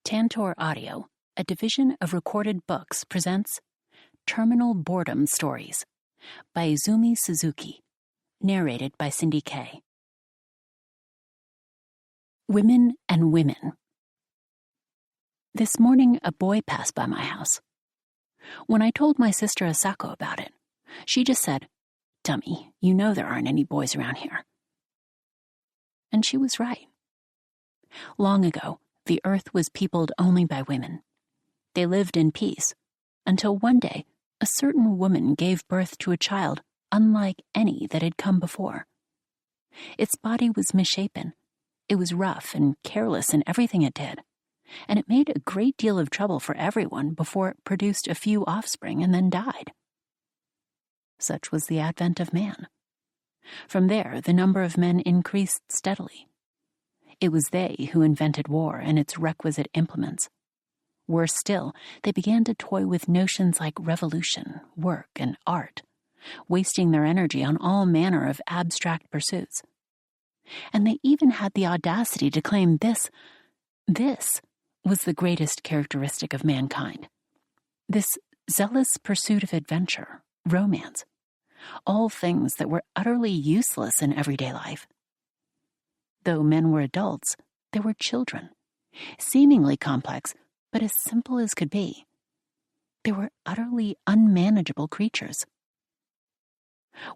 Tantor Audio, a division of Recorded Books, presents Terminal Boredom Stories by Izumi Suzuki, narrated by Cindy Kay. Women and Women. This morning, a boy passed by my house. When I told my sister Asako about it, she just said, "Dummy, you know there aren't any boys around here." And she was right. Long ago, the earth was peopled only by women. They lived in peace, until one day, a certain woman gave birth to a child unlike any that had come before. Its body was misshapen. It was rough and careless in everything it did, and it made a great deal of trouble for everyone before it produced a few offspring and then died. Such was the advent of man. From there, the number of men increased steadily. It was they who invented war and its requisite implements. Worse still, they began to toy with notions like revolution, work, and art, wasting their energy on all manner of abstract pursuits. And they even had the audacity to claim this was the greatest characteristic of mankind. This zealous pursuit of adventure, romance, all things that were utterly useless in everyday life. Though men were adults, they were children, seemingly complex, but as simple as could be. They were utterly unmanageable creatures.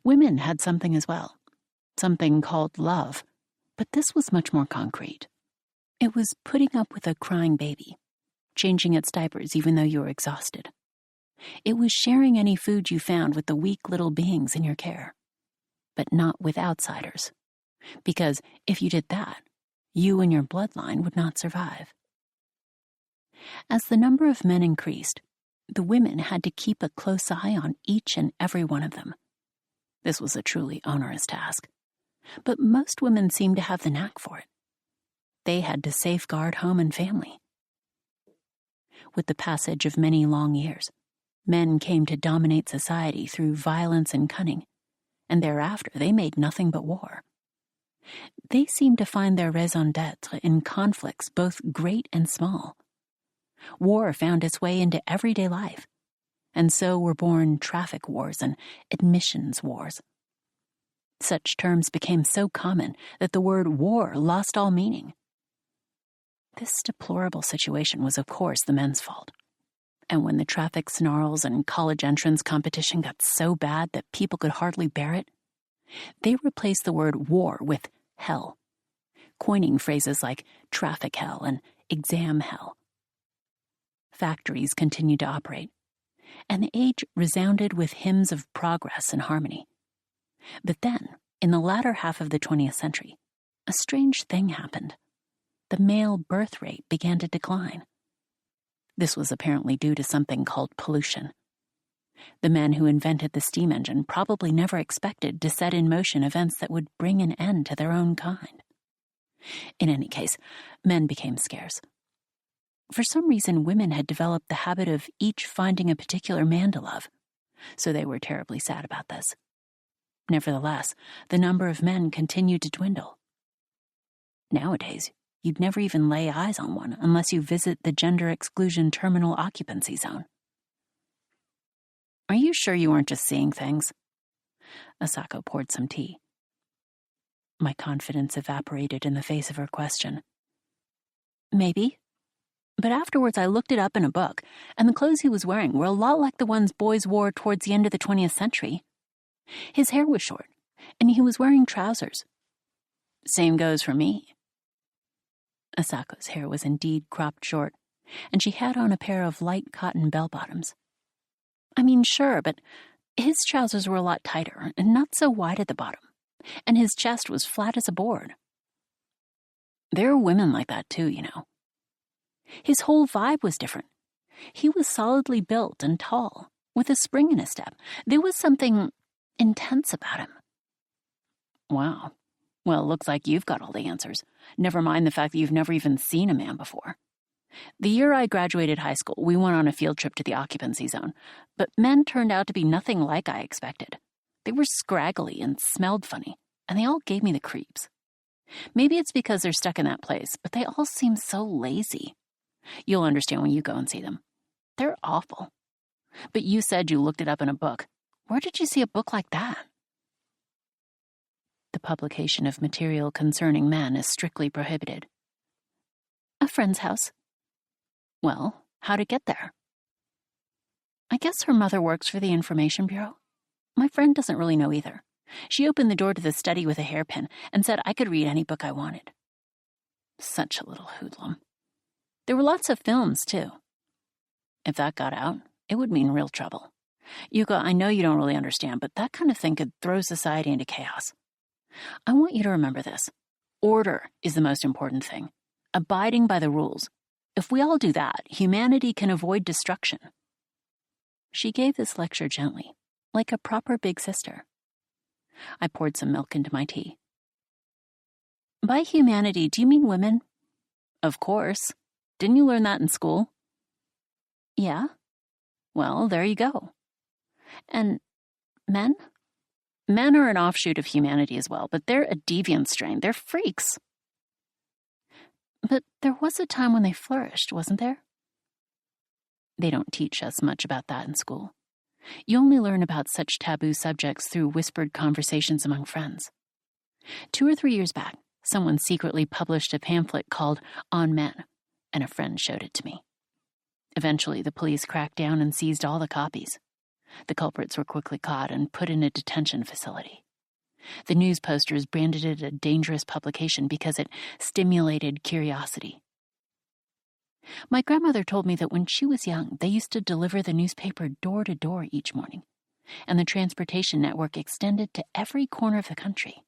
Women had something as well, something called love, but this was much more concrete. It was putting up with a crying baby, changing its diapers even though you were exhausted. It was sharing any food you found with the weak little beings in your care, but not with outsiders. Because if you did that, you and your bloodline would not survive. As the number of men increased, the women had to keep a close eye on each and every one of them. This was a truly onerous task, but most women seemed to have the knack for it. They had to safeguard home and family. With the passage of many long years, men came to dominate society through violence and cunning, and thereafter they made nothing but war. They seemed to find their raison d'etre in conflicts both great and small. War found its way into everyday life, and so were born traffic wars and admissions wars. Such terms became so common that the word war lost all meaning. This deplorable situation was, of course, the men's fault. And when the traffic snarls and college entrance competition got so bad that people could hardly bear it, they replaced the word war with hell, coining phrases like traffic hell and exam hell. Factories continued to operate, and the age resounded with hymns of progress and harmony. But then, in the latter half of the 20th century, a strange thing happened. The male birth rate began to decline. This was apparently due to something called pollution. The men who invented the steam engine probably never expected to set in motion events that would bring an end to their own kind. In any case, men became scarce. For some reason, women had developed the habit of each finding a particular man to love, so they were terribly sad about this. Nevertheless, the number of men continued to dwindle. Nowadays, you'd never even lay eyes on one unless you visit the gender exclusion terminal occupancy zone. "Are you sure you weren't just seeing things?" Asako poured some tea. My confidence evaporated in the face of her question. "Maybe. But afterwards I looked it up in a book, and the clothes he was wearing were a lot like the ones boys wore towards the end of the 20th century. His hair was short, and he was wearing trousers. Same goes for me." Asako's hair was indeed cropped short, and she had on a pair of light cotton bell-bottoms. "I mean, sure, but his trousers were a lot tighter and not so wide at the bottom, and his chest was flat as a board. There are women like that too, you know. His whole vibe was different. He was solidly built and tall, with a spring in his step. There was something intense about him." "Wow. Well, it looks like you've got all the answers. Never mind the fact that you've never even seen a man before. The year I graduated high school, we went on a field trip to the occupancy zone, but men turned out to be nothing like I expected. They were scraggly and smelled funny, and they all gave me the creeps. Maybe it's because they're stuck in that place, but they all seem so lazy. You'll understand when you go and see them. They're awful. But you said you looked it up in a book. Where did you see a book like that? The publication of material concerning men is strictly prohibited. A friend's house. Well, how'd it get there? I guess her mother works for the Information Bureau. My friend doesn't really know either. She opened the door to the study with a hairpin and said I could read any book I wanted. Such a little hoodlum. There were lots of films, too. If that got out, it would mean real trouble. Yuka, I know you don't really understand, but that kind of thing could throw society into chaos. I want you to remember this. Order is the most important thing. Abiding by the rules. If we all do that, humanity can avoid destruction. She gave this lecture gently, like a proper big sister. I poured some milk into my tea. By humanity, do you mean women? Of course. Didn't you learn that in school? Yeah. Well, there you go. And men? Men are an offshoot of humanity as well, but they're a deviant strain. They're freaks. But there was a time when they flourished, wasn't there? They don't teach us much about that in school. You only learn about such taboo subjects through whispered conversations among friends. 2 or 3 years back, someone secretly published a pamphlet called On Men, and a friend showed it to me. Eventually, the police cracked down and seized all the copies. The culprits were quickly caught and put in a detention facility. The news posters branded it a dangerous publication because it stimulated curiosity. My grandmother told me that when she was young, they used to deliver the newspaper door to door each morning, and the transportation network extended to every corner of the country.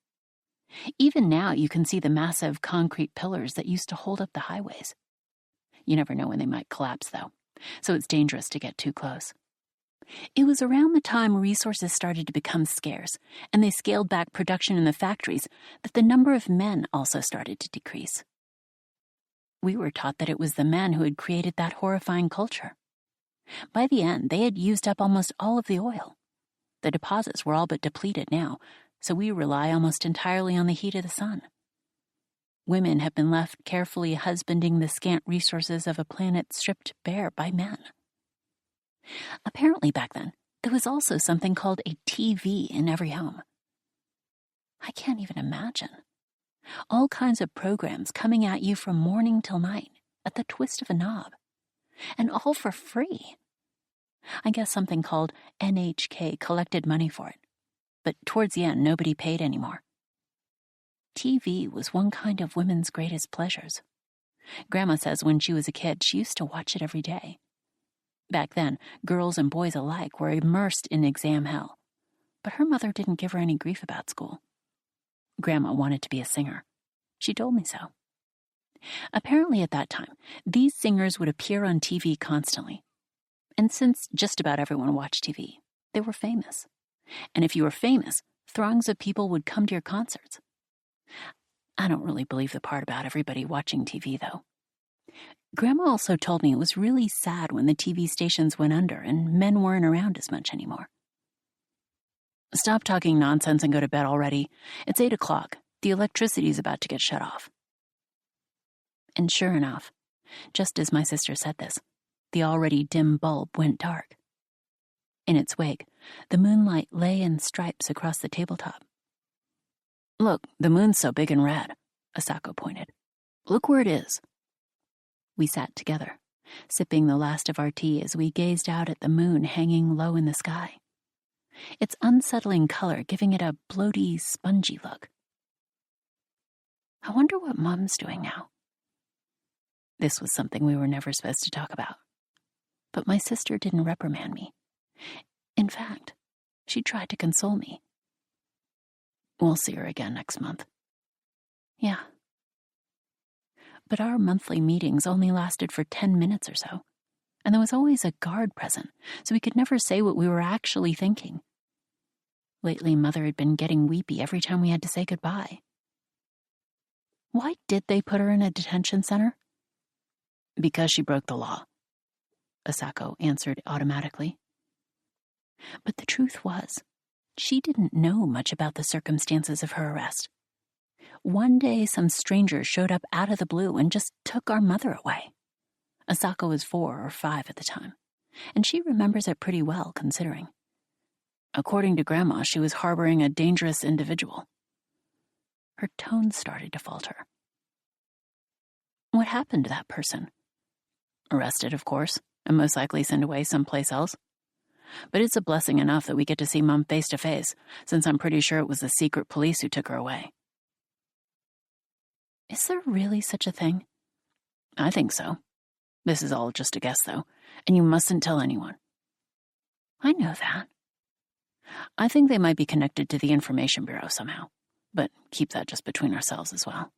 Even now, you can see the massive concrete pillars that used to hold up the highways. You never know when they might collapse, though, so it's dangerous to get too close. It was around the time resources started to become scarce, and they scaled back production in the factories, that the number of men also started to decrease. We were taught that it was the men who had created that horrifying culture. By the end, they had used up almost all of the oil. The deposits were all but depleted now, so we rely almost entirely on the heat of the sun. Women have been left carefully husbanding the scant resources of a planet stripped bare by men. Apparently back then, there was also something called a TV in every home. I can't even imagine. All kinds of programs coming at you from morning till night, at the twist of a knob. And all for free. I guess something called NHK collected money for it. But towards the end, nobody paid anymore. TV was one kind of women's greatest pleasures. Grandma says when she was a kid, she used to watch it every day. Back then, girls and boys alike were immersed in exam hell. But her mother didn't give her any grief about school. Grandma wanted to be a singer. She told me so. Apparently at that time, these singers would appear on TV constantly. And since just about everyone watched TV, they were famous. And if you were famous, throngs of people would come to your concerts. I don't really believe the part about everybody watching TV, though. Grandma also told me it was really sad when the TV stations went under and men weren't around as much anymore. Stop talking nonsense and go to bed already. It's 8 o'clock. The electricity's about to get shut off. And sure enough, just as my sister said this, the already dim bulb went dark. In its wake, the moonlight lay in stripes across the tabletop. Look, the moon's so big and red, Asako pointed. Look where it is. We sat together, sipping the last of our tea as we gazed out at the moon hanging low in the sky. Its unsettling color giving it a bloaty, spongy look. I wonder what Mom's doing now. This was something we were never supposed to talk about. But my sister didn't reprimand me. In fact, she tried to console me. We'll see her again next month. Yeah. But our monthly meetings only lasted for 10 minutes or so, and there was always a guard present, so we could never say what we were actually thinking. Lately, Mother had been getting weepy every time we had to say goodbye. Why did they put her in a detention center? Because she broke the law, Asako answered automatically. But the truth was, she didn't know much about the circumstances of her arrest. One day, some stranger showed up out of the blue and just took our mother away. Asako was 4 or 5 at the time, and she remembers it pretty well considering. According to Grandma, she was harboring a dangerous individual. Her tone started to falter. What happened to that person? Arrested, of course, and most likely sent away someplace else. But it's a blessing enough that we get to see Mom face to face, since I'm pretty sure it was the secret police who took her away. Is there really such a thing? I think so. This is all just a guess, though, and you mustn't tell anyone. I know that. I think they might be connected to the Information Bureau somehow, but keep that just between ourselves as well.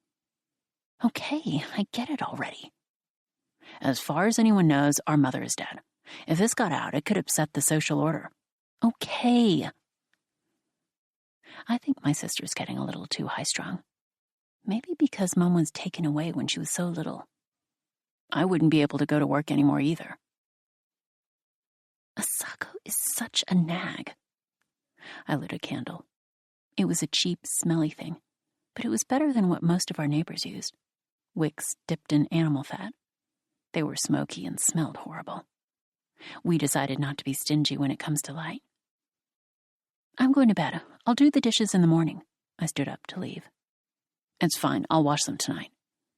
Okay, I get it already. As far as anyone knows, our mother is dead. If this got out, it could upset the social order. Okay. I think my sister's getting a little too high-strung. Maybe because Mom was taken away when she was so little. I wouldn't be able to go to work anymore either. Asako is such a nag. I lit a candle. It was a cheap, smelly thing, but it was better than what most of our neighbors used. Wicks dipped in animal fat. They were smoky and smelled horrible. We decided not to be stingy when it comes to light. I'm going to bed. I'll do the dishes in the morning. I stood up to leave. It's fine. I'll wash them tonight,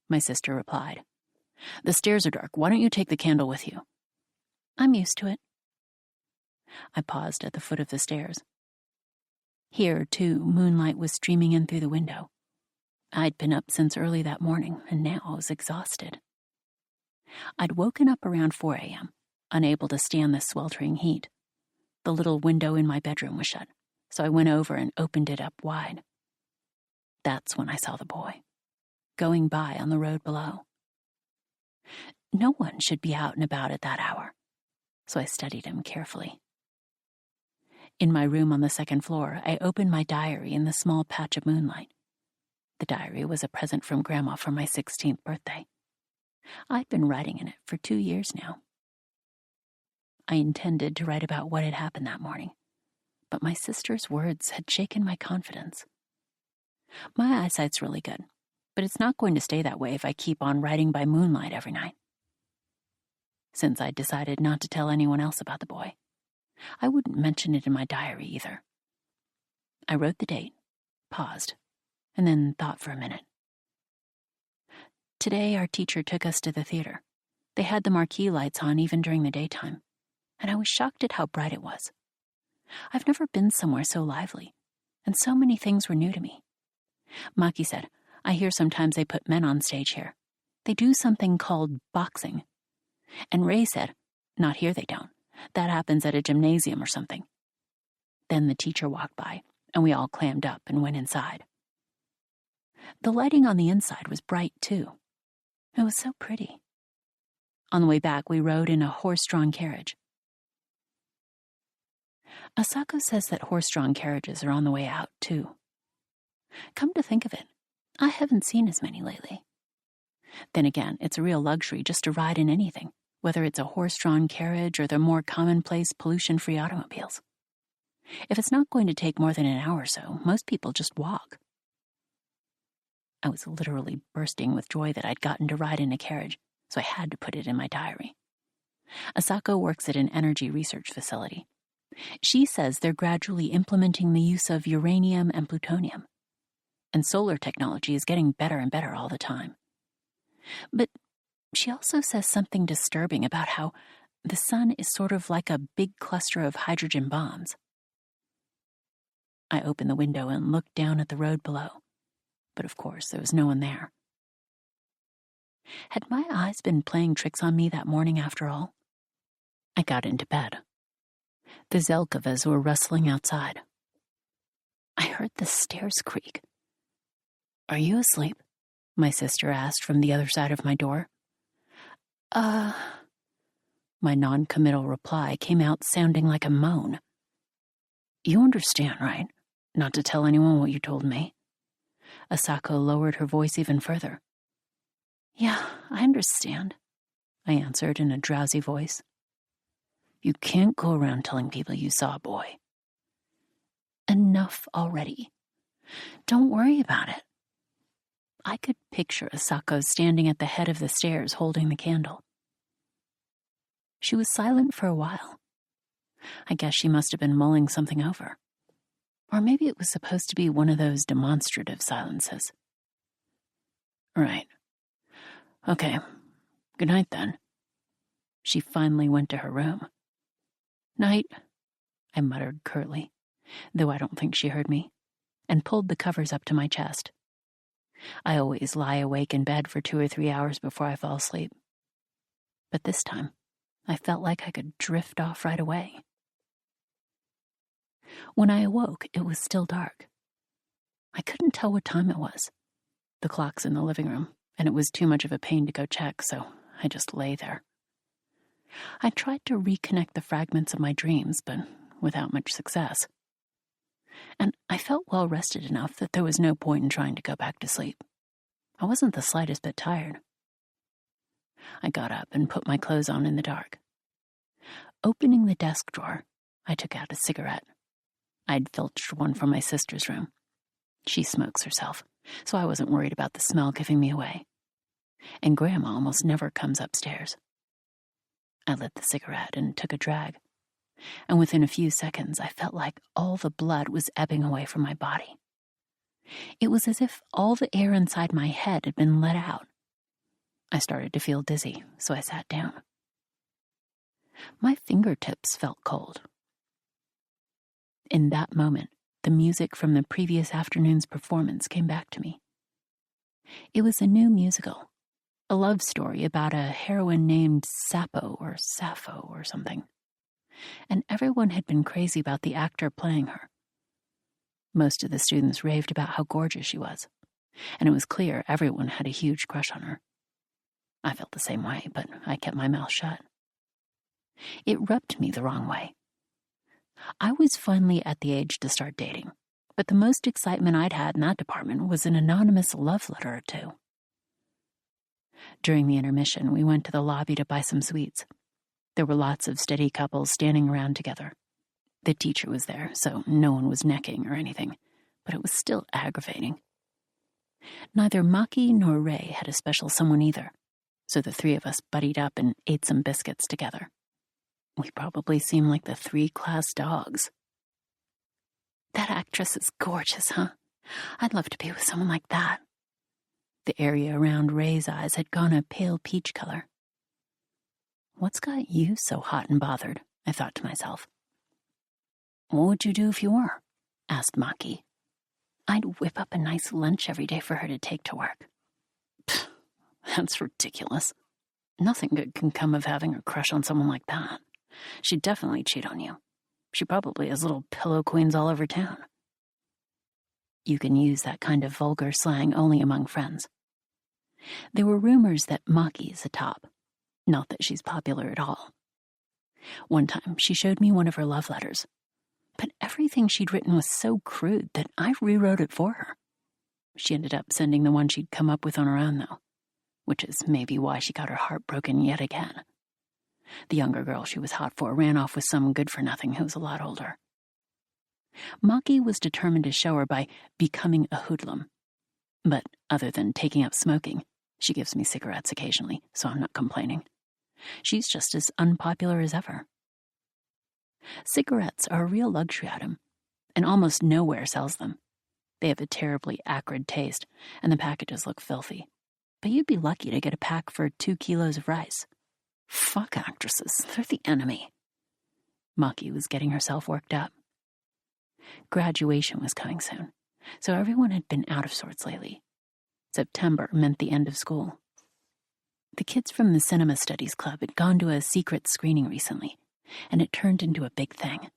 my sister replied. The stairs are dark. Why don't you take the candle with you? I'm used to it. I paused at the foot of the stairs. Here, too, moonlight was streaming in through the window. I'd been up since early that morning, and now I was exhausted. I'd woken up around 4 a.m., unable to stand the sweltering heat. The little window in my bedroom was shut, so I went over and opened it up wide. That's when I saw the boy, going by on the road below. No one should be out and about at that hour, so I studied him carefully. In my room on the second floor, I opened my diary in the small patch of moonlight. The diary was a present from Grandma for my 16th birthday. I'd been writing in it for 2 years now. I intended to write about what had happened that morning, but my sister's words had shaken my confidence. My eyesight's really good, but it's not going to stay that way if I keep on writing by moonlight every night. Since I'd decided not to tell anyone else about the boy, I wouldn't mention it in my diary either. I wrote the date, paused, and then thought for a minute. Today, our teacher took us to the theater. They had the marquee lights on even during the daytime, and I was shocked at how bright it was. I've never been somewhere so lively, and so many things were new to me. Maki said, I hear sometimes they put men on stage here. They do something called boxing. And Ray said, not here they don't. That happens at a gymnasium or something. Then the teacher walked by, and we all clammed up and went inside. The lighting on the inside was bright, too. It was so pretty. On the way back, we rode in a horse-drawn carriage. Asako says that horse-drawn carriages are on the way out, too. Come to think of it, I haven't seen as many lately. Then again, it's a real luxury just to ride in anything, whether it's a horse-drawn carriage or the more commonplace pollution-free automobiles. If it's not going to take more than an hour or so, most people just walk. I was literally bursting with joy that I'd gotten to ride in a carriage, so I had to put it in my diary. Asako works at an energy research facility. She says they're gradually implementing the use of uranium and plutonium, and solar technology is getting better and better all the time. But she also says something disturbing about how the sun is sort of like a big cluster of hydrogen bombs. I opened the window and looked down at the road below, but of course there was no one there. Had my eyes been playing tricks on me that morning after all? I got into bed. The Zelkovas were rustling outside. I heard the stairs creak. Are you asleep? My sister asked from the other side of my door. My non-committal reply came out sounding like a moan. You understand, right? Not to tell anyone what you told me. Asako lowered her voice even further. Yeah, I understand, I answered in a drowsy voice. You can't go around telling people you saw a boy. Enough already. Don't worry about it. I could picture Asako standing at the head of the stairs holding the candle. She was silent for a while. I guess she must have been mulling something over. Or maybe it was supposed to be one of those demonstrative silences. Right. Okay. Good night, then. She finally went to her room. Night, I muttered curtly, though I don't think she heard me, and pulled the covers up to my chest. I always lie awake in bed for 2 or 3 hours before I fall asleep. But this time, I felt like I could drift off right away. When I awoke, it was still dark. I couldn't tell what time it was. The clock's in the living room, and it was too much of a pain to go check, so I just lay there. I tried to reconnect the fragments of my dreams, but without much success. And I felt well rested enough that there was no point in trying to go back to sleep. I wasn't the slightest bit tired. I got up and put my clothes on in the dark. Opening the desk drawer, I took out a cigarette. I'd filched one from my sister's room. She smokes herself, so I wasn't worried about the smell giving me away. And Grandma almost never comes upstairs. I lit the cigarette and took a drag. And within a few seconds, I felt like all the blood was ebbing away from my body. It was as if all the air inside my head had been let out. I started to feel dizzy, so I sat down. My fingertips felt cold. In that moment, the music from the previous afternoon's performance came back to me. It was a new musical, a love story about a heroine named Sappho or something. And everyone had been crazy about the actor playing her. Most of the students raved about how gorgeous she was, and it was clear everyone had a huge crush on her. I felt the same way, but I kept my mouth shut. It rubbed me the wrong way. I was finally at the age to start dating, but the most excitement I'd had in that department was an anonymous love letter or two. During the intermission, we went to the lobby to buy some sweets. There were lots of steady couples standing around together. The teacher was there, so no one was necking or anything, but it was still aggravating. Neither Maki nor Ray had a special someone either, so the three of us buddied up and ate some biscuits together. We probably seemed like the 3 class dogs. That actress is gorgeous, huh? I'd love to be with someone like that. The area around Ray's eyes had gone a pale peach color. What's got you so hot and bothered? I thought to myself. What would you do if you were? Asked Maki. I'd whip up a nice lunch every day for her to take to work. Pfft, that's ridiculous. Nothing good can come of having a crush on someone like that. She'd definitely cheat on you. She probably has little pillow queens all over town. You can use that kind of vulgar slang only among friends. There were rumors that Maki is a top, not that she's popular at all. One time, she showed me one of her love letters, but everything she'd written was so crude that I rewrote it for her. She ended up sending the one she'd come up with on her own, though, which is maybe why she got her heart broken yet again. The younger girl she was hot for ran off with some good-for-nothing who was a lot older. Maki was determined to show her by becoming a hoodlum. But other than taking up smoking, she gives me cigarettes occasionally, so I'm not complaining. She's just as unpopular as ever. Cigarettes are a real luxury item, and almost nowhere sells them. They have a terribly acrid taste, and the packages look filthy. But you'd be lucky to get a pack for 2 kilos of rice. Fuck actresses, they're the enemy. Maki was getting herself worked up. Graduation was coming soon, so everyone had been out of sorts lately. September meant the end of school. The kids from the Cinema Studies Club had gone to a secret screening recently, and it turned into a big thing.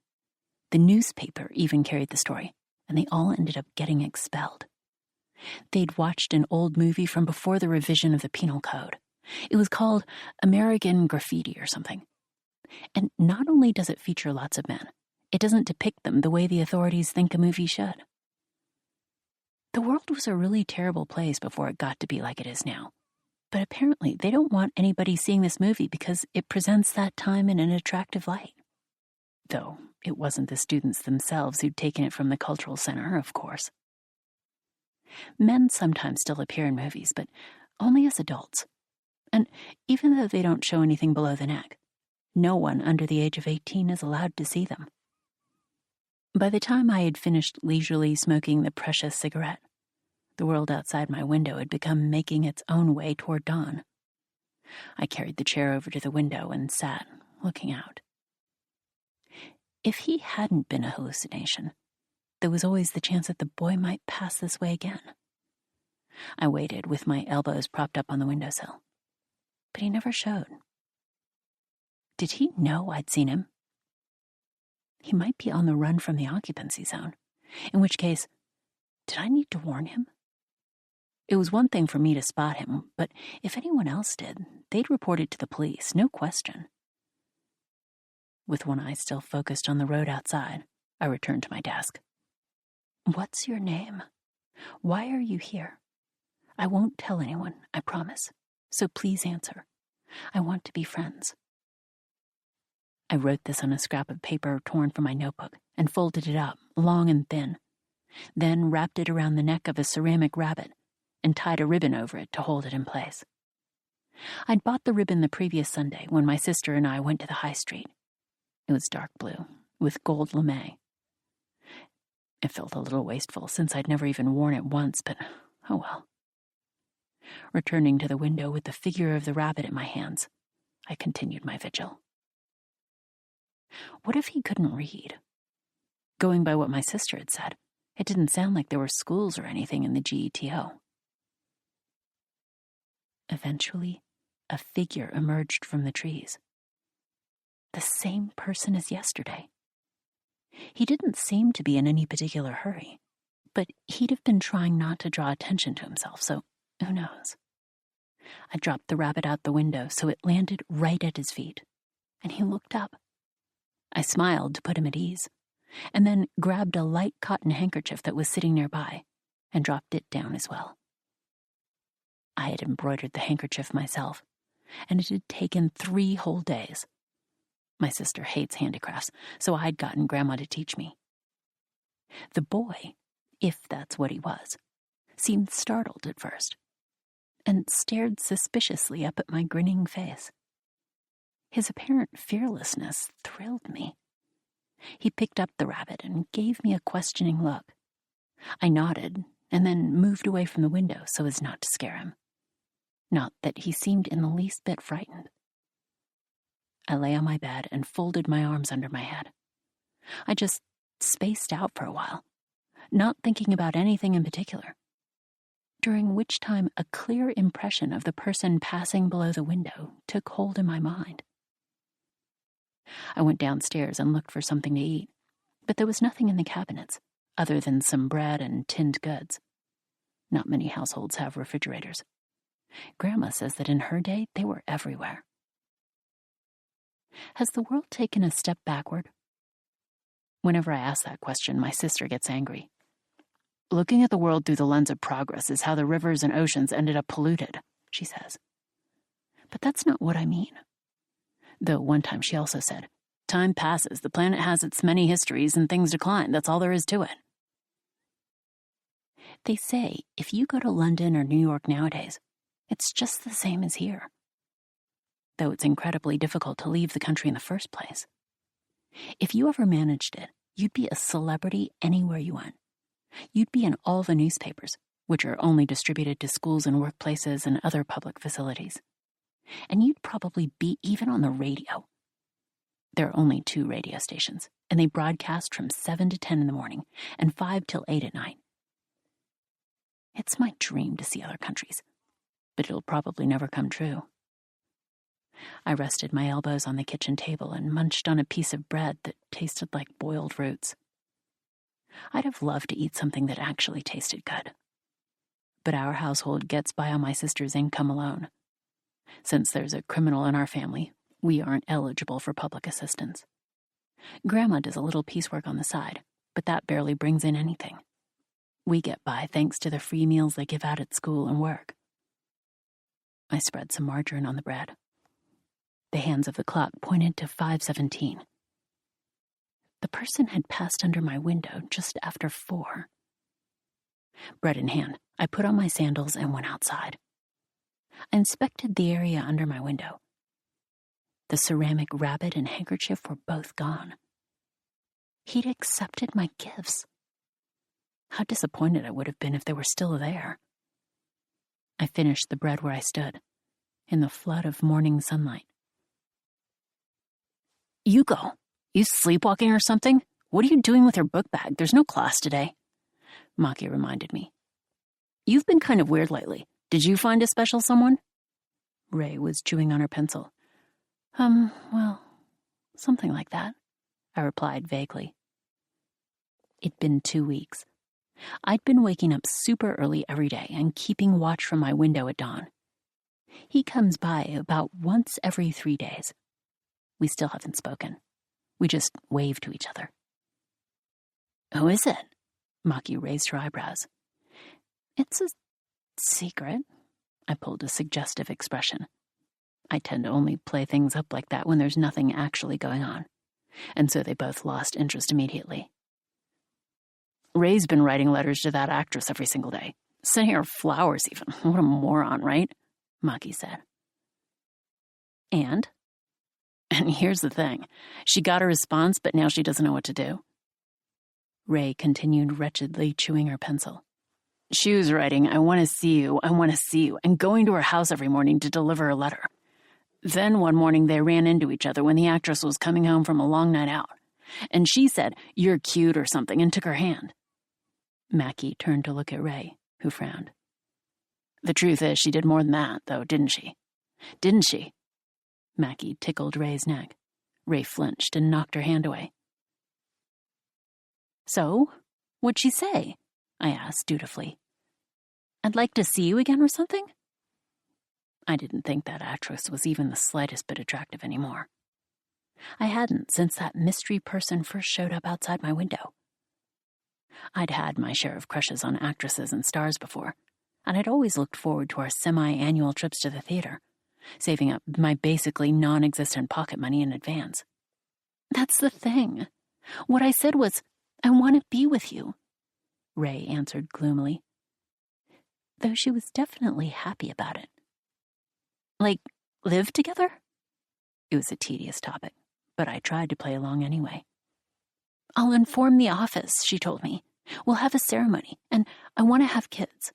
The newspaper even carried the story, and they all ended up getting expelled. They'd watched an old movie from before the revision of the Penal Code. It was called American Graffiti or something. And not only does it feature lots of men, it doesn't depict them the way the authorities think a movie should. The world was a really terrible place before it got to be like it is now. But apparently they don't want anybody seeing this movie because it presents that time in an attractive light. Though it wasn't the students themselves who'd taken it from the cultural center, of course. Men sometimes still appear in movies, but only as adults. And even though they don't show anything below the neck, No one under the age of 18 is allowed to see them. By the time I had finished leisurely smoking the precious cigarette, the world outside my window had begun making its own way toward dawn. I carried the chair over to the window and sat, looking out. If he hadn't been a hallucination, there was always the chance that the boy might pass this way again. I waited with my elbows propped up on the windowsill, but he never showed. Did he know I'd seen him? He might be on the run from the occupancy zone, in which case, did I need to warn him? It was one thing for me to spot him, but if anyone else did, they'd report it to the police, no question. With one eye still focused on the road outside, I returned to my desk. What's your name? Why are you here? I won't tell anyone, I promise. So please answer. I want to be friends. I wrote this on a scrap of paper torn from my notebook and folded it up, long and thin, then wrapped it around the neck of a ceramic rabbit and tied a ribbon over it to hold it in place. I'd bought the ribbon the previous Sunday when my sister and I went to the high street. It was dark blue, with gold lame. It felt a little wasteful since I'd never even worn it once, but oh well. Returning to the window with the figure of the rabbit in my hands, I continued my vigil. What if he couldn't read? Going by what my sister had said, it didn't sound like there were schools or anything in the GETO. Eventually, a figure emerged from the trees. The same person as yesterday. He didn't seem to be in any particular hurry, but he'd have been trying not to draw attention to himself, so who knows? I dropped the rabbit out the window so it landed right at his feet, and he looked up. I smiled to put him at ease, and then grabbed a light cotton handkerchief that was sitting nearby and dropped it down as well. I had embroidered the handkerchief myself, and it had taken 3 whole days. My sister hates handicrafts, so I'd gotten Grandma to teach me. The boy, if that's what he was, seemed startled at first, and stared suspiciously up at my grinning face. His apparent fearlessness thrilled me. He picked up the rabbit and gave me a questioning look. I nodded and then moved away from the window so as not to scare him. Not that he seemed in the least bit frightened. I lay on my bed and folded my arms under my head. I just spaced out for a while, not thinking about anything in particular, during which time a clear impression of the person passing below the window took hold in my mind. I went downstairs and looked for something to eat, but there was nothing in the cabinets other than some bread and tinned goods. Not many households have refrigerators. Grandma says that in her day they were everywhere. Has the world taken a step backward? Whenever I ask that question, my sister gets angry. Looking at the world through the lens of progress is how the rivers and oceans ended up polluted, she says. But that's not what I mean. Though one time she also said, time passes, the planet has its many histories, and things decline. That's all there is to it. They say if you go to London or New York nowadays, it's just the same as here. Though it's incredibly difficult to leave the country in the first place. If you ever managed it, you'd be a celebrity anywhere you went. You'd be in all the newspapers, which are only distributed to schools and workplaces and other public facilities. And you'd probably be even on the radio. There are only 2 radio stations, and they broadcast from 7 to 10 in the morning and 5 till 8 at night. It's my dream to see other countries, but it'll probably never come true. I rested my elbows on the kitchen table and munched on a piece of bread that tasted like boiled roots. I'd have loved to eat something that actually tasted good. But our household gets by on my sister's income alone. Since there's a criminal in our family, we aren't eligible for public assistance. Grandma does a little piecework on the side, but that barely brings in anything. We get by thanks to the free meals they give out at school and work. I spread some margarine on the bread. The hands of the clock pointed to 5:17. The person had passed under my window just after 4. Bread in hand, I put on my sandals and went outside. I inspected the area under my window. The ceramic rabbit and handkerchief were both gone. He'd accepted my gifts. How disappointed I would have been if they were still there. I finished the bread where I stood, in the flood of morning sunlight. Yuko, you sleepwalking or something? What are you doing with your book bag? There's no class today. Maki reminded me. You've been kind of weird lately. Did you find a special someone? Ray was chewing on her pencil. Well, something like that, I replied vaguely. It'd been 2 weeks. I'd been waking up super early every day and keeping watch from my window at dawn. He comes by about once every 3 days. We still haven't spoken. We just wave to each other. Who is it? Maki raised her eyebrows. It's a secret. I pulled a suggestive expression. I tend to only play things up like that when there's nothing actually going on. And so they both lost interest immediately. Ray's been writing letters to that actress every single day. Sending her flowers even. What a moron, right? Maki said. And here's the thing. She got a response, but now she doesn't know what to do. Ray continued wretchedly chewing her pencil. She was writing, I want to see you, and going to her house every morning to deliver a letter. Then one morning they ran into each other when the actress was coming home from a long night out. And she said, you're cute or something, and took her hand. Maki turned to look at Ray, who frowned. The truth is, she did more than that, though, didn't she? Didn't she? Maki tickled Ray's neck. Ray flinched and knocked her hand away. So, what'd she say? I asked dutifully. I'd like to see you again or something? I didn't think that actress was even the slightest bit attractive anymore. I hadn't since that mystery person first showed up outside my window. I'd had my share of crushes on actresses and stars before, and I'd always looked forward to our semi-annual trips to the theater, saving up my basically non-existent pocket money in advance. That's the thing. What I said was, I want to be with you, Ray answered gloomily, though she was definitely happy about it. Like, live together? It was a tedious topic, but I tried to play along anyway. I'll inform the office, she told me. We'll have a ceremony, and I want to have kids.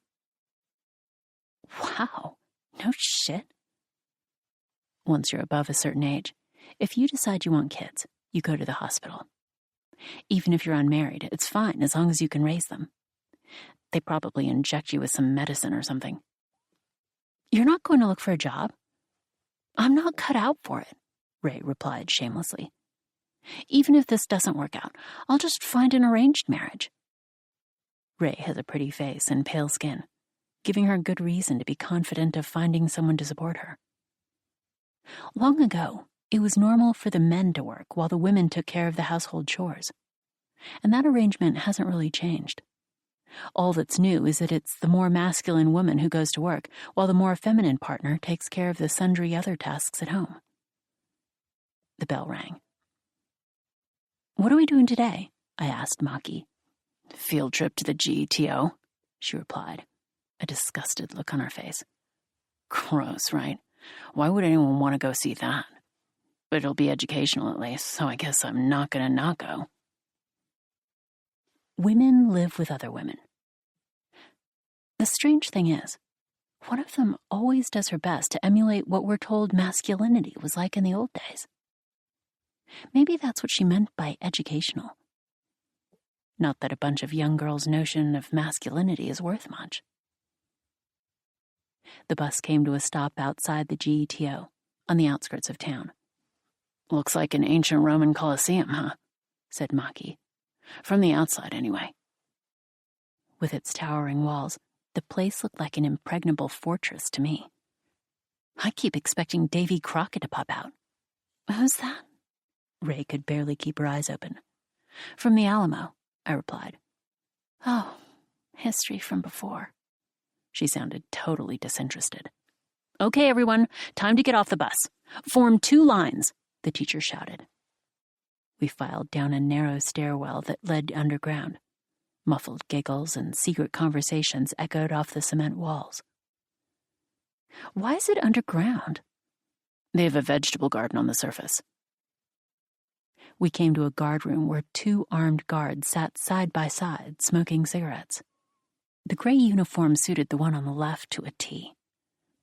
Wow, no shit. Once you're above a certain age, if you decide you want kids, you go to the hospital. Even if you're unmarried, it's fine as long as you can raise them. They probably inject you with some medicine or something. You're not going to look for a job? I'm not cut out for it, Ray replied shamelessly. Even if this doesn't work out, I'll just find an arranged marriage. Ray has a pretty face and pale skin, giving her good reason to be confident of finding someone to support her. Long ago, it was normal for the men to work while the women took care of the household chores. And that arrangement hasn't really changed. All that's new is that it's the more masculine woman who goes to work, while the more feminine partner takes care of the sundry other tasks at home. The bell rang. What are we doing today? I asked Maki. Field trip to the GTO, she replied, a disgusted look on her face. Gross, right? Why would anyone want to go see that? But it'll be educational at least, so I guess I'm not gonna not go. Women live with other women. The strange thing is, one of them always does her best to emulate what we're told masculinity was like in the old days. Maybe that's what she meant by educational. Not that a bunch of young girls' notion of masculinity is worth much. The bus came to a stop outside the GETO, on the outskirts of town. Looks like an ancient Roman Colosseum, huh? Said Maki. From the outside, anyway. With its towering walls, the place looked like an impregnable fortress to me. I keep expecting Davy Crockett to pop out. Who's that? Ray could barely keep her eyes open. From the Alamo, I replied. Oh, history from before. She sounded totally disinterested. Okay, everyone, time to get off the bus. Form 2 lines, the teacher shouted. We filed down a narrow stairwell that led underground. Muffled giggles and secret conversations echoed off the cement walls. Why is it underground? They have a vegetable garden on the surface. We came to a guard room where 2 armed guards sat side by side, smoking cigarettes. The gray uniform suited the one on the left to a T,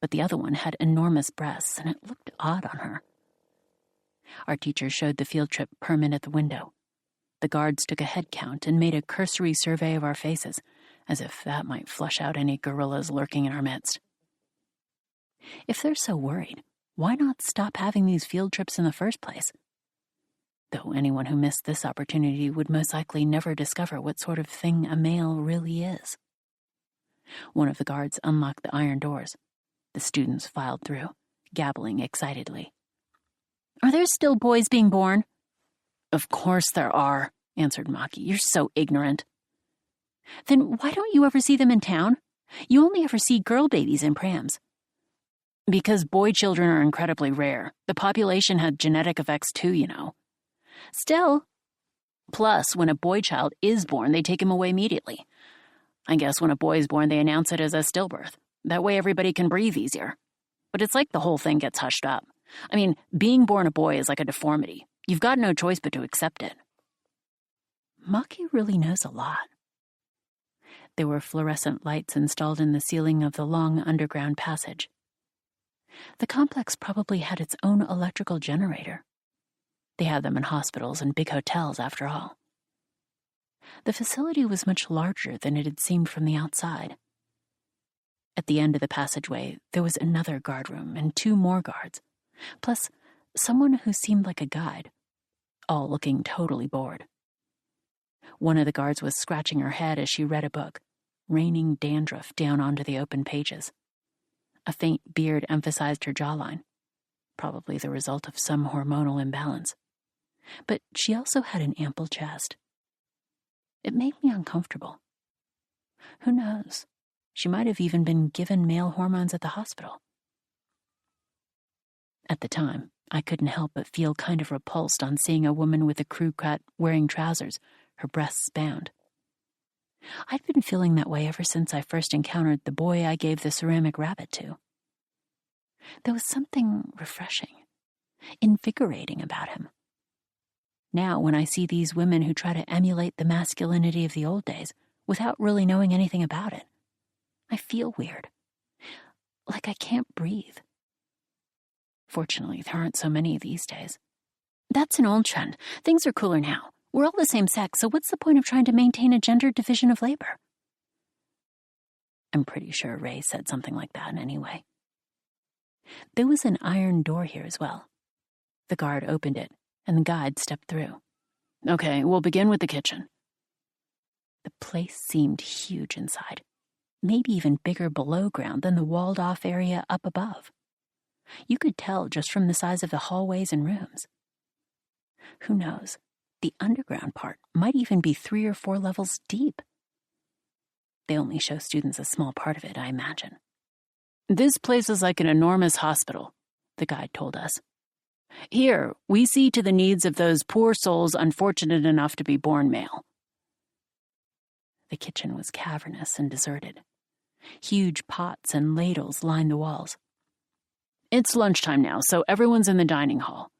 but the other one had enormous breasts, and it looked odd on her. Our teacher showed the field trip permit at the window. The guards took a head count and made a cursory survey of our faces, as if that might flush out any gorillas lurking in our midst. If they're so worried, why not stop having these field trips in the first place? Though anyone who missed this opportunity would most likely never discover what sort of thing a male really is. One of the guards unlocked the iron doors. The students filed through, gabbling excitedly. "Are there still boys being born?" "Of course there are," answered Maki. "You're so ignorant." "Then why don't you ever see them in town? You only ever see girl babies in prams." "Because boy children are incredibly rare. The population had genetic effects too, you know." "Still." "Plus, when a boy child is born, they take him away immediately. I guess when a boy is born, they announce it as a stillbirth. That way everybody can breathe easier. But it's like the whole thing gets hushed up. I mean, being born a boy is like a deformity. You've got no choice but to accept it." Maki really knows a lot. There were fluorescent lights installed in the ceiling of the long underground passage. The complex probably had its own electrical generator. They had them in hospitals and big hotels, after all. The facility was much larger than it had seemed from the outside. At the end of the passageway, there was another guard room and 2 more guards, plus someone who seemed like a guide, all looking totally bored. One of the guards was scratching her head as she read a book, raining dandruff down onto the open pages. A faint beard emphasized her jawline, probably the result of some hormonal imbalance. But she also had an ample chest. It made me uncomfortable. Who knows? She might have even been given male hormones at the hospital. At the time, I couldn't help but feel kind of repulsed on seeing a woman with a crew cut, wearing trousers, her breasts bound. I'd been feeling that way ever since I first encountered the boy I gave the ceramic rabbit to. There was something refreshing, invigorating about him. Now, when I see these women who try to emulate the masculinity of the old days without really knowing anything about it, I feel weird, like I can't breathe. Fortunately, there aren't so many these days. That's an old trend. Things are cooler now. We're all the same sex, so what's the point of trying to maintain a gender division of labor? I'm pretty sure Ray said something like that anyway. There was an iron door here as well. The guard opened it, and the guide stepped through. "Okay, we'll begin with the kitchen." The place seemed huge inside, maybe even bigger below ground than the walled-off area up above. You could tell just from the size of the hallways and rooms. Who knows? The underground part might even be 3 or 4 levels deep. They only show students a small part of it, I imagine. "This place is like an enormous hospital," the guide told us. "Here, we see to the needs of those poor souls unfortunate enough to be born male." The kitchen was cavernous and deserted. Huge pots and ladles lined the walls. "It's lunchtime now, so everyone's in the dining hall."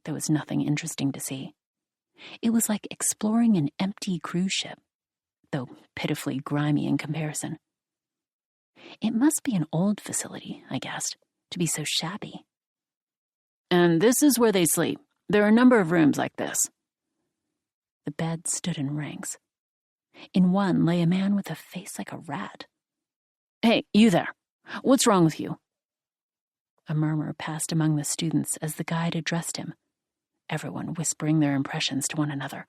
There was nothing interesting to see. It was like exploring an empty cruise ship, though pitifully grimy in comparison. It must be an old facility, I guessed, to be so shabby. "And this is where they sleep. There are a number of rooms like this." The beds stood in ranks. In one lay a man with a face like a rat. "Hey, you there. What's wrong with you?" A murmur passed among the students as the guide addressed him, everyone whispering their impressions to one another.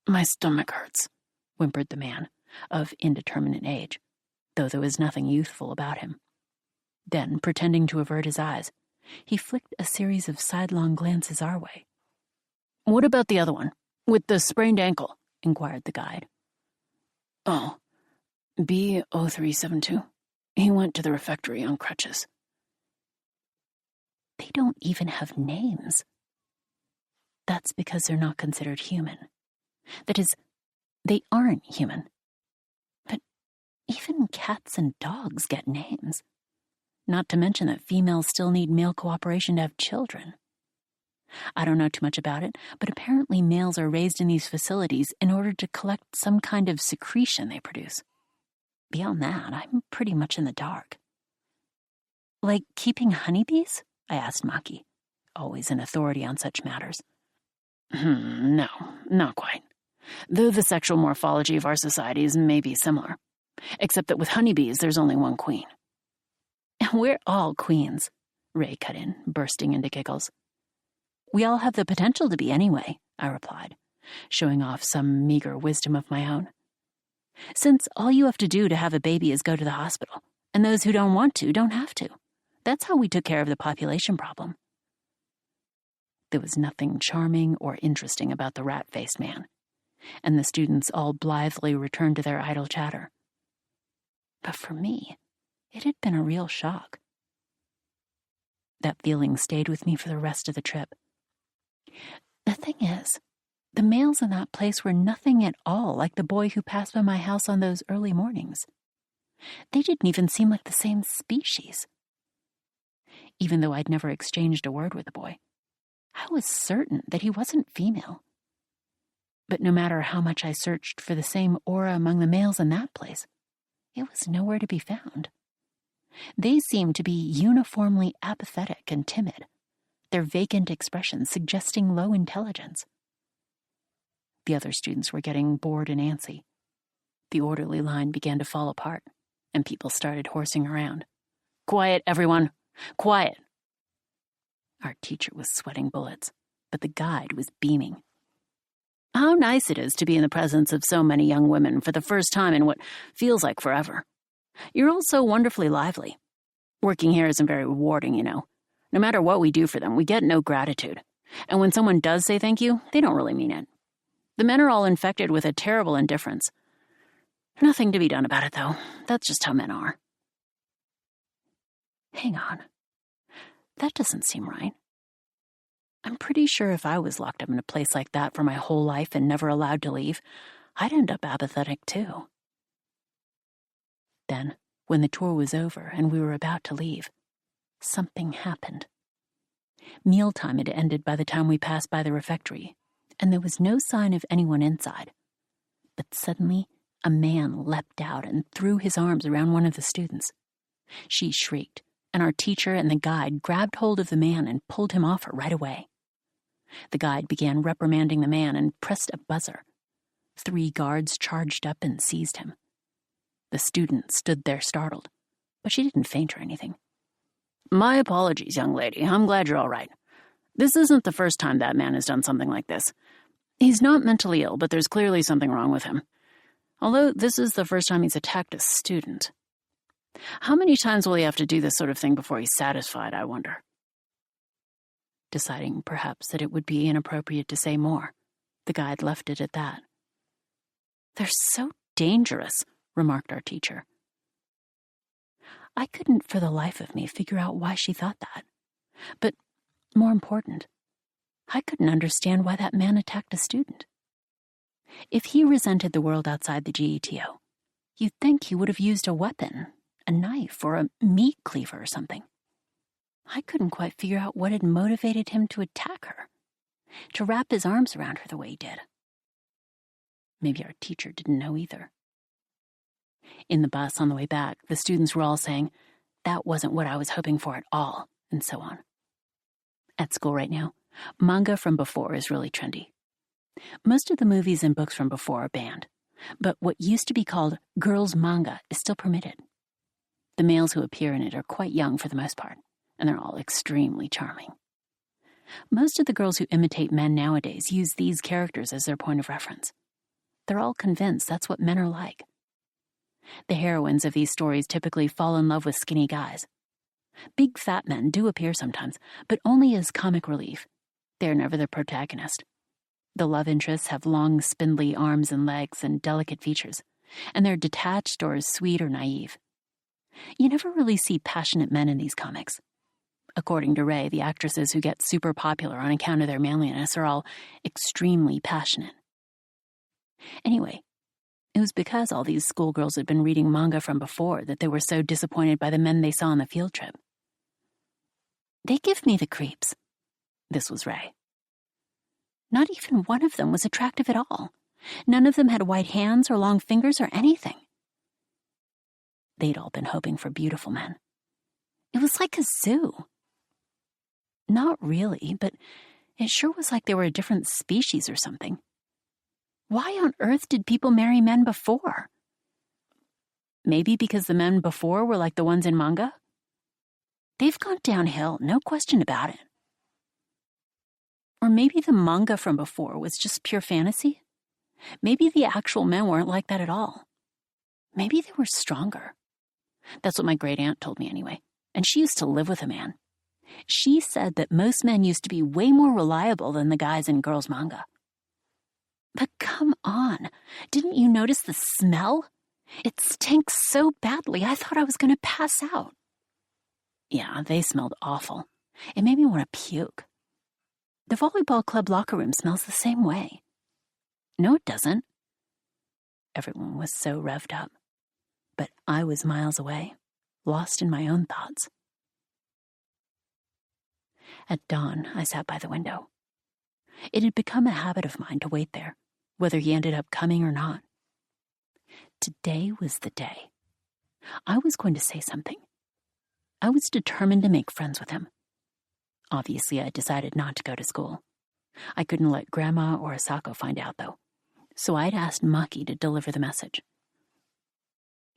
"My stomach hurts," whimpered the man, of indeterminate age, though there was nothing youthful about him. Then, pretending to avert his eyes, he flicked a series of sidelong glances our way. "What about the other one, with the sprained ankle?" inquired the guide. "Oh, B0372. He went to the refectory on crutches." They don't even have names. That's because they're not considered human. That is, they aren't human. But even cats and dogs get names. not to mention that females still need male cooperation to have children. I don't know too much about it, but apparently males are raised in these facilities in order to collect some kind of secretion they produce. Beyond that, I'm pretty much in the dark. Like keeping honeybees? I asked Maki, always an authority on such matters. No, not quite. Though the sexual morphology of our societies may be similar, except that with honeybees there's only one queen. We're all queens, Ray cut in, bursting into giggles. We all have the potential to be anyway, I replied, showing off some meager wisdom of my own. Since all you have to do to have a baby is go to the hospital, and those who don't want to don't have to. That's how we took care of the population problem. There was nothing charming or interesting about the rat-faced man, and the students all blithely returned to their idle chatter. But for me, it had been a real shock. That feeling stayed with me for the rest of the trip. The thing is, the males in that place were nothing at all like the boy who passed by my house on those early mornings. They didn't even seem like the same species. Even though I'd never exchanged a word with the boy, I was certain that he wasn't female. But no matter how much I searched for the same aura among the males in that place, it was nowhere to be found. They seemed to be uniformly apathetic and timid, their vacant expressions suggesting low intelligence. The other students were getting bored and antsy. The orderly line began to fall apart, and people started horsing around. "Quiet, everyone! Quiet!" Our teacher was sweating bullets, but the guide was beaming. "How nice it is to be in the presence of so many young women for the first time in what feels like forever. You're all so wonderfully lively. Working here isn't very rewarding, you know. No matter what we do for them, we get no gratitude. And when someone does say thank you, they don't really mean it. The men are all infected with a terrible indifference. Nothing to be done about it, though. That's just how men are." Hang on. That doesn't seem right. I'm pretty sure if I was locked up in a place like that for my whole life and never allowed to leave, I'd end up apathetic too. Then, when the tour was over and we were about to leave, something happened. Mealtime had ended by the time we passed by the refectory, and there was no sign of anyone inside. But suddenly, a man leapt out and threw his arms around one of the students. She shrieked, and our teacher and the guide grabbed hold of the man and pulled him off her right away. The guide began reprimanding the man and pressed a buzzer. 3 guards charged up and seized him. The student stood there startled, but she didn't faint or anything. "My apologies, young lady. I'm glad you're all right. This isn't the first time that man has done something like this. He's not mentally ill, but there's clearly something wrong with him. Although this is the first time he's attacked a student. How many times will he have to do this sort of thing before he's satisfied, I wonder?" Deciding perhaps that it would be inappropriate to say more, the guide left it at that. "They're so dangerous," remarked our teacher. I couldn't for the life of me figure out why she thought that. But, more important, I couldn't understand why that man attacked a student. If he resented the world outside the GETO, you'd think he would have used a weapon, a knife or a meat cleaver or something. I couldn't quite figure out what had motivated him to attack her, to wrap his arms around her the way he did. Maybe our teacher didn't know either. In the bus on the way back, the students were all saying, "That wasn't what I was hoping for at all," and so on. At school right now, manga from before is really trendy. Most of the movies and books from before are banned, but what used to be called girls' manga is still permitted. The males who appear in it are quite young for the most part, and they're all extremely charming. Most of the girls who imitate men nowadays use these characters as their point of reference. They're all convinced that's what men are like. The heroines of these stories typically fall in love with skinny guys. Big fat men do appear sometimes, but only as comic relief. They're never the protagonist. The love interests have long, spindly arms and legs and delicate features, and they're detached or sweet or naive. You never really see passionate men in these comics. According to Ray, the actresses who get super popular on account of their manliness are all extremely passionate. Anyway, It was because all these schoolgirls had been reading manga from before that they were so disappointed by the men they saw on the field trip. They give me the creeps. This was Ray. Not even one of them was attractive at all. None of them had white hands or long fingers or anything. They'd all been hoping for beautiful men. It was like a zoo. Not really, but it sure was like they were a different species or something. Why on earth did people marry men before? Maybe because the men before were like the ones in manga? They've gone downhill, no question about it. Or maybe the manga from before was just pure fantasy? Maybe the actual men weren't like that at all. Maybe they were stronger. That's what my great-aunt told me anyway, and she used to live with a man. She said that most men used to be way more reliable than the guys in girls' manga. But come on, didn't you notice the smell? It stinks so badly, I thought I was going to pass out. Yeah, they smelled awful. It made me want to puke. The volleyball club locker room smells the same way. No, it doesn't. Everyone was so revved up. But I was miles away, lost in my own thoughts. At dawn, I sat by the window. It had become a habit of mine to wait there, whether he ended up coming or not. Today was the day. I was going to say something. I was determined to make friends with him. Obviously, I decided not to go to school. I couldn't let Grandma or Asako find out, though, so I'd asked Maki to deliver the message.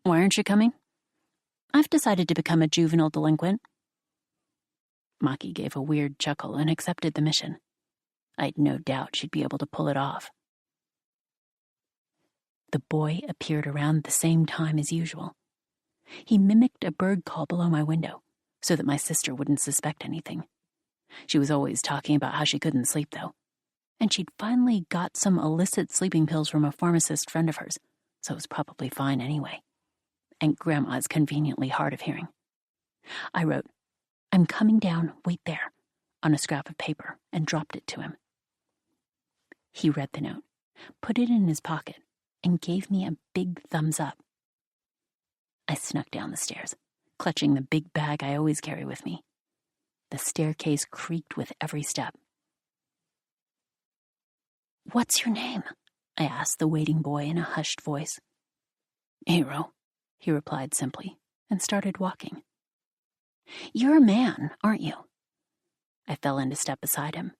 Why aren't you coming? I've decided to become a juvenile delinquent. Maki gave a weird chuckle and accepted the mission. I'd no doubt she'd be able to pull it off. The boy appeared around the same time as usual. He mimicked a bird call below my window so that my sister wouldn't suspect anything. She was always talking about how she couldn't sleep, though, and she'd finally got some illicit sleeping pills from a pharmacist friend of hers, so it was probably fine anyway. And Grandma's conveniently hard of hearing. I wrote, "I'm coming down, wait there," on a scrap of paper and dropped it to him. He read the note, put it in his pocket, and gave me a big thumbs up. I snuck down the stairs, clutching the big bag I always carry with me. The staircase creaked with every step. "What's your name?" I asked the waiting boy in a hushed voice. "Hiro," he replied simply, and started walking. "You're a man, aren't you?" I fell into step beside him.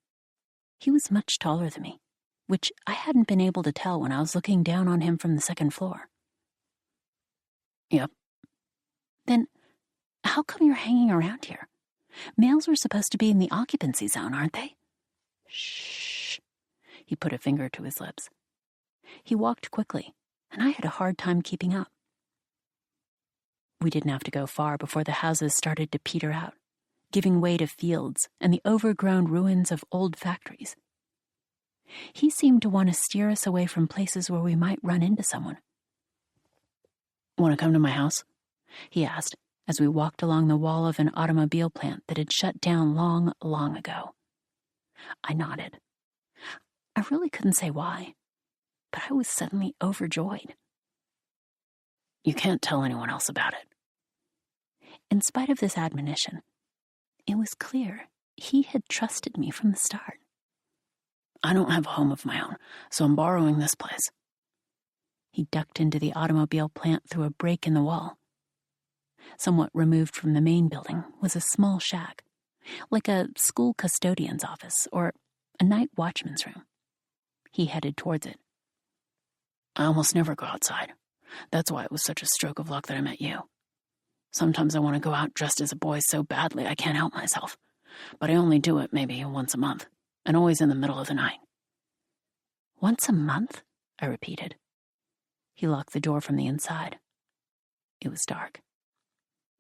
He was much taller than me, which I hadn't been able to tell when I was looking down on him from the second floor. "Yep." "Then how come you're hanging around here? Males are supposed to be in the occupancy zone, aren't they?" "Shh." He put a finger to his lips. He walked quickly, and I had a hard time keeping up. We didn't have to go far before the houses started to peter out, giving way to fields and the overgrown ruins of old factories. He seemed to want to steer us away from places where we might run into someone. "Want to come to my house?" he asked as we walked along the wall of an automobile plant that had shut down long, long ago. I nodded. I really couldn't say why, but I was suddenly overjoyed. "You can't tell anyone else about it." In spite of this admonition, it was clear he had trusted me from the start. "I don't have a home of my own, so I'm borrowing this place." He ducked into the automobile plant through a break in the wall. Somewhat removed from the main building was a small shack, like a school custodian's office or a night watchman's room. He headed towards it. "I almost never go outside. That's why it was such a stroke of luck that I met you. Sometimes I want to go out dressed as a boy so badly I can't help myself, but I only do it maybe once a month, and always in the middle of the night." "Once a month?" I repeated. He locked the door from the inside. It was dark.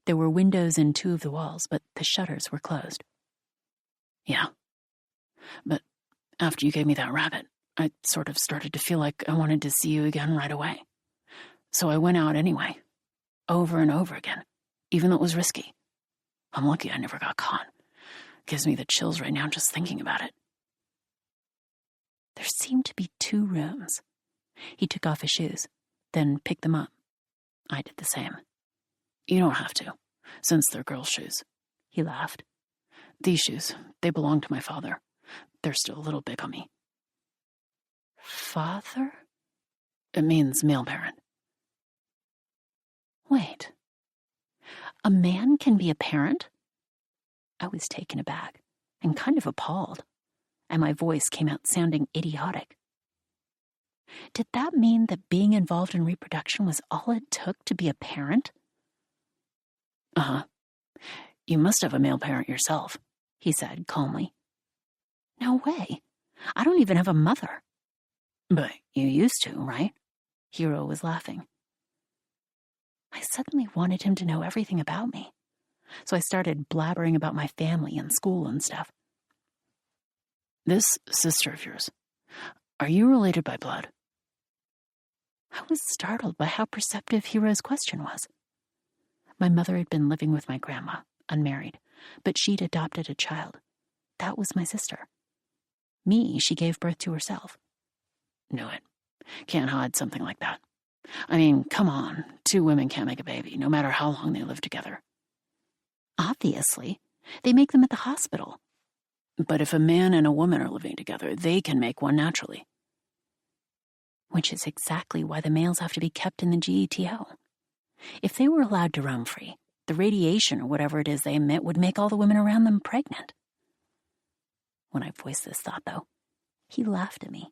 There were windows in 2 of the walls, but the shutters were closed. "Yeah. But after you gave me that rabbit, I sort of started to feel like I wanted to see you again right away. So I went out anyway, over and over again, even though it was risky. I'm lucky I never got caught. Gives me the chills right now just thinking about it." There seemed to be 2 rooms. He took off his shoes, then pick them up. I did the same. You don't have to, since they're girls' shoes. He laughed. These shoes, they belong to my father. They're still a little big on me. Father? It means male parent. Wait. A man can be a parent? I was taken aback and kind of appalled, and my voice came out sounding idiotic. Did that mean that being involved in reproduction was all it took to be a parent? Uh-huh. You must have a male parent yourself, he said calmly. No way. I don't even have a mother. But you used to, right? Hiro was laughing. I suddenly wanted him to know everything about me, so I started blabbering about my family and school and stuff. This sister of yours, are you related by blood? I was startled by how perceptive Hiro's question was. My mother had been living with my grandma, unmarried, but she'd adopted a child. That was my sister. Me, she gave birth to herself. Knew it. Can't hide something like that. I mean, come on. 2 women can't make a baby, no matter how long they live together. Obviously. They make them at the hospital. But if a man and a woman are living together, they can make one naturally. Which is exactly why the males have to be kept in the GETO. If they were allowed to roam free, the radiation or whatever it is they emit would make all the women around them pregnant. When I voiced this thought, though, he laughed at me.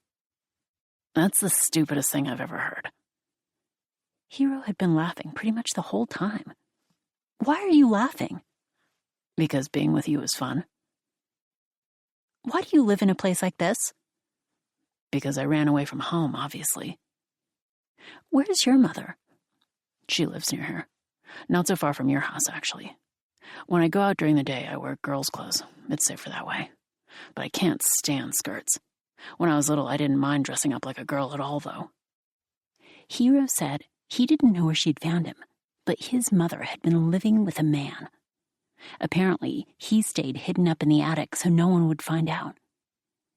That's the stupidest thing I've ever heard. Hiro had been laughing pretty much the whole time. Why are you laughing? Because being with you is fun. Why do you live in a place like this? Because I ran away from home, obviously. Where's your mother? She lives near here. Not so far from your house, actually. When I go out during the day, I wear girls' clothes. It's safer that way. But I can't stand skirts. When I was little, I didn't mind dressing up like a girl at all, though. Hiro said he didn't know where she'd found him, but his mother had been living with a man. Apparently, he stayed hidden up in the attic so no one would find out.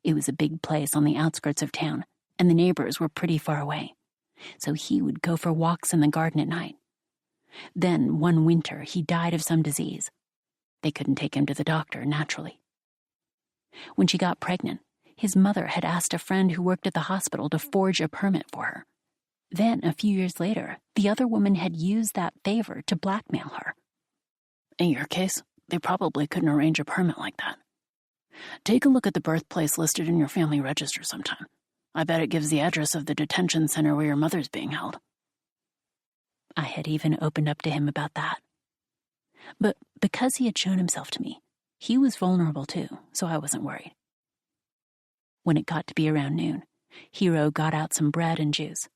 It was a big place on the outskirts of town, and the neighbors were pretty far away, so he would go for walks in the garden at night. Then, one winter, he died of some disease. They couldn't take him to the doctor, naturally. When she got pregnant, his mother had asked a friend who worked at the hospital to forge a permit for her. Then, a few years later, the other woman had used that favor to blackmail her. In your case, they probably couldn't arrange a permit like that. Take a look at the birthplace listed in your family register sometime. I bet it gives the address of the detention center where your mother's being held. I had even opened up to him about that. But because he had shown himself to me, he was vulnerable too, so I wasn't worried. When it got to be around noon, Hiro got out some bread and juice.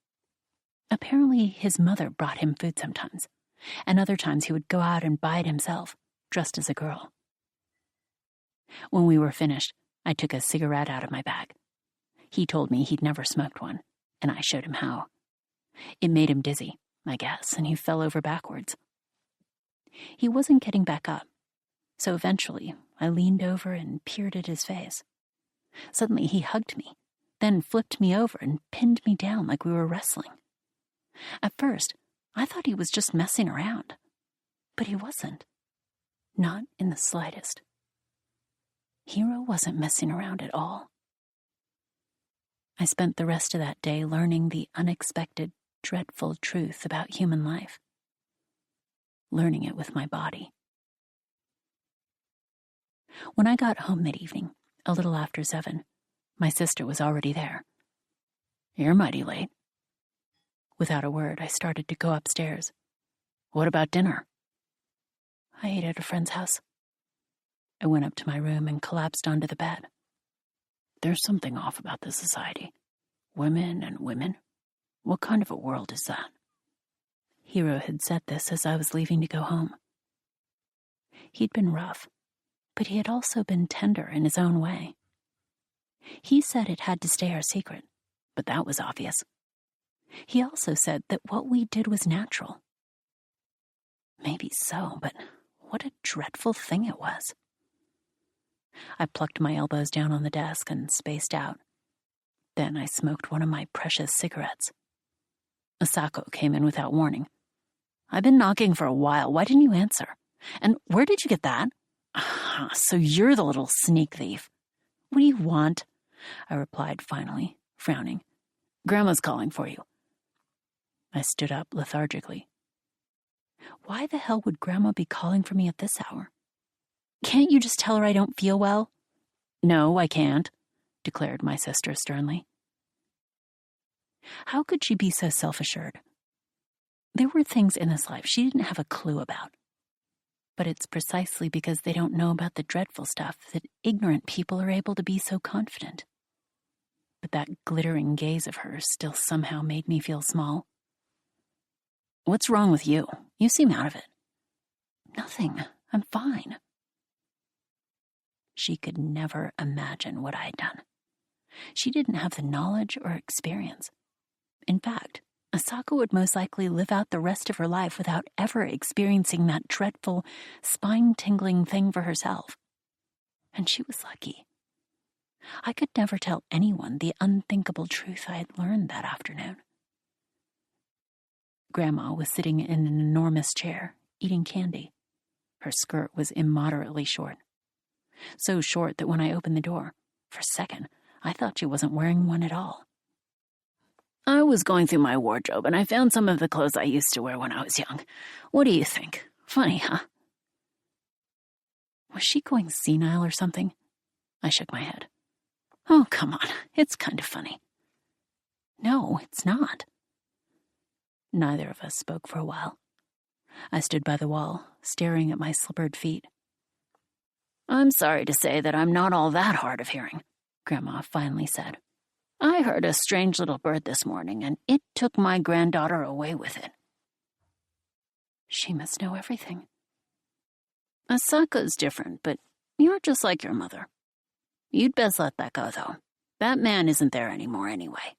Apparently, his mother brought him food sometimes, and other times he would go out and buy it himself, dressed as a girl. When we were finished, I took a cigarette out of my bag. He told me he'd never smoked one, and I showed him how. It made him dizzy, I guess, and he fell over backwards. He wasn't getting back up, so eventually I leaned over and peered at his face. Suddenly he hugged me, then flipped me over and pinned me down like we were wrestling. At first, I thought he was just messing around, but he wasn't. Not in the slightest. Hiro wasn't messing around at all. I spent the rest of that day learning the unexpected, dreadful truth about human life. Learning it with my body. When I got home that evening, a little after 7, my sister was already there. You're mighty late. Without a word, I started to go upstairs. What about dinner? I ate at a friend's house. I went up to my room and collapsed onto the bed. There's something off about this society. Women and women. What kind of a world is that? Hiro had said this as I was leaving to go home. He'd been rough, but he had also been tender in his own way. He said it had to stay our secret, but that was obvious. He also said that what we did was natural. Maybe so, but what a dreadful thing it was. I plucked my elbows down on the desk and spaced out. Then I smoked one of my precious cigarettes. Asako came in without warning. I've been knocking for a while. Why didn't you answer? And where did you get that? So you're the little sneak thief. What do you want? I replied finally, frowning. Grandma's calling for you. I stood up lethargically. Why the hell would Grandma be calling for me at this hour? Can't you just tell her I don't feel well? No, I can't, declared my sister sternly. How could she be so self-assured? There were things in this life she didn't have a clue about. But it's precisely because they don't know about the dreadful stuff that ignorant people are able to be so confident. But that glittering gaze of hers still somehow made me feel small. What's wrong with you? You seem out of it. Nothing. I'm fine. She could never imagine what I had done. She didn't have the knowledge or experience. In fact, Asako would most likely live out the rest of her life without ever experiencing that dreadful, spine-tingling thing for herself. And she was lucky. I could never tell anyone the unthinkable truth I had learned that afternoon. Grandma was sitting in an enormous chair, eating candy. Her skirt was immoderately short. So short that when I opened the door, for a second, I thought she wasn't wearing one at all. I was going through my wardrobe and I found some of the clothes I used to wear when I was young. What do you think? Funny, huh? Was she going senile or something? I shook my head. Oh, come on. It's kind of funny. No, it's not. Neither of us spoke for a while. I stood by the wall, staring at my slippered feet. I'm sorry to say that I'm not all that hard of hearing, Grandma finally said. I heard a strange little bird this morning, and it took my granddaughter away with it. She must know everything. Asako's different, but you're just like your mother. You'd best let that go, though. That man isn't there anymore anyway.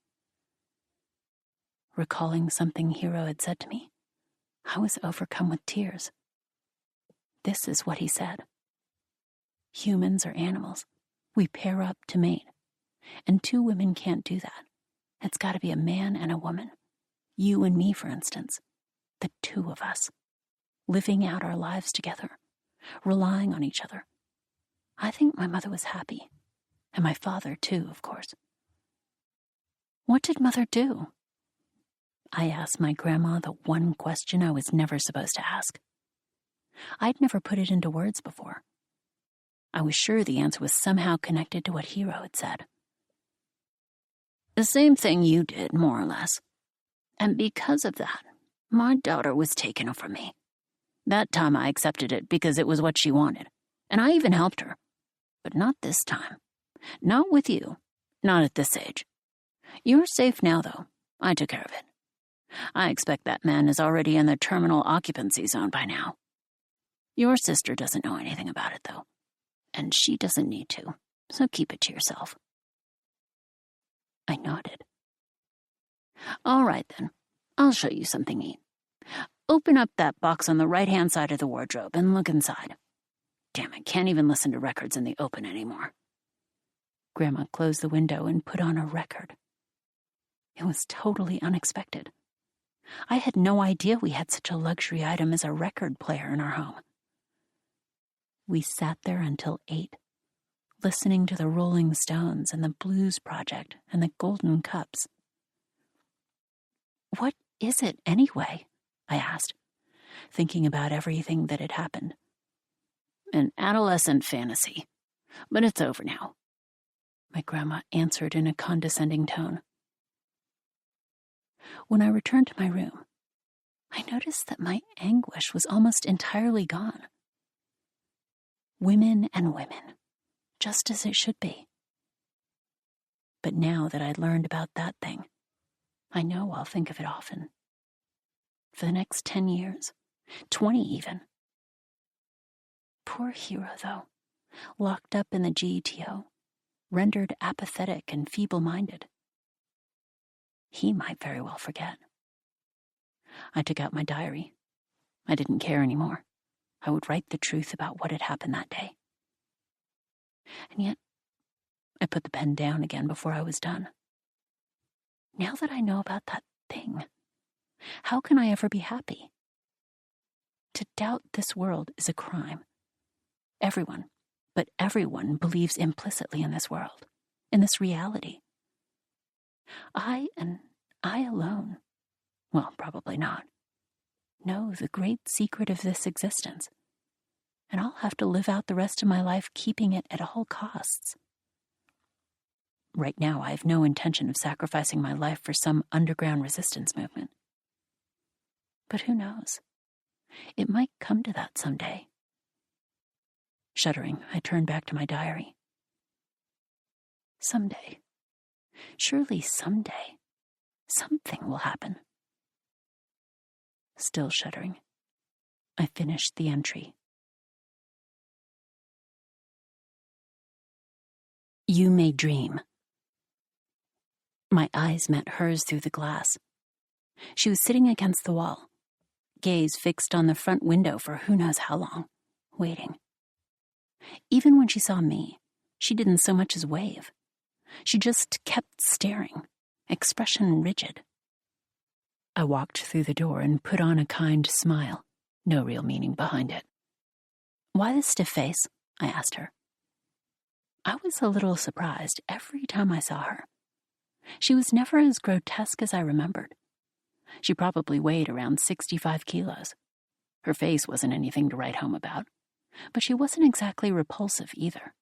Recalling something Hiro had said to me, I was overcome with tears. This is what he said. Humans are animals. We pair up to mate. And two women can't do that. It's got to be a man and a woman. You and me, for instance. The two of us. Living out our lives together. Relying on each other. I think my mother was happy. And my father, too, of course. What did Mother do? I asked my grandma the one question I was never supposed to ask. I'd never put it into words before. I was sure the answer was somehow connected to what Hiro had said. The same thing you did, more or less. And because of that, my daughter was taken from me. That time I accepted it because it was what she wanted, and I even helped her. But not this time. Not with you. Not at this age. You're safe now, though. I took care of it. I expect that man is already in the terminal occupancy zone by now. Your sister doesn't know anything about it, though. And she doesn't need to, so keep it to yourself. I nodded. All right, then. I'll show you something neat. Open up that box on the right-hand side of the wardrobe and look inside. Damn, I can't even listen to records in the open anymore. Grandma closed the window and put on a record. It was totally unexpected. I had no idea we had such a luxury item as a record player in our home. We sat there until 8, listening to the Rolling Stones and the Blues Project and the Golden Cups. What is it, anyway? I asked, thinking about everything that had happened. An adolescent fantasy, but it's over now, my grandma answered in a condescending tone. When I returned to my room, I noticed that my anguish was almost entirely gone. Women and women, just as it should be. But now that I'd learned about that thing, I know I'll think of it often. For the next 10 years, 20 even. Poor Hiro, though, locked up in the GETO, rendered apathetic and feeble-minded. He might very well forget. I took out my diary. I didn't care anymore. I would write the truth about what had happened that day. And yet, I put the pen down again before I was done. Now that I know about that thing, How can I ever be happy? To doubt this world is a crime. Everyone, but everyone believes implicitly in this world, in this reality. I and I alone, well, probably not, know the great secret of this existence, and I'll have to live out the rest of my life keeping it at all costs. Right now, I have no intention of sacrificing my life for some underground resistance movement. But who knows? It might come to that someday. Shuddering, I turned back to my diary. Someday. Surely someday. Something will happen. Still shuddering, I finished the entry. You may dream. My eyes met hers through the glass. She was sitting against the wall, gaze fixed on the front window for who knows how long, waiting. Even when she saw me, she didn't so much as wave. She just kept staring, expression rigid. I walked through the door and put on a kind smile, no real meaning behind it. Why the stiff face? I asked her. I was a little surprised every time I saw her. She was never as grotesque as I remembered. She probably weighed around 65 kilos. Her face wasn't anything to write home about, but she wasn't exactly repulsive either.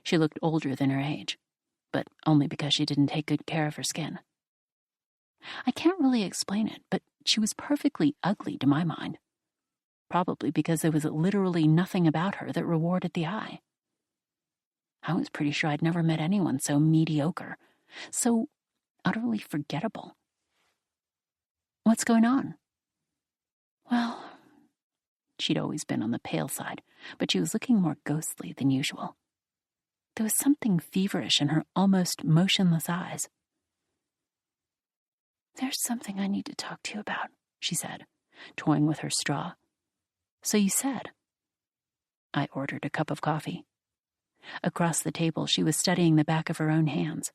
She looked older than her age, but only because she didn't take good care of her skin. I can't really explain it, but she was perfectly ugly to my mind. Probably because there was literally nothing about her that rewarded the eye. I was pretty sure I'd never met anyone so mediocre, so utterly forgettable. What's going on? Well, she'd always been on the pale side, but she was looking more ghostly than usual. There was something feverish in her almost motionless eyes. There's something I need to talk to you about, she said, toying with her straw. So you said. I ordered a cup of coffee. Across the table, she was studying the back of her own hands.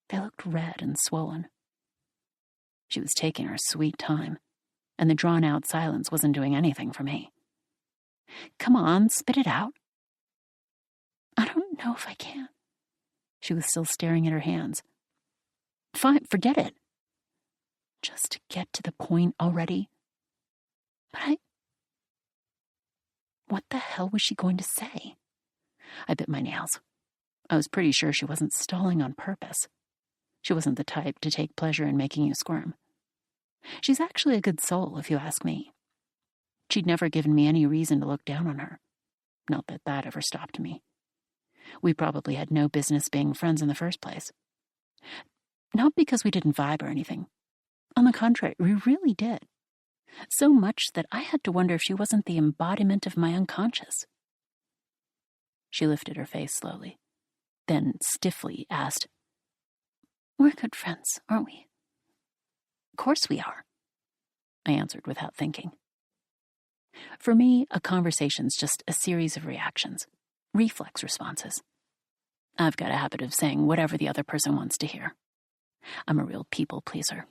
They looked red and swollen. She was taking her sweet time, and the drawn-out silence wasn't doing anything for me. Come on, spit it out. I don't know if I can. She was still staring at her hands. Fine, forget it. Just get to the point already. But what the hell was she going to say? I bit my nails. I was pretty sure she wasn't stalling on purpose. She wasn't the type to take pleasure in making you squirm. She's actually a good soul, if you ask me. She'd never given me any reason to look down on her. Not that that ever stopped me. We probably had no business being friends in the first place. Not because we didn't vibe or anything. On the contrary, we really did. So much that I had to wonder if she wasn't the embodiment of my unconscious. She lifted her face slowly, then stiffly asked, We're good friends, aren't we? Of course we are, I answered without thinking. For me, a conversation's just a series of reactions, reflex responses. I've got a habit of saying whatever the other person wants to hear. I'm a real people pleaser.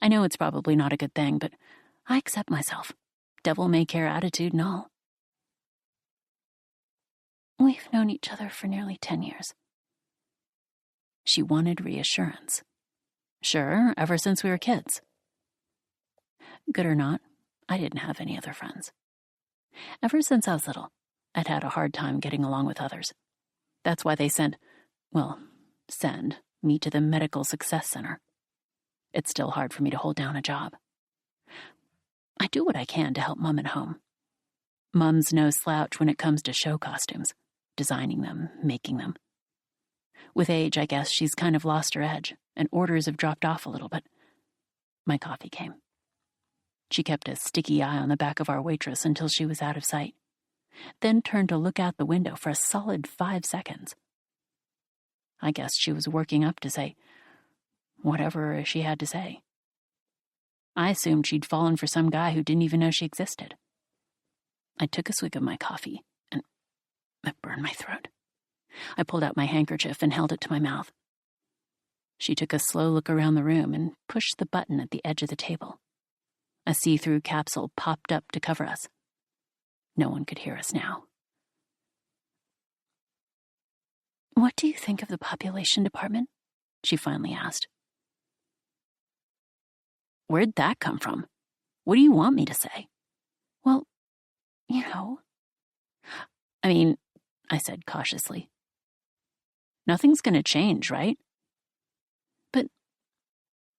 I know it's probably not a good thing, but I accept myself. Devil may care attitude and all. We've known each other for nearly 10 years. She wanted reassurance. Sure, ever since we were kids. Good or not, I didn't have any other friends. Ever since I was little, I'd had a hard time getting along with others. That's why they send me to the Medical Success Center. It's still hard for me to hold down a job. I do what I can to help Mum at home. Mum's no slouch when it comes to show costumes, designing them, making them. With age, I guess she's kind of lost her edge, and orders have dropped off a little, but my coffee came. She kept a sticky eye on the back of our waitress until she was out of sight, then turned to look out the window for a solid 5 seconds. I guess she was working up to say whatever she had to say. I assumed she'd fallen for some guy who didn't even know she existed. I took a swig of my coffee, and it burned my throat. I pulled out my handkerchief and held it to my mouth. She took a slow look around the room and pushed the button at the edge of the table. A see-through capsule popped up to cover us. No one could hear us now. "What do you think of the population department?" she finally asked. "Where'd that come from? What do you want me to say?" "Well, I said cautiously. "Nothing's going to change, right?" "But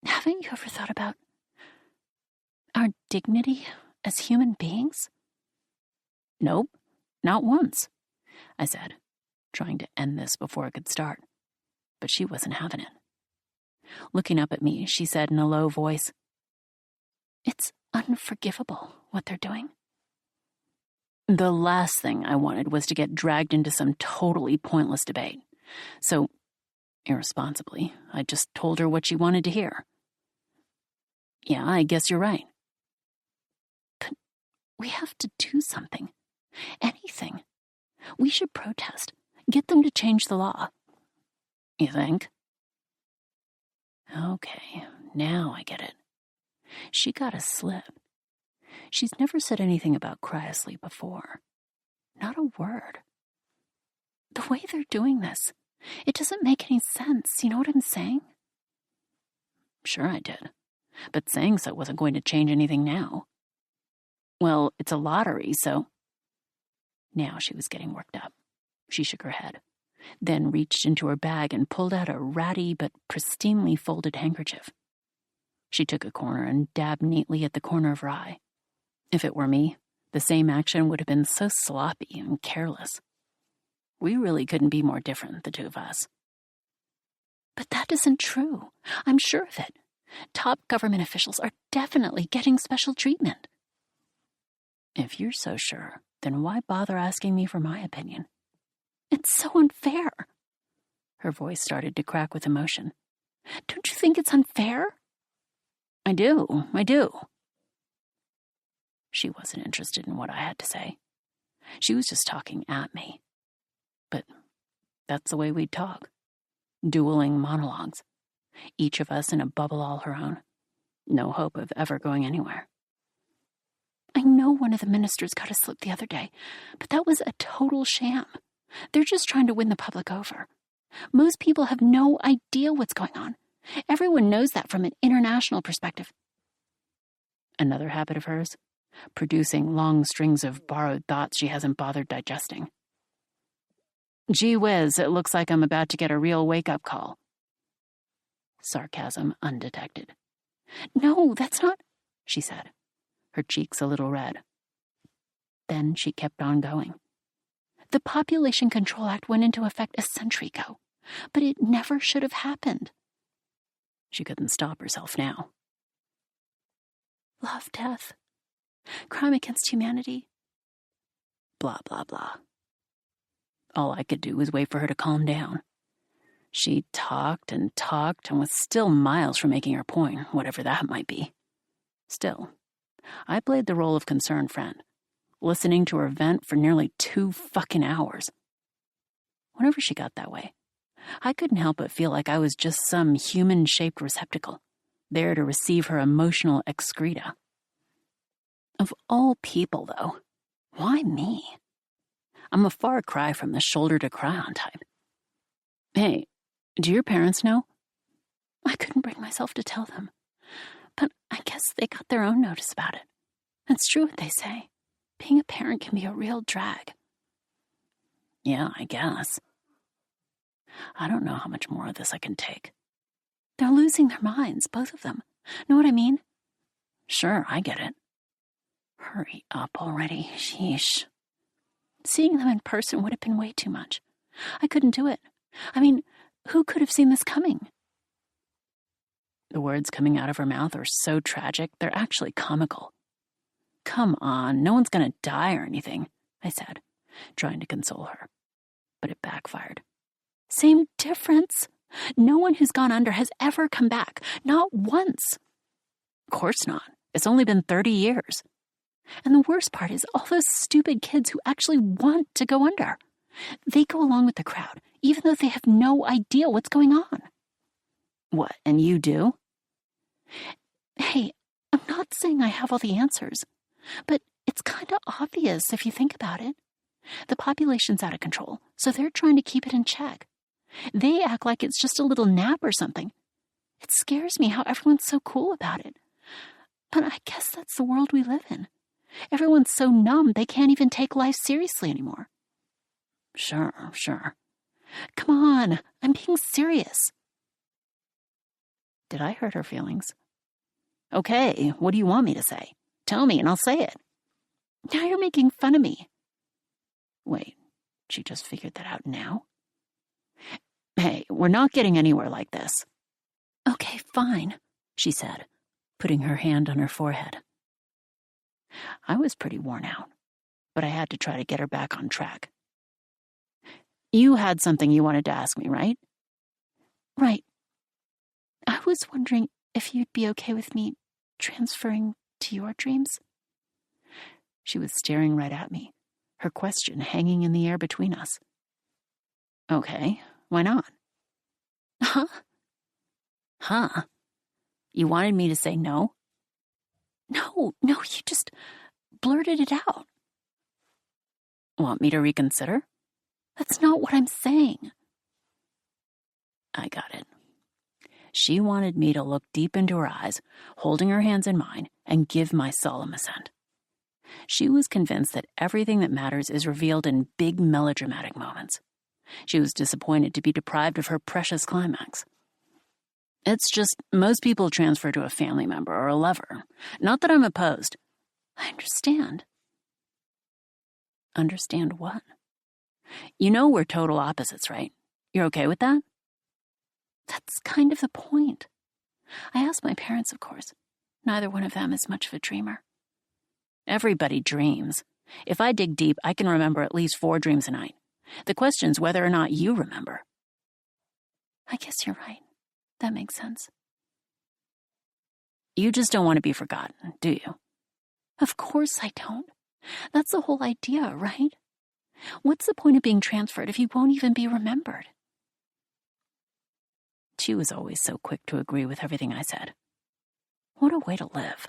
haven't you ever thought about our dignity as human beings?" "Nope, not once," I said, trying to end this before it could start. But she wasn't having it. Looking up at me, she said in a low voice, "It's unforgivable what they're doing." The last thing I wanted was to get dragged into some totally pointless debate. So, irresponsibly, I just told her what she wanted to hear. "Yeah, I guess you're right." "But we have to do something. Anything. We should protest. Get them to change the law." "You think?" Okay, now I get it. She got a slip. She's never said anything about cryosleep before. Not a word. The way they're doing this, it doesn't make any sense. You know what I'm saying? Sure I did. But saying so wasn't going to change anything now. Well, it's a lottery, so... Now she was getting worked up. She shook her head, then reached into her bag and pulled out a ratty but pristinely folded handkerchief. She took a corner and dabbed neatly at the corner of her eye. If it were me, the same action would have been so sloppy and careless. We really couldn't be more different, the two of us. But that isn't true. I'm sure of it. Top government officials are definitely getting special treatment. If you're so sure, then why bother asking me for my opinion? It's so unfair. Her voice started to crack with emotion. Don't you think it's unfair? I do. She wasn't interested in what I had to say. She was just talking at me. But that's the way we'd talk. Dueling monologues. Each of us in a bubble all her own. No hope of ever going anywhere. I know one of the ministers got a slip the other day, but that was a total sham. They're just trying to win the public over. Most people have no idea what's going on. Everyone knows that from an international perspective. Another habit of hers? Producing long strings of borrowed thoughts she hasn't bothered digesting. Gee whiz, it looks like I'm about to get a real wake-up call. Sarcasm undetected. No, that's not, she said, her cheeks a little red. Then she kept on going. The Population Control Act went into effect a century ago, but it never should have happened. She couldn't stop herself now. Love, death, crime against humanity. Blah, blah, blah. All I could do was wait for her to calm down. She talked and was still miles from making her point, whatever that might be. Still, I played the role of concerned friend, listening to her vent for nearly 2 fucking hours. Whenever she got that way, I couldn't help but feel like I was just some human-shaped receptacle, there to receive her emotional excreta. Of all people, though, why me? I'm a far cry from the shoulder-to-cry-on type. Hey, do your parents know? I couldn't bring myself to tell them, but I guess they got their own notice about it. It's true what they say. Being a parent can be a real drag. Yeah, I guess. I don't know how much more of this I can take. They're losing their minds, both of them. Know what I mean? Sure, I get it. Hurry up already, sheesh. Seeing them in person would have been way too much. I couldn't do it. I mean, who could have seen this coming? The words coming out of her mouth are so tragic, they're actually comical. Come on, no one's gonna die or anything, I said, trying to console her. But it backfired. Same difference. No one who's gone under has ever come back, not once. Of course not. It's only been 30 years. And the worst part is all those stupid kids who actually want to go under. They go along with the crowd, even though they have no idea what's going on. What, and you do? Hey, I'm not saying I have all the answers, but it's kind of obvious if you think about it. The population's out of control, so they're trying to keep it in check. They act like it's just a little nap or something. It scares me how everyone's so cool about it. But I guess that's the world we live in. Everyone's so numb they can't even take life seriously anymore. Sure. Come on, I'm being serious. Did I hurt her feelings? Okay, what do you want me to say? Tell me and I'll say it. Now you're making fun of me. Wait, she just figured that out now? Hey, we're not getting anywhere like this. Okay, fine, she said, putting her hand on her forehead. I was pretty worn out, but I had to try to get her back on track. You had something you wanted to ask me, right? Right. I was wondering if you'd be okay with me transferring to your dreams. She was staring right at me, her question hanging in the air between us. Okay, why not? Huh? You wanted me to say no? No, you just blurted it out. Want me to reconsider? That's not what I'm saying. I got it. She wanted me to look deep into her eyes, holding her hands in mine, and give my solemn assent. She was convinced that everything that matters is revealed in big melodramatic moments. She was disappointed to be deprived of her precious climax. It's just most people transfer to a family member or a lover. Not that I'm opposed. I understand. Understand what? You know we're total opposites, right? You're okay with that? That's kind of the point. I asked my parents, of course. Neither one of them is much of a dreamer. Everybody dreams. If I dig deep, I can remember at least 4 dreams a night. The question's whether or not you remember. I guess you're right. That makes sense. You just don't want to be forgotten, do you? Of course I don't. That's the whole idea, right? What's the point of being transferred if you won't even be remembered? She was always so quick to agree with everything I said. What a way to live.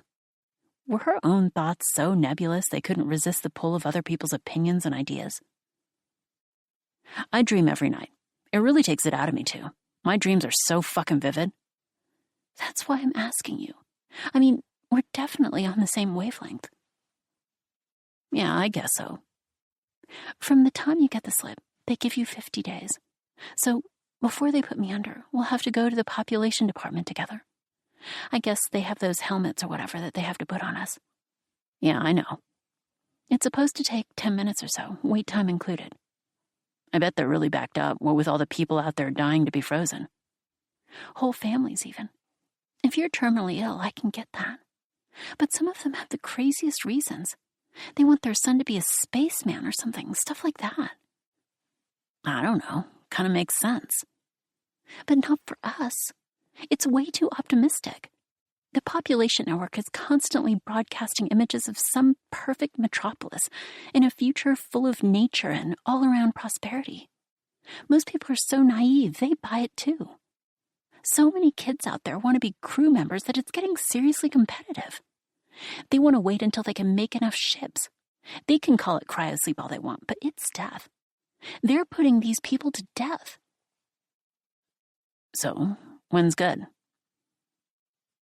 Were her own thoughts so nebulous they couldn't resist the pull of other people's opinions and ideas? I dream every night. It really takes it out of me, too. My dreams are so fucking vivid. That's why I'm asking you. I mean, we're definitely on the same wavelength. Yeah, I guess so. From the time you get the slip, they give you 50 days. So, before they put me under, we'll have to go to the population department together. I guess they have those helmets or whatever that they have to put on us. Yeah, I know. It's supposed to take 10 minutes or so, wait time included. I bet they're really backed up, what with all the people out there dying to be frozen. Whole families, even. If you're terminally ill, I can get that. But some of them have the craziest reasons. They want their son to be a spaceman or something, stuff like that. I don't know. Kind of makes sense. But not for us. It's way too optimistic. The population network is constantly broadcasting images of some perfect metropolis in a future full of nature and all-around prosperity. Most people are so naive, they buy it too. So many kids out there want to be crew members that it's getting seriously competitive. They want to wait until they can make enough ships. They can call it cryosleep all they want, but it's death. They're putting these people to death. So, when's good?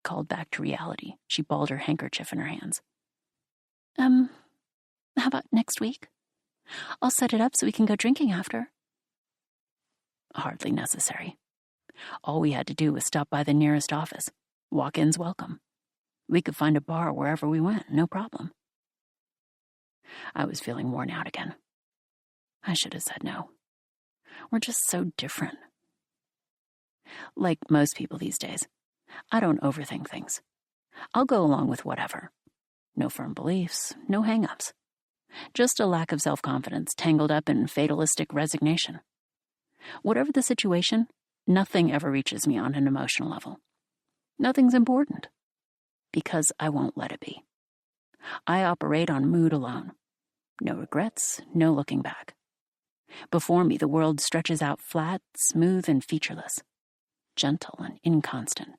Called back to reality, she balled her handkerchief in her hands. How about next week? I'll set it up so we can go drinking after. Hardly necessary. All we had to do was stop by the nearest office. Walk-ins welcome. We could find a bar wherever we went, no problem. I was feeling worn out again. I should have said no. We're just so different. Like most people these days, I don't overthink things. I'll go along with whatever. No firm beliefs, no hang-ups. Just a lack of self-confidence tangled up in fatalistic resignation. Whatever the situation, nothing ever reaches me on an emotional level. Nothing's important. Because I won't let it be. I operate on mood alone. No regrets, no looking back. Before me, the world stretches out flat, smooth, and featureless. gentle and inconstant.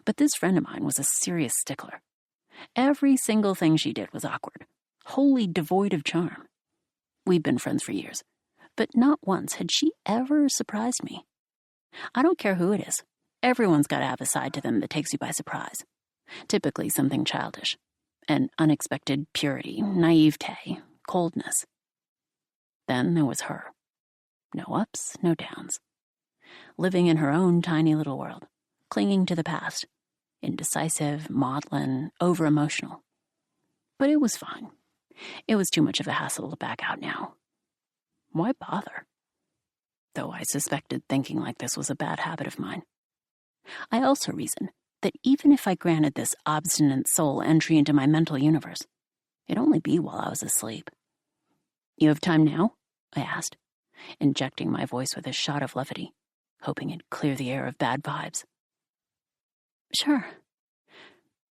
But this friend of mine was a serious stickler. Every single thing she did was awkward, wholly devoid of charm. We'd been friends for years, but not once had she ever surprised me. I don't care who it is. Everyone's got to have a side to them that takes you by surprise. Typically something childish. An unexpected purity, naivete, coldness. Then there was her. No ups, no downs. Living in her own tiny little world, clinging to the past, indecisive, maudlin, over-emotional. But it was fine. It was too much of a hassle to back out now. Why bother? Though I suspected thinking like this was a bad habit of mine. I also reasoned that even if I granted this obstinate soul entry into my mental universe, it'd only be while I was asleep. You have time now? I asked, injecting my voice with a shot of levity, hoping it'd clear the air of bad vibes. Sure.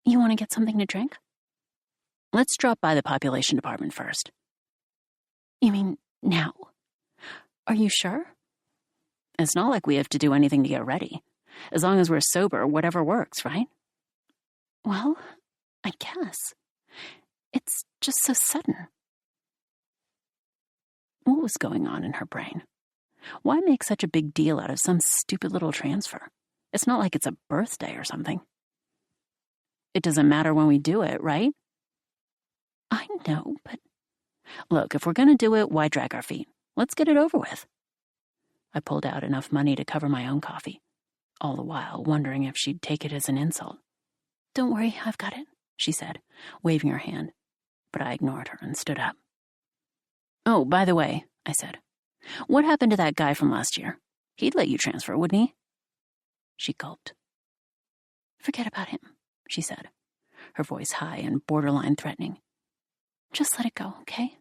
You want to get something to drink? Let's drop by the population department first. You mean now? Are you sure? It's not like we have to do anything to get ready. As long as we're sober, whatever works, right? Well, I guess. It's just so sudden. What was going on in her brain? Why make such a big deal out of some stupid little transfer? It's not like it's a birthday or something. It doesn't matter when we do it, right? I know, but... Look, if we're gonna do it, why drag our feet? Let's get it over with. I pulled out enough money to cover my own coffee, all the while wondering if she'd take it as an insult. Don't worry, I've got it, she said, waving her hand, but I ignored her and stood up. Oh, by the way, I said, what happened to that guy from last year? He'd let you transfer, wouldn't he? She gulped. Forget about him, she said, her voice high and borderline threatening. Just let it go, okay?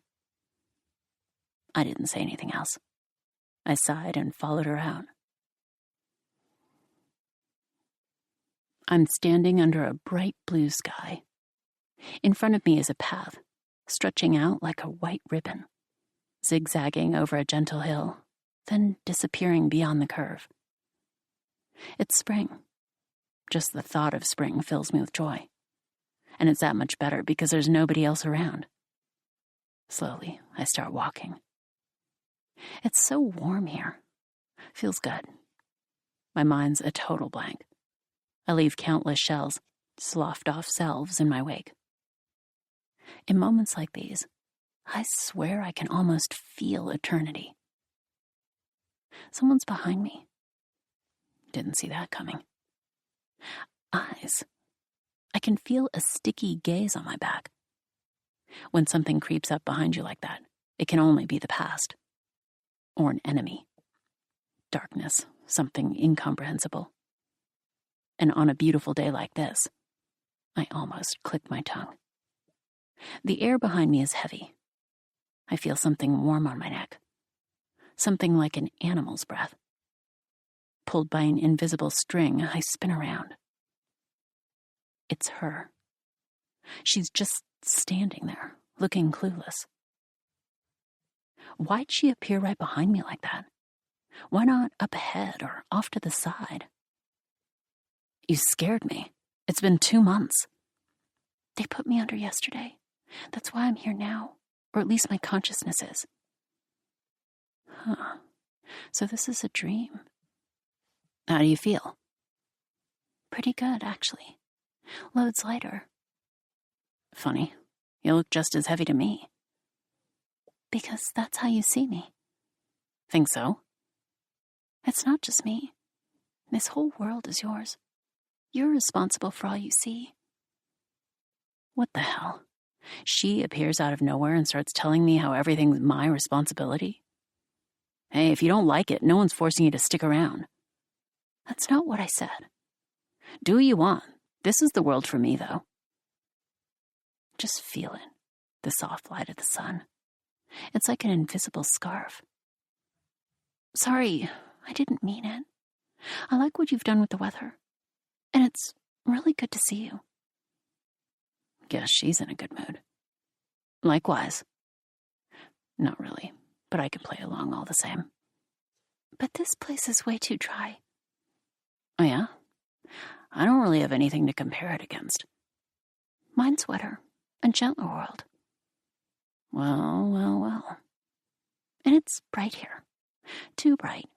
I didn't say anything else. I sighed and followed her out. I'm standing under a bright blue sky. In front of me is a path, stretching out like a white ribbon, zigzagging over a gentle hill, then disappearing beyond the curve. It's spring. Just the thought of spring fills me with joy. And it's that much better because there's nobody else around. Slowly, I start walking. It's so warm here. Feels good. My mind's a total blank. I leave countless shells, sloughed off selves in my wake. In moments like these, I swear I can almost feel eternity. Someone's behind me. Didn't see that coming. Eyes. I can feel a sticky gaze on my back. When something creeps up behind you like that, it can only be the past. Or an enemy. Darkness, something incomprehensible. And on a beautiful day like this, I almost click my tongue. The air behind me is heavy. I feel something warm on my neck. Something like an animal's breath. Pulled by an invisible string, I spin around. It's her. She's just standing there, looking clueless. Why'd she appear right behind me like that? Why not up ahead or off to the side? You scared me. It's been 2 months. They put me under yesterday. That's why I'm here now, or at least my consciousness is. Huh. So this is a dream. How do you feel? Pretty good, actually. Loads lighter. Funny. You look just as heavy to me. Because that's how you see me. Think so? It's not just me. This whole world is yours. You're responsible for all you see. What the hell? She appears out of nowhere and starts telling me how everything's my responsibility? Hey, if you don't like it, no one's forcing you to stick around. That's not what I said. Do what you want. This is the world for me, though. Just feel it, the soft light of the sun. It's like an invisible scarf. Sorry, I didn't mean it. I like what you've done with the weather. And it's really good to see you. Guess she's in a good mood. Likewise. Not really, but I can play along all the same. But this place is way too dry. Oh, yeah? I don't really have anything to compare it against. Mine's wetter, a gentler world. Well. And it's bright here. Too bright.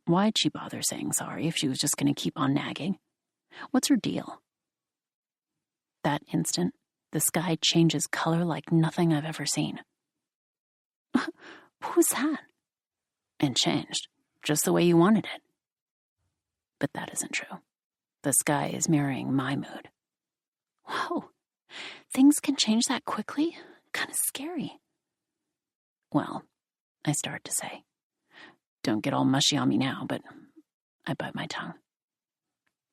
Why'd she bother saying sorry if she was just going to keep on nagging? What's her deal? That instant, the sky changes color like nothing I've ever seen. What was that? And changed, just the way you wanted it. But that isn't true. The sky is mirroring my mood. Whoa, things can change that quickly? Kind of scary. Well, I start to say. Don't get all mushy on me now, but I bite my tongue.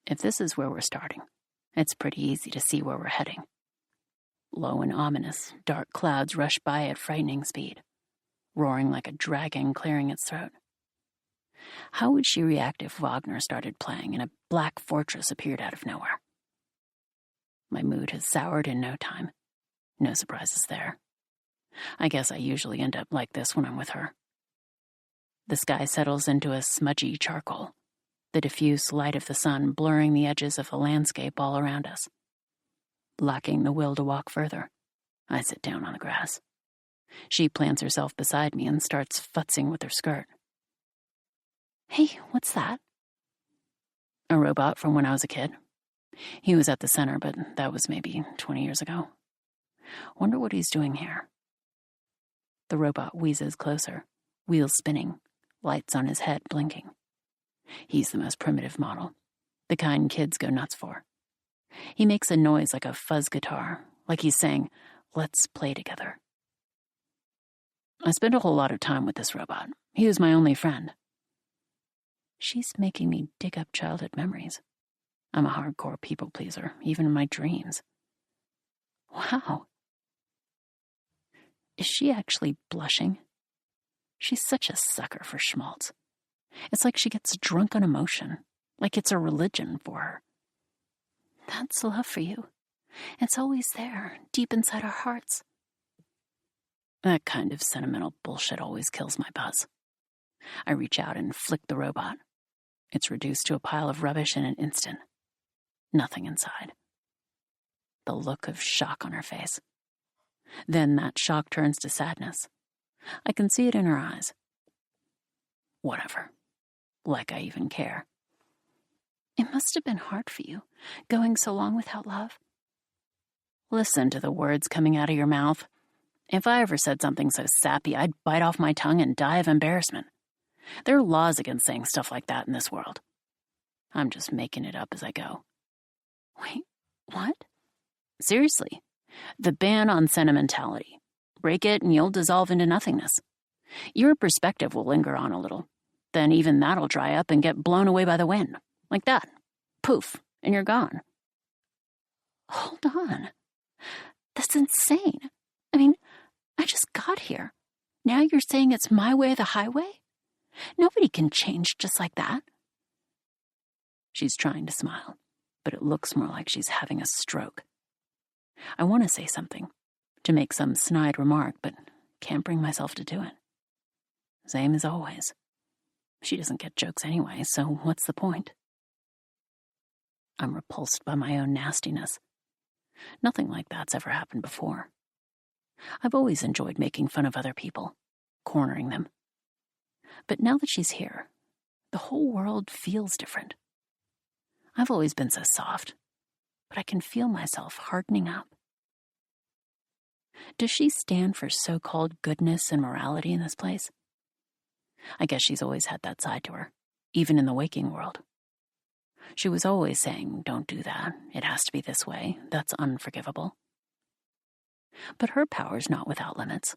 If this is where we're starting, it's pretty easy to see where we're heading. Low and ominous, dark clouds rush by at frightening speed, roaring like a dragon clearing its throat. How would she react if Wagner started playing and a black fortress appeared out of nowhere? My mood has soured in no time. No surprises there. I guess I usually end up like this when I'm with her. The sky settles into a smudgy charcoal, the diffuse light of the sun blurring the edges of the landscape all around us. Lacking the will to walk further, I sit down on the grass. She plants herself beside me and starts futzing with her skirt. Hey, what's that? A robot from when I was a kid. He was at the center, but that was maybe 20 years ago. Wonder what he's doing here. The robot wheezes closer, wheels spinning, lights on his head blinking. He's the most primitive model, the kind kids go nuts for. He makes a noise like a fuzz guitar, like he's saying, "Let's play together." I spent a whole lot of time with this robot. He was my only friend. She's making me dig up childhood memories. I'm a hardcore people pleaser, even in my dreams. Wow. Is she actually blushing? She's such a sucker for schmaltz. It's like she gets drunk on emotion, like it's a religion for her. That's love for you. It's always there, deep inside our hearts. That kind of sentimental bullshit always kills my buzz. I reach out and flick the robot. It's reduced to a pile of rubbish in an instant. Nothing inside. The look of shock on her face. Then that shock turns to sadness. I can see it in her eyes. Whatever. Like I even care. It must have been hard for you, going so long without love. Listen to the words coming out of your mouth. If I ever said something so sappy, I'd bite off my tongue and die of embarrassment. There are laws against saying stuff like that in this world. I'm just making it up as I go. Wait, what? Seriously. The ban on sentimentality. Break it and you'll dissolve into nothingness. Your perspective will linger on a little. Then even that'll dry up and get blown away by the wind. Like that. Poof, and you're gone. Hold on. That's insane. I mean, I just got here. Now you're saying it's my way or the highway? Nobody can change just like that. She's trying to smile, but it looks more like she's having a stroke. I want to say something, to make some snide remark, but can't bring myself to do it. Same as always. She doesn't get jokes anyway, so what's the point? I'm repulsed by my own nastiness. Nothing like that's ever happened before. I've always enjoyed making fun of other people, cornering them. But now that she's here, the whole world feels different. I've always been so soft, but I can feel myself hardening up. Does she stand for so-called goodness and morality in this place? I guess she's always had that side to her, even in the waking world. She was always saying, "Don't do that. It has to be this way. That's unforgivable." But her power's not without limits.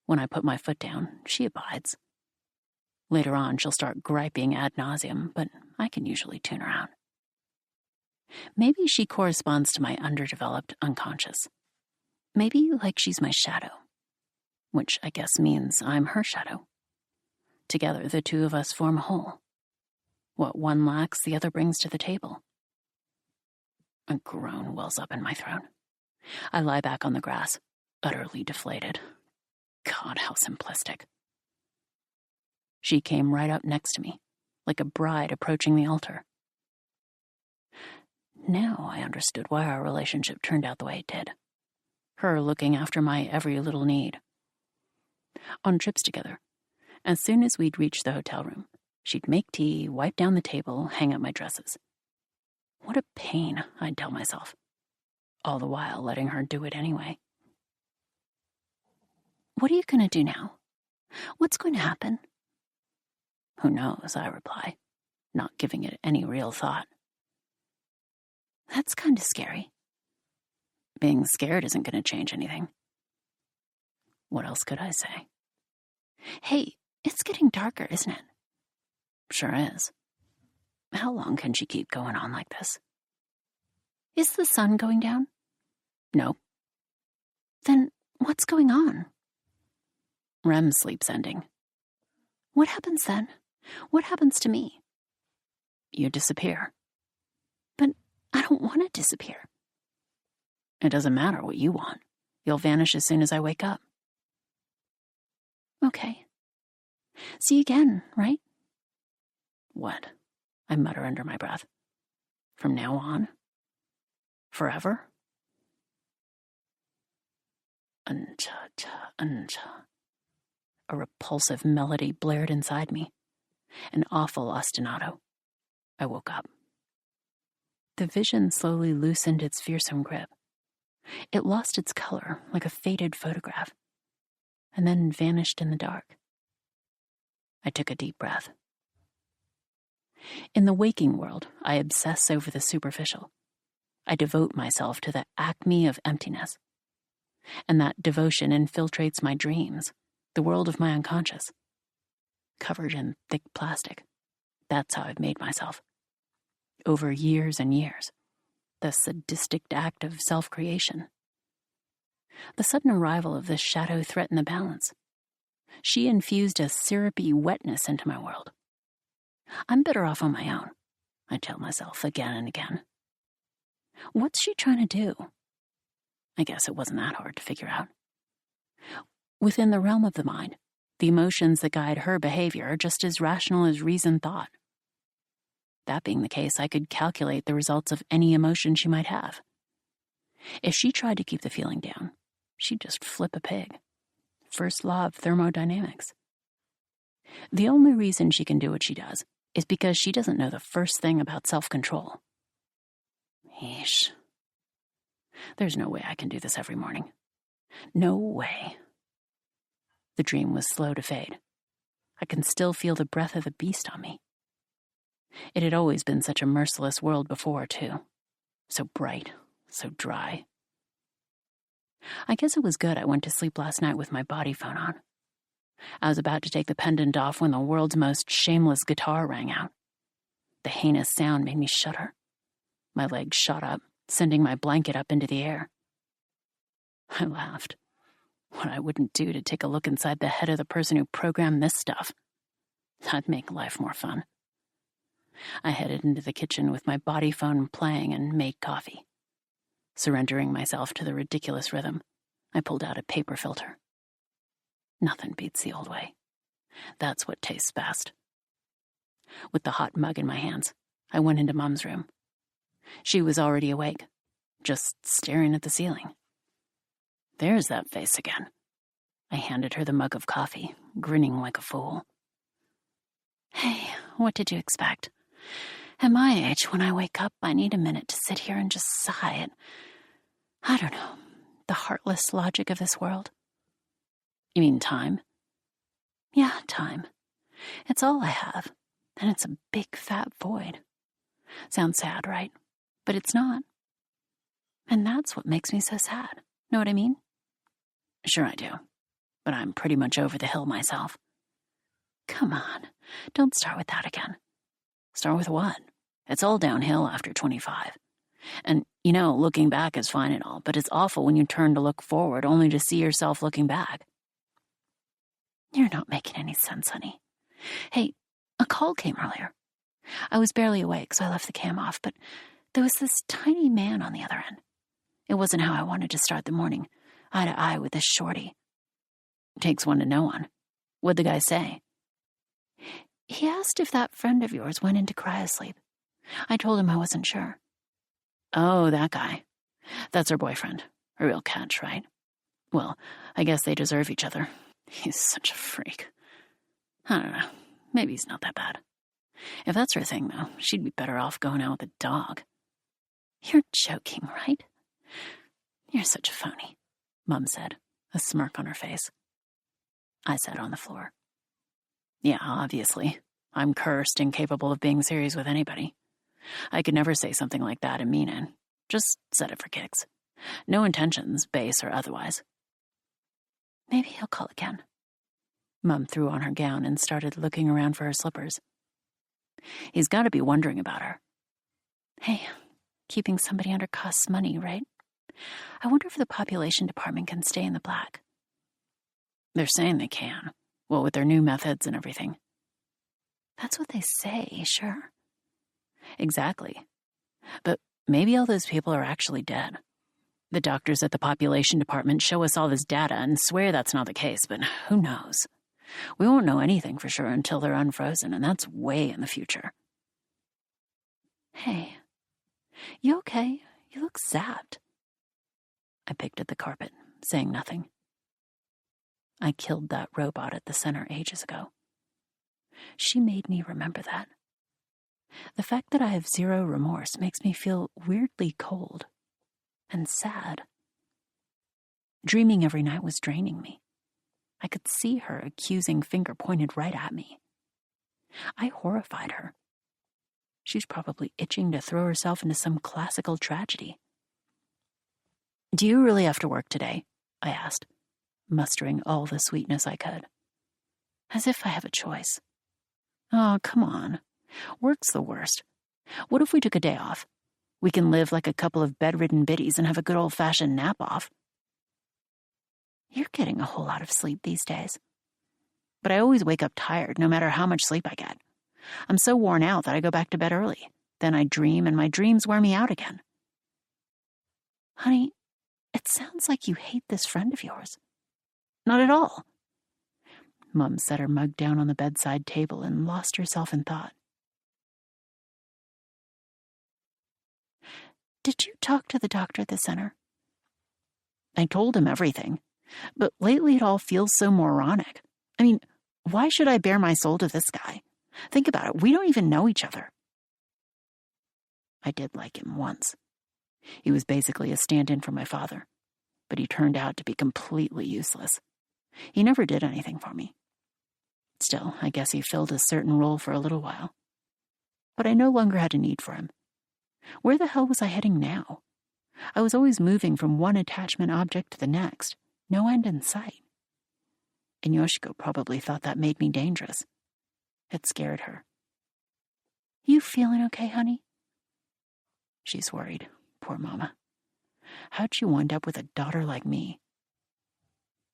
When I put my foot down, she abides. Later on, she'll start griping ad nauseum, but I can usually tune her out. Maybe she corresponds to my underdeveloped unconscious. Maybe like she's my shadow, which I guess means I'm her shadow. Together, the two of us form a whole. What one lacks, the other brings to the table. A groan wells up in my throat. I lie back on the grass, utterly deflated. God, how simplistic. She came right up next to me, like a bride approaching the altar. Now I understood why our relationship turned out the way it did. Her looking after my every little need. On trips together, as soon as we'd reach the hotel room, she'd make tea, wipe down the table, hang up my dresses. What a pain, I'd tell myself, all the while letting her do it anyway. What are you going to do now? What's going to happen? Who knows, I reply, not giving it any real thought. That's kind of scary. Being scared isn't going to change anything. What else could I say? Hey, it's getting darker, isn't it? Sure is. How long can she keep going on like this? Is the sun going down? No. Then what's going on? REM sleep's ending. What happens then? What happens to me? You disappear. But I don't want to disappear. It doesn't matter what you want. You'll vanish as soon as I wake up. Okay. See you again, right? What? I mutter under my breath. From now on? Forever? Anja. A repulsive melody blared inside me. An awful ostinato. I woke up. The vision slowly loosened its fearsome grip. It lost its color like a faded photograph, and then vanished in the dark. I took a deep breath. In the waking world, I obsess over the superficial. I devote myself to the acme of emptiness. And that devotion infiltrates my dreams, the world of my unconscious. Covered in thick plastic. That's how I've made myself. Over years and years. The sadistic act of self-creation. The sudden arrival of this shadow threatened the balance. She infused a syrupy wetness into my world. I'm better off on my own, I tell myself again and again. What's she trying to do? I guess it wasn't that hard to figure out. Within the realm of the mind, the emotions that guide her behavior are just as rational as reason thought. That being the case, I could calculate the results of any emotion she might have. If she tried to keep the feeling down, she'd just flip a pig. First law of thermodynamics. The only reason she can do what she does is because she doesn't know the first thing about self-control. Yeesh. There's no way I can do this every morning. No way. The dream was slow to fade. I can still feel the breath of the beast on me. It had always been such a merciless world before, too. So bright, so dry. I guess it was good I went to sleep last night with my body phone on. I was about to take the pendant off when the world's most shameless guitar rang out. The heinous sound made me shudder. My legs shot up, sending my blanket up into the air. I laughed. What I wouldn't do to take a look inside the head of the person who programmed this stuff. That'd make life more fun. I headed into the kitchen with my body phone playing and made coffee. Surrendering myself to the ridiculous rhythm, I pulled out a paper filter. Nothing beats the old way. That's what tastes best. With the hot mug in my hands, I went into Mom's room. She was already awake, just staring at the ceiling. There's that face again. I handed her the mug of coffee, grinning like a fool. Hey, what did you expect? At my age, when I wake up, I need a minute to sit here and just sigh at, I don't know, the heartless logic of this world. You mean time? Yeah, time. It's all I have, and it's a big fat void. Sounds sad, right? But it's not. And that's what makes me so sad. Know what I mean? Sure I do. But I'm pretty much over the hill myself. Come on, don't start with that again. Start with what? It's all downhill after 25. And, looking back is fine and all, but it's awful when you turn to look forward only to see yourself looking back. You're not making any sense, honey. Hey, a call came earlier. I was barely awake, so I left the cam off, but there was this tiny man on the other end. It wasn't how I wanted to start the morning, eye to eye with this shorty. Takes one to know one. What'd the guy say? He asked if that friend of yours went into cryosleep. I told him I wasn't sure. Oh, that guy. That's her boyfriend. A real catch, right? Well, I guess they deserve each other. He's such a freak. I don't know. Maybe he's not that bad. If that's her thing, though, she'd be better off going out with a dog. You're joking, right? You're such a phony, Mum said, a smirk on her face. I sat on the floor. Yeah, obviously. I'm cursed, incapable of being serious with anybody. I could never say something like that and mean it. Just said it for kicks. No intentions, base or otherwise. Maybe he'll call again. Mum threw on her gown and started looking around for her slippers. He's got to be wondering about her. Hey, keeping somebody under costs money, right? I wonder if the population department can stay in the black. They're saying they can. Well, with their new methods and everything. That's what they say, sure. Exactly. But maybe all those people are actually dead. The doctors at the population department show us all this data and swear that's not the case, but who knows? We won't know anything for sure until they're unfrozen, and that's way in the future. Hey, you okay? You look zapped. I picked at the carpet, saying nothing. I killed that robot at the center ages ago. She made me remember that. The fact that I have zero remorse makes me feel weirdly cold and sad. Dreaming every night was draining me. I could see her accusing finger pointed right at me. I horrified her. She's probably itching to throw herself into some classical tragedy. Do you really have to work today? I asked, mustering all the sweetness I could. As if I have a choice. Oh, come on. Work's the worst. What if we took a day off? We can live like a couple of bedridden biddies and have a good old-fashioned nap-off. You're getting a whole lot of sleep these days. But I always wake up tired, no matter how much sleep I get. I'm so worn out that I go back to bed early. Then I dream, and my dreams wear me out again. Honey, it sounds like you hate this friend of yours. Not at all. Mum set her mug down on the bedside table and lost herself in thought. Did you talk to the doctor at the center? I told him everything, but lately it all feels so moronic. I mean, why should I bare my soul to this guy? Think about it, we don't even know each other. I did like him once. He was basically a stand-in for my father, but he turned out to be completely useless. He never did anything for me. Still, I guess he filled a certain role for a little while. But I no longer had a need for him. Where the hell was I heading now? I was always moving from one attachment object to the next, no end in sight. And Yoshiko probably thought that made me dangerous. It scared her. You feeling okay, honey? She's worried, poor mama. How'd you wind up with a daughter like me?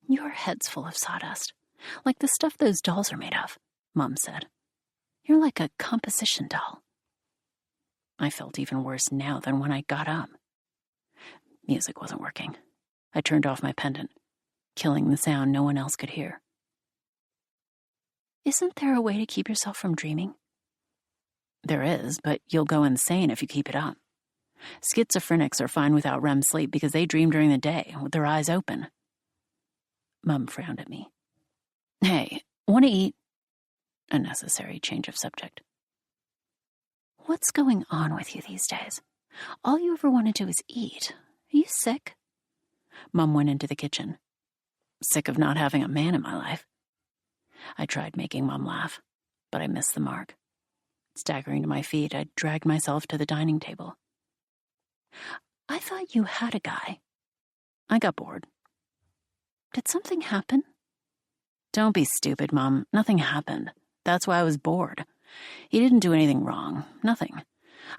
Your head's full of sawdust, like the stuff those dolls are made of, Mum said. You're like a composition doll. I felt even worse now than when I got up. Music wasn't working. I turned off my pendant, killing the sound no one else could hear. Isn't there a way to keep yourself from dreaming? There is, but you'll go insane if you keep it up. Schizophrenics are fine without REM sleep because they dream during the day, with their eyes open. Mum frowned at me. Hey, want to eat? A necessary change of subject. What's going on with you these days? All you ever want to do is eat. Are you sick? Mum went into the kitchen. Sick of not having a man in my life. I tried making Mum laugh, but I missed the mark. Staggering to my feet, I dragged myself to the dining table. I thought you had a guy. I got bored. Did something happen? Don't be stupid, Mom. Nothing happened. That's why I was bored. He didn't do anything wrong. Nothing.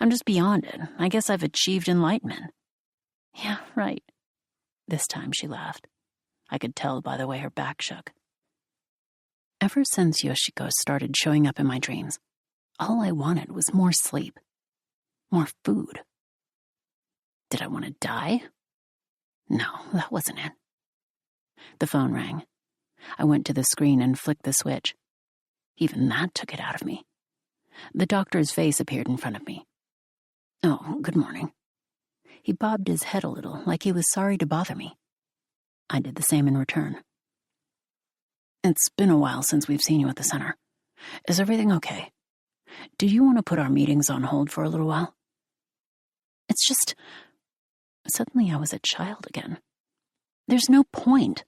I'm just beyond it. I guess I've achieved enlightenment. Yeah, right. This time she laughed. I could tell by the way her back shook. Ever since Yoshiko started showing up in my dreams, all I wanted was more sleep. More food. Did I want to die? No, that wasn't it. The phone rang. I went to the screen and flicked the switch. Even that took it out of me. The doctor's face appeared in front of me. "Oh, good morning." He bobbed his head a little, like he was sorry to bother me. I did the same in return. "It's been a while since we've seen you at the center. Is everything okay? Do you want to put our meetings on hold for a little while?" It's just... Suddenly I was a child again. "There's no point."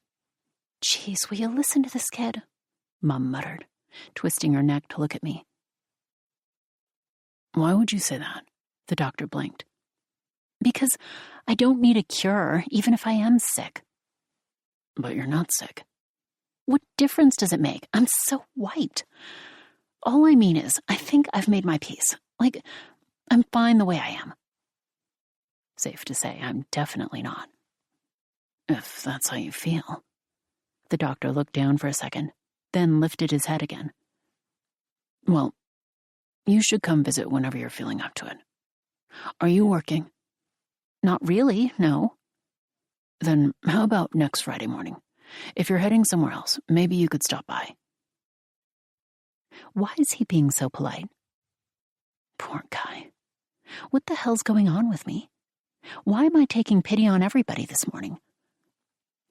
"Jeez, will you listen to this kid?" Mom muttered, twisting her neck to look at me. "Why would you say that?" The doctor blinked. "Because I don't need a cure, even if I am sick." "But you're not sick." "What difference does it make? I'm so white. All I mean is, I think I've made my peace. Like, I'm fine the way I am." Safe to say, I'm definitely not. "If that's how you feel." The doctor looked down for a second, then lifted his head again. "Well, you should come visit whenever you're feeling up to it. Are you working?" "Not really, no." "Then how about next Friday morning? If you're heading somewhere else, maybe you could stop by." Why is he being so polite? Poor guy. What the hell's going on with me? Why am I taking pity on everybody this morning?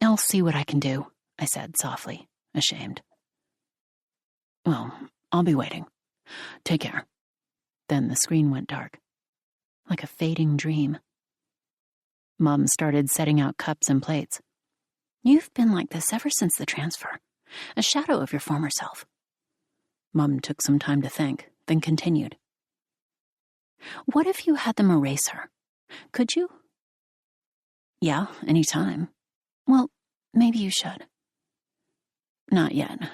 "I'll see what I can do," I said softly, ashamed. "Well, I'll be waiting. Take care." Then the screen went dark, like a fading dream. Mom started setting out cups and plates. "You've been like this ever since the transfer, a shadow of your former self." Mom took some time to think, then continued. "What if you had them erase her? Could you?" "Yeah, any time." "Well, maybe you should." "Not yet.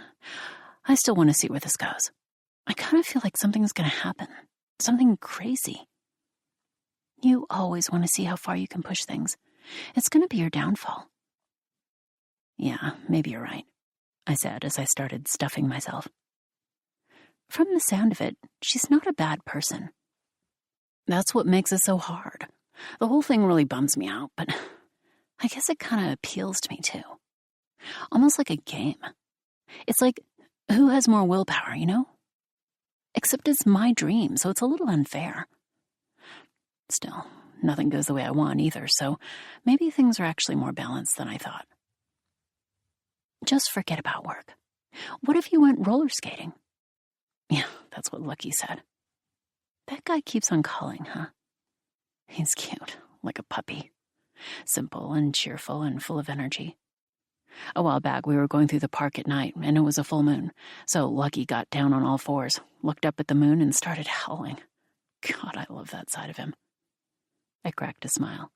I still want to see where this goes. I kind of feel like something's going to happen. Something crazy." "You always want to see how far you can push things. It's going to be your downfall." "Yeah, maybe you're right," I said as I started stuffing myself. From the sound of it, she's not a bad person. That's what makes it so hard. The whole thing really bums me out, but I guess it kind of appeals to me too. Almost like a game. It's like, who has more willpower, you know? Except it's my dream, so it's a little unfair. Still, nothing goes the way I want either, so maybe things are actually more balanced than I thought. Just forget about work. What if you went roller skating? Yeah, that's what Lucky said. That guy keeps on calling, huh? He's cute, like a puppy. Simple and cheerful and full of energy. A while back, we were going through the park at night, and it was a full moon, so Lucky got down on all fours, looked up at the moon, and started howling. God, I love that side of him. I cracked a smile.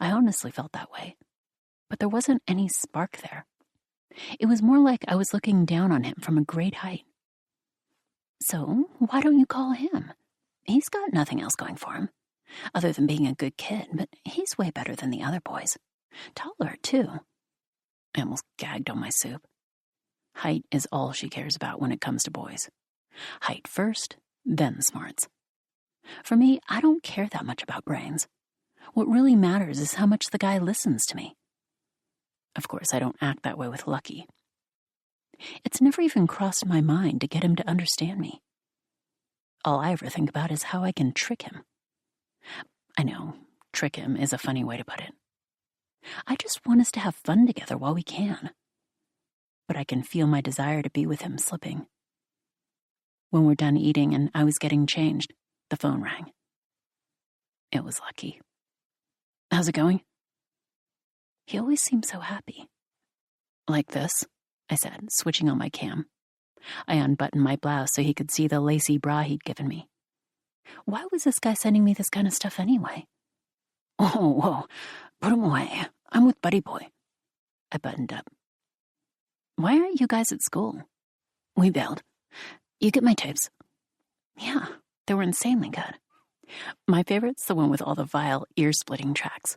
I honestly felt that way, but there wasn't any spark there. It was more like I was looking down on him from a great height. So, why don't you call him? He's got nothing else going for him, other than being a good kid, but he's way better than the other boys. Taller, too. I almost gagged on my soup. Height is all she cares about when it comes to boys. Height first, then smarts. For me, I don't care that much about brains. What really matters is how much the guy listens to me. Of course, I don't act that way with Lucky. It's never even crossed my mind to get him to understand me. All I ever think about is how I can trick him. I know, trick him is a funny way to put it. I just want us to have fun together while we can. But I can feel my desire to be with him slipping. When we're done eating and I was getting changed, the phone rang. It was Lucky. "How's it going?" He always seems so happy. "Like this?" I said, switching on my cam. I unbuttoned my blouse so he could see the lacy bra he'd given me. Why was this guy sending me this kind of stuff anyway? "Oh, whoa, put him away. I'm with Buddy Boy." I buttoned up. "Why aren't you guys at school?" "We bailed. You get my tapes?" "Yeah, they were insanely good. My favorite's the one with all the vile, ear-splitting tracks.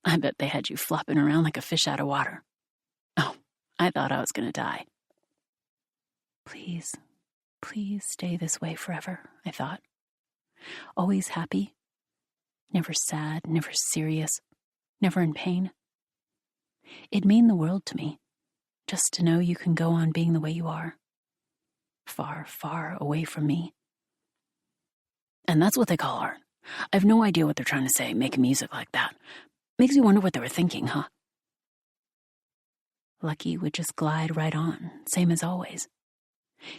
I bet they had you flopping around like a fish out of water. Oh, I thought I was going to die." Please, please stay this way forever, I thought. Always happy. Never sad, never serious, never in pain. It'd mean the world to me, just to know you can go on being the way you are. far, far away from me. And that's what they call art. I have no idea what they're trying to say, making music like that. Makes you wonder what they were thinking, huh? Lucky would just glide right on, same as always.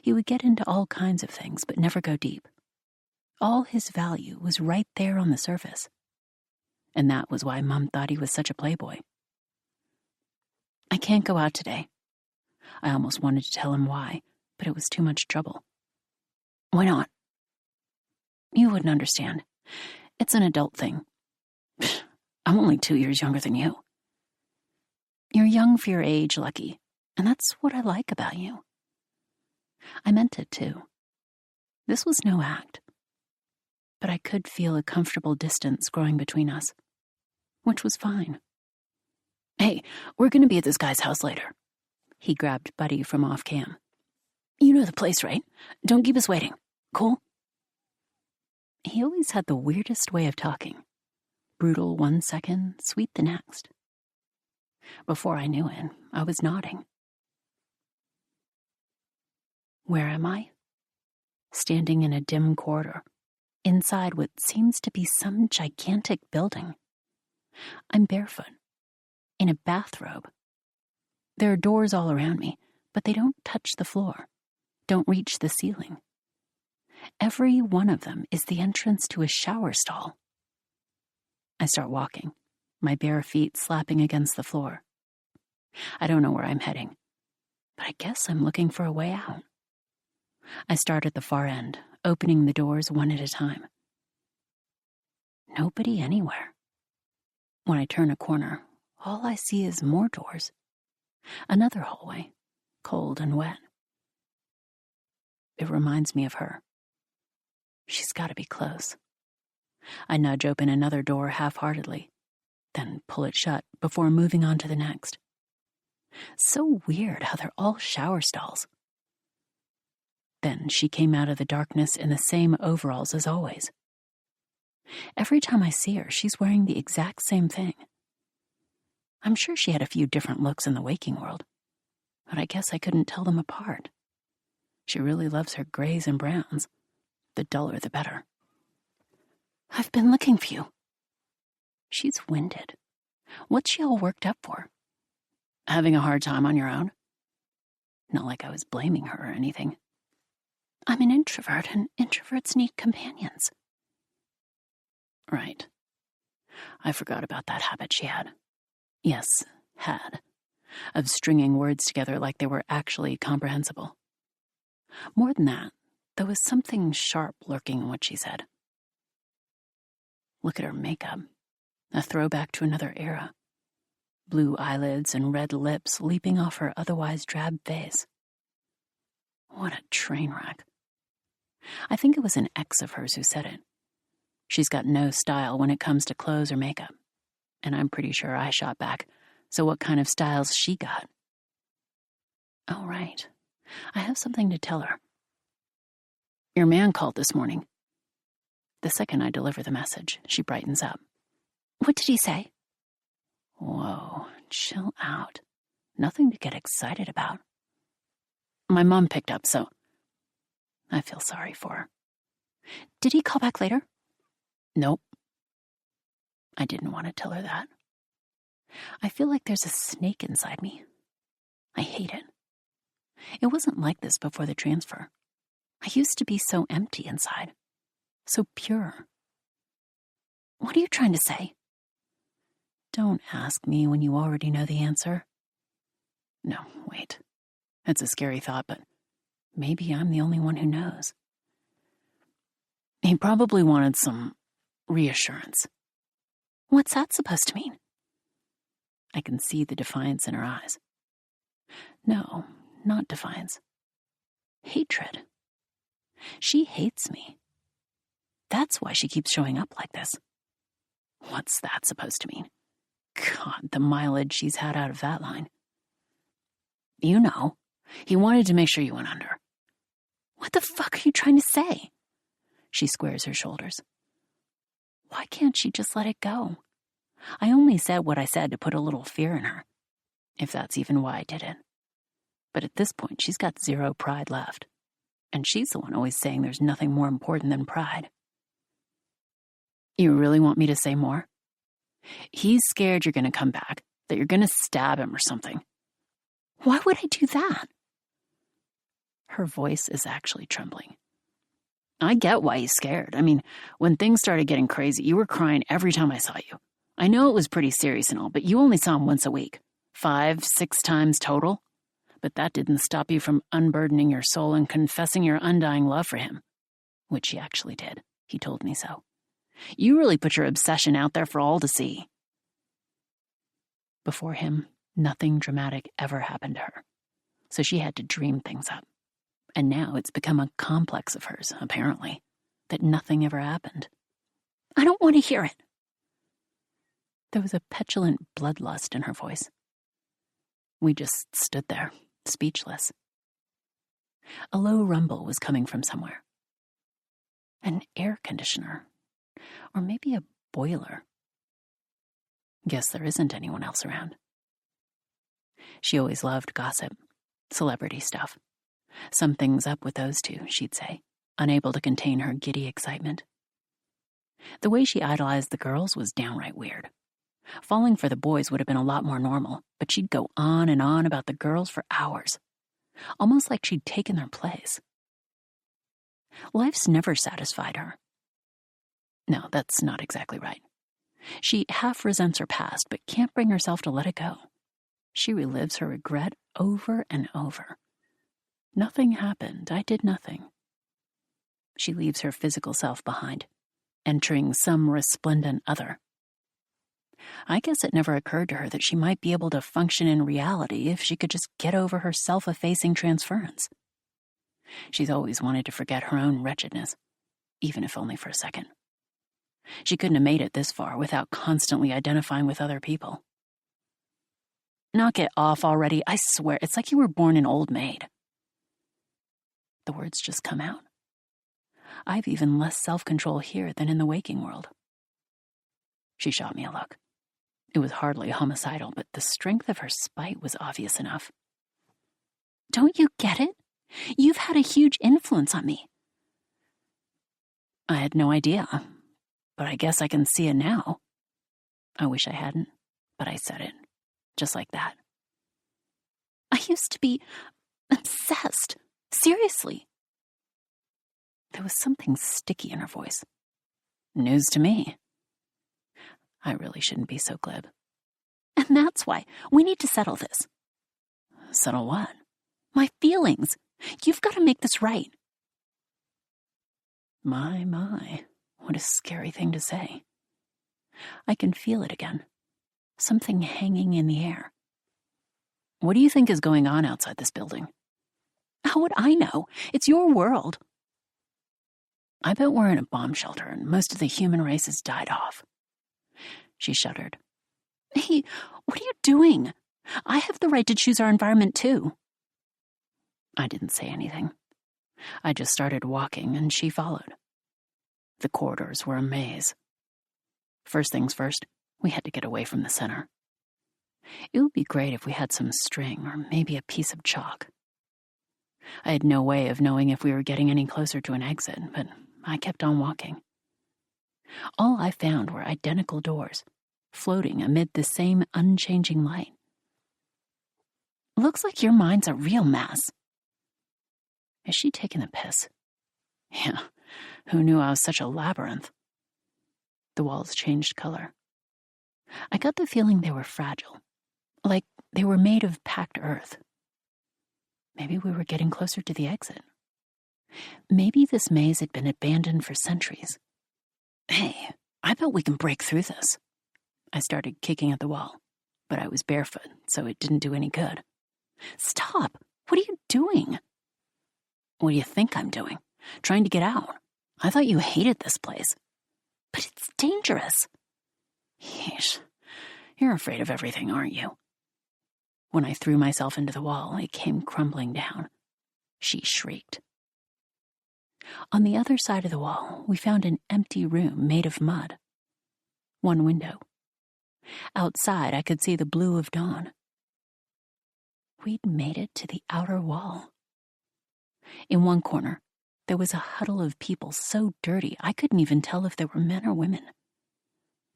He would get into all kinds of things, but never go deep. All his value was right there on the surface. And that was why Mom thought he was such a playboy. I can't go out today. I almost wanted to tell him why, but it was too much trouble. Why not? You wouldn't understand. It's an adult thing. I'm only 2 years younger than you. You're young for your age, Lucky, and that's what I like about you. I meant it, too. This was no act. But I could feel a comfortable distance growing between us, which was fine. Hey, we're going to be at this guy's house later. He grabbed Buddy from off cam. You know the place, right? Don't keep us waiting. Cool? He always had the weirdest way of talking. Brutal 1 second, sweet the next. Before I knew it, I was nodding. Where am I? Standing in a dim corridor, inside what seems to be some gigantic building. I'm barefoot, in a bathrobe. There are doors all around me, but they don't touch the floor, don't reach the ceiling. Every one of them is the entrance to a shower stall. I start walking, my bare feet slapping against the floor. I don't know where I'm heading, but I guess I'm looking for a way out. I start at the far end, opening the doors one at a time. Nobody anywhere. When I turn a corner, all I see is more doors. Another hallway, cold and wet. It reminds me of her. She's got to be close. I nudge open another door half-heartedly, then pull it shut before moving on to the next. So weird how they're all shower stalls. Then she came out of the darkness in the same overalls as always. Every time I see her, she's wearing the exact same thing. I'm sure she had a few different looks in the waking world, but I guess I couldn't tell them apart. She really loves her grays and browns. The duller the better. I've been looking for you. She's winded. What's she all worked up for? Having a hard time on your own? Not like I was blaming her or anything. I'm an introvert, and introverts need companions. Right. I forgot about that habit she had. Yes, had. Of stringing words together like they were actually comprehensible. More than that, there was something sharp lurking in what she said. Look at her makeup. A throwback to another era. Blue eyelids and red lips leaping off her otherwise drab face. What a train wreck. I think it was an ex of hers who said it. She's got no style when it comes to clothes or makeup. And I'm pretty sure I shot back, so what kind of styles she got? Oh, right. I have something to tell her. Your man called this morning. The second I deliver the message, she brightens up. What did he say? Whoa, chill out. Nothing to get excited about. My mom picked up, so I feel sorry for her. Did he call back later? Nope. I didn't want to tell her that. I feel like there's a snake inside me. I hate it. It wasn't like this before the transfer. I used to be so empty inside, so pure. What are you trying to say? Don't ask me when you already know the answer. No, wait. It's a scary thought, but maybe I'm the only one who knows. He probably wanted some reassurance. What's that supposed to mean? I can see the defiance in her eyes. No, not defiance. Hatred. She hates me. That's why she keeps showing up like this. What's that supposed to mean? God, the mileage she's had out of that line. You know, he wanted to make sure you went under. What the fuck are you trying to say? She squares her shoulders. Why can't she just let it go? I only said what I said to put a little fear in her, if that's even why I did it. But at this point, she's got zero pride left. And she's the one always saying there's nothing more important than pride. You really want me to say more? He's scared you're going to come back, that you're going to stab him or something. Why would I do that? Her voice is actually trembling. I get why he's scared. I mean, when things started getting crazy, you were crying every time I saw you. I know it was pretty serious and all, but you only saw him once a week. 5, 6 times total. But that didn't stop you from unburdening your soul and confessing your undying love for him. Which he actually did. He told me so. You really put your obsession out there for all to see. Before him, nothing dramatic ever happened to her. So she had to dream things up. And now it's become a complex of hers, apparently, that nothing ever happened. I don't want to hear it. There was a petulant bloodlust in her voice. We just stood there, speechless. A low rumble was coming from somewhere. An air conditioner. Or maybe a boiler. Guess there isn't anyone else around. She always loved gossip, celebrity stuff. Something's up with those two, she'd say, unable to contain her giddy excitement. The way she idolized the girls was downright weird. Falling for the boys would have been a lot more normal, but she'd go on and on about the girls for hours, almost like she'd taken their place. Life's never satisfied her. No, that's not exactly right. She half resents her past, but can't bring herself to let it go. She relives her regret over and over. Nothing happened. I did nothing. She leaves her physical self behind, entering some resplendent other. I guess it never occurred to her that she might be able to function in reality if she could just get over her self-effacing transference. She's always wanted to forget her own wretchedness, even if only for a second. She couldn't have made it this far without constantly identifying with other people. Knock it off already, I swear, it's like you were born an old maid. The words just come out. I've even less self-control here than in the waking world. She shot me a look. It was hardly homicidal, but the strength of her spite was obvious enough. Don't you get it? You've had a huge influence on me. I had no idea, but I guess I can see it now. I wish I hadn't, but I said it, just like that. I used to be obsessed. Seriously. There was something sticky in her voice. News to me. I really shouldn't be so glib. And that's why we need to settle this. Settle what? My feelings. You've got to make this right. My, what a scary thing to say. I can feel it again. Something hanging in the air. What do you think is going on outside this building? How would I know? It's your world. I bet we're in a bomb shelter and most of the human race has died off. She shuddered. Hey, what are you doing? I have the right to choose our environment too. I didn't say anything. I just started walking and she followed. The corridors were a maze. First things first, we had to get away from the center. It would be great if we had some string or maybe a piece of chalk. I had no way of knowing if we were getting any closer to an exit, but I kept on walking. All I found were identical doors, floating amid the same unchanging light. Looks like your mind's a real mess. Is she taking the piss? Yeah, who knew I was such a labyrinth? The walls changed color. I got the feeling they were fragile, like they were made of packed earth. Maybe we were getting closer to the exit. Maybe this maze had been abandoned for centuries. Hey, I bet we can break through this. I started kicking at the wall, but I was barefoot, so it didn't do any good. Stop! What are you doing? What do you think I'm doing? Trying to get out. I thought you hated this place. But it's dangerous. Yeesh. You're afraid of everything, aren't you? When I threw myself into the wall, it came crumbling down. She shrieked. On the other side of the wall, we found an empty room made of mud. One window. Outside, I could see the blue of dawn. We'd made it to the outer wall. In one corner, there was a huddle of people so dirty I couldn't even tell if they were men or women.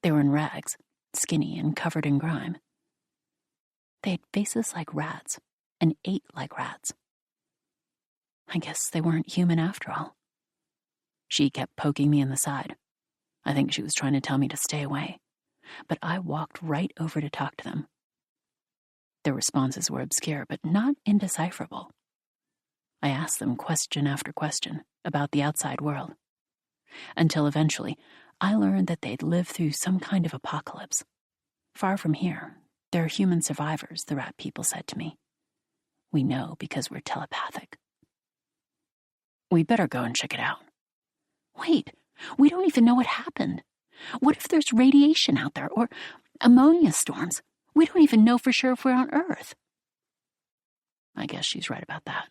They were in rags, skinny and covered in grime. They had faces like rats and ate like rats. I guess they weren't human after all. She kept poking me in the side. I think she was trying to tell me to stay away, but I walked right over to talk to them. Their responses were obscure, but not indecipherable. I asked them question after question about the outside world, until eventually I learned that they'd lived through some kind of apocalypse. Far from here, there are human survivors, the rat people said to me. We know because we're telepathic. We'd better go and check it out. Wait, we don't even know what happened. What if there's radiation out there, or ammonia storms? We don't even know for sure if we're on Earth. I guess she's right about that.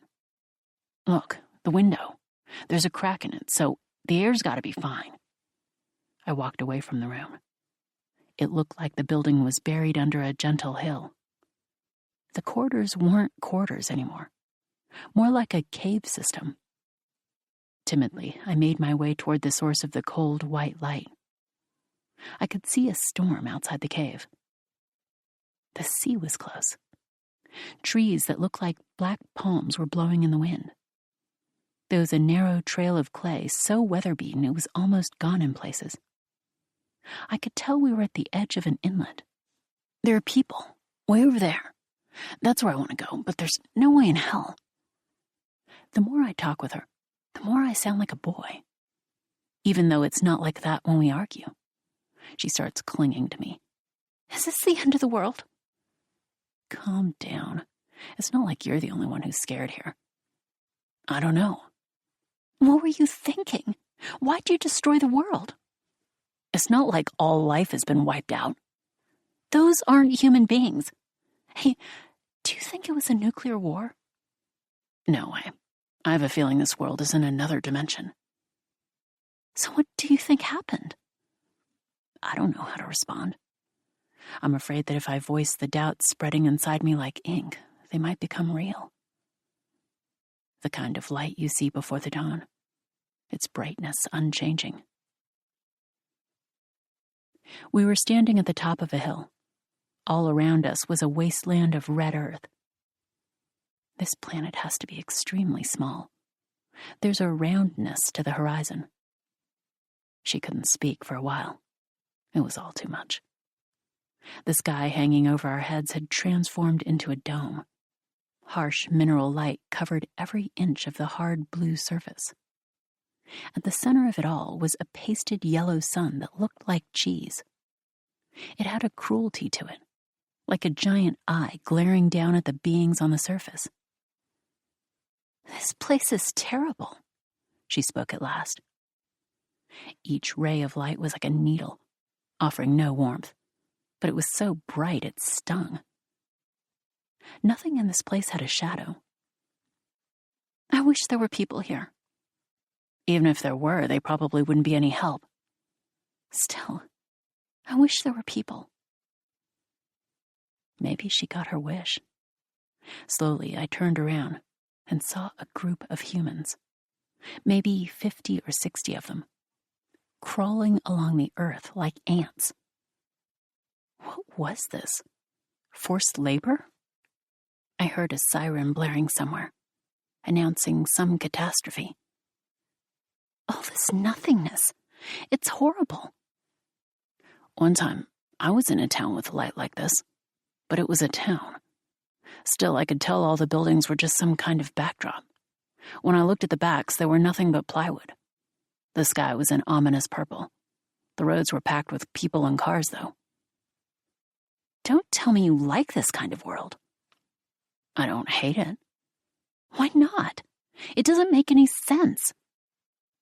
Look, the window. There's a crack in it, so the air's got to be fine. I walked away from the room. It looked like the building was buried under a gentle hill. The corridors weren't corridors anymore, more like a cave system. Timidly, I made my way toward the source of the cold, white light. I could see a storm outside the cave. The sea was close. Trees that looked like black palms were blowing in the wind. There was a narrow trail of clay so weather-beaten it was almost gone in places. I could tell we were at the edge of an inlet. There are people, way over there. That's where I want to go, but there's no way in hell. The more I talk with her, the more I sound like a boy. Even though it's not like that when we argue. She starts clinging to me. Is this the end of the world? Calm down. It's not like you're the only one who's scared here. I don't know. What were you thinking? Why'd you destroy the world? It's not like all life has been wiped out. Those aren't human beings. Hey, do you think it was a nuclear war? No way. I have a feeling this world is in another dimension. So what do you think happened? I don't know how to respond. I'm afraid that if I voice the doubts spreading inside me like ink, they might become real. The kind of light you see before the dawn, its brightness unchanging. We were standing at the top of a hill. All around us was a wasteland of red earth. This planet has to be extremely small. There's a roundness to the horizon. She couldn't speak for a while. It was all too much. The sky hanging over our heads had transformed into a dome. Harsh mineral light covered every inch of the hard blue surface. At the center of it all was a pasted yellow sun that looked like cheese. It had a cruelty to it, like a giant eye glaring down at the beings on the surface. This place is terrible, she spoke at last. Each ray of light was like a needle, offering no warmth, but it was so bright it stung. Nothing in this place had a shadow. I wish there were people here. Even if there were, they probably wouldn't be any help. Still, I wish there were people. Maybe she got her wish. Slowly, I turned around and saw a group of humans, maybe 50 or 60 of them, crawling along the earth like ants. What was this? Forced labor? I heard a siren blaring somewhere, announcing some catastrophe. All this nothingness. It's horrible. One time, I was in a town with a light like this, but it was a town. Still, I could tell all the buildings were just some kind of backdrop. When I looked at the backs, they were nothing but plywood. The sky was an ominous purple. The roads were packed with people and cars, though. Don't tell me you like this kind of world. I don't hate it. Why not? It doesn't make any sense.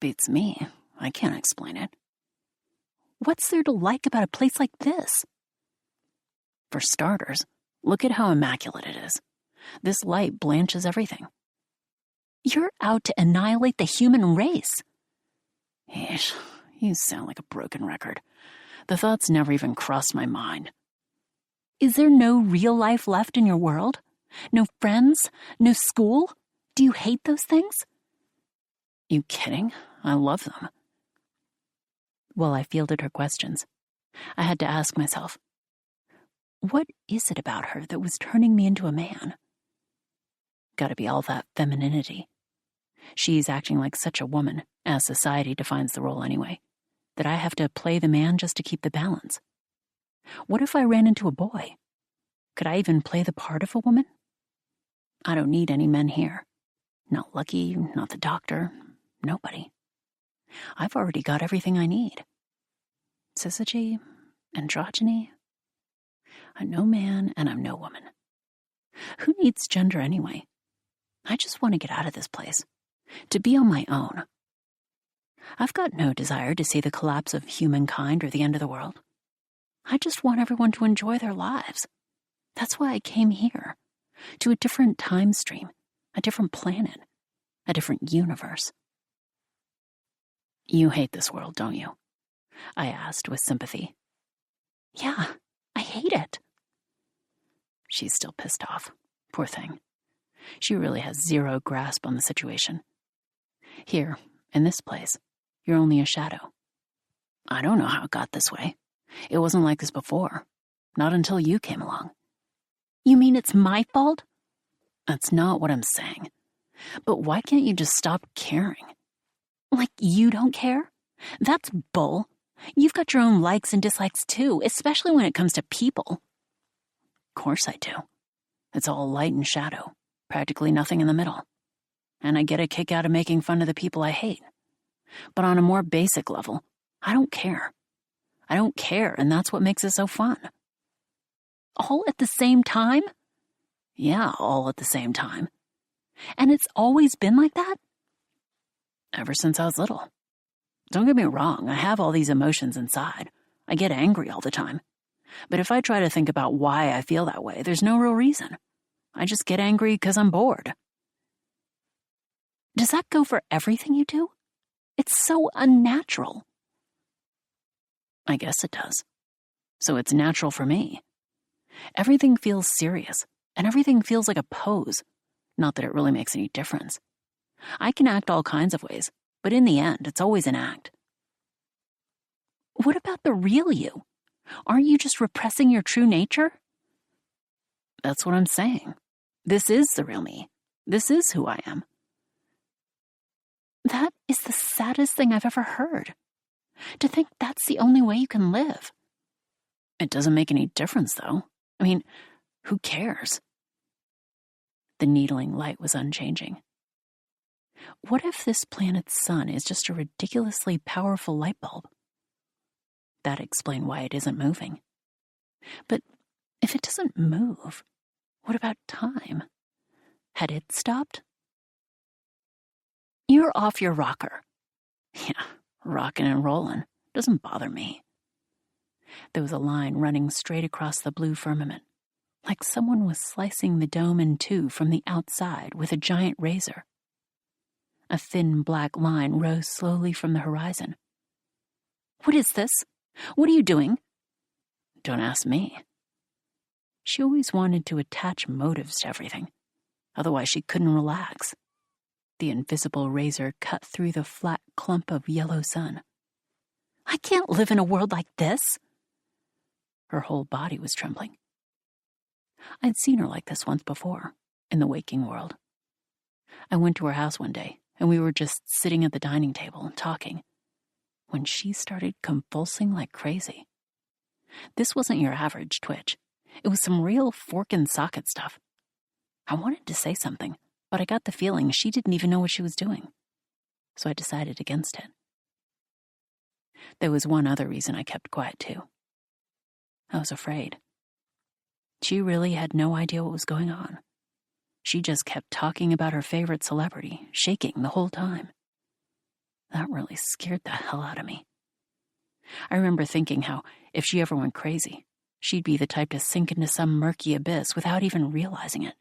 Beats me. I can't explain it. What's there to like about a place like this? For starters, look at how immaculate it is. This light blanches everything. You're out to annihilate the human race. Ish, you sound like a broken record. The thoughts never even crossed my mind. Is there no real life left in your world? No friends? No school? Do you hate those things? You kidding? I love them. While I fielded her questions, I had to ask myself, what is it about her that was turning me into a man? Gotta be all that femininity. She's acting like such a woman, as society defines the role anyway, that I have to play the man just to keep the balance. What if I ran into a boy? Could I even play the part of a woman? I don't need any men here. Not Lucky, not the doctor, nobody. I've already got everything I need. Syzygy, androgyny. I'm no man and I'm no woman. Who needs gender anyway? I just want to get out of this place, to be on my own. I've got no desire to see the collapse of humankind or the end of the world. I just want everyone to enjoy their lives. That's why I came here, to a different time stream, a different planet, a different universe. You hate this world, don't you? I asked with sympathy. Yeah, I hate it. She's still pissed off. Poor thing. She really has zero grasp on the situation. Here, in this place, you're only a shadow. I don't know how it got this way. It wasn't like this before. Not until you came along. You mean it's my fault? That's not what I'm saying. But why can't you just stop caring? Like you don't care? That's bull. You've got your own likes and dislikes too, especially when it comes to people. Of course I do. It's all light and shadow, practically nothing in the middle. And I get a kick out of making fun of the people I hate. But on a more basic level, I don't care. I don't care, and that's what makes it so fun. All at the same time? Yeah, all at the same time. And it's always been like that? Ever since I was little. Don't get me wrong, I have all these emotions inside. I get angry all the time. But if I try to think about why I feel that way, there's no real reason. I just get angry because I'm bored. Does that go for everything you do? It's so unnatural. I guess it does. So it's natural for me. Everything feels serious, and everything feels like a pose. Not that it really makes any difference. I can act all kinds of ways, but in the end, it's always an act. What about the real you? Aren't you just repressing your true nature? That's what I'm saying. This is the real me. This is who I am. That is the saddest thing I've ever heard. To think that's the only way you can live. It doesn't make any difference, though. I mean, who cares? The needling light was unchanging. What if this planet's sun is just a ridiculously powerful light bulb? That explained why it isn't moving. But if it doesn't move, what about time? Had it stopped? You're off your rocker. Yeah, rockin' and rollin'. Doesn't bother me. There was a line running straight across the blue firmament, like someone was slicing the dome in two from the outside with a giant razor. A thin black line rose slowly from the horizon. What is this? What are you doing? Don't ask me. She always wanted to attach motives to everything. Otherwise she couldn't relax. The invisible razor cut through the flat clump of yellow sun. I can't live in a world like this. Her whole body was trembling. I'd seen her like this once before, in the waking world. I went to her house one day, and we were just sitting at the dining table, talking, when she started convulsing like crazy. This wasn't your average twitch. It was some real fork-and-socket stuff. I wanted to say something, but I got the feeling she didn't even know what she was doing. So I decided against it. There was one other reason I kept quiet, too. I was afraid. She really had no idea what was going on. She just kept talking about her favorite celebrity, shaking the whole time. That really scared the hell out of me. I remember thinking how, if she ever went crazy, she'd be the type to sink into some murky abyss without even realizing it.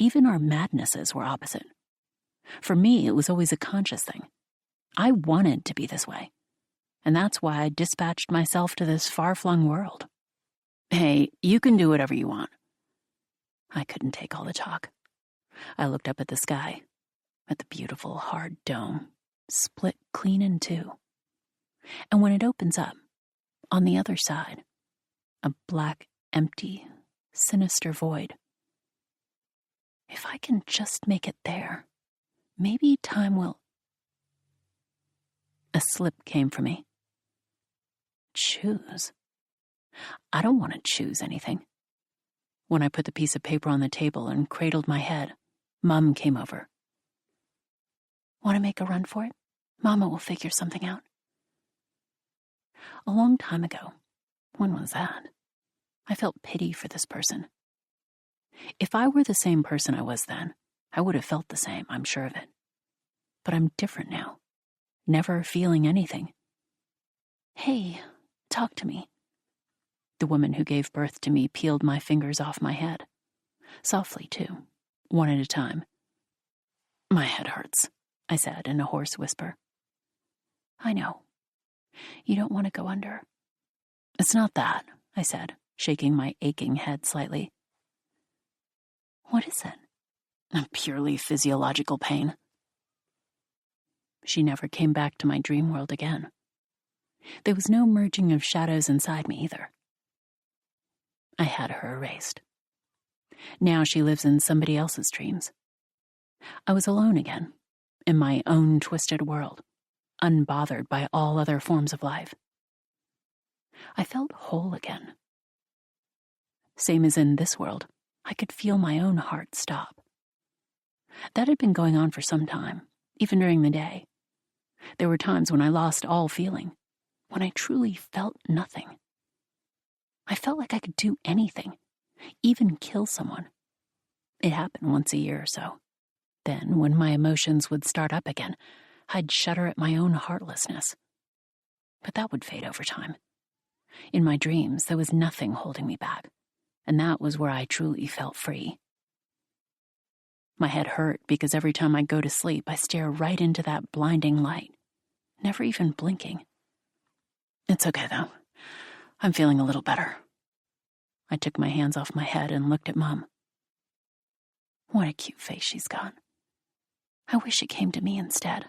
Even our madnesses were opposite. For me, it was always a conscious thing. I wanted to be this way. And that's why I dispatched myself to this far-flung world. Hey, you can do whatever you want. I couldn't take all the talk. I looked up at the sky. at the beautiful hard dome, split clean in two. And when it opens up, on the other side, a black, empty, sinister void. If I can just make it there, maybe time will... A slip came for me. Choose? I don't want to choose anything. When I put the piece of paper on the table and cradled my head, Mum came over. Want to make a run for it? Mama will figure something out. A long time ago, when was that? I felt pity for this person. If I were the same person I was then, I would have felt the same, I'm sure of it. But I'm different now, never feeling anything. Hey, talk to me. The woman who gave birth to me peeled my fingers off my head. Softly, too, one at a time. My head hurts, I said in a hoarse whisper. I know. You don't want to go under. It's not that, I said, shaking my aching head slightly. What is it? A purely physiological pain. She never came back to my dream world again. There was no merging of shadows inside me either. I had her erased. Now she lives in somebody else's dreams. I was alone again, in my own twisted world, unbothered by all other forms of life. I felt whole again. Same as in this world, I could feel my own heart stop. That had been going on for some time, even during the day. There were times when I lost all feeling, when I truly felt nothing. I felt like I could do anything, even kill someone. It happened once a year or so. Then, when my emotions would start up again, I'd shudder at my own heartlessness. But that would fade over time. In my dreams, there was nothing holding me back, and that was where I truly felt free. My head hurt because every time I go to sleep, I stare right into that blinding light, never even blinking. It's okay, though. I'm feeling a little better. I took my hands off my head and looked at Mum. What a cute face she's got. I wish it came to me instead.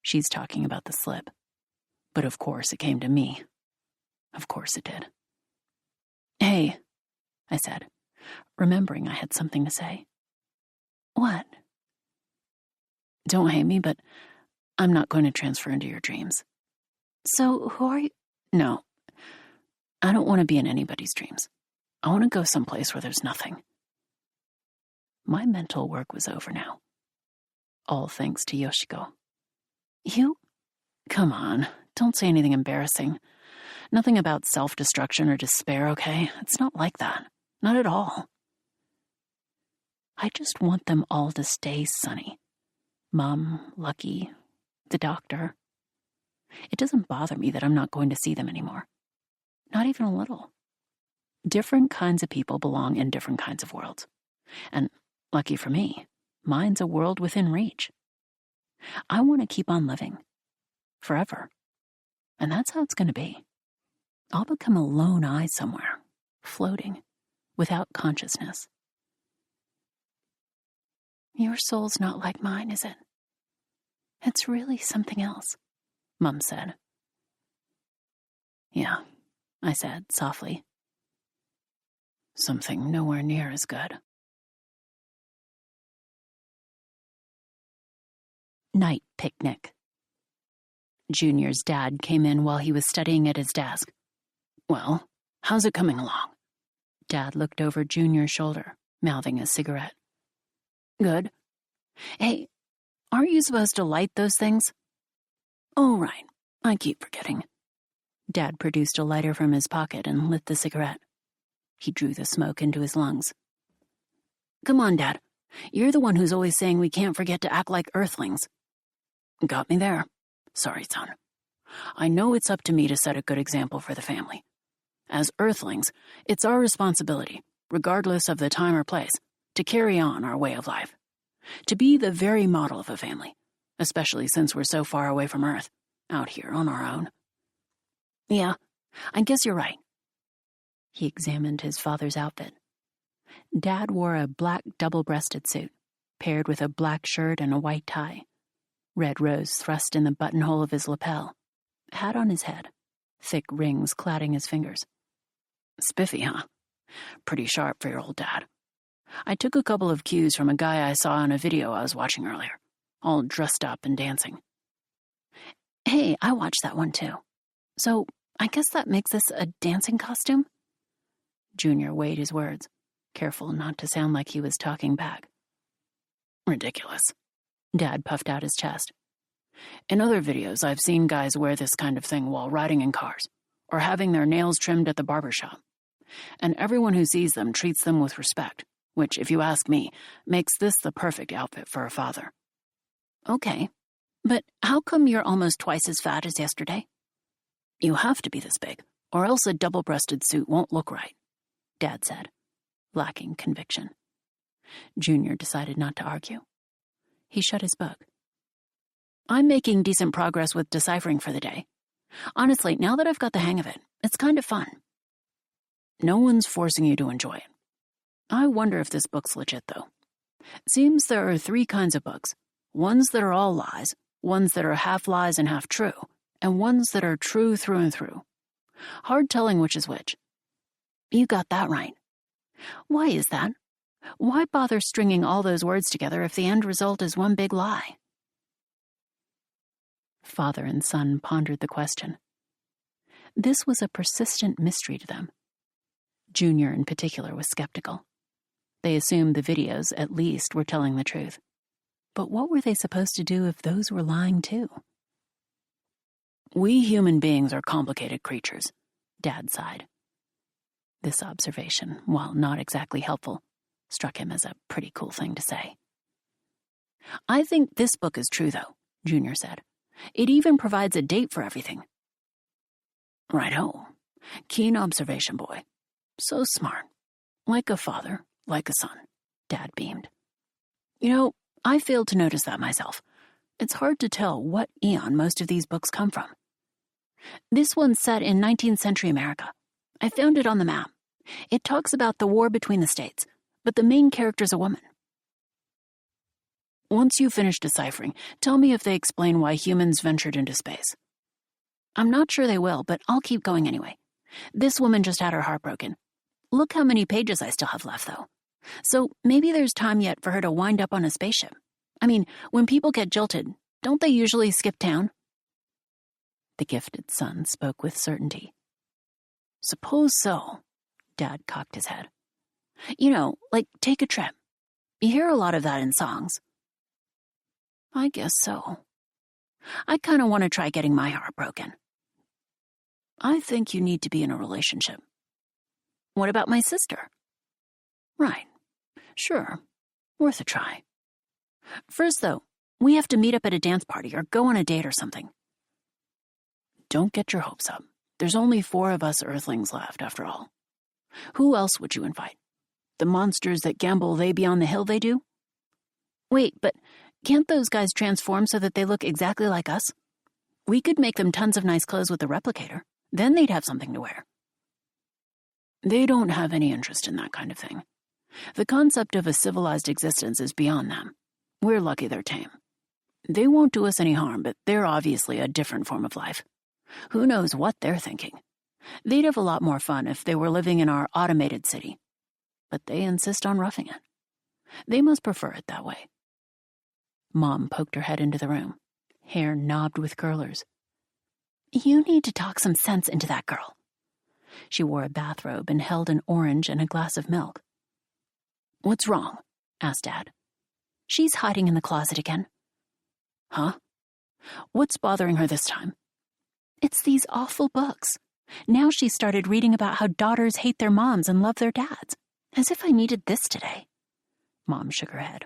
She's talking about the slip. But of course it came to me. Of course it did. Hey, I said, remembering I had something to say. What? Don't hate me, but I'm not going to transfer into your dreams. So who are you? No, I don't want to be in anybody's dreams. I want to go someplace where there's nothing. My mental work was over now. All thanks to Yoshiko. You? Come on, don't say anything embarrassing. Nothing about self-destruction or despair, okay? It's not like that. Not at all. I just want them all to stay sunny. Mom, Lucky, the doctor. It doesn't bother me that I'm not going to see them anymore. Not even a little. Different kinds of people belong in different kinds of worlds. And lucky for me, mine's a world within reach. I want to keep on living. Forever. And that's how it's going to be. I'll become a lone eye somewhere, floating, without consciousness. Your soul's not like mine, is it? It's really something else, Mum said. Yeah, I said softly. Something nowhere near as good. Night picnic. Junior's dad came in while he was studying at his desk. Well, how's it coming along? Dad looked over Junior's shoulder, mouthing a cigarette. Good. Hey, aren't you supposed to light those things? Oh, right. I keep forgetting. Dad produced a lighter from his pocket and lit the cigarette. He drew the smoke into his lungs. Come on, Dad. You're the one who's always saying we can't forget to act like earthlings. Got me there. Sorry, son. I know it's up to me to set a good example for the family. As earthlings, it's our responsibility, regardless of the time or place, to carry on our way of life. To be the very model of a family, especially since we're so far away from Earth, out here on our own. Yeah, I guess you're right. He examined his father's outfit. Dad wore a black double-breasted suit, paired with a black shirt and a white tie, red rose thrust in the buttonhole of his lapel, hat on his head, thick rings cladding his fingers. Spiffy, huh? Pretty sharp for your old dad. I took a couple of cues from a guy I saw in a video I was watching earlier, all dressed up and dancing. Hey, I watched that one too. So, I guess that makes this a dancing costume? Junior weighed his words, careful not to sound like he was talking back. Ridiculous. Dad puffed out his chest. In other videos, I've seen guys wear this kind of thing while riding in cars, or having their nails trimmed at the barber shop. And everyone who sees them treats them with respect, which, if you ask me, makes this the perfect outfit for a father. Okay, but how come you're almost twice as fat as yesterday? You have to be this big, or else a double-breasted suit won't look right, Dad said, lacking conviction. Junior decided not to argue. He shut his book. I'm making decent progress with deciphering for the day. Honestly, now that I've got the hang of it, it's kind of fun. No one's forcing you to enjoy it. I wonder if this book's legit, though. Seems there are 3 kinds of books. Ones that are all lies, ones that are half lies and half true, and ones that are true through and through. Hard telling which is which. You got that right. Why is that? Why bother stringing all those words together if the end result is one big lie? Father and son pondered the question. This was a persistent mystery to them. Junior, in particular, was skeptical. They assumed the videos, at least, were telling the truth. But what were they supposed to do if those were lying too? We human beings are complicated creatures, Dad sighed. This observation, while not exactly helpful, struck him as a pretty cool thing to say. I think this book is true, though, Junior said. It even provides a date for everything. Right-ho. Keen observation, boy. So smart. Like a father, like a son, Dad beamed. You know, I failed to notice that myself. It's hard to tell what eon most of these books come from. This one's set in 19th century America. I found it on the map. It talks about the war between the states, but the main character's a woman. Once you finish deciphering, tell me if they explain why humans ventured into space. I'm not sure they will, but I'll keep going anyway. This woman just had her heart broken. Look how many pages I still have left, though. So maybe there's time yet for her to wind up on a spaceship. I mean, when people get jilted, don't they usually skip town? The gifted son spoke with certainty. Suppose so. Dad cocked his head. You know, like take a trip. You hear a lot of that in songs. I guess so. I kind of want to try getting my heart broken. I think you need to be in a relationship. What about my sister? Right. Sure. Worth a try. First, though, we have to meet up at a dance party or go on a date or something. Don't get your hopes up. There's only 4 of us Earthlings left, after all. Who else would you invite? The monsters that gamble they beyond the hill they do? Wait, but can't those guys transform so that they look exactly like us? We could make them tons of nice clothes with the replicator. Then they'd have something to wear. They don't have any interest in that kind of thing. The concept of a civilized existence is beyond them. We're lucky they're tame. They won't do us any harm, but they're obviously a different form of life. Who knows what they're thinking? They'd have a lot more fun if they were living in our automated city. But they insist on roughing it. They must prefer it that way. Mom poked her head into the room, hair knobbed with curlers. You need to talk some sense into that girl. She wore a bathrobe and held an orange and a glass of milk. What's wrong? Asked Dad. She's hiding in the closet again. Huh? What's bothering her this time? It's these awful books. Now she's started reading about how daughters hate their moms and love their dads. As if I needed this today. Mom shook her head.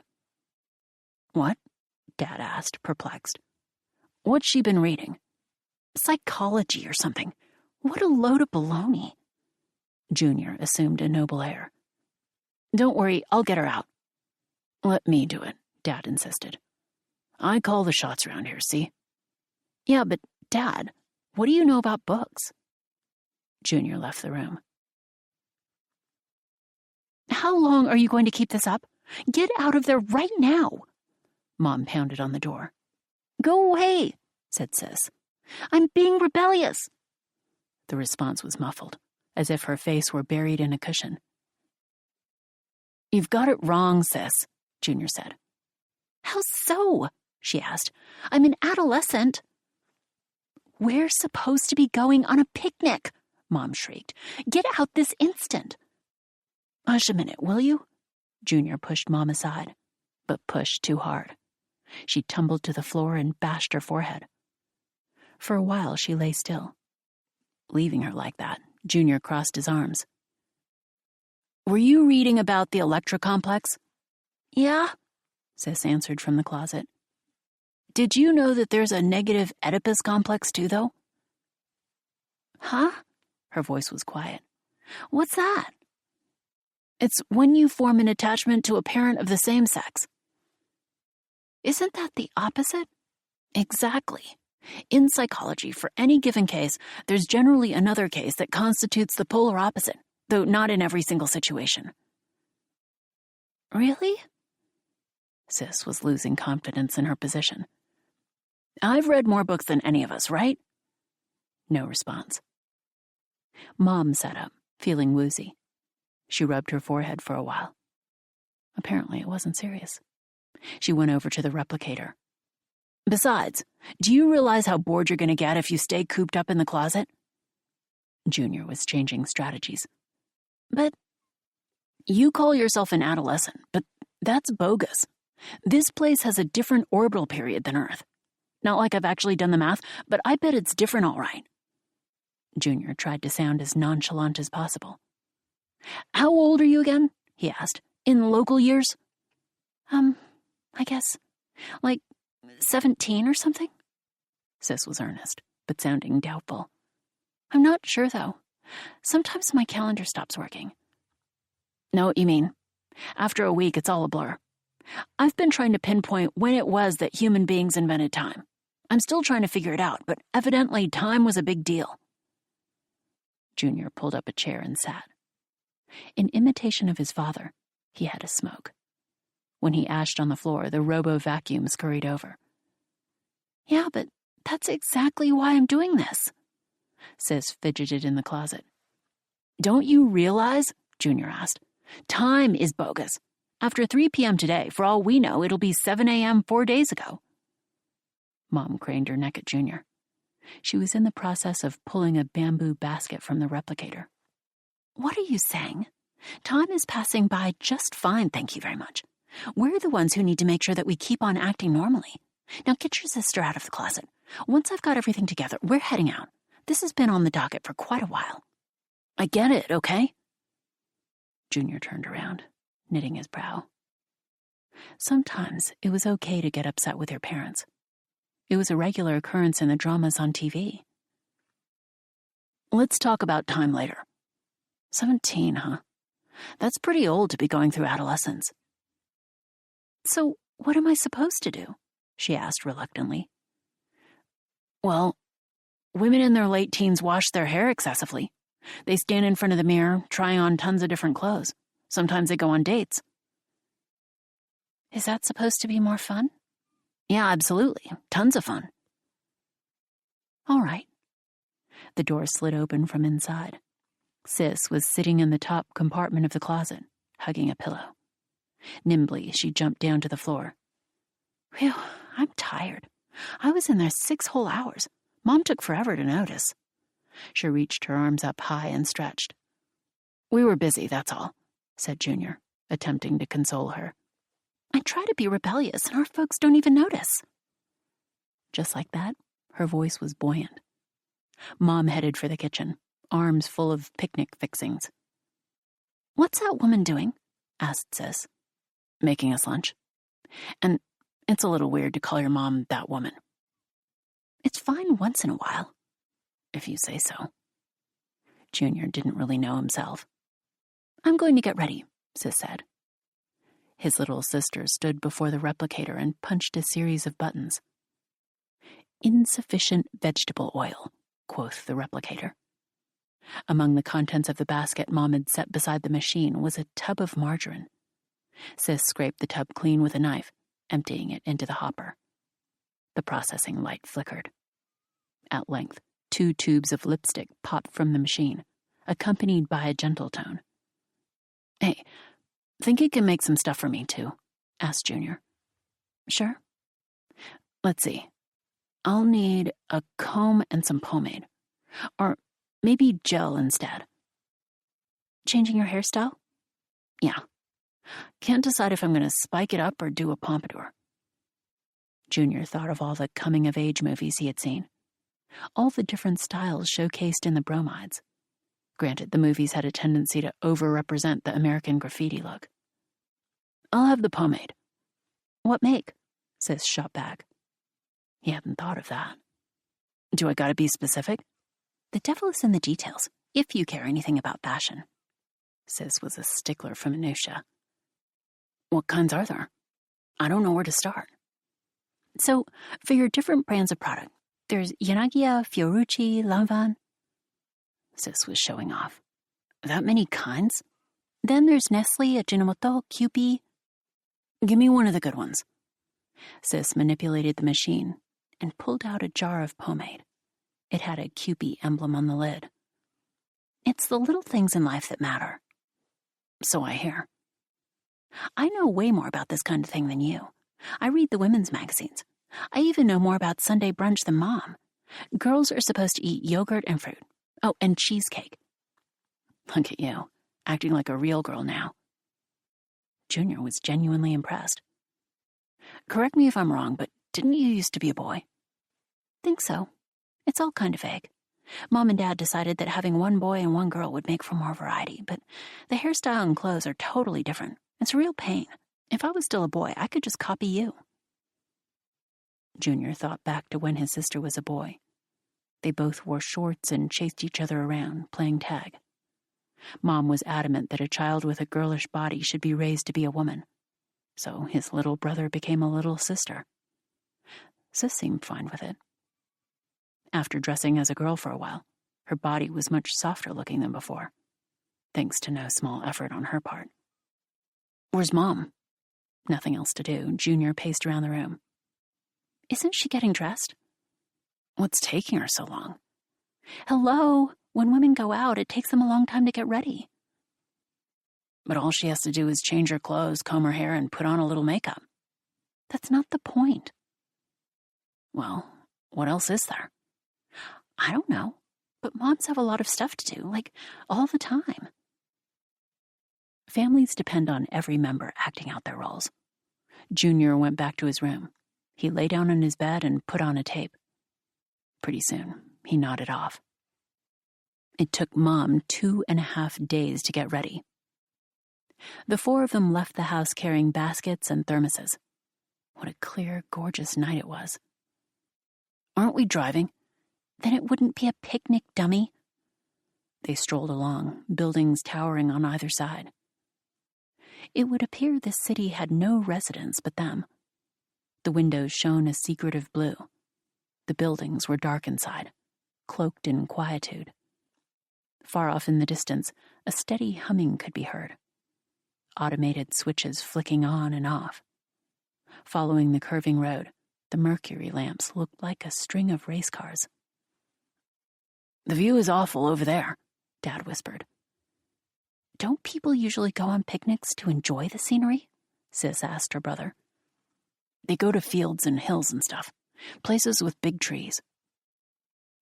What? Dad asked, perplexed. What's she been reading? Psychology or something. What a load of baloney. Junior assumed a noble air. Don't worry, I'll get her out. Let me do it, Dad insisted. I call the shots around here, see? Yeah, but Dad, what do you know about books? Junior left the room. How long are you going to keep this up? Get out of there right now. Mom pounded on the door. Go away, said Sis. I'm being rebellious. The response was muffled, as if her face were buried in a cushion. You've got it wrong, Sis, Junior said. How so? She asked. I'm an adolescent. We're supposed to be going on a picnic, Mom shrieked. Get out this instant. Hush a minute, will you? Junior pushed Mom aside, but pushed too hard. She tumbled to the floor and bashed her forehead. For a while, she lay still. Leaving her like that, Junior crossed his arms. Were you reading about the Electra complex? Yeah, Sis answered from the closet. Did you know that there's a negative Oedipus complex too, though? Huh? Her voice was quiet. What's that? It's when you form an attachment to a parent of the same sex. Isn't that the opposite? Exactly. In psychology, for any given case, there's generally another case that constitutes the polar opposite, though not in every single situation. Really? Sis was losing confidence in her position. I've read more books than any of us, right? No response. Mom sat up, feeling woozy. She rubbed her forehead for a while. Apparently it wasn't serious. She went over to the replicator. Besides, do you realize how bored you're going to get if you stay cooped up in the closet? Junior was changing strategies. But you call yourself an adolescent, but that's bogus. This place has a different orbital period than Earth. Not like I've actually done the math, but I bet it's different all right. Junior tried to sound as nonchalant as possible. How old are you again? He asked. In local years? I guess, like 17 or something? Sis was earnest, but sounding doubtful. I'm not sure, though. Sometimes my calendar stops working. Know what you mean. After a week, it's all a blur. I've been trying to pinpoint when it was that human beings invented time. I'm still trying to figure it out, but evidently time was a big deal. Junior pulled up a chair and sat. In imitation of his father, he had a smoke. When he ashed on the floor, the robo-vacuum scurried over. Yeah, but that's exactly why I'm doing this. Sis fidgeted in the closet. Don't you realize, Junior asked, time is bogus. After 3 p.m. today, for all we know, it'll be 7 a.m. 4 days ago. Mom craned her neck at Junior. She was in the process of pulling a bamboo basket from the replicator. What are you saying? Time is passing by just fine, thank you very much. We're the ones who need to make sure that we keep on acting normally. Now get your sister out of the closet. Once I've got everything together, we're heading out. This has been on the docket for quite a while. I get it, okay? Junior turned around, knitting his brow. Sometimes it was okay to get upset with your parents. It was a regular occurrence in the dramas on TV. Let's talk about time later. 17, huh? That's pretty old to be going through adolescence. So what am I supposed to do? She asked reluctantly. Well, women in their late teens wash their hair excessively. They stand in front of the mirror, trying on tons of different clothes. Sometimes they go on dates. Is that supposed to be more fun? Yeah, absolutely. Tons of fun. All right. The door slid open from inside. Sis was sitting in the top compartment of the closet, hugging a pillow. Nimbly, she jumped down to the floor. Whew, I'm tired. I was in there 6 whole hours. Mom took forever to notice. She reached her arms up high and stretched. We were busy, that's all, said Junior, attempting to console her. I try to be rebellious, and our folks don't even notice. Just like that, her voice was buoyant. Mom headed for the kitchen, arms full of picnic fixings. What's that woman doing? Asked Sis. Making us lunch. And it's a little weird to call your mom that woman. It's fine once in a while, if you say so. Junior didn't really know himself. I'm going to get ready, Sis said. His little sister stood before the replicator and punched a series of buttons. Insufficient vegetable oil, quoth the replicator. Among the contents of the basket Mom had set beside the machine was a tub of margarine. Sis scraped the tub clean with a knife, emptying it into the hopper. The processing light flickered. At length, 2 tubes of lipstick popped from the machine, accompanied by a gentle tone. "Hey, think you can make some stuff for me, too?" asked Junior. "Sure. Let's see. I'll need a comb and some pomade. Or maybe gel instead." "Changing your hairstyle?" "Yeah. Can't decide if I'm going to spike it up or do a pompadour." Junior thought of all the coming-of-age movies he had seen. All the different styles showcased in the bromides. Granted, the movies had a tendency to over-represent the American graffiti look. "I'll have the pomade." "What make?" Sis shot back. He hadn't thought of that. "Do I gotta be specific?" "The devil is in the details, if you care anything about fashion." Sis was a stickler for minutia. "What kinds are there? I don't know where to start." "So, for your different brands of product, there's Yanagiya, Fiorucci, Lanvin." Sis was showing off. "That many kinds?" "Then there's Nestle, Ajinomoto, Kewpie." "Give me one of the good ones." Sis manipulated the machine and pulled out a jar of pomade. It had a Kewpie emblem on the lid. "It's the little things in life that matter." "So I hear." "I know way more about this kind of thing than you. I read the women's magazines. I even know more about Sunday brunch than Mom. Girls are supposed to eat yogurt and fruit. Oh, and cheesecake." "Look at you, acting like a real girl now." Junior was genuinely impressed. "Correct me if I'm wrong, but didn't you used to be a boy?" "Think so. It's all kind of vague. Mom and Dad decided that having one boy and one girl would make for more variety, but the hairstyle and clothes are totally different. It's a real pain. If I was still a boy, I could just copy you." Junior thought back to when his sister was a boy. They both wore shorts and chased each other around, playing tag. Mom was adamant that a child with a girlish body should be raised to be a woman, so his little brother became a little sister. Sis seemed fine with it. After dressing as a girl for a while, her body was much softer looking than before, thanks to no small effort on her part. "Where's Mom?" Nothing else to do, Junior paced around the room. "Isn't she getting dressed?" "What's taking her so long?" "Hello! When women go out, it takes them a long time to get ready." "But all she has to do is change her clothes, comb her hair, and put on a little makeup." "That's not the point." "Well, what else is there?" "I don't know, but moms have a lot of stuff to do, like, all the time." Families depend on every member acting out their roles. Junior went back to his room. He lay down on his bed and put on a tape. Pretty soon, he nodded off. It took Mom 2.5 days to get ready. The 4 of them left the house carrying baskets and thermoses. What a clear, gorgeous night it was. "Aren't we driving?" "Then it wouldn't be a picnic, dummy." They strolled along, buildings towering on either side. It would appear this city had no residents but them. The windows shone a secretive blue. The buildings were dark inside, cloaked in quietude. Far off in the distance, a steady humming could be heard. Automated switches flicking on and off. Following the curving road, the mercury lamps looked like a string of race cars. "The view is awful over there," Dad whispered. "Don't people usually go on picnics to enjoy the scenery?" Sis asked her brother. "They go to fields and hills and stuff, places with big trees."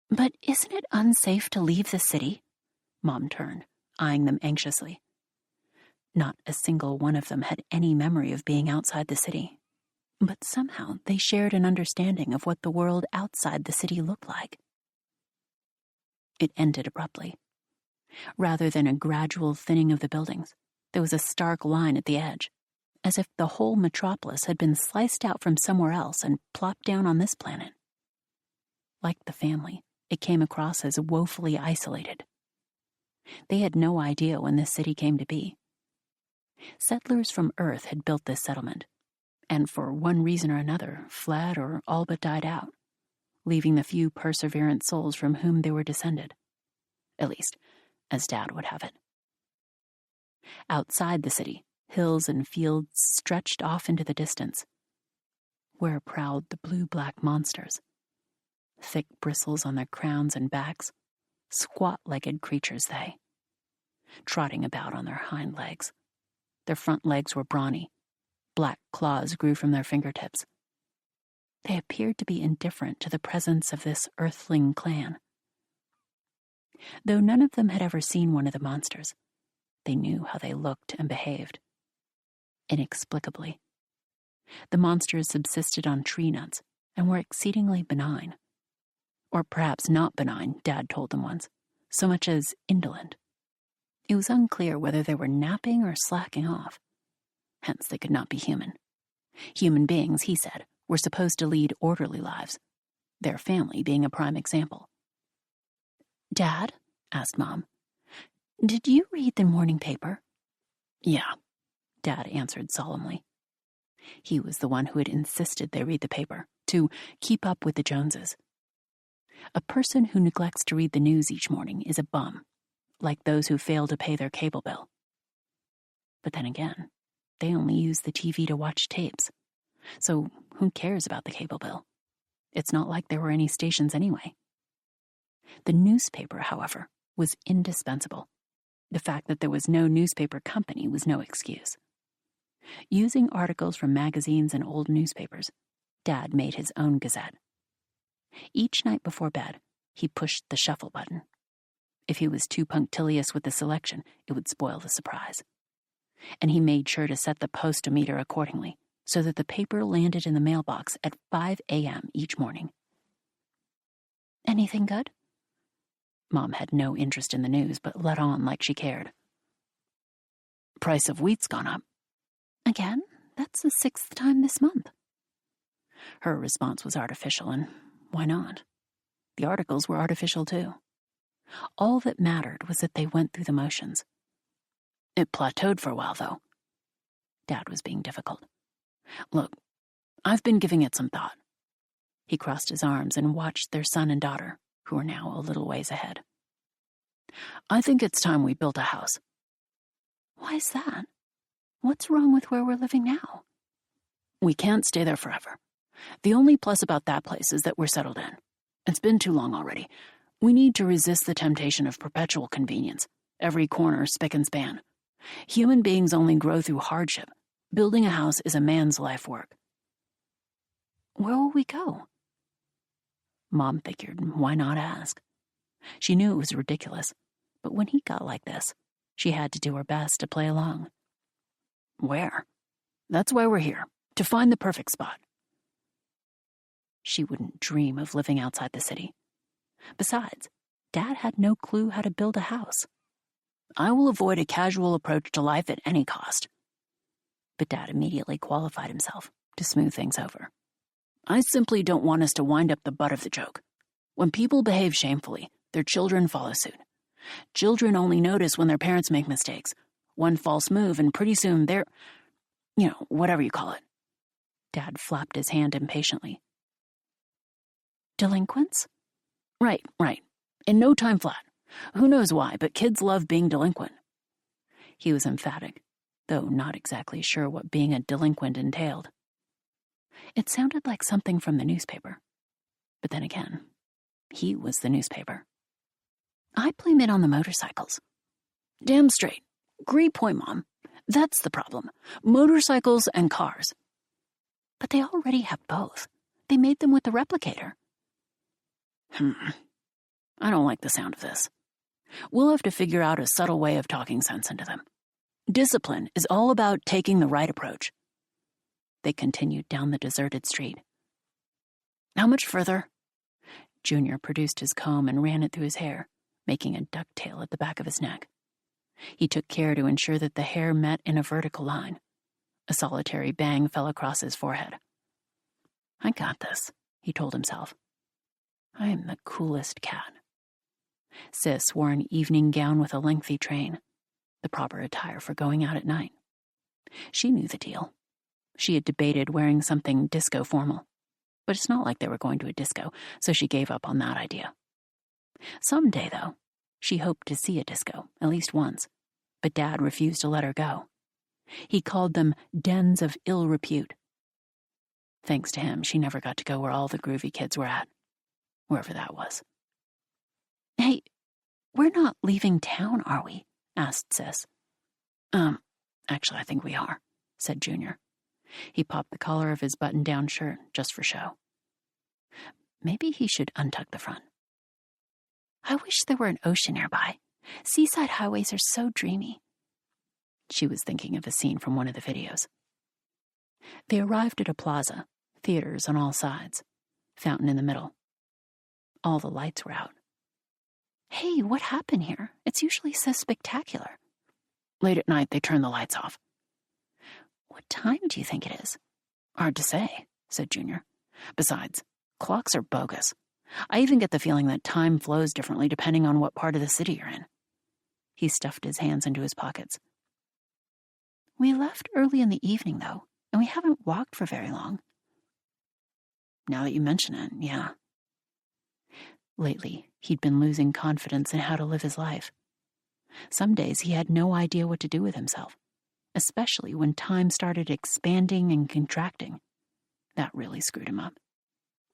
"But isn't it unsafe to leave the city?" Mom turned, eyeing them anxiously. Not a single one of them had any memory of being outside the city, but somehow they shared an understanding of what the world outside the city looked like. It ended abruptly. Rather than a gradual thinning of the buildings, there was a stark line at the edge, as if the whole metropolis had been sliced out from somewhere else and plopped down on this planet. Like the family, it came across as woefully isolated. They had no idea when this city came to be. Settlers from Earth had built this settlement, and for one reason or another fled or all but died out, leaving the few perseverant souls from whom they were descended. At least, as Dad would have it. Outside the city, Hills and fields stretched off into the distance, where prowled the blue-black monsters, thick bristles on their crowns and backs, squat-legged creatures they, trotting about on their hind legs. Their front legs were brawny. Black claws grew from their fingertips. They appeared to be indifferent to the presence of this earthling clan. Though none of them had ever seen one of the monsters, they knew how they looked and behaved. Inexplicably, the monsters subsisted on tree nuts and were exceedingly benign. Or perhaps not benign, Dad told them once, so much as indolent. It was unclear whether they were napping or slacking off. Hence they could not be human. Human beings, he said, were supposed to lead orderly lives, their family being a prime example. "Dad," asked Mom, "did you read the morning paper?" "Yeah," Dad answered solemnly. He was the one who had insisted they read the paper, to keep up with the Joneses. A person who neglects to read the news each morning is a bum, like those who fail to pay their cable bill. But then again, they only use the TV to watch tapes. So who cares about the cable bill? It's not like there were any stations anyway. The newspaper, however, was indispensable. The fact that there was no newspaper company was no excuse. Using articles from magazines and old newspapers, Dad made his own gazette. Each night before bed, he pushed the shuffle button. If he was too punctilious with the selection, it would spoil the surprise. And he made sure to set the postometer accordingly, so that the paper landed in the mailbox at 5 a.m. each morning. "Anything good?" Mom had no interest in the news, but let on like she cared. "Price of wheat's gone up." "Again? That's the 6th time this month." Her response was artificial, and why not? The articles were artificial too. All that mattered was that they went through the motions. "It plateaued for a while, though." Dad was being difficult. "Look, I've been giving it some thought." He crossed his arms and watched their son and daughter, who were now a little ways ahead. "I think it's time we built a house." "Why's that? What's wrong with where we're living now?" "We can't stay there forever. The only plus about that place is that we're settled in. It's been too long already. We need to resist the temptation of perpetual convenience, every corner spick and span. Human beings only grow through hardship. Building a house is a man's life work." "Where will we go?" Mom figured, why not ask? She knew it was ridiculous, but when he got like this, she had to do her best to play along. "Where? That's why we're here, to find the perfect spot." She wouldn't dream of living outside the city. Besides, Dad had no clue how to build a house. "I will avoid a casual approach to life at any cost." But Dad immediately qualified himself to smooth things over. "I simply don't want us to wind up the butt of the joke. When people behave shamefully, their children follow suit. Children only notice when their parents make mistakes. One false move and pretty soon they're, whatever you call it." Dad flapped his hand impatiently. "Delinquents?" Right. In no time flat. Who knows why, but kids love being delinquent." He was emphatic, though not exactly sure what being a delinquent entailed. It sounded like something from the newspaper. But then again, he was the newspaper. "I blame it on the motorcycles." "Damn straight. Great point, Mom. That's the problem. Motorcycles and cars." "But they already have both. They made them with the replicator." I don't like the sound of this. We'll have to figure out a subtle way of talking sense into them. Discipline is all about taking the right approach." They continued down the deserted street. "How much further?" Junior produced his comb and ran it through his hair, making a ducktail at the back of his neck. He took care to ensure that the hair met in a vertical line. A solitary bang fell across his forehead. "I got this," he told himself. "I am the coolest cat." Sis wore an evening gown with a lengthy train, the proper attire for going out at night. She knew the deal. She had debated wearing something disco formal, but it's not like they were going to a disco, so she gave up on that idea. Someday, though, she hoped to see a disco, at least once, but Dad refused to let her go. He called them dens of ill repute. Thanks to him, she never got to go where all the groovy kids were at, wherever that was. Hey, we're not leaving town, are we? Asked Sis. Actually, I think we are, said Junior. He popped the collar of his button-down shirt, just for show. Maybe he should untuck the front. I wish there were an ocean nearby. Seaside highways are so dreamy. She was thinking of a scene from one of the videos. They arrived at a plaza, theaters on all sides, fountain in the middle. All the lights were out. Hey, what happened here? It's usually so spectacular. Late at night, they turn the lights off. What time do you think it is? Hard to say, said Junior. Besides, clocks are bogus. I even get the feeling that time flows differently depending on what part of the city you're in. He stuffed his hands into his pockets. We left early in the evening, though, and we haven't walked for very long. Now that you mention it, yeah. Lately, he'd been losing confidence in how to live his life. Some days he had no idea what to do with himself, especially when time started expanding and contracting. That really screwed him up.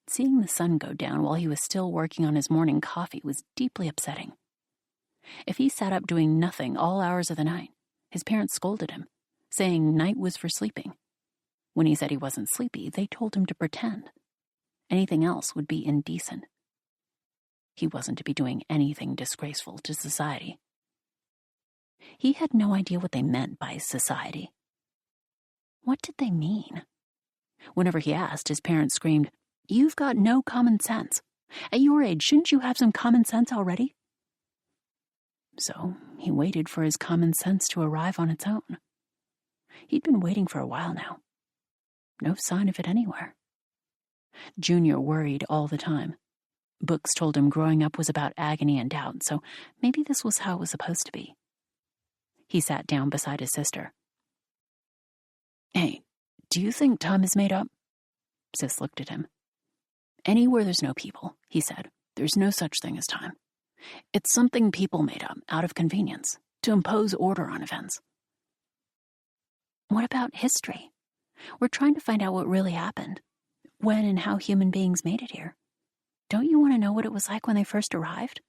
Seeing the sun go down while he was still working on his morning coffee was deeply upsetting. If he sat up doing nothing all hours of the night, his parents scolded him, saying night was for sleeping. When he said he wasn't sleepy, they told him to pretend. Anything else would be indecent. He wasn't to be doing anything disgraceful to society. He had no idea what they meant by society. What did they mean? Whenever he asked, his parents screamed, "You've got no common sense. At your age, shouldn't you have some common sense already?" So he waited for his common sense to arrive on its own. He'd been waiting for a while now. No sign of it anywhere. Junior worried all the time. Books told him growing up was about agony and doubt, so maybe this was how it was supposed to be. He sat down beside his sister. Hey, do you think time is made up? Sis looked at him. Anywhere there's no people, he said, there's no such thing as time. It's something people made up out of convenience to impose order on events. What about history? We're trying to find out what really happened, when and how human beings made it here. Don't you want to know what it was like when they first arrived?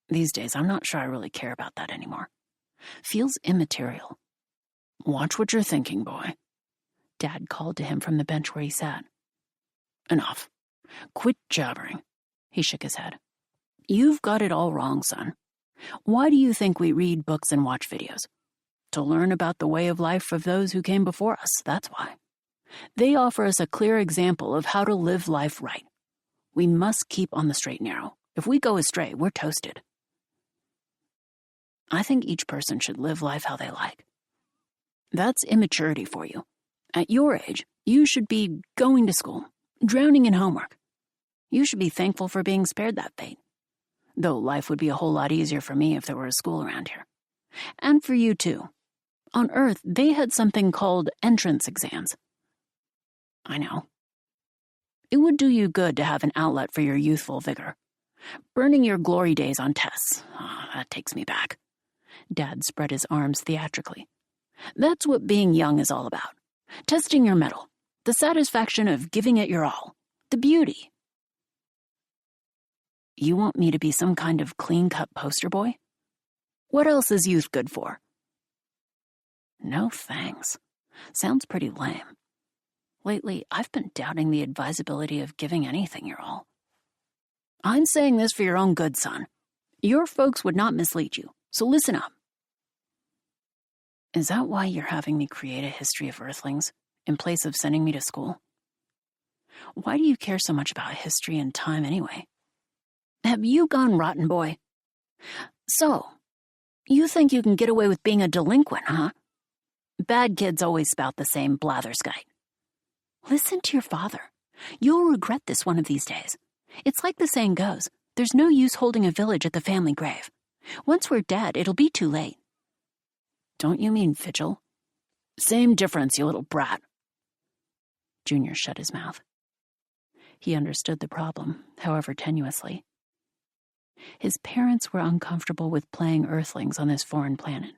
These days, I'm not sure I really care about that anymore. Feels immaterial. Watch what you're thinking, boy. Dad called to him from the bench where he sat. Enough. Quit jabbering. He shook his head. You've got it all wrong, son. Why do you think we read books and watch videos? To learn about the way of life of those who came before us, that's why. They offer us a clear example of how to live life right. We must keep on the straight and narrow. If we go astray, we're toasted. I think each person should live life how they like. That's immaturity for you. At your age, you should be going to school, drowning in homework. You should be thankful for being spared that fate. Though life would be a whole lot easier for me if there were a school around here. And for you, too. On Earth, they had something called entrance exams. I know. It would do you good to have an outlet for your youthful vigor. Burning your glory days on tests, that takes me back. Dad spread his arms theatrically. That's what being young is all about. Testing your mettle. The satisfaction of giving it your all. The beauty. You want me to be some kind of clean-cut poster boy? What else is youth good for? No thanks. Sounds pretty lame. Lately, I've been doubting the advisability of giving anything your all. I'm saying this for your own good, son. Your folks would not mislead you, so listen up. Is that why you're having me create a history of Earthlings in place of sending me to school? Why do you care so much about history and time anyway? Have you gone rotten, boy? So, you think you can get away with being a delinquent, huh? Bad kids always spout the same blatherskite. Listen to your father. You'll regret this one of these days. It's like the saying goes, there's no use holding a village at the family grave. Once we're dead, it'll be too late. Don't you mean vigil? Same difference, you little brat. Junior shut his mouth. He understood the problem, however tenuously. His parents were uncomfortable with playing Earthlings on this foreign planet.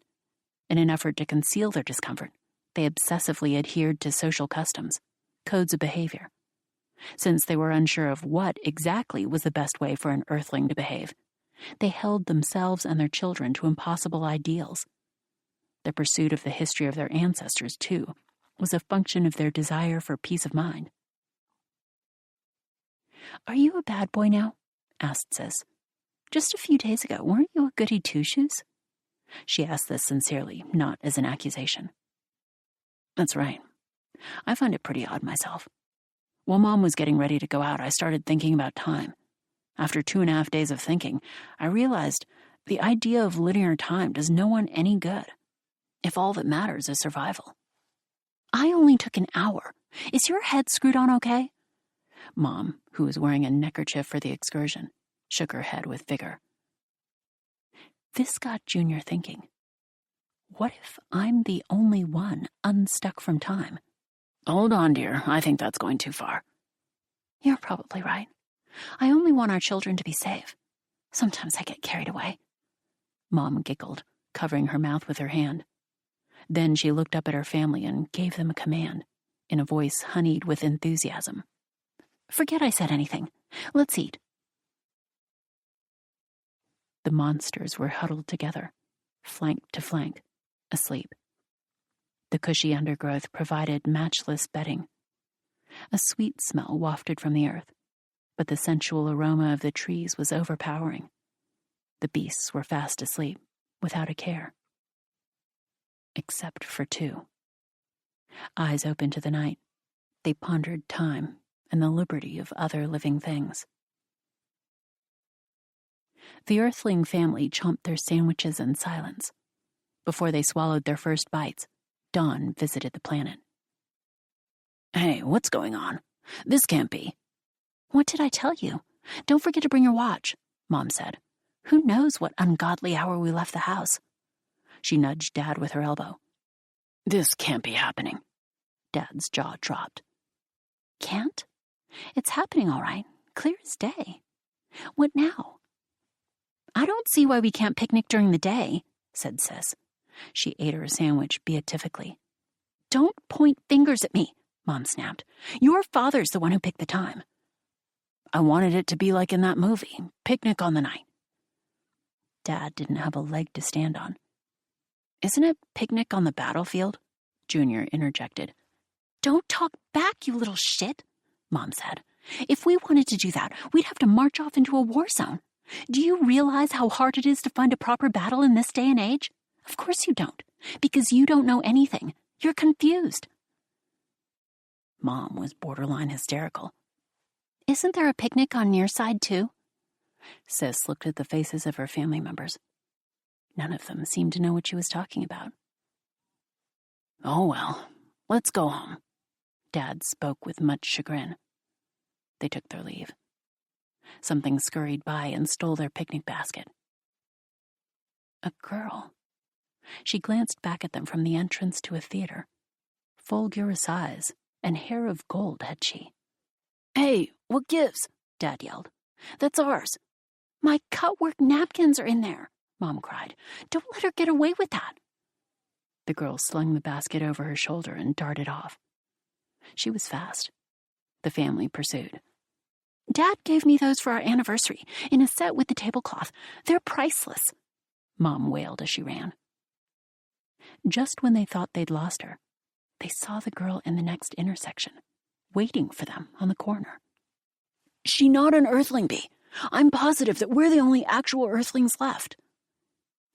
In an effort to conceal their discomfort, they obsessively adhered to social customs, codes of behavior. Since they were unsure of what exactly was the best way for an Earthling to behave, they held themselves and their children to impossible ideals. Their pursuit of the history of their ancestors, too, was a function of their desire for peace of mind. "Are you a bad boy now?" asked Sis. "Just a few days ago, weren't you a goody two-shoes?" She asked this sincerely, not as an accusation. "That's right. I find it pretty odd myself. While Mom was getting ready to go out, I started thinking about time. After 2.5 days of thinking, I realized the idea of linear time does no one any good, if all that matters is survival." "I only took an hour. Is your head screwed on okay?" Mom, who was wearing a neckerchief for the excursion, shook her head with vigor. This got Junior thinking. What if I'm the only one unstuck from time? "Hold on, dear. I think that's going too far." "You're probably right. I only want our children to be safe. Sometimes I get carried away." Mom giggled, covering her mouth with her hand. Then she looked up at her family and gave them a command, in a voice honeyed with enthusiasm. "Forget I said anything. Let's eat." The monsters were huddled together, flank to flank, asleep. The cushy undergrowth provided matchless bedding. A sweet smell wafted from the earth, but the sensual aroma of the trees was overpowering. The beasts were fast asleep, without a care. Except for two. Eyes open to the night, they pondered time and the liberty of other living things. The Earthling family chomped their sandwiches in silence. Before they swallowed their first bites, dawn visited the planet. "Hey, what's going on? This can't be." "What did I tell you? Don't forget to bring your watch," Mom said. "Who knows what ungodly hour we left the house?" She nudged Dad with her elbow. "This can't be happening." Dad's jaw dropped. "Can't? It's happening all right, clear as day. What now?" "I don't see why we can't picnic during the day," said Sis. She ate her sandwich beatifically. "Don't point fingers at me," Mom snapped. "Your father's the one who picked the time." "I wanted it to be like in that movie, Picnic on the Night." Dad didn't have a leg to stand on. "Isn't it Picnic on the Battlefield?" Junior interjected. "Don't talk back, you little shit," Mom said. "If we wanted to do that, we'd have to march off into a war zone. Do you realize how hard it is to find a proper battle in this day and age? Of course you don't, because you don't know anything. You're confused." Mom was borderline hysterical. "Isn't there a picnic on near side, too?" Sis looked at the faces of her family members. None of them seemed to know what she was talking about. "Oh well, let's go home," Dad spoke with much chagrin. They took their leave. Something scurried by and stole their picnic basket. A girl. She glanced back at them from the entrance to a theater. Full Gura eyes and hair of gold had she. "Hey, what gives?" Dad yelled. "That's ours." "My cut-work napkins are in there," Mom cried. "Don't let her get away with that." The girl slung the basket over her shoulder and darted off. She was fast. The family pursued. "Dad gave me those for our anniversary, in a set with the tablecloth. They're priceless," Mom wailed as she ran. Just when they thought they'd lost her, they saw the girl in the next intersection, waiting for them on the corner. "She not an Earthling bee. I'm positive that we're the only actual Earthlings left."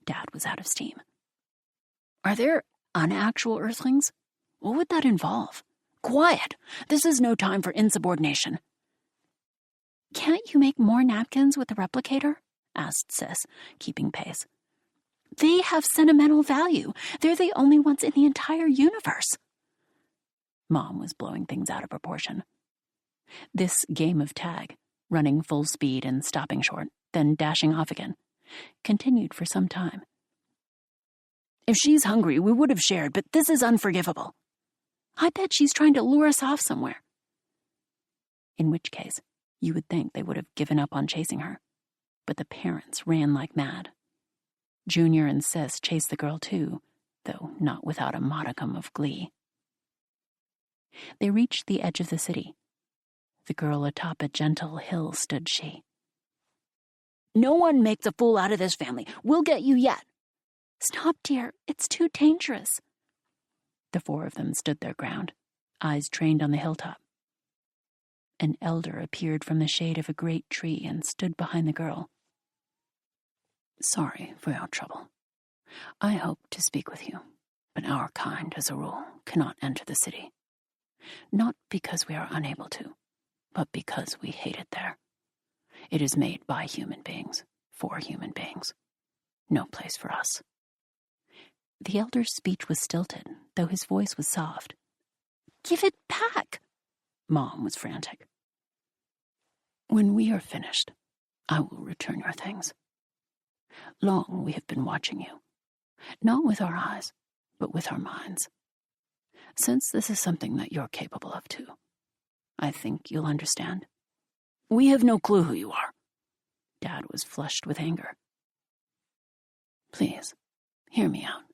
Dad was out of steam. "Are there unactual Earthlings? What would that involve?" "Quiet! This is no time for insubordination." "Can't you make more napkins with the replicator?" asked Sis, keeping pace. "They have sentimental value. They're the only ones in the entire universe." Mom was blowing things out of proportion. This game of tag, running full speed and stopping short, then dashing off again, continued for some time. "If she's hungry, we would have shared, but this is unforgivable." "I bet she's trying to lure us off somewhere." In which case, you would think they would have given up on chasing her. But the parents ran like mad. Junior and Sis chased the girl too, though not without a modicum of glee. They reached the edge of the city. The girl atop a gentle hill stood she. "No one makes a fool out of this family. We'll get you yet." "Stop, dear. It's too dangerous." The four of them stood their ground, eyes trained on the hilltop. An elder appeared from the shade of a great tree and stood behind the girl. "Sorry for your trouble. I hope to speak with you, but our kind, as a rule, cannot enter the city. Not because we are unable to, but because we hate it there. It is made by human beings, for human beings. No place for us." The elder's speech was stilted, though his voice was soft. "Give it back!" Mom was frantic. "When we are finished, I will return your things. Long we have been watching you, not with our eyes, but with our minds. Since this is something that you're capable of too, I think you'll understand." "We have no clue who you are." Dad was flushed with anger. "Please, hear me out.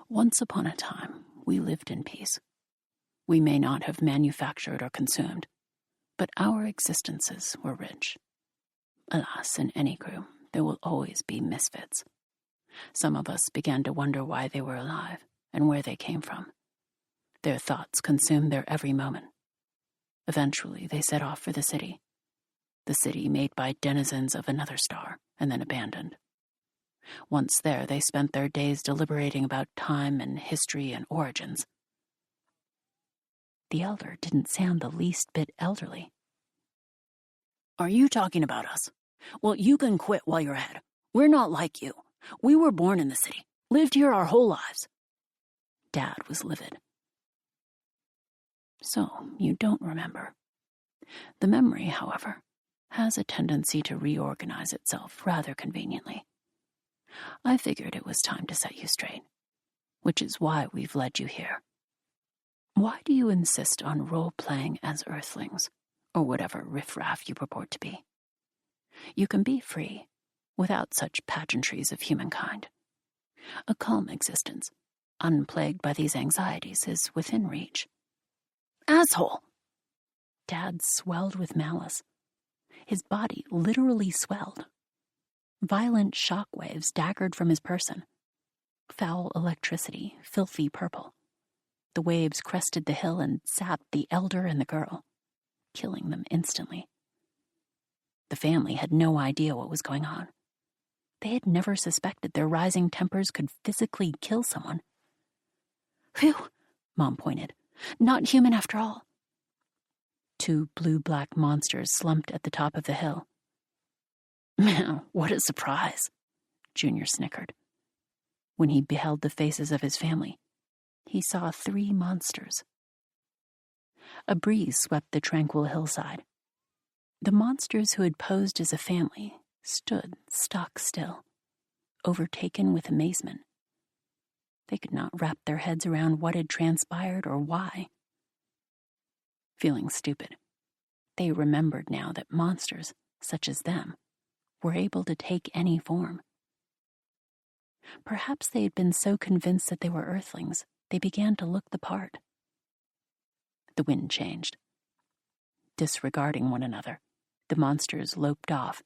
Once upon a time, we lived in peace. We may not have manufactured or consumed, but our existences were rich. Alas, in any crew, there will always be misfits. Some of us began to wonder why they were alive and where they came from. Their thoughts consumed their every moment. Eventually, they set off for the city made by denizens of another star and then abandoned. Once there, they spent their days deliberating about time and history and origins." The elder didn't sound the least bit elderly. "Are you talking about us? Well, you can quit while you're ahead. We're not like you. We were born in the city, lived here our whole lives." Dad was livid. "So, you don't remember. The memory, however, has a tendency to reorganize itself rather conveniently. I figured it was time to set you straight, which is why we've led you here. Why do you insist on role-playing as Earthlings, or whatever riffraff you purport to be? You can be free, without such pageantries of humankind. A calm existence, unplagued by these anxieties, is within reach." "Asshole!" Dad swelled with malice. His body literally swelled. Violent shock waves daggered from his person. Foul electricity, filthy purple. The waves crested the hill and sapped the elder and the girl, killing them instantly. The family had no idea what was going on. They had never suspected their rising tempers could physically kill someone. "Phew," Mom pointed. "Not human after all." Two blue-black monsters slumped at the top of the hill. "Man, what a surprise," Junior snickered. When he beheld the faces of his family, he saw 3 monsters. A breeze swept the tranquil hillside. The monsters who had posed as a family stood stock still, overtaken with amazement. They could not wrap their heads around what had transpired or why. Feeling stupid, they remembered now that monsters, such as them, were able to take any form. Perhaps they had been so convinced that they were Earthlings, they began to look the part. The wind changed. Disregarding one another, the monsters loped off,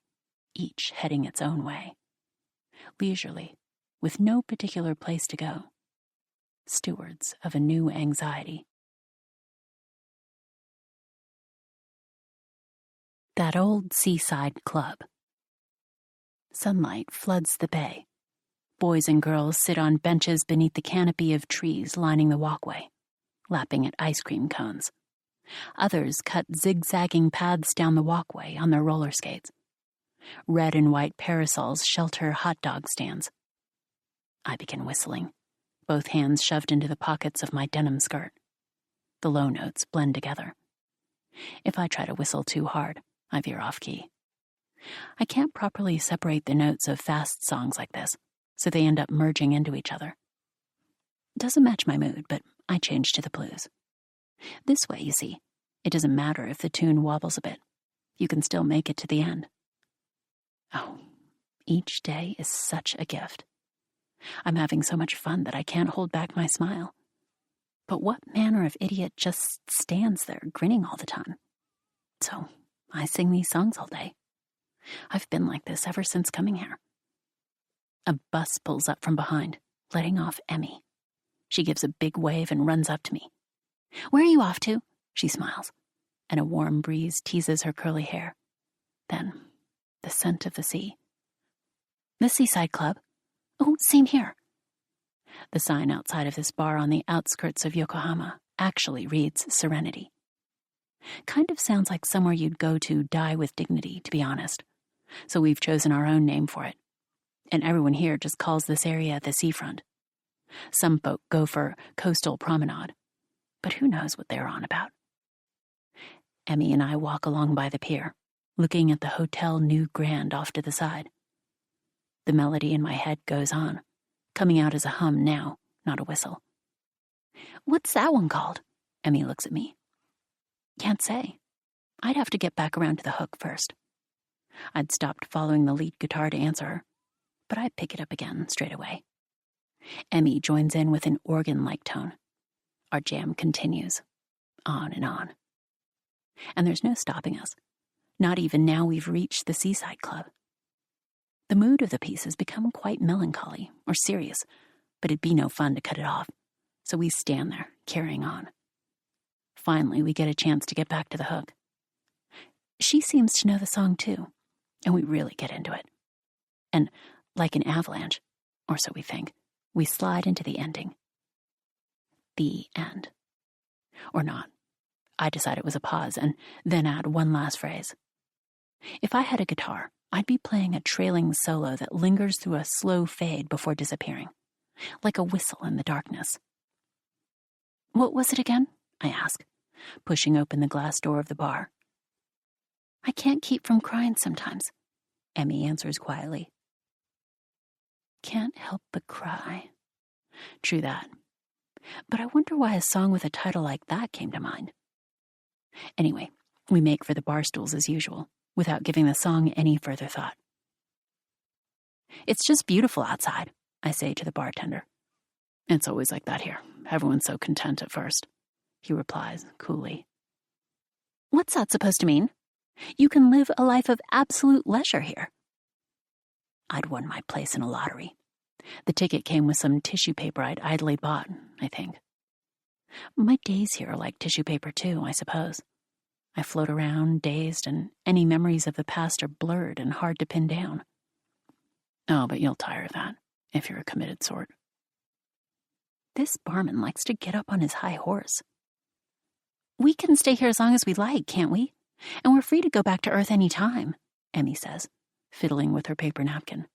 each heading its own way. Leisurely, with no particular place to go. Stewards of a new anxiety. That old seaside club. Sunlight floods the bay. Boys and girls sit on benches beneath the canopy of trees lining the walkway, lapping at ice cream cones. Others cut zigzagging paths down the walkway on their roller skates. Red and white parasols shelter hot dog stands. I begin whistling, both hands shoved into the pockets of my denim skirt. The low notes blend together. If I try to whistle too hard, I veer off key. I can't properly separate the notes of fast songs like this, so they end up merging into each other. Doesn't match my mood, but I change to the blues. This way, you see, it doesn't matter if the tune wobbles a bit. You can still make it to the end. Oh, each day is such a gift. I'm having so much fun that I can't hold back my smile. But what manner of idiot just stands there grinning all the time? So I sing these songs all day. I've been like this ever since coming here. A bus pulls up from behind, letting off Emmy. She gives a big wave and runs up to me. "Where are you off to?" She smiles, and a warm breeze teases her curly hair. Then, the scent of the sea. "The Seaside Club." "Oh, same here." The sign outside of this bar on the outskirts of Yokohama actually reads Serenity. Kind of sounds like somewhere you'd go to die with dignity, to be honest. So we've chosen our own name for it. And everyone here just calls this area the seafront. Some folk go for coastal promenade, but who knows what they're on about. Emmy and I walk along by the pier, looking at the Hotel New Grand off to the side. The melody in my head goes on, coming out as a hum now, not a whistle. "What's that one called?" Emmy looks at me. "Can't say. I'd have to get back around to the hook first." I'd stopped following the lead guitar to answer her, but I pick it up again straight away. Emmy joins in with an organ-like tone. Our jam continues, on and on. And there's no stopping us, not even now we've reached the Seaside Club. The mood of the piece has become quite melancholy or serious, but it'd be no fun to cut it off, so we stand there, carrying on. Finally, we get a chance to get back to the hook. She seems to know the song too, and we really get into it. And like an avalanche, or so we think, we slide into the ending. The end. Or not. I decide it was a pause and then add one last phrase. If I had a guitar, I'd be playing a trailing solo that lingers through a slow fade before disappearing, like a whistle in the darkness. "What was it again?" I ask, pushing open the glass door of the bar. "I can't keep from crying sometimes," Emmy answers quietly. Can't help but cry. True that. But I wonder why a song with a title like that came to mind. Anyway, we make for the bar stools as usual, without giving the song any further thought. "It's just beautiful outside," I say to the bartender. "It's always like that here. Everyone's so content at first," he replies coolly. "What's that supposed to mean? You can live a life of absolute leisure here." I'd won my place in a lottery. The ticket came with some tissue paper I'd idly bought, I think. My days here are like tissue paper too, I suppose. I float around, dazed, and any memories of the past are blurred and hard to pin down. Oh, but you'll tire of that, if you're a committed sort. This barman likes to get up on his high horse. "We can stay here as long as we like, can't we? And we're free to go back to Earth any time," Emmy says, fiddling with her paper napkin.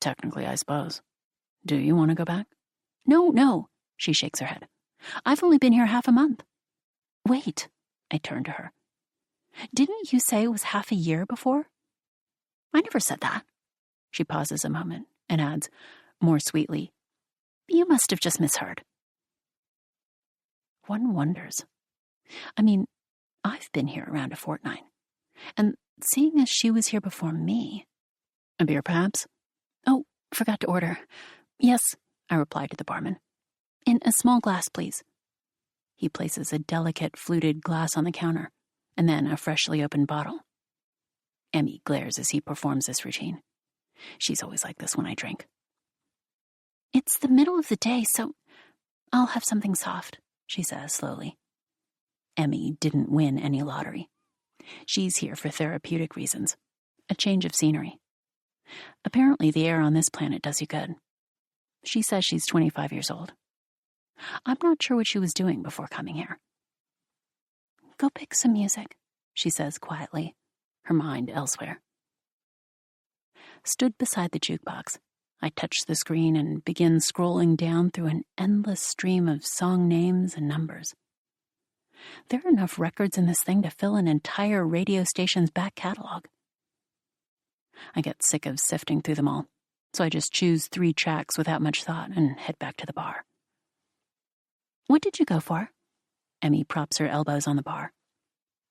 "Technically, I suppose. Do you want to go back?" No, she shakes her head. "I've only been here half a month." "Wait," I turn to her. "Didn't you say it was half a year before?" "I never said that." She pauses a moment and adds, more sweetly, "You must have just misheard." One wonders. I mean, I've been here around a fortnight, and seeing as she was here before me... "A beer, perhaps?" "Oh, forgot to order." "Yes," I replied to the barman. "In a small glass, please." He places a delicate fluted glass on the counter, and then a freshly opened bottle. Emmy glares as he performs this routine. She's always like this when I drink. "It's the middle of the day, so I'll have something soft," she says slowly. Emmy didn't win any lottery. She's here for therapeutic reasons, a change of scenery. Apparently the air on this planet does you good. She says she's 25 years old. I'm not sure what she was doing before coming here. "Go pick some music," she says quietly, her mind elsewhere. Stood beside the jukebox, I touch the screen and begin scrolling down through an endless stream of song names and numbers. There are enough records in this thing to fill an entire radio station's back catalog. I get sick of sifting through them all, so I just choose 3 tracks without much thought and head back to the bar. "What did you go for?" Emmy props her elbows on the bar.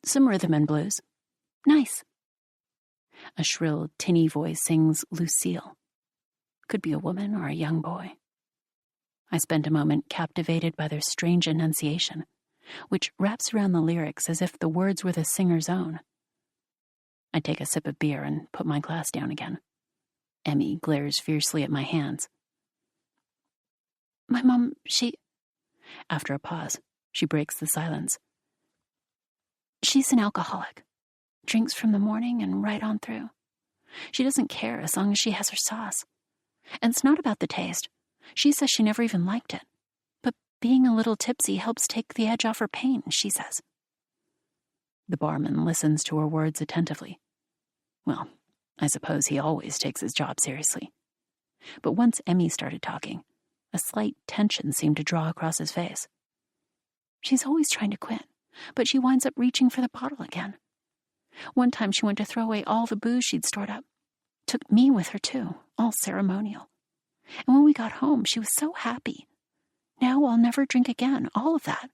"Some rhythm and blues." "Nice." A shrill, tinny voice sings Lucille. Could be a woman or a young boy. I spent a moment captivated by their strange enunciation, which wraps around the lyrics as if the words were the singer's own. I take a sip of beer and put my glass down again. Emmy glares fiercely at my hands. My mom, she... After a pause, she breaks the silence. She's an alcoholic. Drinks from the morning and right on through. She doesn't care as long as she has her sauce. And it's not about the taste. She says she never even liked it. But being a little tipsy helps take the edge off her pain, she says. The barman listens to her words attentively. Well, I suppose he always takes his job seriously. But once Emmy started talking, a slight tension seemed to draw across his face. She's always trying to quit, but she winds up reaching for the bottle again. One time she went to throw away all the booze she'd stored up. Took me with her too, all ceremonial. And when we got home, she was so happy. Now I'll never drink again, all of that.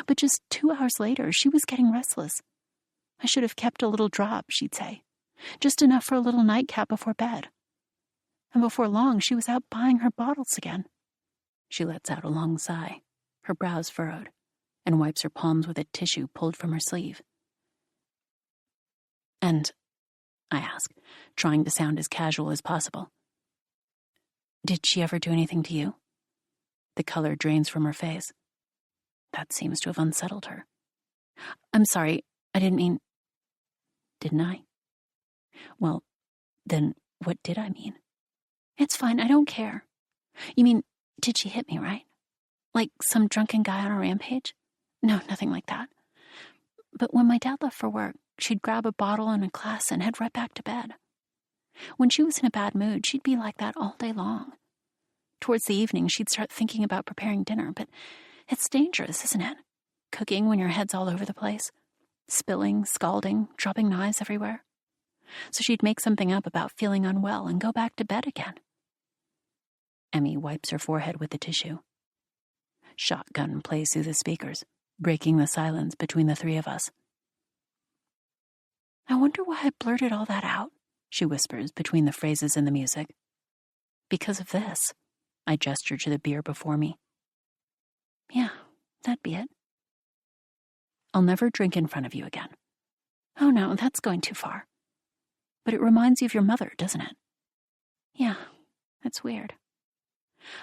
But just 2 hours later, she was getting restless. I should have kept a little drop, she'd say. Just enough for a little nightcap before bed. And before long, she was out buying her bottles again. She lets out a long sigh, her brows furrowed, and wipes her palms with a tissue pulled from her sleeve. And, I ask, trying to sound as casual as possible, did she ever do anything to you? The color drains from her face. That seems to have unsettled her. I'm sorry, I didn't mean... Didn't I? Well, then what did I mean? It's fine, I don't care. You mean, did she hit me, right? Like some drunken guy on a rampage? No, nothing like that. But when my dad left for work, she'd grab a bottle and a glass and head right back to bed. When she was in a bad mood, she'd be like that all day long. Towards the evening, she'd start thinking about preparing dinner, but it's dangerous, isn't it? Cooking when your head's all over the place. Spilling, scalding, dropping knives everywhere. So she'd make something up about feeling unwell and go back to bed again. Emmy wipes her forehead with the tissue. Shotgun plays through the speakers, breaking the silence between the three of us. I wonder why I blurted all that out, she whispers between the phrases in the music. Because of this. I gesture to the beer before me. Yeah, that'd be it. I'll never drink in front of you again. Oh no, that's going too far. But it reminds you of your mother, doesn't it? Yeah, that's weird.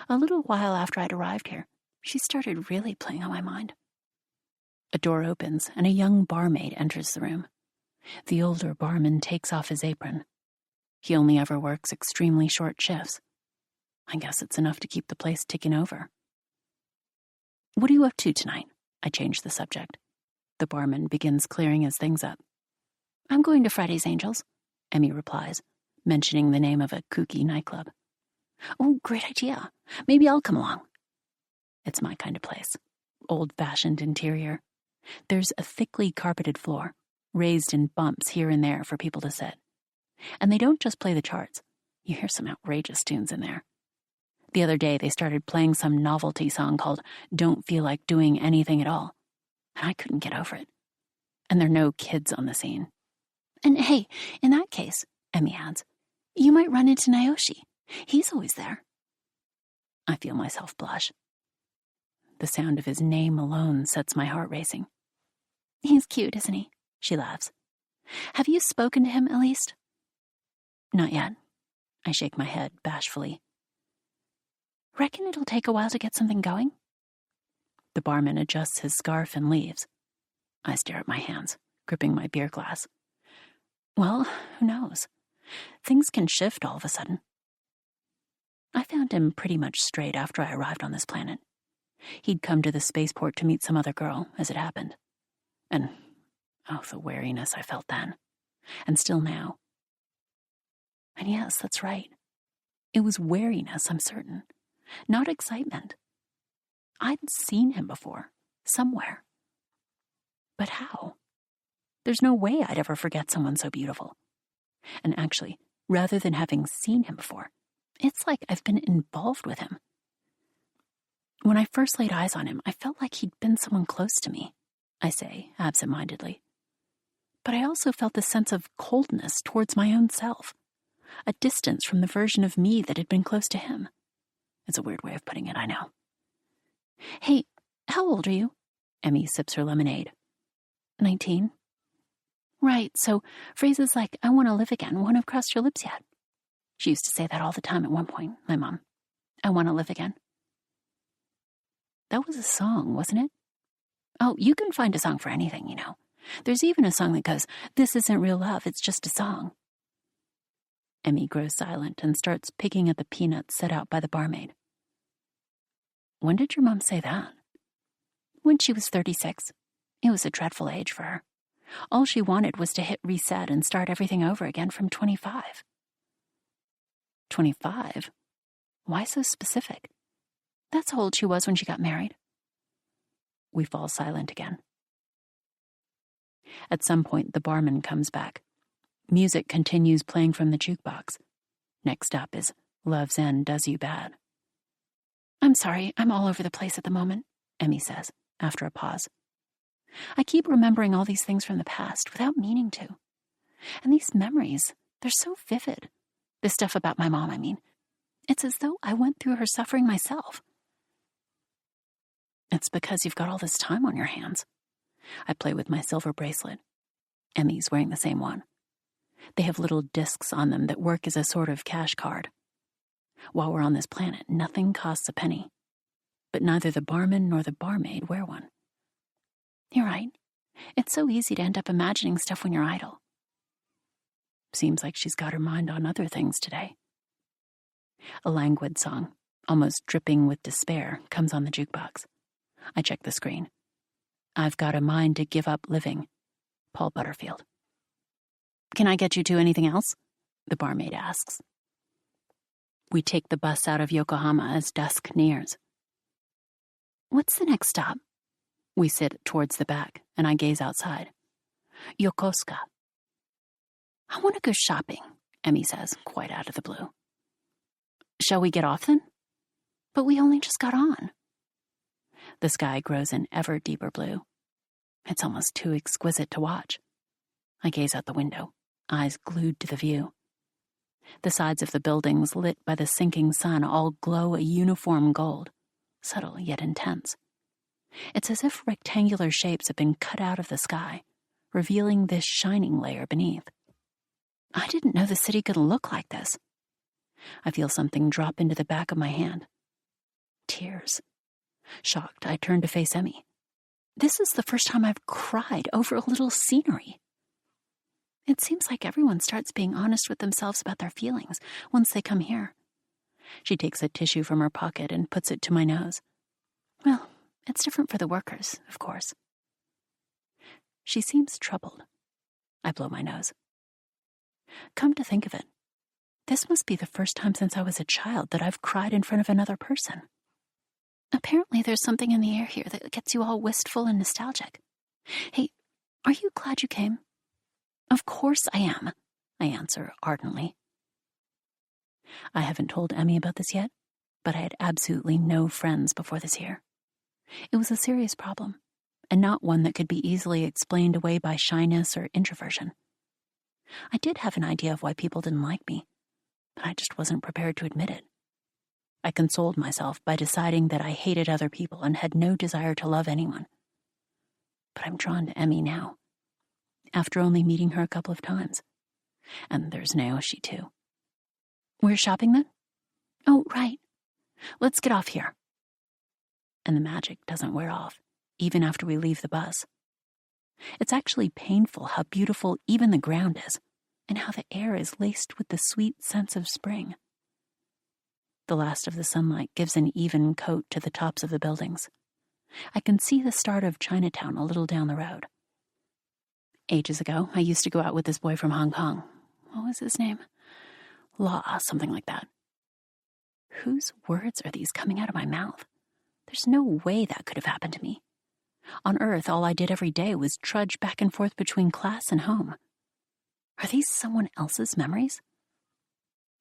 A little while after I'd arrived here, she started really playing on my mind. A door opens and a young barmaid enters the room. The older barman takes off his apron. He only ever works extremely short shifts. I guess it's enough to keep the place ticking over. What are you up to tonight? I change the subject. The barman begins clearing his things up. I'm going to Friday's Angels, Emmy replies, mentioning the name of a kooky nightclub. Oh, great idea. Maybe I'll come along. It's my kind of place. Old-fashioned interior. There's a thickly carpeted floor, raised in bumps here and there for people to sit. And they don't just play the charts. You hear some outrageous tunes in there. The other day, they started playing some novelty song called Don't Feel Like Doing Anything at All. And I couldn't get over it. And there are no kids on the scene. And hey, in that case, Emmy adds, you might run into Naoshi. He's always there. I feel myself blush. The sound of his name alone sets my heart racing. He's cute, isn't he? She laughs. Have you spoken to him, at least? Not yet. I shake my head bashfully. Reckon it'll take a while to get something going? The barman adjusts his scarf and leaves. I stare at my hands, gripping my beer glass. Well, who knows? Things can shift all of a sudden. I found him pretty much straight after I arrived on this planet. He'd come to the spaceport to meet some other girl, as it happened. And, oh, the wariness I felt then. And still now. And yes, that's right. It was wariness, I'm certain. Not excitement. I'd seen him before, somewhere. But how? There's no way I'd ever forget someone so beautiful. And actually, rather than having seen him before, it's like I've been involved with him. When I first laid eyes on him, I felt like he'd been someone close to me, I say, absent-mindedly. But I also felt this sense of coldness towards my own self, a distance from the version of me that had been close to him. It's a weird way of putting it, I know. Hey, how old are you? Emmy sips her lemonade. 19. Right, so phrases like, I want to live again, won't have crossed your lips yet. She used to say that all the time at one point, my mom. I want to live again. That was a song, wasn't it? Oh, you can find a song for anything, you know. There's even a song that goes, this isn't real love, it's just a song. Emmy grows silent and starts picking at the peanuts set out by the barmaid. When did your mom say that? When she was 36. It was a dreadful age for her. All she wanted was to hit reset and start everything over again from 25. 25? Why so specific? That's how old she was when she got married. We fall silent again. At some point, the barman comes back. Music continues playing from the jukebox. Next up is Love's End Does You Bad. I'm sorry, I'm all over the place at the moment, Emmy says, after a pause. I keep remembering all these things from the past without meaning to. And these memories, they're so vivid. This stuff about my mom, I mean. It's as though I went through her suffering myself. It's because you've got all this time on your hands. I play with my silver bracelet. Emmy's wearing the same one. They have little discs on them that work as a sort of cash card. While we're on this planet, nothing costs a penny. But neither the barman nor the barmaid wear one. You're right. It's so easy to end up imagining stuff when you're idle. Seems like she's got her mind on other things today. A languid song, almost dripping with despair, comes on the jukebox. I check the screen. I've got a mind to give up living. Paul Butterfield. Can I get you to anything else? The barmaid asks. We take the bus out of Yokohama as dusk nears. What's the next stop? We sit towards the back, and I gaze outside. Yokosuka. I want to go shopping, Emmy says, quite out of the blue. Shall we get off then? But we only just got on. The sky grows an ever deeper blue. It's almost too exquisite to watch. I gaze out the window, eyes glued to the view. The sides of the buildings, lit by the sinking sun, all glow a uniform gold, subtle yet intense. It's as if rectangular shapes have been cut out of the sky, revealing this shining layer beneath. I didn't know the city could look like this. I feel something drop into the back of my hand. Tears. Shocked, I turn to face Emmy. This is the first time I've cried over a little scenery. It seems like everyone starts being honest with themselves about their feelings once they come here. She takes a tissue from her pocket and puts it to my nose. Well, it's different for the workers, of course. She seems troubled. I blow my nose. Come to think of it, this must be the first time since I was a child that I've cried in front of another person. Apparently there's something in the air here that gets you all wistful and nostalgic. Hey, are you glad you came? Of course I am, I answer ardently. I haven't told Emmy about this yet, but I had absolutely no friends before this year. It was a serious problem, and not one that could be easily explained away by shyness or introversion. I did have an idea of why people didn't like me, but I just wasn't prepared to admit it. I consoled myself by deciding that I hated other people and had no desire to love anyone. But I'm drawn to Emmy now, after only meeting her a couple of times. And there's Naoshi, too. We're shopping then? Oh, right. Let's get off here. And the magic doesn't wear off, even after we leave the bus. It's actually painful how beautiful even the ground is, and how the air is laced with the sweet sense of spring. The last of the sunlight gives an even coat to the tops of the buildings. I can see the start of Chinatown a little down the road. Ages ago, I used to go out with this boy from Hong Kong. What was his name? Law, something like that. Whose words are these coming out of my mouth? There's no way that could have happened to me. On Earth, all I did every day was trudge back and forth between class and home. Are these someone else's memories?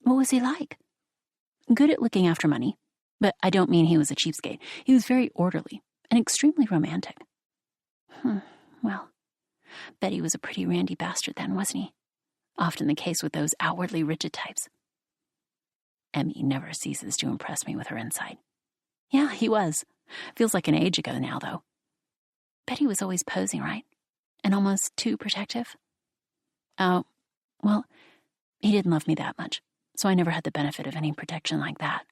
What was he like? Good at looking after money, but I don't mean he was a cheapskate. He was very orderly and extremely romantic. Well, bet he was a pretty randy bastard then, wasn't he? often the case with those outwardly rigid types. Emmy never ceases to impress me with her insight. Yeah, he was. Feels like an age ago now, though. Bet he was always posing, right? And almost too protective? Oh, well, he didn't love me that much, so I never had the benefit of any protection like that.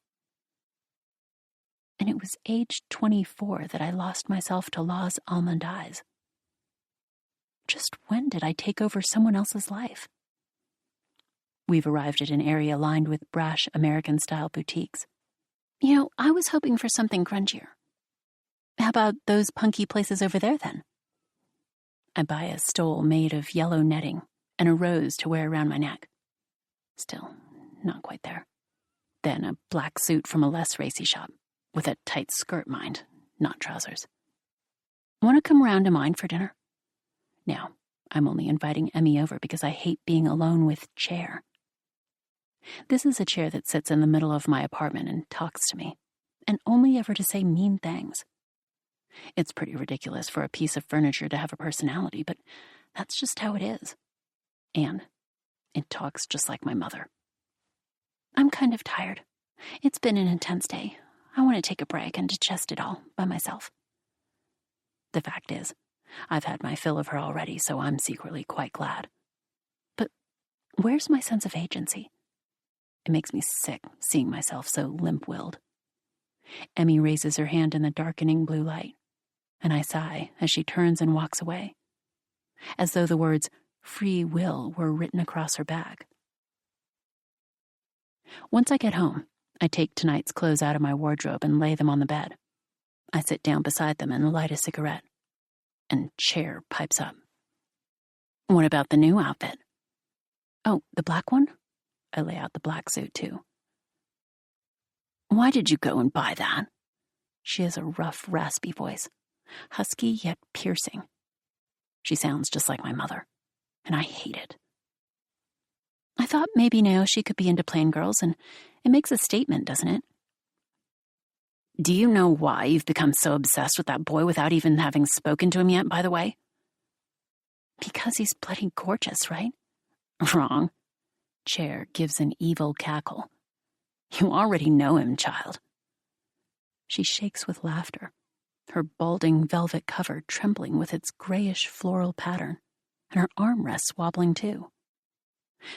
And it was age 24 that I lost myself to Law's almond eyes. Just when did I take over someone else's life? We've arrived at an area lined with brash American-style boutiques. You know, I was hoping for something grungier. How about those punky places over there, then? I buy a stole made of yellow netting and a rose to wear around my neck. Still, not quite there. Then a black suit from a less racy shop, with a tight skirt, mind, not trousers. Want to come round to mine for dinner? Now, I'm only inviting Emmy over because I hate being alone with Chair. This is a chair that sits in the middle of my apartment and talks to me, and only ever to say mean things. It's pretty ridiculous for a piece of furniture to have a personality, but that's just how it is. And it talks just like my mother. I'm kind of tired. It's been an intense day. I want to take a break and digest it all by myself. The fact is, I've had my fill of her already, so I'm secretly quite glad. But where's my sense of agency? It makes me sick seeing myself so limp-willed. Emmy raises her hand in the darkening blue light, and I sigh as she turns and walks away, as though the words free will were written across her back. Once I get home, I take tonight's clothes out of my wardrobe and lay them on the bed. I sit down beside them and light a cigarette, and Chair pipes up. What about the new outfit? Oh, the black one? I lay out the black suit, too. Why did you go and buy that? She has a rough, raspy voice, husky yet piercing. She sounds just like my mother, and I hate it. I thought maybe now she could be into plain girls, and it makes a statement, doesn't it? Do you know why you've become so obsessed with that boy without even having spoken to him yet, by the way? Because he's bloody gorgeous, right? Wrong. Chair gives an evil cackle. You already know him, child. She shakes with laughter, her balding velvet cover trembling with its grayish floral pattern, and her armrests wobbling too.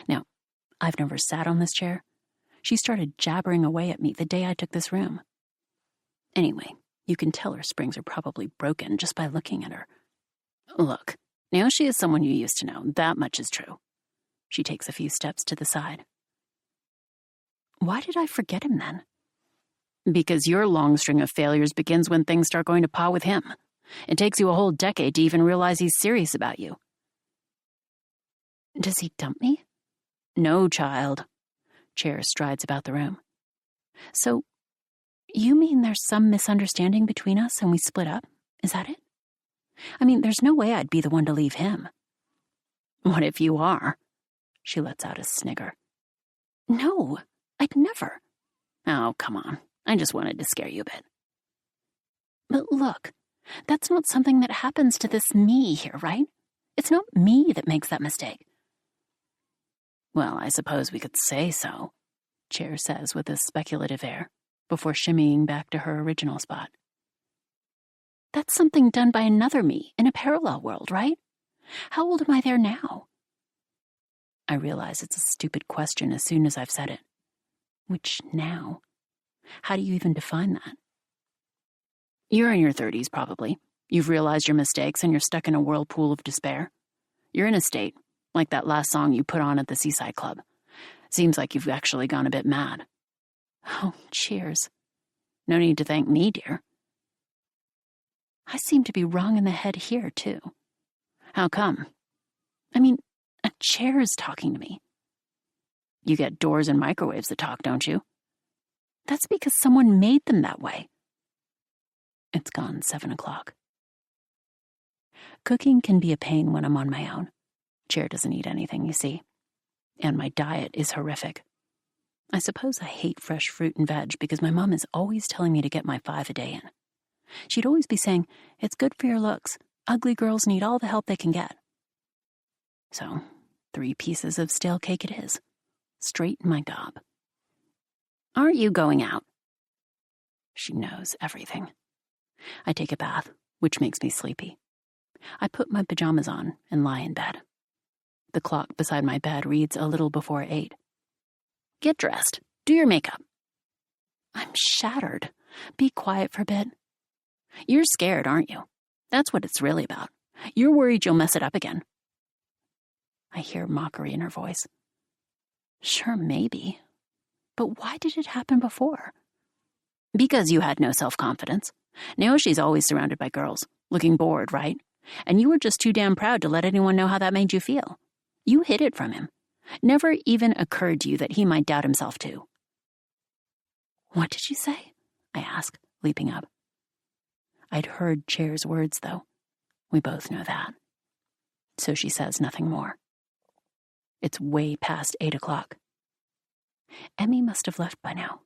Now, I've never sat on this chair. She started jabbering away at me the day I took this room. Anyway, you can tell her springs are probably broken just by looking at her. Look, now she is someone you used to know. That much is true. She takes a few steps to the side. Why did I forget him then? Because your long string of failures begins when things start going to pot with him. It takes you a whole decade to even realize he's serious about you. Does he dump me? No, child. Chair strides about the room. So, you mean there's some misunderstanding between us and we split up? Is that it? I mean, there's no way I'd be the one to leave him. What if you are? She lets out a snigger. No, I'd never. Oh, come on. I just wanted to scare you a bit. But look, that's not something that happens to this me here, right? It's not me that makes that mistake. Well, I suppose we could say so, Chair says with a speculative air, before shimmying back to her original spot. That's something done by another me in a parallel world, right? How old am I there now? I realize it's a stupid question as soon as I've said it. Which now? How do you even define that? You're in your 30s, probably. You've realized your mistakes and you're stuck in a whirlpool of despair. You're in a state, like that last song you put on at the Seaside Club. Seems like you've actually gone a bit mad. Oh, cheers. No need to thank me, dear. I seem to be wrong in the head here, too. How come? I mean, a chair is talking to me. You get doors and microwaves that talk, don't you? That's because someone made them that way. It's gone 7 o'clock. Cooking can be a pain when I'm on my own. Chair doesn't eat anything, you see. And my diet is horrific. I suppose I hate fresh fruit and veg because my mom is always telling me to get my 5 a day in. She'd always be saying, it's good for your looks. Ugly girls need all the help they can get. So, 3 pieces of stale cake it is, straight in my gob. Aren't you going out? She knows everything. I take a bath, which makes me sleepy. I put my pajamas on and lie in bed. The clock beside my bed reads a little before 8. Get dressed. Do your makeup. I'm shattered. Be quiet for a bit. You're scared, aren't you? That's what it's really about. You're worried you'll mess it up again. I hear mockery in her voice. Sure, maybe. But why did it happen before? Because you had no self-confidence. Naoshi's always surrounded by girls, looking bored, right? And you were just too damn proud to let anyone know how that made you feel. You hid it from him. Never even occurred to you that he might doubt himself too. What did you say? I ask, leaping up. I'd heard Chair's words, though. We both know that. So she says nothing more. It's way past 8 o'clock. Emmy must have left by now.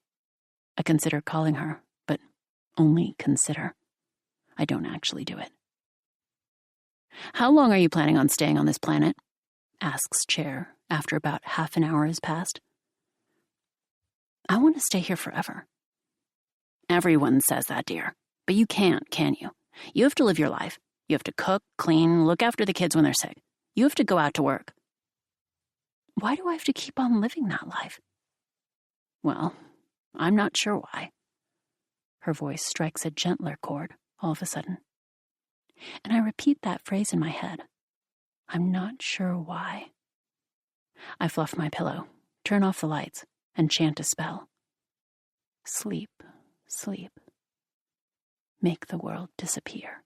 I consider calling her, but only consider. I don't actually do it. How long are you planning on staying on this planet? Asks Chair after about half an hour has passed. I want to stay here forever. Everyone says that, dear. But you can't, can you? You have to live your life. You have to cook, clean, look after the kids when they're sick. You have to go out to work. Why do I have to keep on living that life? Well, I'm not sure why. Her voice strikes a gentler chord all of a sudden. And I repeat that phrase in my head. I'm not sure why. I fluff my pillow, turn off the lights, and chant a spell. Sleep, sleep. Make the world disappear.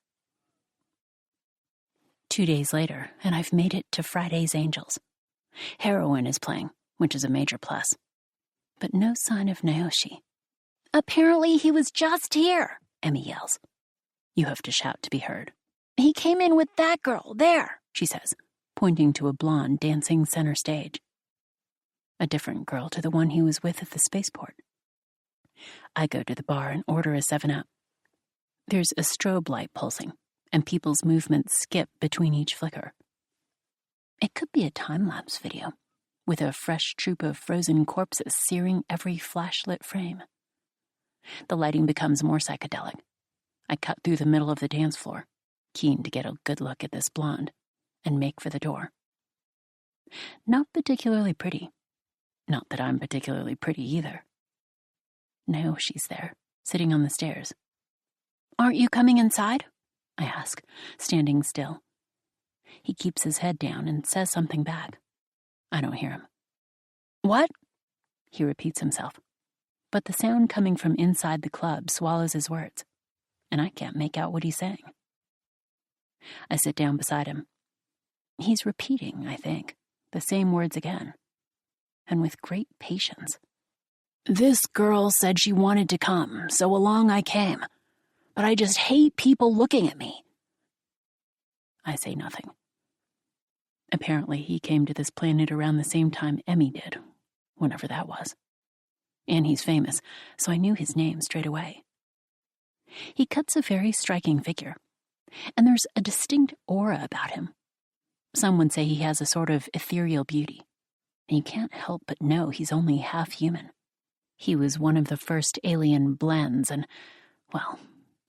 2 days later, and I've made it to Friday's Angels. Heroine is playing, which is a major plus. But no sign of Naoshi. Apparently he was just here, Emmy yells. You have to shout to be heard. He came in with that girl, there, she says, pointing to a blonde dancing center stage. A different girl to the one he was with at the spaceport. I go to the bar and order a 7-Up. There's a strobe light pulsing, and people's movements skip between each flicker. It could be a time-lapse video, with a fresh troop of frozen corpses searing every flashlit frame. The lighting becomes more psychedelic. I cut through the middle of the dance floor, keen to get a good look at this blonde, and make for the door. Not particularly pretty. Not that I'm particularly pretty either. Naoshi's there, sitting on the stairs. Aren't you coming inside? I ask, standing still. He keeps his head down and says something back. I don't hear him. What? He repeats himself. But the sound coming from inside the club swallows his words, and I can't make out what he's saying. I sit down beside him. He's repeating, I think, the same words again, and with great patience. This girl said she wanted to come, so along I came. But I just hate people looking at me. I say nothing. Apparently he came to this planet around the same time Emmy did, whenever that was. And he's famous, so I knew his name straight away. He cuts a very striking figure, and there's a distinct aura about him. Some would say he has a sort of ethereal beauty, and you can't help but know he's only half human. He was one of the first alien blends, and, well,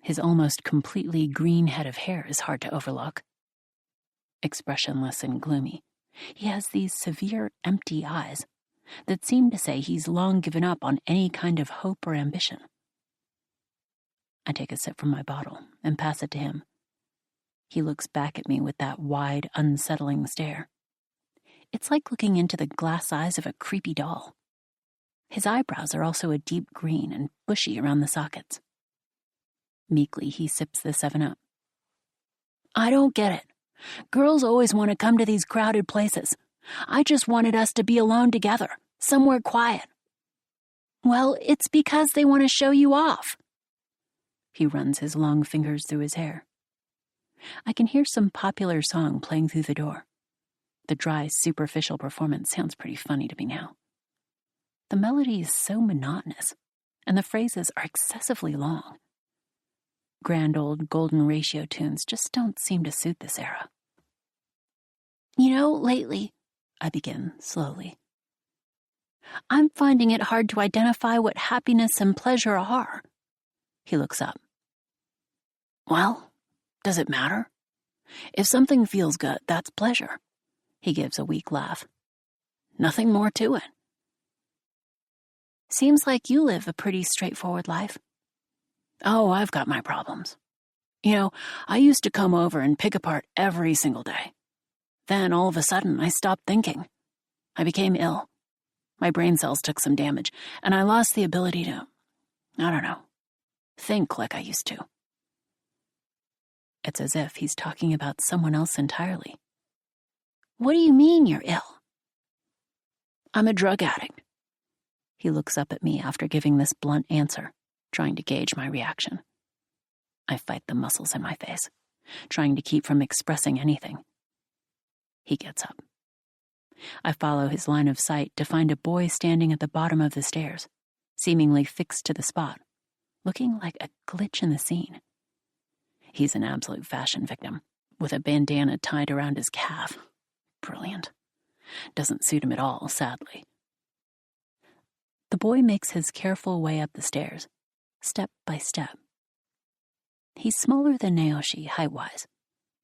his almost completely green head of hair is hard to overlook. Expressionless and gloomy, he has these severe, empty eyes that seem to say he's long given up on any kind of hope or ambition. I take a sip from my bottle and pass it to him. He looks back at me with that wide, unsettling stare. It's like looking into the glass eyes of a creepy doll. His eyebrows are also a deep green and bushy around the sockets. Meekly, he sips the 7-Up. I don't get it. Girls always want to come to these crowded places. I just wanted us to be alone together, somewhere quiet. Well, it's because they want to show you off. He runs his long fingers through his hair. I can hear some popular song playing through the door. The dry, superficial performance sounds pretty funny to me now. The melody is so monotonous, and the phrases are excessively long. Grand old golden ratio tunes just don't seem to suit this era. You know, lately, I begin slowly. I'm finding it hard to identify what happiness and pleasure are. He looks up. Well, does it matter? If something feels good, that's pleasure. He gives a weak laugh. Nothing more to it. Seems like you live a pretty straightforward life. Oh, I've got my problems. I used to come over and pick apart every single day. Then, all of a sudden, I stopped thinking. I became ill. My brain cells took some damage, and I lost the ability to, think like I used to. It's as if he's talking about someone else entirely. What do you mean you're ill? I'm a drug addict. He looks up at me after giving this blunt answer, trying to gauge my reaction. I fight the muscles in my face, trying to keep from expressing anything. He gets up. I follow his line of sight to find a boy standing at the bottom of the stairs, seemingly fixed to the spot, looking like a glitch in the scene. He's an absolute fashion victim, with a bandana tied around his calf. Brilliant. Doesn't suit him at all, sadly. The boy makes his careful way up the stairs, step by step. He's smaller than Naoshi height-wise,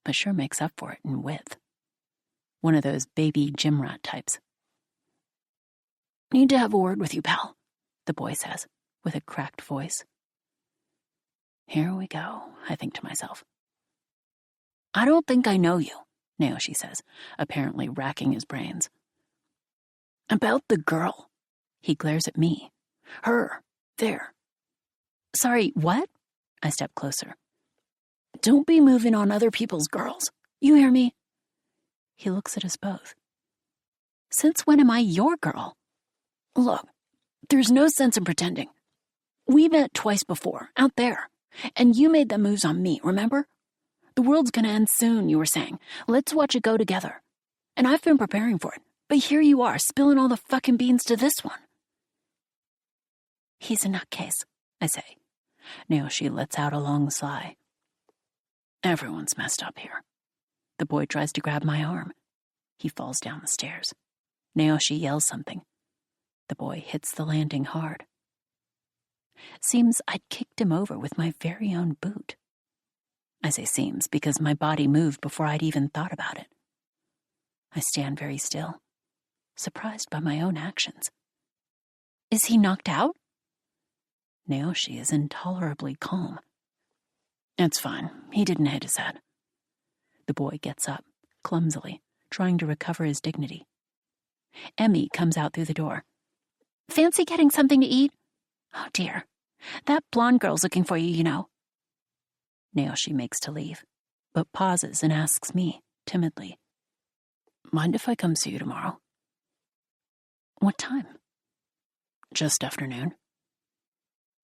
but sure makes up for it in width. One of those baby gym rat types. Need to have a word with you, pal, the boy says, with a cracked voice. Here we go, I think to myself. I don't think I know you, Naoshi says, apparently racking his brains. About the girl. He glares at me. Her. There. Sorry, what? I step closer. Don't be moving on other people's girls. You hear me? He looks at us both. Since when am I your girl? Look, there's no sense in pretending. We met twice before, out there, and you made the moves on me, remember? The world's gonna end soon, you were saying. Let's watch it go together. And I've been preparing for it, but here you are, spilling all the fucking beans to this one. He's a nutcase, I say. Naoshi lets out a long sigh. Everyone's messed up here. The boy tries to grab my arm. He falls down the stairs. Naoshi yells something. The boy hits the landing hard. Seems I'd kicked him over with my very own boot. I say seems because my body moved before I'd even thought about it. I stand very still, surprised by my own actions. Is he knocked out? Naoshi is intolerably calm. It's fine. He didn't hit his head. The boy gets up, clumsily, trying to recover his dignity. Emmy comes out through the door. Fancy getting something to eat? Oh, dear. That blonde girl's looking for you, you know. Naoshi makes to leave, but pauses and asks me, timidly. Mind if I come see you tomorrow? What time? Just afternoon.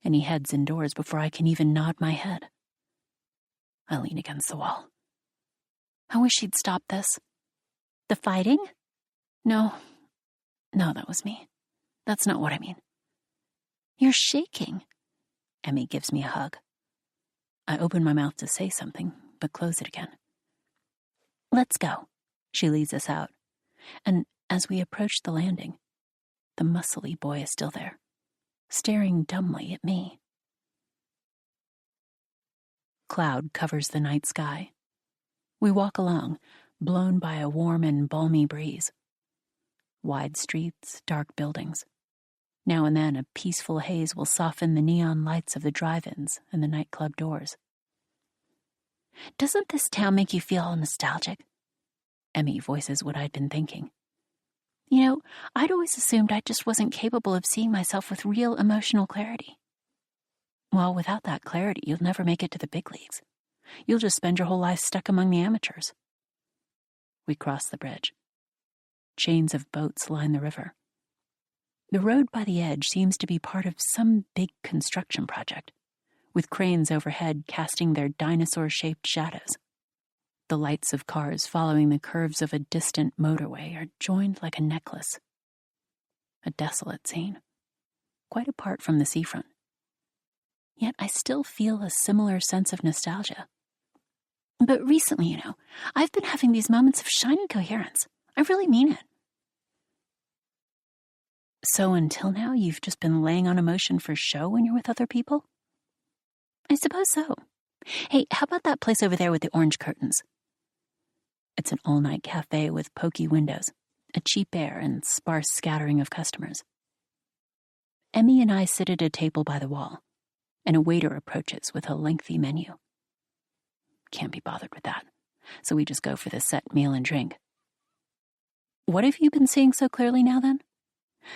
And he heads indoors before I can even nod my head. I lean against the wall. I wish he'd stop this. The fighting? No, that was me. That's not what I mean. You're shaking. Emmy gives me a hug. I open my mouth to say something, but close it again. Let's go. She leads us out. And as we approach the landing, the muscly boy is still there, staring dumbly at me. Cloud covers the night sky. We walk along, blown by a warm and balmy breeze. Wide streets, dark buildings. Now and then a peaceful haze will soften the neon lights of the drive-ins and the nightclub doors. Doesn't this town make you feel all nostalgic? Emmy voices what I'd been thinking. You know, I'd always assumed I just wasn't capable of seeing myself with real emotional clarity. Well, without that clarity, you'll never make it to the big leagues. You'll just spend your whole life stuck among the amateurs. We cross the bridge. Chains of boats line the river. The road by the edge seems to be part of some big construction project, with cranes overhead casting their dinosaur-shaped shadows. The lights of cars following the curves of a distant motorway are joined like a necklace. A desolate scene, quite apart from the seafront. Yet I still feel a similar sense of nostalgia. But recently, I've been having these moments of shining coherence. I really mean it. So until now, you've just been laying on emotion for show when you're with other people? I suppose so. Hey, how about that place over there with the orange curtains? It's an all-night cafe with pokey windows, a cheap air, and sparse scattering of customers. Emmy and I sit at a table by the wall, and a waiter approaches with a lengthy menu. Can't be bothered with that, so we just go for the set meal and drink. What have you been seeing so clearly now, then?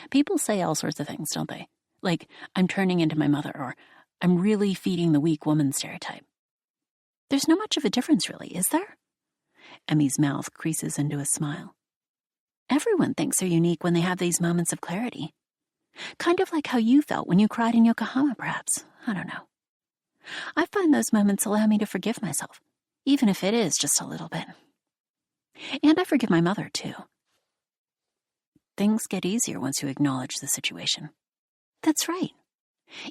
People say all sorts of things, don't they? Like, I'm turning into my mother, or I'm really feeding the weak woman stereotype. There's not much of a difference, really, is there? Emmy's mouth creases into a smile. Everyone thinks they're unique when they have these moments of clarity. Kind of like how you felt when you cried in Yokohama, perhaps. I don't know. I find those moments allow me to forgive myself, even if it is just a little bit. And I forgive my mother, too. Things get easier once you acknowledge the situation. That's right.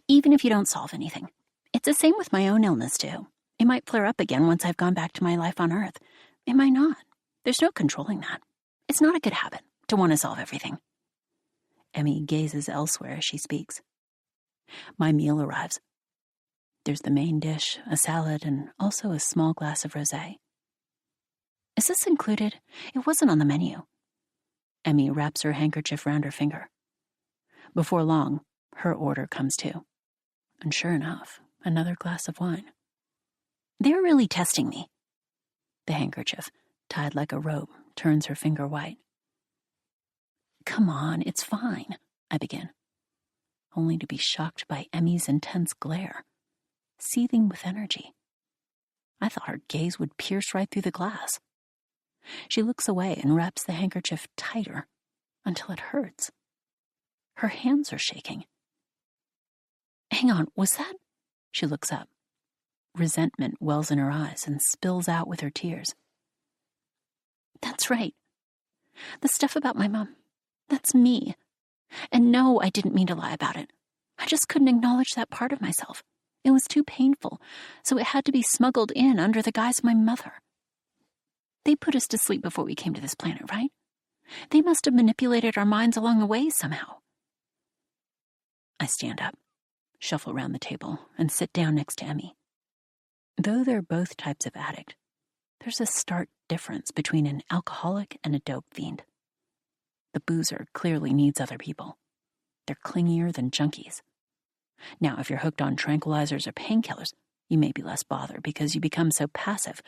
Even if you don't solve anything. It's the same with my own illness, too. It might flare up again once I've gone back to my life on Earth. It might not. There's no controlling that. It's not a good habit to want to solve everything. Emmy gazes elsewhere as she speaks. My meal arrives. There's the main dish, a salad, and also a small glass of rosé. Is this included? It wasn't on the menu. Emmy wraps her handkerchief round her finger. Before long, her order comes too. And sure enough, another glass of wine. They're really testing me. The handkerchief, tied like a rope, turns her finger white. Come on, it's fine, I begin, only to be shocked by Emmy's intense glare, seething with energy. I thought her gaze would pierce right through the glass. She looks away and wraps the handkerchief tighter until it hurts. Her hands are shaking. Hang on, was that? She looks up. Resentment wells in her eyes and spills out with her tears. That's right. The stuff about my mom, that's me. And no, I didn't mean to lie about it. I just couldn't acknowledge that part of myself. It was too painful, so it had to be smuggled in under the guise of my mother. They put us to sleep before we came to this planet, right? They must have manipulated our minds along the way somehow. I stand up, shuffle around the table, and sit down next to Emmy. Though they're both types of addict, there's a stark difference between an alcoholic and a dope fiend. The boozer clearly needs other people. They're clingier than junkies. Now, if you're hooked on tranquilizers or painkillers, you may be less bothered because you become so passive,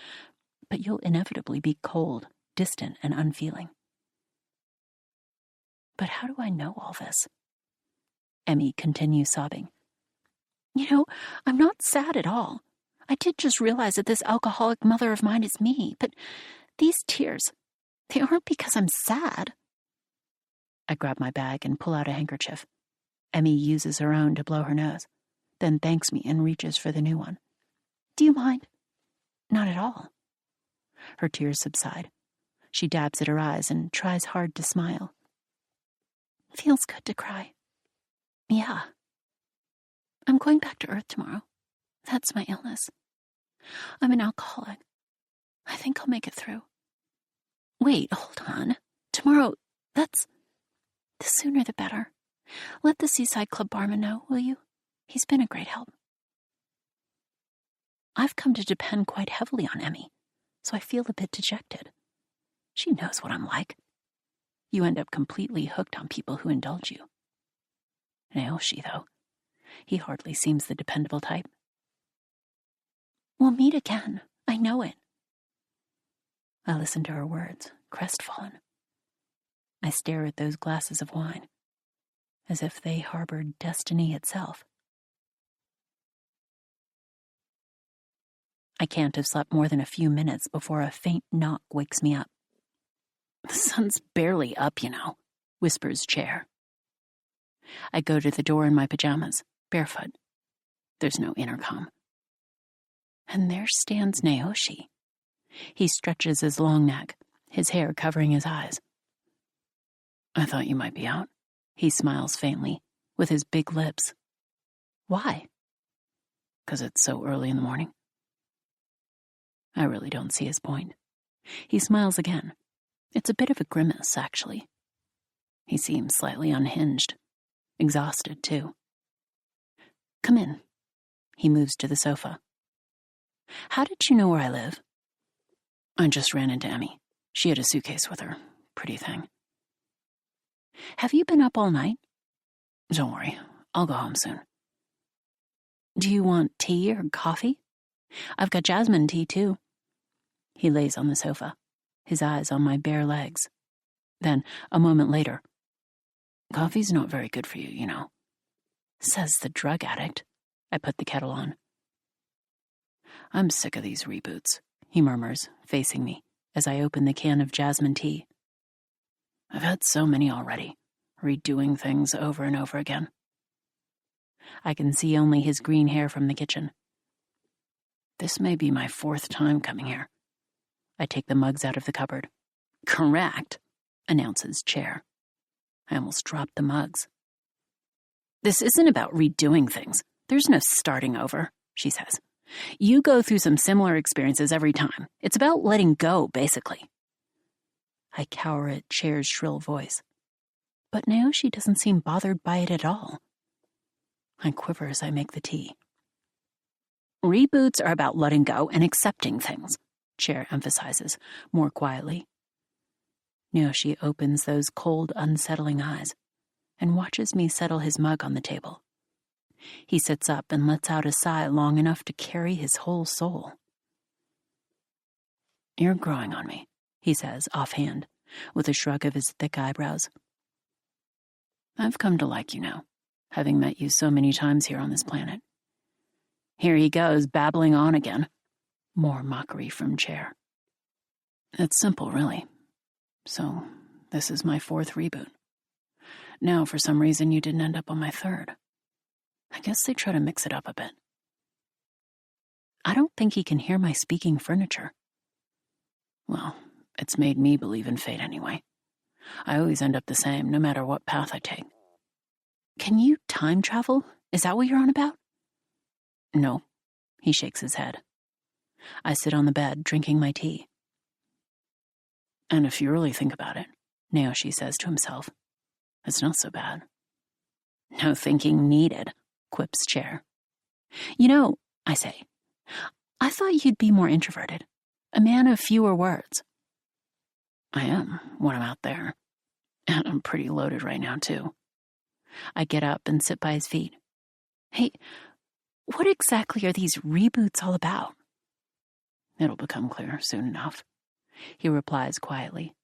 but you'll inevitably be cold, distant, and unfeeling. But how do I know all this? Emmy continues sobbing. You know, I'm not sad at all. I did just realize that this alcoholic mother of mine is me, but these tears, they aren't because I'm sad. I grab my bag and pull out a handkerchief. Emmy uses her own to blow her nose, then thanks me and reaches for the new one. Do you mind? Not at all. Her tears subside. She dabs at her eyes and tries hard to smile. Feels good to cry. Yeah. I'm going back to Earth tomorrow. That's my illness. I'm an alcoholic. I think I'll make it through. Wait, hold on. Tomorrow, that's... The sooner the better. Let the Seaside Club barman know, will you? He's been a great help. I've come to depend quite heavily on Emmy, so I feel a bit dejected. She knows what I'm like. You end up completely hooked on people who indulge you. Naoshi, though, he hardly seems the dependable type. We'll meet again. I know it. I listen to her words, crestfallen. I stare at those glasses of wine, as if they harbored destiny itself. I can't have slept more than a few minutes before a faint knock wakes me up. The sun's barely up, you know, whispers Chair. I go to the door in my pajamas, barefoot. There's no intercom. And there stands Naoshi. He stretches his long neck, his hair covering his eyes. I thought you might be out. He smiles faintly, with his big lips. Why? 'Cause it's so early in the morning. I really don't see his point. He smiles again. It's a bit of a grimace, actually. He seems slightly unhinged, exhausted too. Come in. He moves to the sofa. How did you know where I live? I just ran into Emmy. She had a suitcase with her. Pretty thing. Have you been up all night? Don't worry, I'll go home soon. Do you want tea or coffee? I've got jasmine tea too. He lays on the sofa, his eyes on my bare legs. Then, a moment later, coffee's not very good for you, you know. Says the drug addict. I put the kettle on. I'm sick of these reboots, he murmurs, facing me, as I open the can of jasmine tea. I've had so many already, redoing things over and over again. I can see only his green hair from the kitchen. This may be my 4th time coming here. I take the mugs out of the cupboard. Correct, announces Chair. I almost dropped the mugs. This isn't about redoing things. There's no starting over, she says. You go through some similar experiences every time. It's about letting go, basically. I cower at Chair's shrill voice. But Naoshi doesn't seem bothered by it at all. I quiver as I make the tea. Reboots are about letting go and accepting things, Chair emphasizes, more quietly. Naoshi opens those cold, unsettling eyes and watches me settle his mug on the table. He sits up and lets out a sigh long enough to carry his whole soul. You're growing on me, he says, offhand, with a shrug of his thick eyebrows. I've come to like you now, having met you so many times here on this planet. Here he goes, babbling on again. More mockery from Chair. It's simple, really. So, this is my 4th reboot. Now, for some reason, you didn't end up on my 3rd. I guess they try to mix it up a bit. I don't think he can hear my speaking furniture. Well, it's made me believe in fate anyway. I always end up the same, no matter what path I take. Can you time travel? Is that what you're on about? No, he shakes his head. I sit on the bed, drinking my tea. And if you really think about it, Naoshi says to himself, it's not so bad. No thinking needed, quips Chair. You know, I say, I thought you'd be more introverted, a man of fewer words. I am, when I'm out there. And I'm pretty loaded right now, too. I get up and sit by his feet. Hey, what exactly are these reboots all about? It'll become clear soon enough, he replies quietly,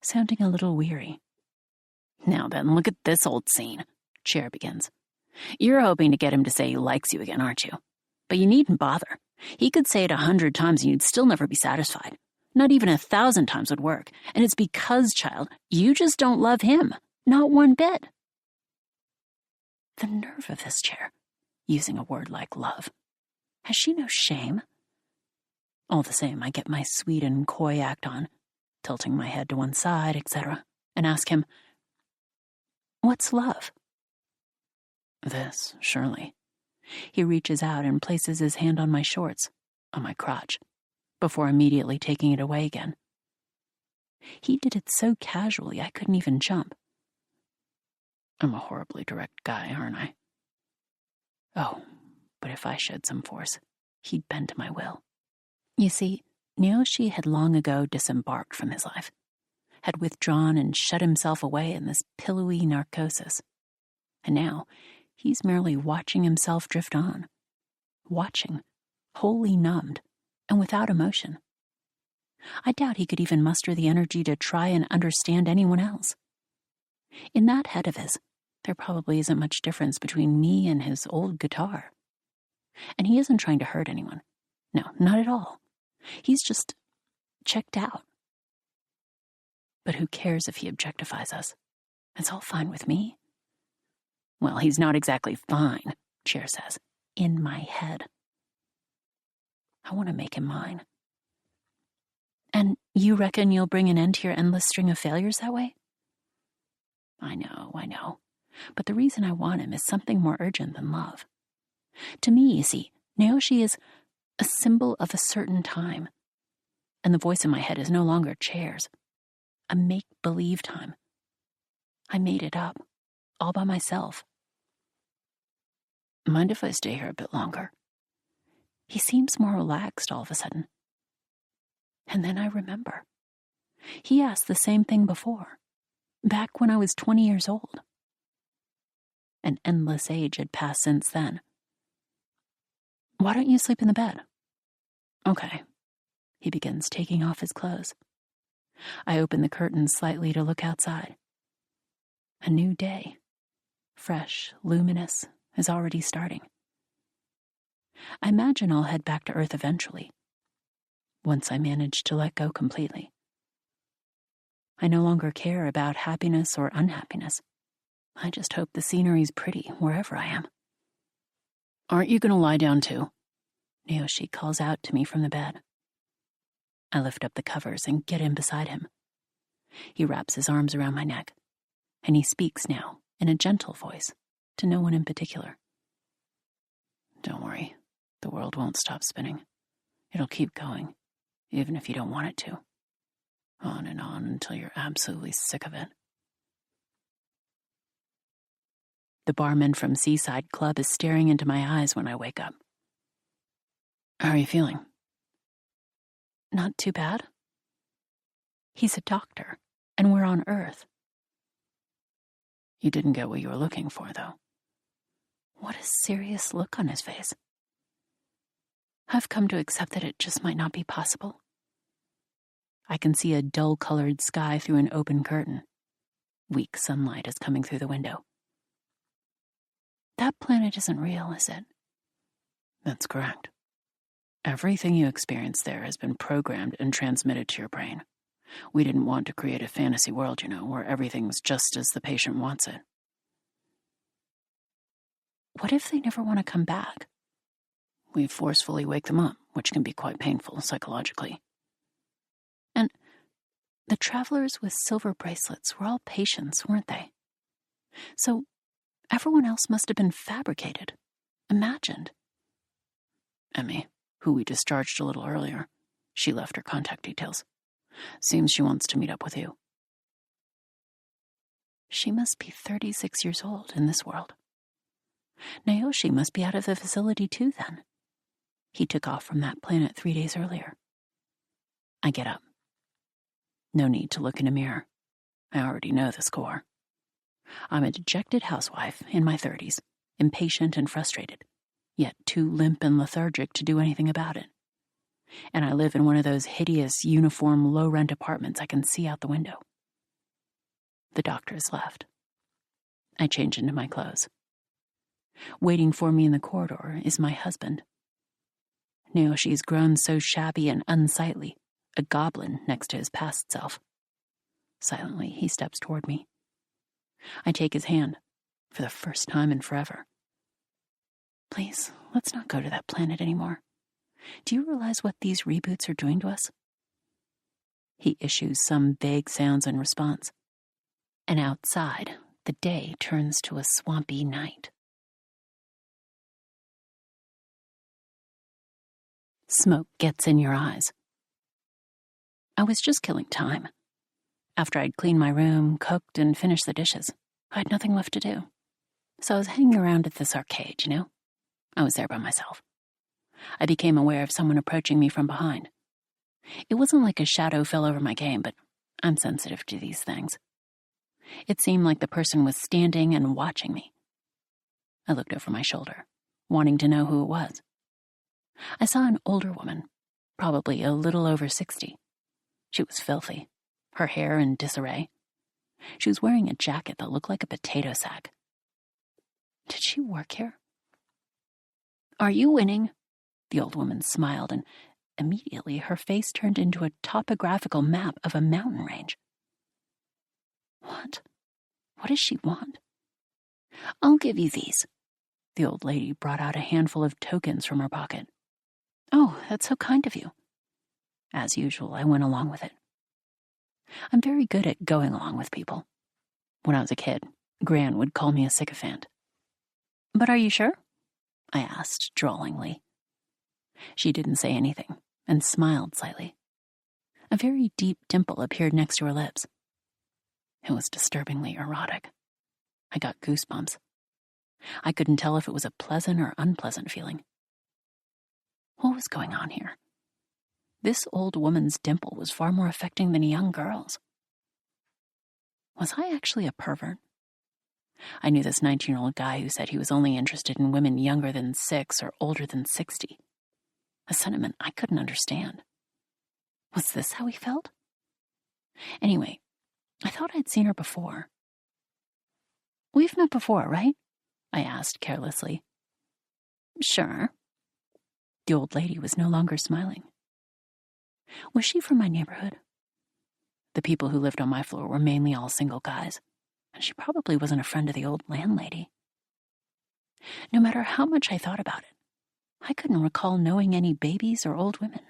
sounding a little weary. Now then, look at this old scene, Chair begins. You're hoping to get him to say he likes you again, aren't you? But you needn't bother. He could say it 100 times and you'd still never be satisfied. Not even 1,000 times would work. And it's because, child, you just don't love him. Not one bit. The nerve of this Chair, using a word like love. Has she no shame? All the same, I get my sweet and coy act on, tilting my head to one side, etc., and ask him, what's love? This, surely. He reaches out and places his hand on my shorts, on my crotch, before immediately taking it away again. He did it so casually I couldn't even jump. I'm a horribly direct guy, aren't I? Oh, but if I showed some force, he'd bend to my will. You see, Naoshi had long ago disembarked from his life, had withdrawn and shut himself away in this pillowy narcosis. And now, he's merely watching himself drift on. Watching, wholly numbed, and without emotion. I doubt he could even muster the energy to try and understand anyone else. In that head of his, there probably isn't much difference between me and his old guitar. And he isn't trying to hurt anyone. No, not at all. He's just checked out. But who cares if he objectifies us? It's all fine with me. Well, he's not exactly fine, Chair says, in my head. I want to make him mine. And you reckon you'll bring an end to your endless string of failures that way? I know. But the reason I want him is something more urgent than love. To me, you see, Naoshi is a symbol of a certain time. And the voice in my head is no longer Chair's, a make-believe time. I made it up, all by myself. Mind if I stay here a bit longer? He seems more relaxed all of a sudden. And then I remember. He asked the same thing before, back when I was 20 years old. An endless age had passed since then. Why don't you sleep in the bed? Okay. He begins taking off his clothes. I open the curtains slightly to look outside. A new day, fresh, luminous, is already starting. I imagine I'll head back to Earth eventually, once I manage to let go completely. I no longer care about happiness or unhappiness. I just hope the scenery's pretty wherever I am. Aren't you going to lie down too? Naoshi calls out to me from the bed. I lift up the covers and get in beside him. He wraps his arms around my neck, and he speaks now in a gentle voice to no one in particular. Don't worry, the world won't stop spinning. It'll keep going, even if you don't want it to. On and on until you're absolutely sick of it. The barman from Seaside Club is staring into my eyes when I wake up. How are you feeling? Not too bad. He's a doctor, and we're on Earth. You didn't get what you were looking for, though. What a serious look on his face. I've come to accept that it just might not be possible. I can see a dull-colored sky through an open curtain. Weak sunlight is coming through the window. That planet isn't real, is it? That's correct. Everything you experience there has been programmed and transmitted to your brain. We didn't want to create a fantasy world, where everything's just as the patient wants it. What if they never want to come back? We forcefully wake them up, which can be quite painful psychologically. And the travelers with silver bracelets were all patients, weren't they? So everyone else must have been fabricated, imagined. Emmy, who we discharged a little earlier, she left her contact details. Seems she wants to meet up with you. She must be 36 years old in this world. Naoshi must be out of the facility too, then. He took off from that planet 3 days earlier. I get up. No need to look in a mirror. I already know the score. I'm a dejected housewife in my 30s, impatient and frustrated, yet too limp and lethargic to do anything about it. And I live in one of those hideous, uniform, low-rent apartments I can see out the window. The doctor has left. I change into my clothes. Waiting for me in the corridor is my husband. Naoshi's grown so shabby and unsightly, a goblin next to his past self. Silently, he steps toward me. I take his hand, for the first time in forever. Please, let's not go to that planet anymore. Do you realize what these reboots are doing to us? He issues some vague sounds in response. And outside, the day turns to a swampy night. Smoke gets in your eyes. I was just killing time. After I'd cleaned my room, cooked, and finished the dishes, I had nothing left to do. So I was hanging around at this arcade, I was there by myself. I became aware of someone approaching me from behind. It wasn't like a shadow fell over my game, but I'm sensitive to these things. It seemed like the person was standing and watching me. I looked over my shoulder, wanting to know who it was. I saw an older woman, probably a little over 60. She was filthy, her hair in disarray. She was wearing a jacket that looked like a potato sack. Did she work here? Are you winning? The old woman smiled, and immediately her face turned into a topographical map of a mountain range. What? What does she want? I'll give you these. The old lady brought out a handful of tokens from her pocket. Oh, that's so kind of you. As usual, I went along with it. I'm very good at going along with people. When I was a kid, Gran would call me a sycophant. But are you sure? I asked drawlingly. She didn't say anything and smiled slightly. A very deep dimple appeared next to her lips. It was disturbingly erotic. I got goosebumps. I couldn't tell if it was a pleasant or unpleasant feeling. What was going on here? This old woman's dimple was far more affecting than a young girl's. Was I actually a pervert? I knew this 19-year-old guy who said he was only interested in women younger than 6 or older than 60. A sentiment I couldn't understand. Was this how he felt? Anyway, I thought I'd seen her before. We've met before, right? I asked carelessly. Sure. The old lady was no longer smiling. Was she from my neighborhood? The people who lived on my floor were mainly all single guys, and she probably wasn't a friend of the old landlady. No matter how much I thought about it, I couldn't recall knowing any babies or old women.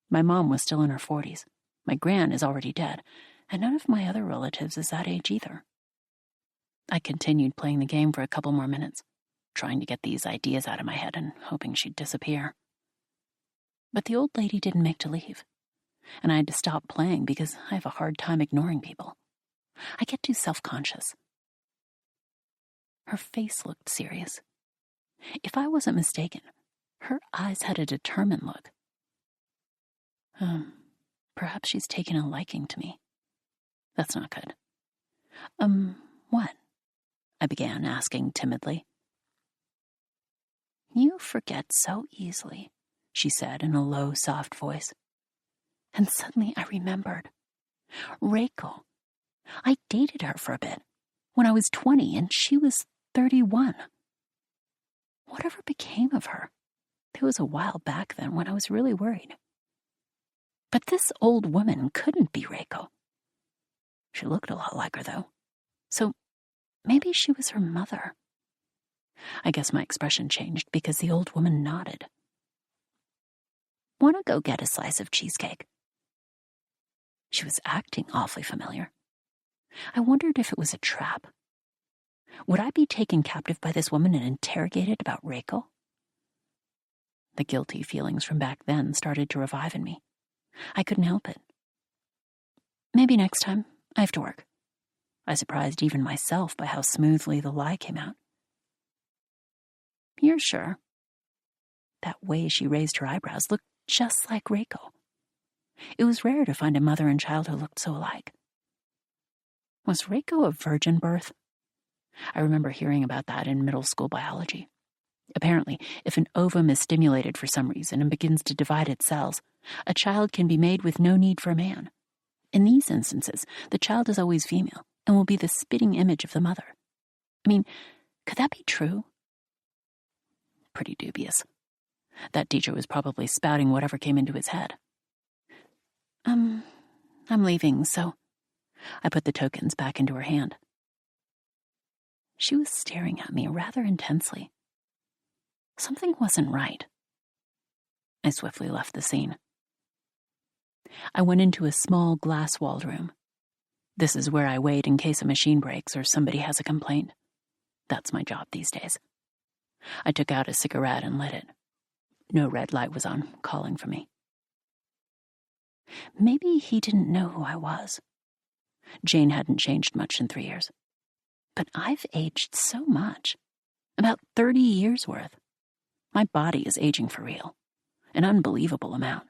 My mom was still in her 40s. My gran is already dead, and none of my other relatives is that age either. I continued playing the game for a couple more minutes, trying to get these ideas out of my head and hoping she'd disappear. But the old lady didn't make to leave, and I had to stop playing because I have a hard time ignoring people. I get too self-conscious. Her face looked serious. If I wasn't mistaken, her eyes had a determined look. Perhaps she's taken a liking to me. That's not good. What? I began asking timidly. You forget so easily, she said in a low, soft voice. And suddenly I remembered. Reiko. I dated her for a bit, when I was 20 and she was 31. Whatever became of her? There was a while back then when I was really worried. But this old woman couldn't be Reiko. She looked a lot like her, though. So maybe she was her mother. I guess my expression changed because the old woman nodded. Want to go get a slice of cheesecake? She was acting awfully familiar. I wondered if it was a trap. Would I be taken captive by this woman and interrogated about Reiko? The guilty feelings from back then started to revive in me. I couldn't help it. Maybe next time. I have to work. I surprised even myself by how smoothly the lie came out. You're sure? That way she raised her eyebrows looked just like Reiko. It was rare to find a mother and child who looked so alike. Was Reiko a virgin birth? I remember hearing about that in middle school biology. Apparently, if an ovum is stimulated for some reason and begins to divide its cells, a child can be made with no need for a man. In these instances, the child is always female and will be the spitting image of the mother. I mean, could that be true? Pretty dubious. That teacher was probably spouting whatever came into his head. I'm leaving, so I put the tokens back into her hand. She was staring at me rather intensely. Something wasn't right. I swiftly left the scene. I went into a small glass-walled room. This is where I wait in case a machine breaks or somebody has a complaint. That's my job these days. I took out a cigarette and lit it. No red light was on, calling for me. Maybe he didn't know who I was. Jane hadn't changed much in 3 years. But I've aged so much. About 30 years worth. My body is aging for real. An unbelievable amount.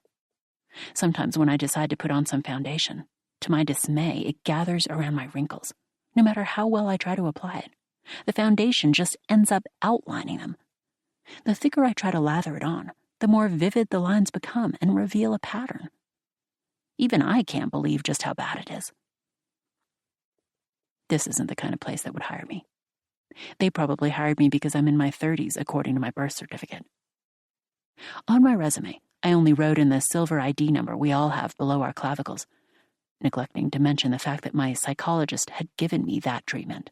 Sometimes when I decide to put on some foundation, to my dismay, it gathers around my wrinkles, no matter how well I try to apply it. The foundation just ends up outlining them. The thicker I try to lather it on, the more vivid the lines become and reveal a pattern. Even I can't believe just how bad it is. This isn't the kind of place that would hire me. They probably hired me because I'm in my 30s, according to my birth certificate. On my resume, I only wrote in the silver ID number we all have below our clavicles, neglecting to mention the fact that my psychologist had given me that treatment.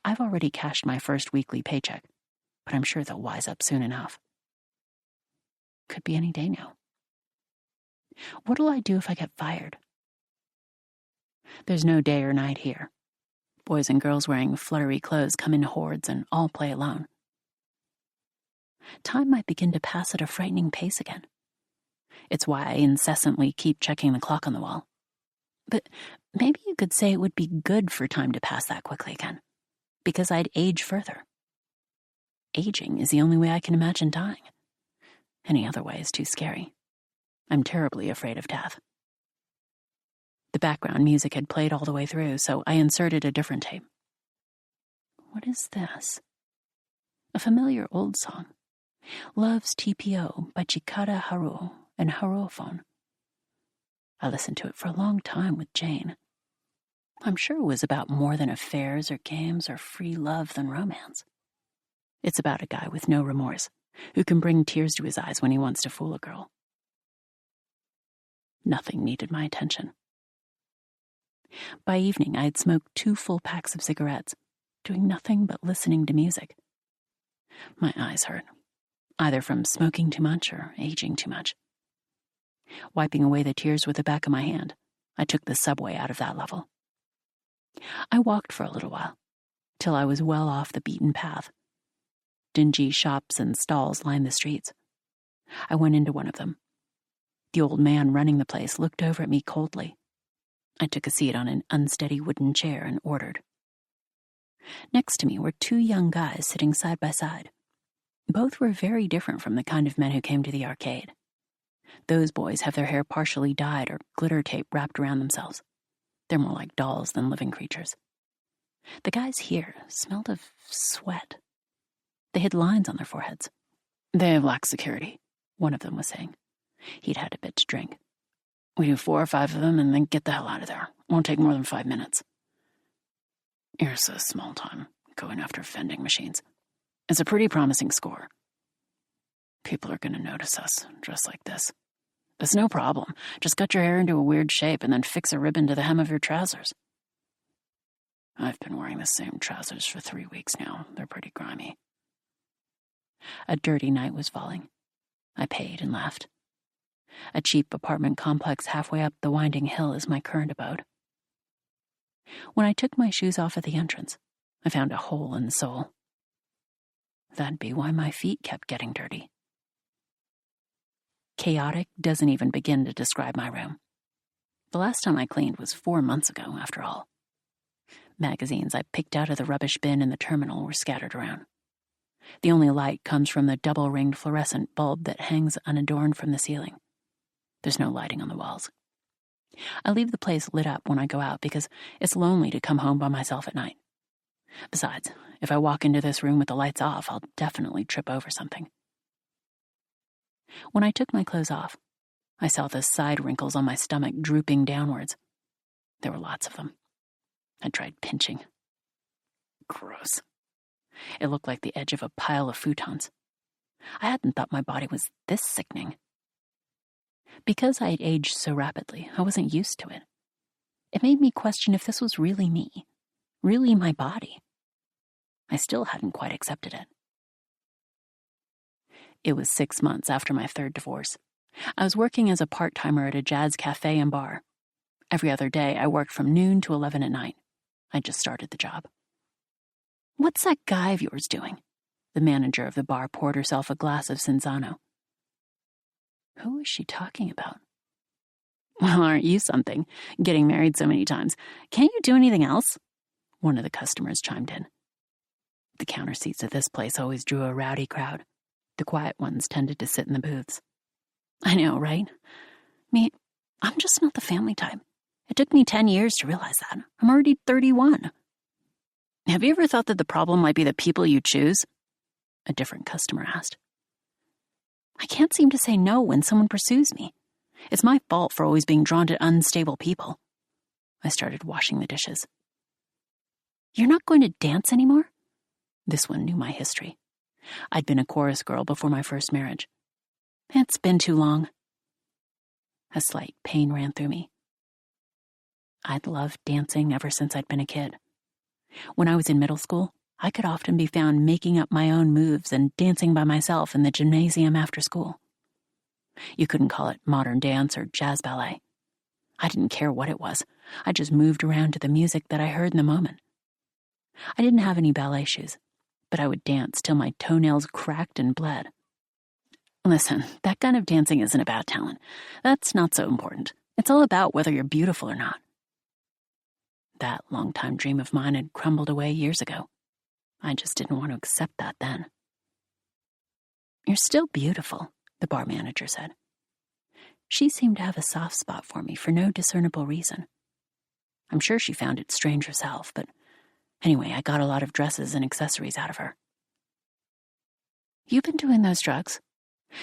I've already cashed my first weekly paycheck, but I'm sure they'll wise up soon enough. Could be any day now. What'll I do if I get fired? There's no day or night here. Boys and girls wearing fluttery clothes come in hordes and all play alone. Time might begin to pass at a frightening pace again. It's why I incessantly keep checking the clock on the wall. But maybe you could say it would be good for time to pass that quickly again, because I'd age further. Aging is the only way I can imagine dying. Any other way is too scary. I'm terribly afraid of death. The background music had played all the way through, so I inserted a different tape. What is this? A familiar old song. Love's TPO by Chikara Haruo and Haruophone. I listened to it for a long time with Jane. I'm sure it was about more than affairs or games or free love than romance. It's about a guy with no remorse who can bring tears to his eyes when he wants to fool a girl. Nothing needed my attention. By evening, I had smoked 2 full packs of cigarettes, doing nothing but listening to music. My eyes hurt, either from smoking too much or aging too much. Wiping away the tears with the back of my hand, I took the subway out of that level. I walked for a little while, till I was well off the beaten path. Dingy shops and stalls lined the streets. I went into one of them. The old man running the place looked over at me coldly. I took a seat on an unsteady wooden chair and ordered. Next to me were 2 young guys sitting side by side. Both were very different from the kind of men who came to the arcade. Those boys have their hair partially dyed or glitter tape wrapped around themselves. They're more like dolls than living creatures. The guys here smelled of sweat. They had lines on their foreheads. They have lacked security, one of them was saying. He'd had a bit to drink. We do 4 or 5 of them and then get the hell out of there. Won't take more than 5 minutes. You're so small time, going after vending machines. It's a pretty promising score. People are going to notice us, dressed like this. It's no problem. Just cut your hair into a weird shape and then fix a ribbon to the hem of your trousers. I've been wearing the same trousers for 3 weeks now. They're pretty grimy. A dirty night was falling. I paid and left. A cheap apartment complex halfway up the winding hill is my current abode. When I took my shoes off at the entrance, I found a hole in the sole. That'd be why my feet kept getting dirty. Chaotic doesn't even begin to describe my room. The last time I cleaned was 4 months ago, after all. Magazines I picked out of the rubbish bin in the terminal were scattered around. The only light comes from the double-ringed fluorescent bulb that hangs unadorned from the ceiling. There's no lighting on the walls. I leave the place lit up when I go out because it's lonely to come home by myself at night. Besides, if I walk into this room with the lights off, I'll definitely trip over something. When I took my clothes off, I saw the side wrinkles on my stomach drooping downwards. There were lots of them. I tried pinching. Gross. It looked like the edge of a pile of futons. I hadn't thought my body was this sickening. Because I had aged so rapidly, I wasn't used to it. It made me question if this was really me, really my body. I still hadn't quite accepted it. It was 6 months after my 3rd divorce. I was working as a part-timer at a jazz cafe and bar. Every other day, I worked from noon to 11 at night. I just started the job. What's that guy of yours doing? The manager of the bar poured herself a glass of Cinzano. Who is she talking about? Well, aren't you something? Getting married so many times. Can't you do anything else? One of the customers chimed in. The counter seats at this place always drew a rowdy crowd. The quiet ones tended to sit in the booths. I know, right? Me, I'm just not the family type. It took me 10 years to realize that. I'm already 31. Have you ever thought that the problem might be the people you choose? A different customer asked. I can't seem to say no when someone pursues me. It's my fault for always being drawn to unstable people. I started washing the dishes. You're not going to dance anymore? This one knew my history. I'd been a chorus girl before my first marriage. It's been too long. A slight pain ran through me. I'd loved dancing ever since I'd been a kid. When I was in middle school, I could often be found making up my own moves and dancing by myself in the gymnasium after school. You couldn't call it modern dance or jazz ballet. I didn't care what it was. I just moved around to the music that I heard in the moment. I didn't have any ballet shoes, but I would dance till my toenails cracked and bled. Listen, that kind of dancing isn't about talent. That's not so important. It's all about whether you're beautiful or not. That long-time dream of mine had crumbled away years ago. I just didn't want to accept that then. "You're still beautiful," the bar manager said. She seemed to have a soft spot for me for no discernible reason. I'm sure she found it strange herself, but anyway, I got a lot of dresses and accessories out of her. "You've been doing those drugs.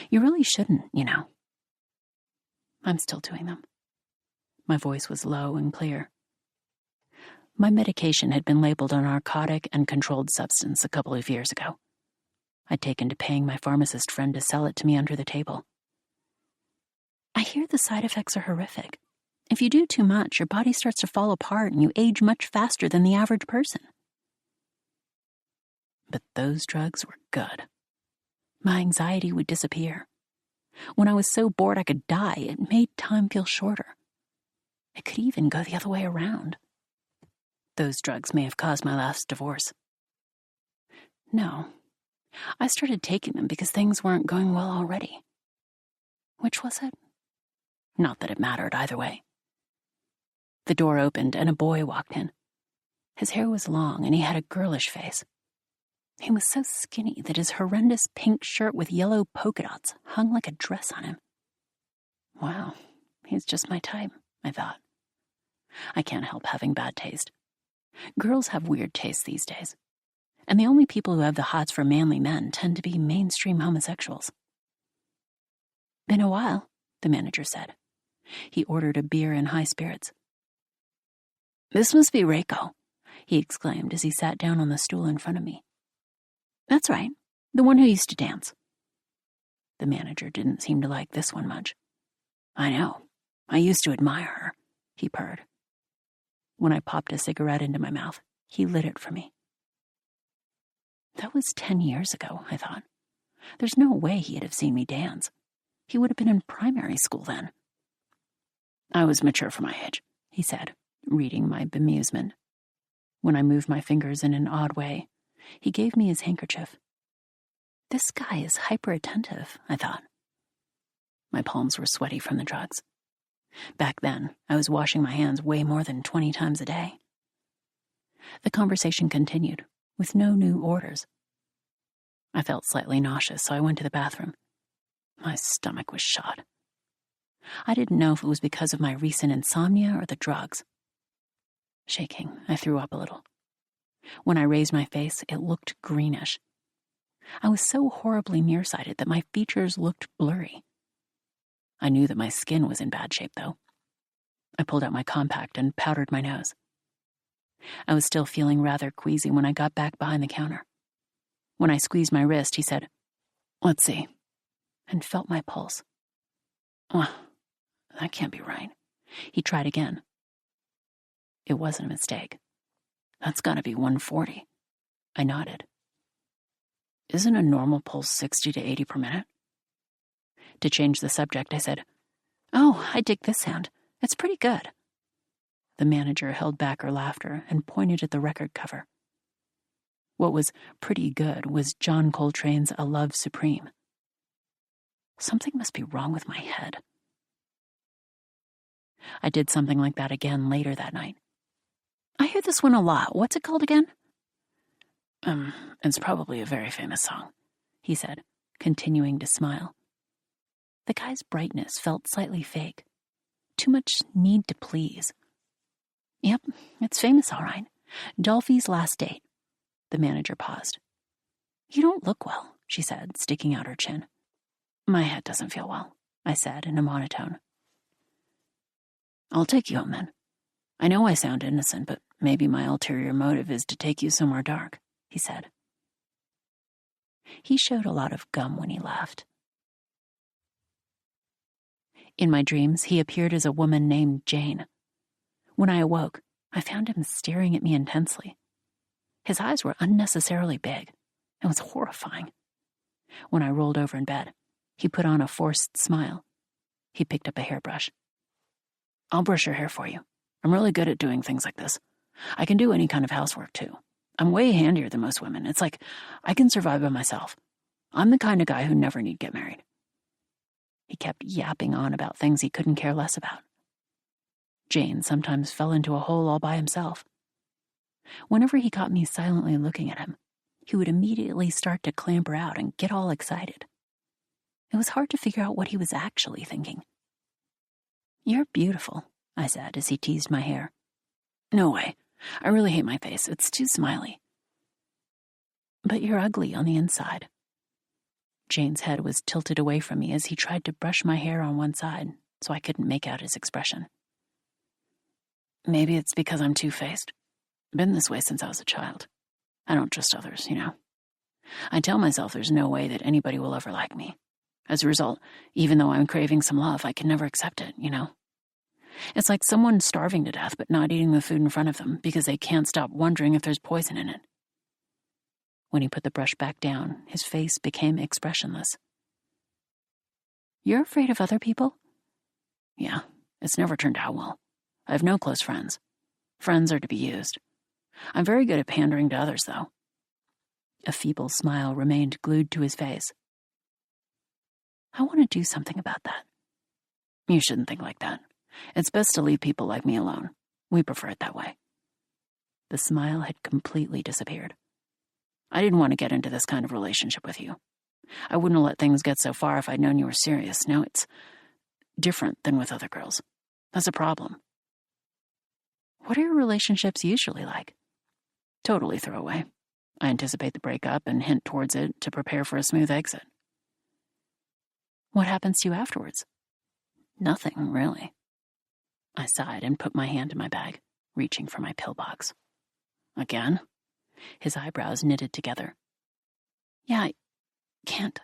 You really shouldn't, you know." "I'm still doing them." My voice was low and clear. My medication had been labeled a narcotic and controlled substance a couple of years ago. I'd taken to paying my pharmacist friend to sell it to me under the table. "I hear the side effects are horrific. If you do too much, your body starts to fall apart and you age much faster than the average person." But those drugs were good. My anxiety would disappear. When I was so bored I could die, it made time feel shorter. It could even go the other way around. Those drugs may have caused my last divorce. No, I started taking them because things weren't going well already. Which was it? Not that it mattered either way. The door opened and a boy walked in. His hair was long and he had a girlish face. He was so skinny that his horrendous pink shirt with yellow polka dots hung like a dress on him. Wow, he's just my type, I thought. I can't help having bad taste. Girls have weird tastes these days, and the only people who have the hots for manly men tend to be mainstream homosexuals. "Been a while," the manager said. He ordered a beer in high spirits. "This must be Reiko," he exclaimed as he sat down on the stool in front of me. "That's right, the one who used to dance." The manager didn't seem to like this one much. "I know. I used to admire her," he purred. When I popped a cigarette into my mouth, he lit it for me. That was 10 years ago, I thought. There's no way he'd have seen me dance. He would have been in primary school then. "I was mature for my age," he said, reading my bemusement. When I moved my fingers in an odd way, he gave me his handkerchief. This guy is hyper-attentive, I thought. My palms were sweaty from the drugs. Back then, I was washing my hands way more than 20 times a day. The conversation continued, with no new orders. I felt slightly nauseous, so I went to the bathroom. My stomach was shot. I didn't know if it was because of my recent insomnia or the drugs. Shaking, I threw up a little. When I raised my face, it looked greenish. I was so horribly nearsighted that my features looked blurry. I knew that my skin was in bad shape, though. I pulled out my compact and powdered my nose. I was still feeling rather queasy when I got back behind the counter. When I squeezed my wrist, he said, "Let's see," and felt my pulse. "Oh, that can't be right." He tried again. It wasn't a mistake. "That's gotta be 140. I nodded. "Isn't a normal pulse 60 to 80 per minute? To change the subject, I said, "Oh, I dig this sound. It's pretty good." The manager held back her laughter and pointed at the record cover. What was pretty good was John Coltrane's A Love Supreme. Something must be wrong with my head. I did something like that again later that night. "I hear this one a lot. What's it called again?" It's probably a very famous song," he said, continuing to smile. The guy's brightness felt slightly fake. Too much need to please. "Yep, it's famous, all right. Dolphy's Last Date." The manager paused. "You don't look well," she said, sticking out her chin. "My head doesn't feel well," I said in a monotone. "I'll take you home then. I know I sound innocent, but maybe my ulterior motive is to take you somewhere dark," he said. He showed a lot of gum when he laughed. In my dreams, he appeared as a woman named Jane. When I awoke, I found him staring at me intensely. His eyes were unnecessarily big. It was horrifying. When I rolled over in bed, he put on a forced smile. He picked up a hairbrush. "I'll brush your hair for you. I'm really good at doing things like this. I can do any kind of housework, too. I'm way handier than most women. It's like I can survive by myself. I'm the kind of guy who never need get married." He kept yapping on about things he couldn't care less about. Jane sometimes fell into a hole all by himself. Whenever he caught me silently looking at him, he would immediately start to clamber out and get all excited. It was hard to figure out what he was actually thinking. "You're beautiful," I said as he teased my hair. "No way. I really hate my face. It's too smiley." "But you're ugly on the inside." Jane's head was tilted away from me as he tried to brush my hair on one side, so I couldn't make out his expression. "Maybe it's because I'm two-faced. Been this way since I was a child. I don't trust others, you know. I tell myself there's no way that anybody will ever like me. As a result, even though I'm craving some love, I can never accept it, you know. It's like someone starving to death but not eating the food in front of them because they can't stop wondering if there's poison in it." When he put the brush back down, his face became expressionless. "You're afraid of other people?" "Yeah, it's never turned out well. I have no close friends. Friends are to be used. I'm very good at pandering to others, though." A feeble smile remained glued to his face. "I want to do something about that." "You shouldn't think like that. It's best to leave people like me alone. We prefer it that way." The smile had completely disappeared. "I didn't want to get into this kind of relationship with you. I wouldn't have let things get so far if I'd known you were serious. No, it's different than with other girls. That's a problem." "What are your relationships usually like?" "Totally throwaway. I anticipate the breakup and hint towards it to prepare for a smooth exit." "What happens to you afterwards?" "Nothing, really." I sighed and put my hand in my bag, reaching for my pillbox. "Again?" His eyebrows knitted together. "Yeah, I can't."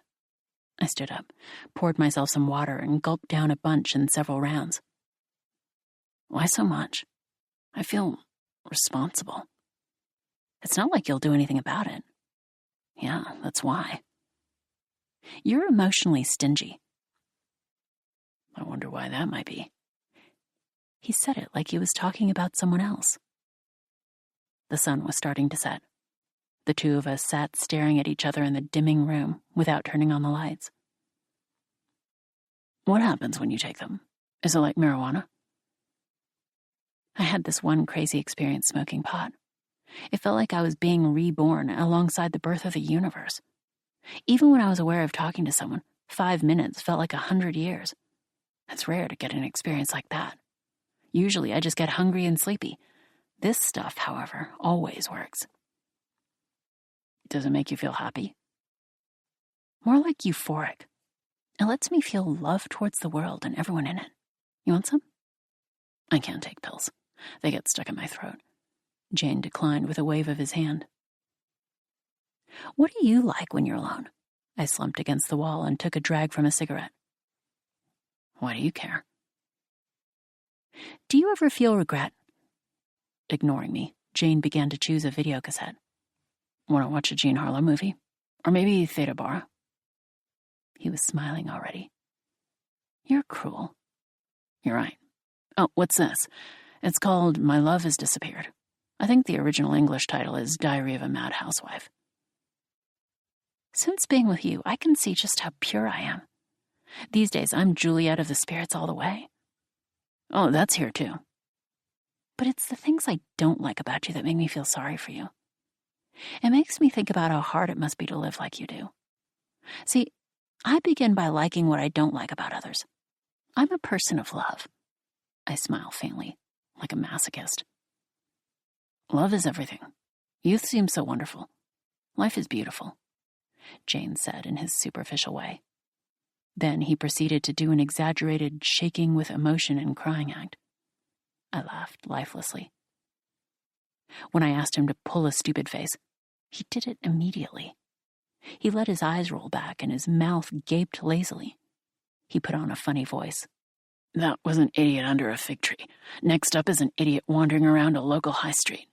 I stood up, poured myself some water, and gulped down a bunch in several rounds. "Why so much? I feel responsible." "It's not like you'll do anything about it." "Yeah, that's why." "You're emotionally stingy." "I wonder why that might be." He said it like he was talking about someone else. The sun was starting to set. The two of us sat staring at each other in the dimming room without turning on the lights. "What happens when you take them? Is it like marijuana?" I had this one crazy experience smoking pot. It felt like I was being reborn alongside the birth of the universe. Even when I was aware of talking to someone, 5 minutes felt like 100 years. It's rare to get an experience like that. Usually I just get hungry and sleepy. This stuff, however, always works. "Does it make you feel happy?" "More like euphoric. It lets me feel love towards the world and everyone in it. You want some?" "I can't take pills. They get stuck in my throat." Jane declined with a wave of his hand. "What do you like when you're alone?" I slumped against the wall and took a drag from a cigarette. "Why do you care?" "Do you ever feel regret?" Ignoring me, Jane began to choose a video cassette. "Want to watch a Jean Harlow movie? Or maybe Theta Bara?" He was smiling already. "You're cruel." "You're right. Oh, what's this? It's called My Love Has Disappeared. I think the original English title is Diary of a Mad Housewife." "Since being with you, I can see just how pure I am. These days, I'm Juliet of the spirits all the way." "Oh, that's here too." "But it's the things I don't like about you that make me feel sorry for you. It makes me think about how hard it must be to live like you do. See, I begin by liking what I don't like about others. I'm a person of love." I smile faintly, like a masochist. "Love is everything. Youth seems so wonderful. Life is beautiful," Jane said in his superficial way. Then he proceeded to do an exaggerated shaking with emotion and crying act. I laughed lifelessly. When I asked him to pull a stupid face, he did it immediately. He let his eyes roll back and his mouth gaped lazily. He put on a funny voice. "That was an idiot under a fig tree. Next up is an idiot wandering around a local high street."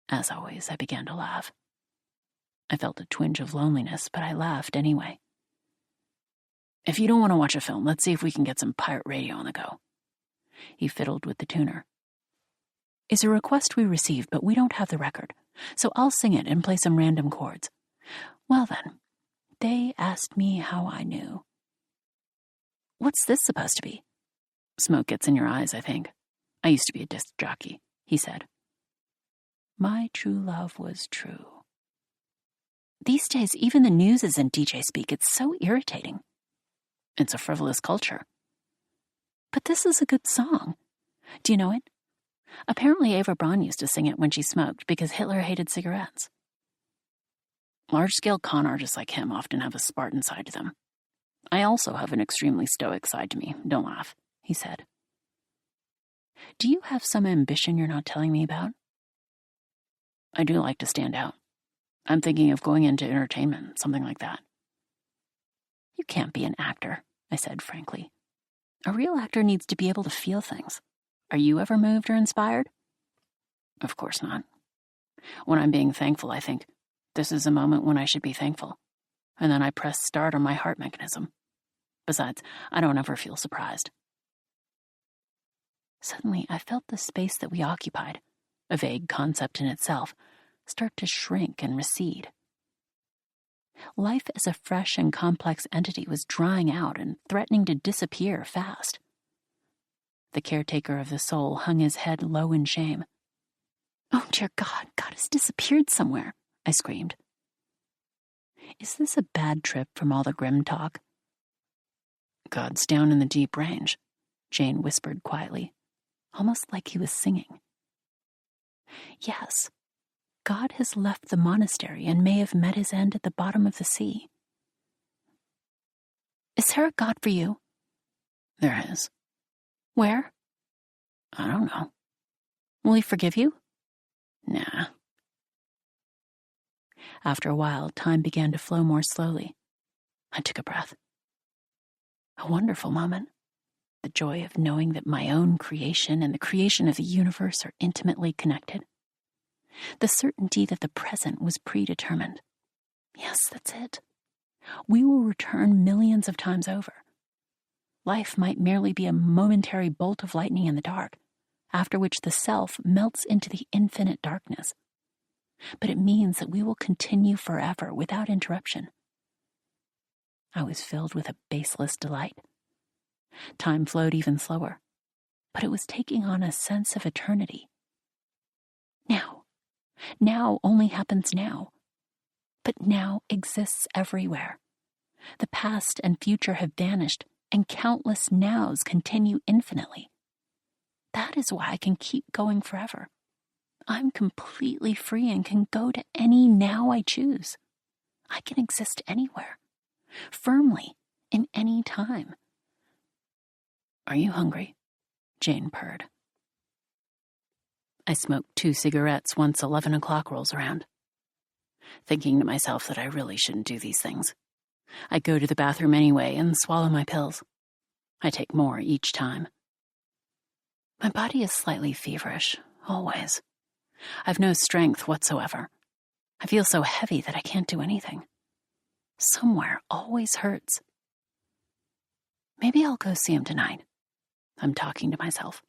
As always, I began to laugh. I felt a twinge of loneliness, but I laughed anyway. "If you don't want to watch a film, let's see if we can get some pirate radio on the go." He fiddled with the tuner. "It's a request we received, but we don't have the record, so I'll sing it and play some random chords. Well then, they asked me how I knew." "What's this supposed to be?" Smoke gets in your eyes, I think. I used to be a disc jockey, he said. My true love was true. These days, even the news is in DJ speak. It's so irritating. It's a frivolous culture. But this is a good song. Do you know it? Apparently Eva Braun used to sing it when she smoked because Hitler hated cigarettes. Large-scale con artists like him often have a Spartan side to them. I also have an extremely stoic side to me. Don't laugh, he said. Do you have some ambition you're not telling me about? I do like to stand out. I'm thinking of going into entertainment, something like that. You can't be an actor, I said frankly. A real actor needs to be able to feel things. Are you ever moved or inspired? Of course not. When I'm being thankful, I think, this is a moment when I should be thankful. And then I press start on my heart mechanism. Besides, I don't ever feel surprised. Suddenly, I felt the space that we occupied, a vague concept in itself, start to shrink and recede. Life as a fresh and complex entity was drying out and threatening to disappear fast. The caretaker of the soul hung his head low in shame. Oh, dear God, God has disappeared somewhere, I screamed. Is this a bad trip from all the grim talk? God's down in the deep range, Jane whispered quietly, almost like he was singing. Yes, God has left the monastery and may have met his end at the bottom of the sea. Is there a God for you? There is. Where? I don't know. Will he forgive you? Nah. After a while, time began to flow more slowly. I took a breath. A wonderful moment. The joy of knowing that my own creation and the creation of the universe are intimately connected. The certainty that the present was predetermined. Yes, that's it. We will return millions of times over. Life might merely be a momentary bolt of lightning in the dark, after which the self melts into the infinite darkness. But it means that we will continue forever without interruption. I was filled with a baseless delight. Time flowed even slower, but it was taking on a sense of eternity. Now only happens now. But now exists everywhere. The past and future have vanished, and countless nows continue infinitely. That is why I can keep going forever. I'm completely free and can go to any now I choose. I can exist anywhere, firmly, in any time. Are you hungry? Jane purred. I smoke 2 cigarettes once 11 o'clock rolls around, thinking to myself that I really shouldn't do these things. I go to the bathroom anyway and swallow my pills. I take more each time. My body is slightly feverish, always. I've no strength whatsoever. I feel so heavy that I can't do anything. Somewhere always hurts. Maybe I'll go see him tonight. I'm talking to myself.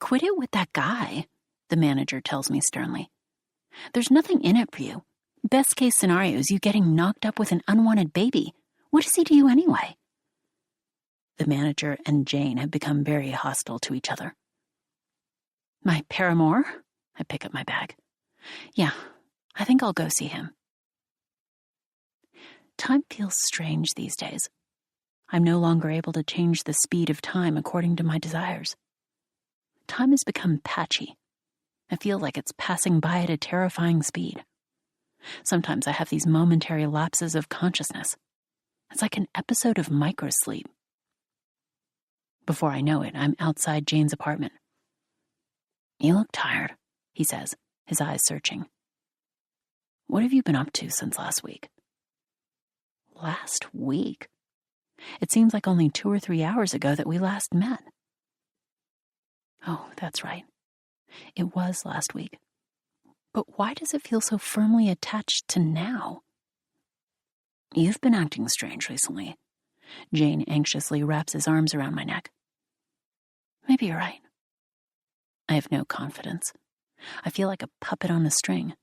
Quit it with that guy, the manager tells me sternly. There's nothing in it for you. Best case scenario is you getting knocked up with an unwanted baby. What does he to you anyway? The manager and Jane have become very hostile to each other. My paramour? I pick up my bag. Yeah, I think I'll go see him. Time feels strange these days. I'm no longer able to change the speed of time according to my desires. Time has become patchy. I feel like it's passing by at a terrifying speed. Sometimes I have these momentary lapses of consciousness. It's like an episode of microsleep. Before I know it, I'm outside Jane's apartment. You look tired, he says, his eyes searching. What have you been up to since last week? Last week? It seems like only 2 or 3 hours ago that we last met. Oh, that's right. It was last week. But why does it feel so firmly attached to now? You've been acting strange recently. Jane anxiously wraps his arms around my neck. Maybe you're right. I have no confidence. I feel like a puppet on a string.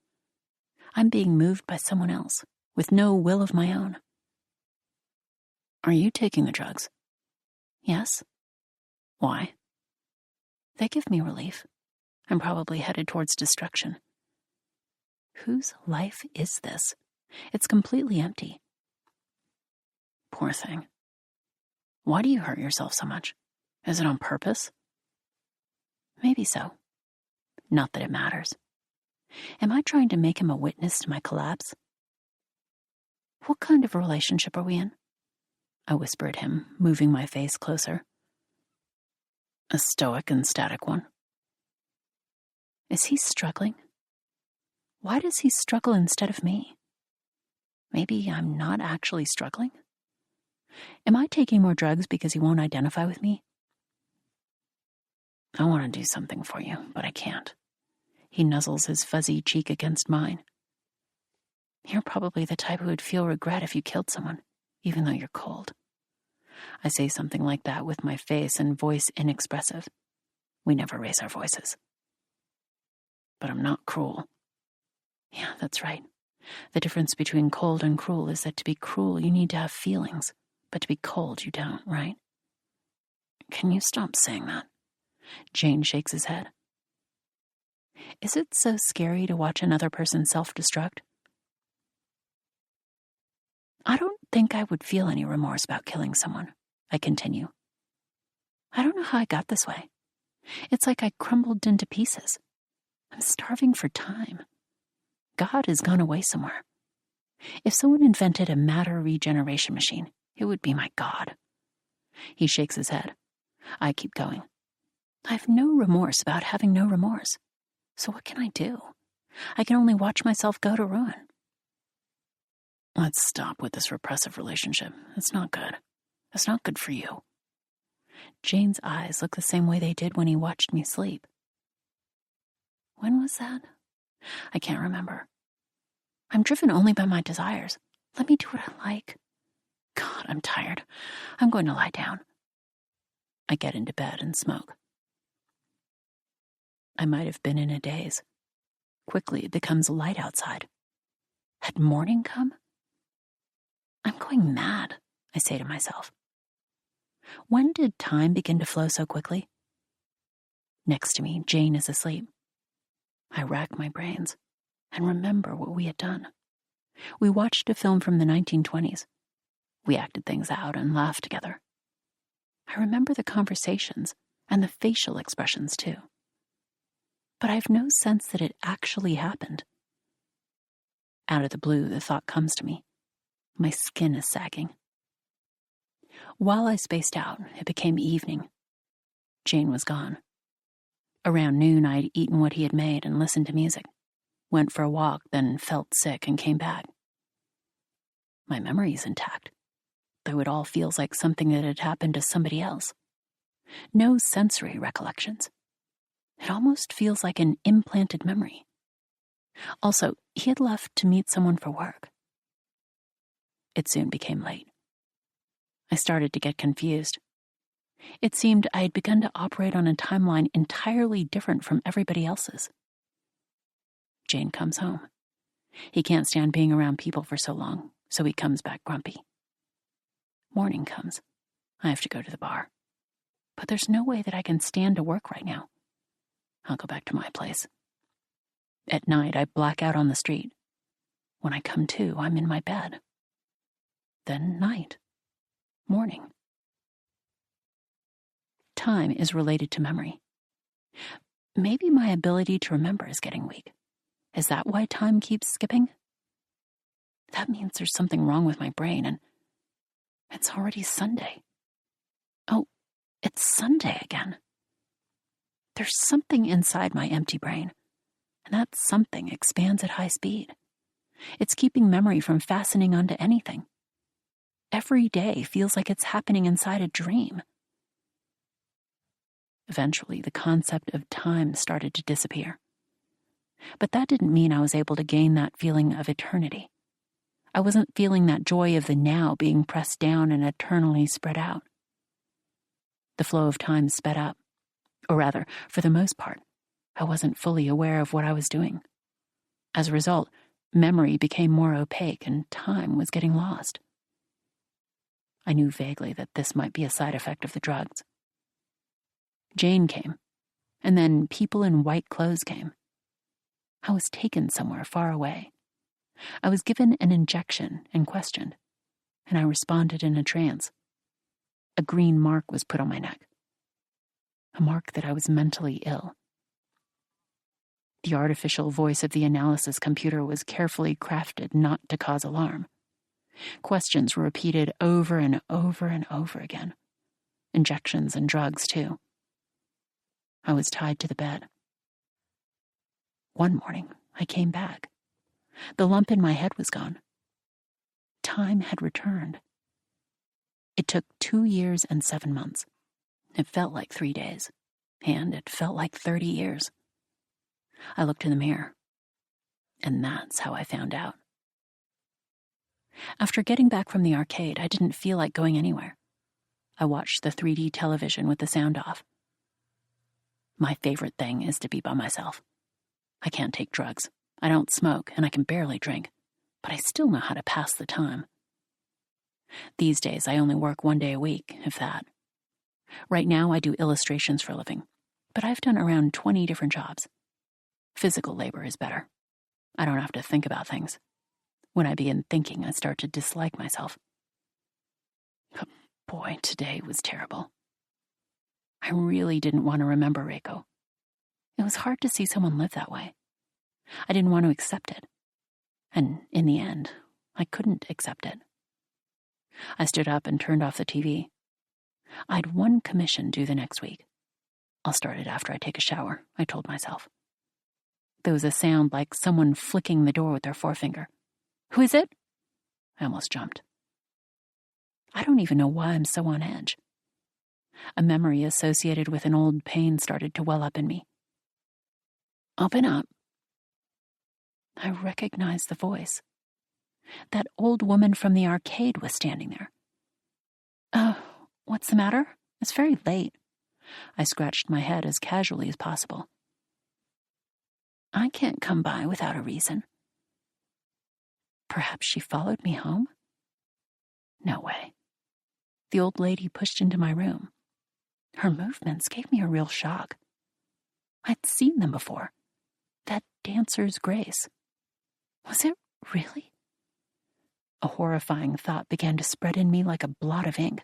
I'm being moved by someone else, with no will of my own. Are you taking the drugs? Yes. Why? They give me relief. I'm probably headed towards destruction. Whose life is this? It's completely empty. Poor thing. Why do you hurt yourself so much? Is it on purpose? Maybe so. Not that it matters. Am I trying to make him a witness to my collapse? What kind of relationship are we in? I whispered him, moving my face closer. A stoic and static one. Is he struggling? Why does he struggle instead of me? Maybe I'm not actually struggling? Am I taking more drugs because he won't identify with me? I want to do something for you, but I can't. He nuzzles his fuzzy cheek against mine. You're probably the type who would feel regret if you killed someone, even though you're cold. I say something like that with my face and voice inexpressive. We never raise our voices. But I'm not cruel. Yeah, that's right. The difference between cold and cruel is that to be cruel, you need to have feelings, but to be cold, you don't, right? Can you stop saying that? Jane shakes his head. Is it so scary to watch another person self-destruct? I don't think I would feel any remorse about killing someone, I continue. I don't know how I got this way. It's like I crumbled into pieces. I'm starving for time. God has gone away somewhere. If someone invented a matter regeneration machine, it would be my God. He shakes his head. I keep going. I have no remorse about having no remorse. So what can I do? I can only watch myself go to ruin. Let's stop with this repressive relationship. It's not good. It's not good for you. Jane's eyes look the same way they did when he watched me sleep. When was that? I can't remember. I'm driven only by my desires. Let me do what I like. God, I'm tired. I'm going to lie down. I get into bed and smoke. I might have been in a daze. Quickly, it becomes light outside. Had morning come? I'm going mad, I say to myself. When did time begin to flow so quickly? Next to me, Jane is asleep. I rack my brains and remember what we had done. We watched a film from the 1920s. We acted things out and laughed together. I remember the conversations and the facial expressions too. But I have no sense that it actually happened. Out of the blue, the thought comes to me. My skin is sagging. While I spaced out, it became evening. Jane was gone. Around noon, I had eaten what he had made and listened to music. Went for a walk, then felt sick and came back. My memory is intact, though it all feels like something that had happened to somebody else. No sensory recollections. It almost feels like an implanted memory. Also, he had left to meet someone for work. It soon became late. I started to get confused. It seemed I had begun to operate on a timeline entirely different from everybody else's. Jane comes home. He can't stand being around people for so long, so he comes back grumpy. Morning comes. I have to go to the bar. But there's no way that I can stand to work right now. I'll go back to my place. At night, I black out on the street. When I come to, I'm in my bed. Then night. Morning. Time is related to memory. Maybe my ability to remember is getting weak. Is that why time keeps skipping? That means there's something wrong with my brain, and it's already Sunday. Oh, it's Sunday again. There's something inside my empty brain, and that something expands at high speed. It's keeping memory from fastening onto anything. Every day feels like it's happening inside a dream. Eventually, the concept of time started to disappear. But that didn't mean I was able to gain that feeling of eternity. I wasn't feeling that joy of the now being pressed down and eternally spread out. The flow of time sped up. Or rather, for the most part, I wasn't fully aware of what I was doing. As a result, memory became more opaque and time was getting lost. I knew vaguely that this might be a side effect of the drugs. Jane came, and then people in white clothes came. I was taken somewhere far away. I was given an injection and questioned, and I responded in a trance. A green mark was put on my neck, a mark that I was mentally ill. The artificial voice of the analysis computer was carefully crafted not to cause alarm. Questions were repeated over and over and over again. Injections and drugs, too. I was tied to the bed. One morning, I came back. The lump in my head was gone. Time had returned. It took 2 years and 7 months. It felt like 3 days, and it felt like 30 years. I looked in the mirror, and that's how I found out. After getting back from the arcade, I didn't feel like going anywhere. I watched the 3D television with the sound off. My favorite thing is to be by myself. I can't take drugs. I don't smoke, and I can barely drink, but I still know how to pass the time. These days, I only work 1 day a week, if that. Right now, I do illustrations for a living, but I've done around 20 different jobs. Physical labor is better. I don't have to think about things. When I begin thinking, I start to dislike myself. But boy, today was terrible. I really didn't want to remember Reiko. It was hard to see someone live that way. I didn't want to accept it. And in the end, I couldn't accept it. I stood up and turned off the TV. I'd 1 commission due the next week. I'll start it after I take a shower, I told myself. There was a sound like someone flicking the door with their forefinger. Who is it? I almost jumped. I don't even know why I'm so on edge. A memory associated with an old pain started to well up in me. Open up. I recognized the voice. That old woman from the arcade was standing there. What's the matter? It's very late. I scratched my head as casually as possible. I can't come by without a reason. Perhaps she followed me home? No way. The old lady pushed into my room. Her movements gave me a real shock. I'd seen them before. That dancer's grace. Was it really? A horrifying thought began to spread in me like a blot of ink,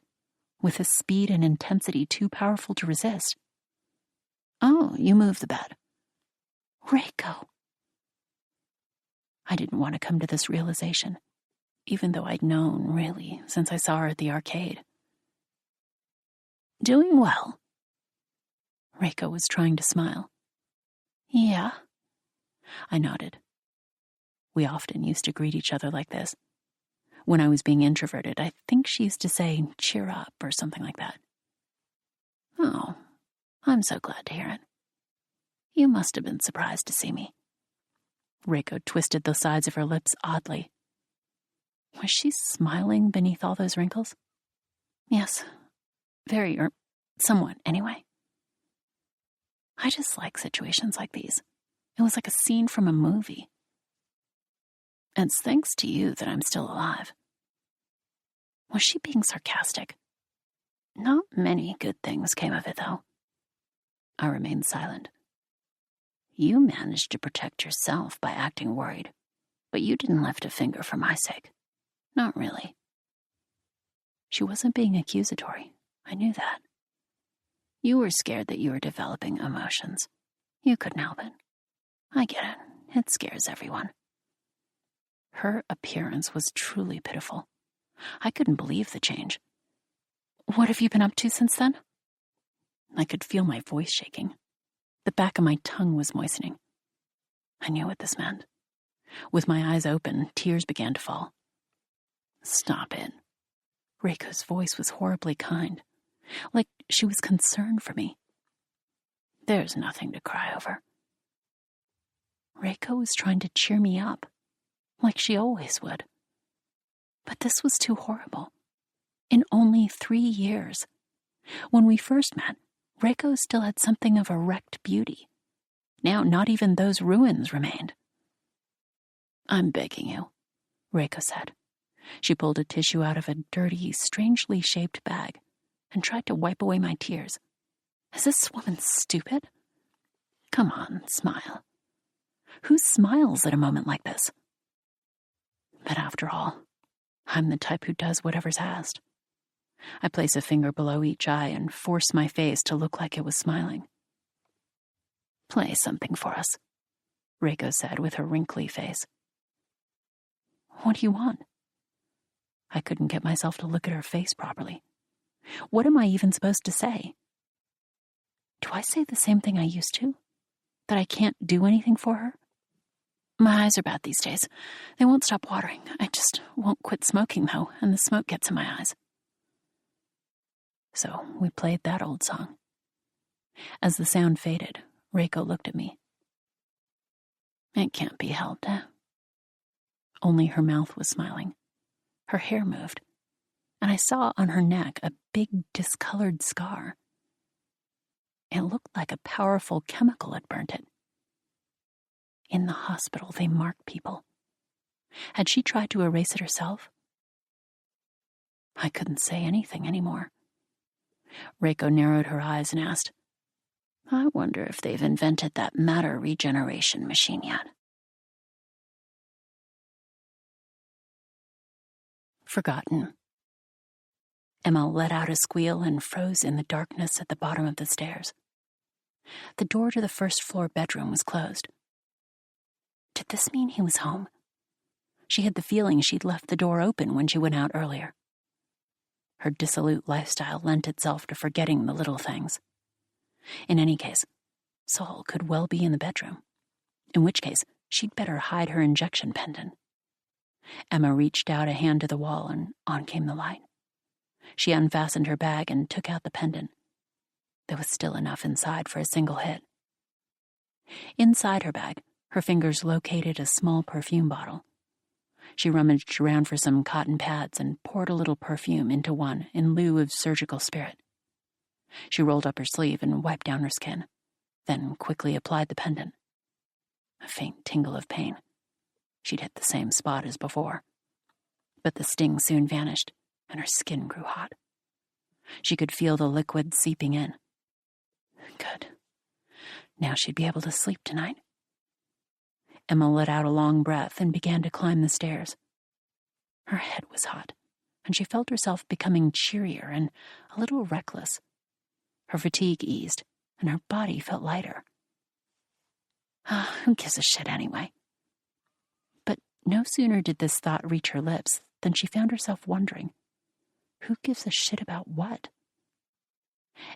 with a speed and intensity too powerful to resist. Oh, you moved the bed. Reiko. I didn't want to come to this realization, even though I'd known, really, since I saw her at the arcade. Doing well. Reiko was trying to smile. Yeah. I nodded. We often used to greet each other like this. When I was being introverted, I think she used to say, cheer up, or something like that. Oh, I'm so glad to hear it. You must have been surprised to see me. Reiko twisted the sides of her lips oddly. Was she smiling beneath all those wrinkles? Yes. Very, or somewhat, anyway. I just like situations like these. It was like a scene from a movie. It's thanks to you that I'm still alive. Was she being sarcastic? Not many good things came of it, though. I remained silent. You managed to protect yourself by acting worried, but you didn't lift a finger for my sake. Not really. She wasn't being accusatory. I knew that. You were scared that you were developing emotions. You couldn't help it. I get it. It scares everyone. Her appearance was truly pitiful. I couldn't believe the change. What have you been up to since then? I could feel my voice shaking. The back of my tongue was moistening. I knew what this meant. With my eyes open, tears began to fall. Stop it. Reiko's voice was horribly kind, like she was concerned for me. There's nothing to cry over. Reiko was trying to cheer me up, like she always would. But this was too horrible. In only 3 years. When we first met, Reiko still had something of a wrecked beauty. Now not even those ruins remained. I'm begging you, Reiko said. She pulled a tissue out of a dirty, strangely shaped bag and tried to wipe away my tears. Is this woman stupid? Come on, smile. Who smiles at a moment like this? But after all, I'm the type who does whatever's asked. I place a finger below each eye and force my face to look like it was smiling. Play something for us, Reiko said with her wrinkly face. What do you want? I couldn't get myself to look at her face properly. What am I even supposed to say? Do I say the same thing I used to? That I can't do anything for her? My eyes are bad these days. They won't stop watering. I just won't quit smoking, though, and the smoke gets in my eyes. So we played that old song. As the sound faded, Reiko looked at me. It can't be helped, eh? Only her mouth was smiling. Her hair moved, and I saw on her neck a big discolored scar. It looked like a powerful chemical had burnt it. In the hospital, they mark people. Had she tried to erase it herself? I couldn't say anything anymore. Reiko narrowed her eyes and asked, I wonder if they've invented that matter regeneration machine yet. Forgotten. Emma let out a squeal and froze in the darkness at the bottom of the stairs. The door to the first-floor bedroom was closed. Did this mean he was home? She had the feeling she'd left the door open when she went out earlier. Her dissolute lifestyle lent itself to forgetting the little things. In any case, Saul could well be in the bedroom, in which case she'd better hide her injection pendant. Emma reached out a hand to the wall, and on came the light. She unfastened her bag and took out the pendant. There was still enough inside for a single hit. Inside her bag, her fingers located a small perfume bottle. She rummaged around for some cotton pads and poured a little perfume into one in lieu of surgical spirit. She rolled up her sleeve and wiped down her skin, then quickly applied the pendant. A faint tingle of pain. She'd hit the same spot as before. But the sting soon vanished, and her skin grew hot. She could feel the liquid seeping in. Good. Now she'd be able to sleep tonight. Emma let out a long breath and began to climb the stairs. Her head was hot, and she felt herself becoming cheerier and a little reckless. Her fatigue eased, and her body felt lighter. Who gives a shit anyway? But no sooner did this thought reach her lips than she found herself wondering, who gives a shit about what?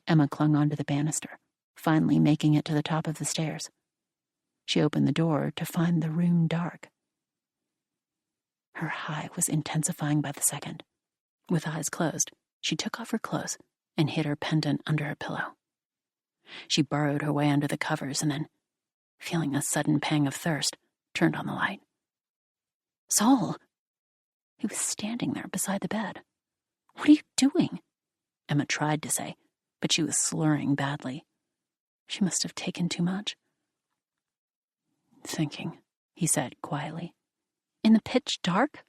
Emma clung onto the banister, finally making it to the top of the stairs. She opened the door to find the room dark. Her high was intensifying by the second. With eyes closed, she took off her clothes and hid her pendant under her pillow. She burrowed her way under the covers and then, feeling a sudden pang of thirst, turned on the light. Saul! He was standing there beside the bed. What are you doing? Emma tried to say, but she was slurring badly. She must have taken too much. Thinking, he said quietly. In the pitch dark?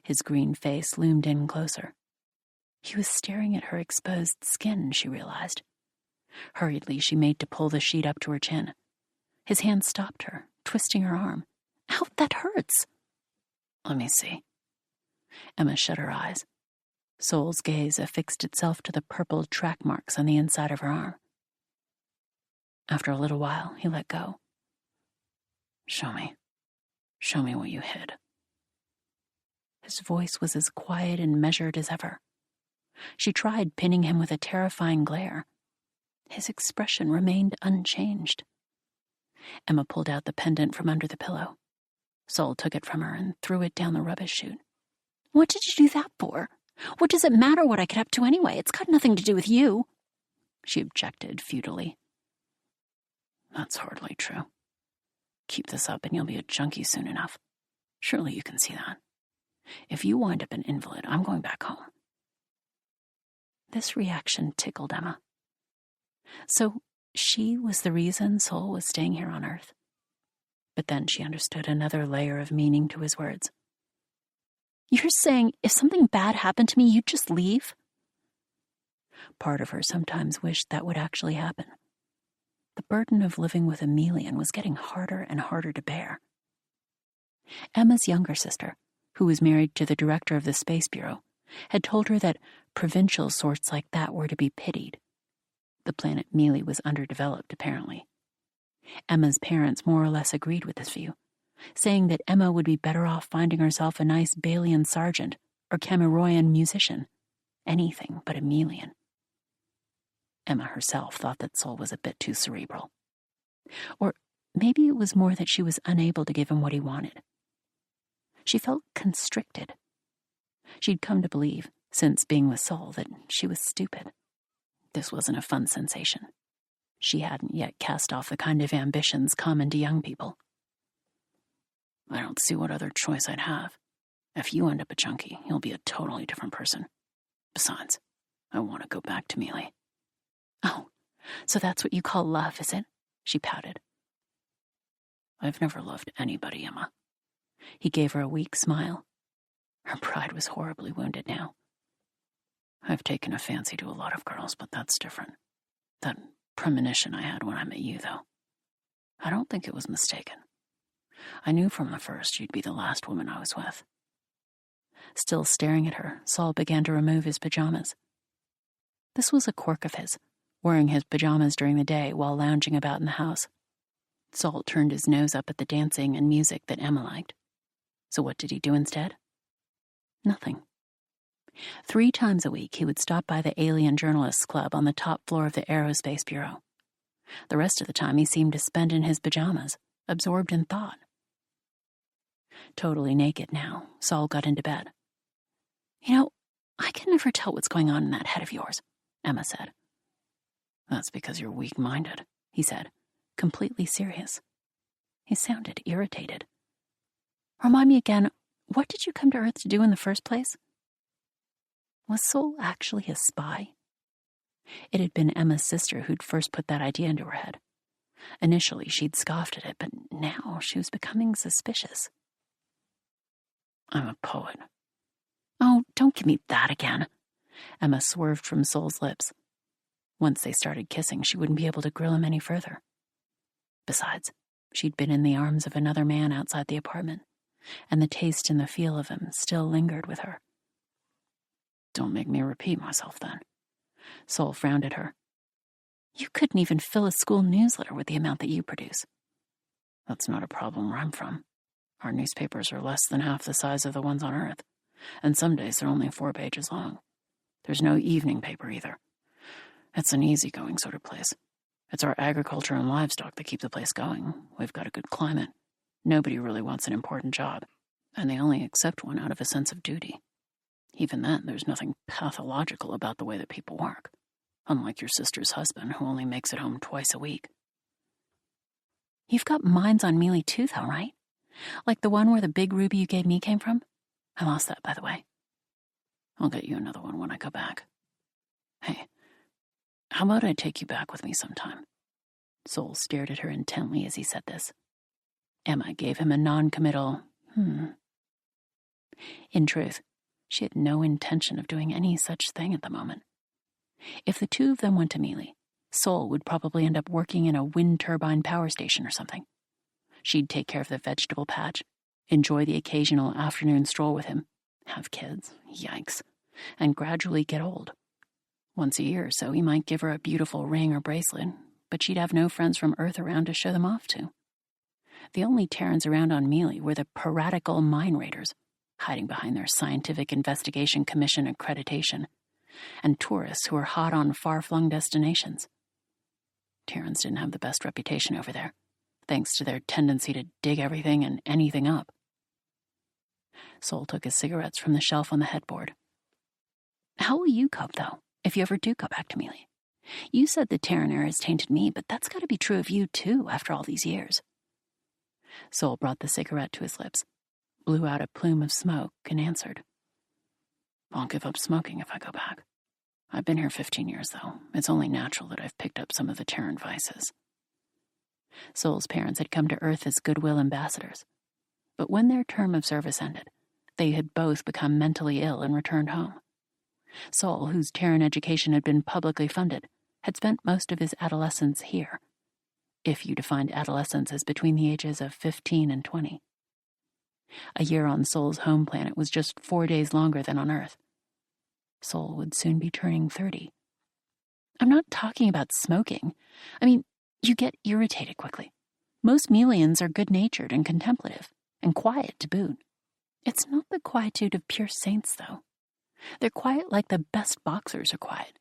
His green face loomed in closer. He was staring at her exposed skin, she realized. Hurriedly, she made to pull the sheet up to her chin. His hand stopped her, twisting her arm. Ow, that hurts! Let me see. Emma shut her eyes. Saul's gaze affixed itself to the purple track marks on the inside of her arm. After a little while, he let go. Show me. Show me what you hid. His voice was as quiet and measured as ever. She tried pinning him with a terrifying glare. His expression remained unchanged. Emma pulled out the pendant from under the pillow. Saul took it from her and threw it down the rubbish chute. What did you do that for? What does it matter what I get up to anyway? It's got nothing to do with you. She objected futilely. That's hardly true. Keep this up and you'll be a junkie soon enough. Surely you can see that. If you wind up an invalid, I'm going back home. This reaction tickled Emma. So she was the reason Saul was staying here on Earth. But then she understood another layer of meaning to his words. You're saying if something bad happened to me, you'd just leave? Part of her sometimes wished that would actually happen. The burden of living with a Melian was getting harder and harder to bear. Emma's younger sister, who was married to the director of the Space Bureau, had told her that provincial sorts like that were to be pitied. The planet Mealy was underdeveloped, apparently. Emma's parents more or less agreed with this view, saying that Emma would be better off finding herself a nice Balian sergeant or Cameroyan musician, anything but a Melian. Emma herself thought that Sol was a bit too cerebral. Or maybe it was more that she was unable to give him what he wanted. She felt constricted. She'd come to believe, since being with Sol, that she was stupid. This wasn't a fun sensation. She hadn't yet cast off the kind of ambitions common to young people. I don't see what other choice I'd have. If you end up a junkie, you'll be a totally different person. Besides, I want to go back to Mealy. Oh, so that's what you call love, is it? She pouted. I've never loved anybody, Emma. He gave her a weak smile. Her pride was horribly wounded now. I've taken a fancy to a lot of girls, but that's different. That premonition I had when I met you, though. I don't think it was mistaken. I knew from the first you'd be the last woman I was with. Still staring at her, Sol began to remove his pajamas. This was a quirk of his, wearing his pajamas during the day while lounging about in the house. Sol turned his nose up at the dancing and music that Emma liked. So what did he do instead? Nothing. 3 times a week, he would stop by the Alien Journalists Club on the top floor of the Aerospace Bureau. The rest of the time he seemed to spend in his pajamas, absorbed in thought. Totally naked now, Sol got into bed. You know, I can never tell what's going on in that head of yours, Emma said. That's because you're weak-minded, he said, completely serious. He sounded irritated. Remind me again, what did you come to Earth to do in the first place? Was Sol actually a spy? It had been Emma's sister who'd first put that idea into her head. Initially, she'd scoffed at it, but now she was becoming suspicious. I'm a poet. Oh, don't give me that again. Emma swerved from Sol's lips. Once they started kissing, she wouldn't be able to grill him any further. Besides, she'd been in the arms of another man outside the apartment, and the taste and the feel of him still lingered with her. Don't make me repeat myself, then. Sol frowned at her. You couldn't even fill a school newsletter with the amount that you produce. That's not a problem where I'm from. Our newspapers are less than half the size of the ones on Earth, and some days they're only 4 pages long. There's no evening paper either. It's an easygoing sort of place. It's our agriculture and livestock that keep the place going. We've got a good climate. Nobody really wants an important job, and they only accept one out of a sense of duty. Even then, there's nothing pathological about the way that people work, unlike your sister's husband, who only makes it home twice a week. You've got mines on Mealy too, though, right? Like the one where the big ruby you gave me came from? I lost that, by the way. I'll get you another one when I go back. Hey, how about I take you back with me sometime? Sol stared at her intently as he said this. Emma gave him a non-committal, In truth, she had no intention of doing any such thing at the moment. If the two of them went to Mealy, Sol would probably end up working in a wind turbine power station or something. She'd take care of the vegetable patch, enjoy the occasional afternoon stroll with him, have kids, yikes, and gradually get old. Once a year or so, he might give her a beautiful ring or bracelet, but she'd have no friends from Earth around to show them off to. The only Terrans around on Mealy were the piratical mine raiders, hiding behind their Scientific Investigation Commission accreditation, and tourists who were hot on far-flung destinations. Terrans didn't have the best reputation over there, thanks to their tendency to dig everything and anything up. Sol took his cigarettes from the shelf on the headboard. How will you cope, though, if you ever do go back to Mealy? You said the Terran era has tainted me, but that's got to be true of you, too, after all these years. Sol brought the cigarette to his lips, blew out a plume of smoke, and answered. I'll give up smoking if I go back. I've been here 15 years, though. It's only natural that I've picked up some of the Terran vices. Sol's parents had come to Earth as goodwill ambassadors, but when their term of service ended, They had both become mentally ill and returned home. Sol, whose Terran education had been publicly funded, had spent most of his adolescence here, if you defined adolescence as between the ages of 15 and 20. A year on Sol's home planet was just 4 days longer than on Earth. Sol would soon be turning 30. I'm not talking about smoking. I mean, you get irritated quickly. Most Melians are good-natured and contemplative, and quiet to boot. It's not the quietude of pure saints, though. They're quiet like the best boxers are quiet.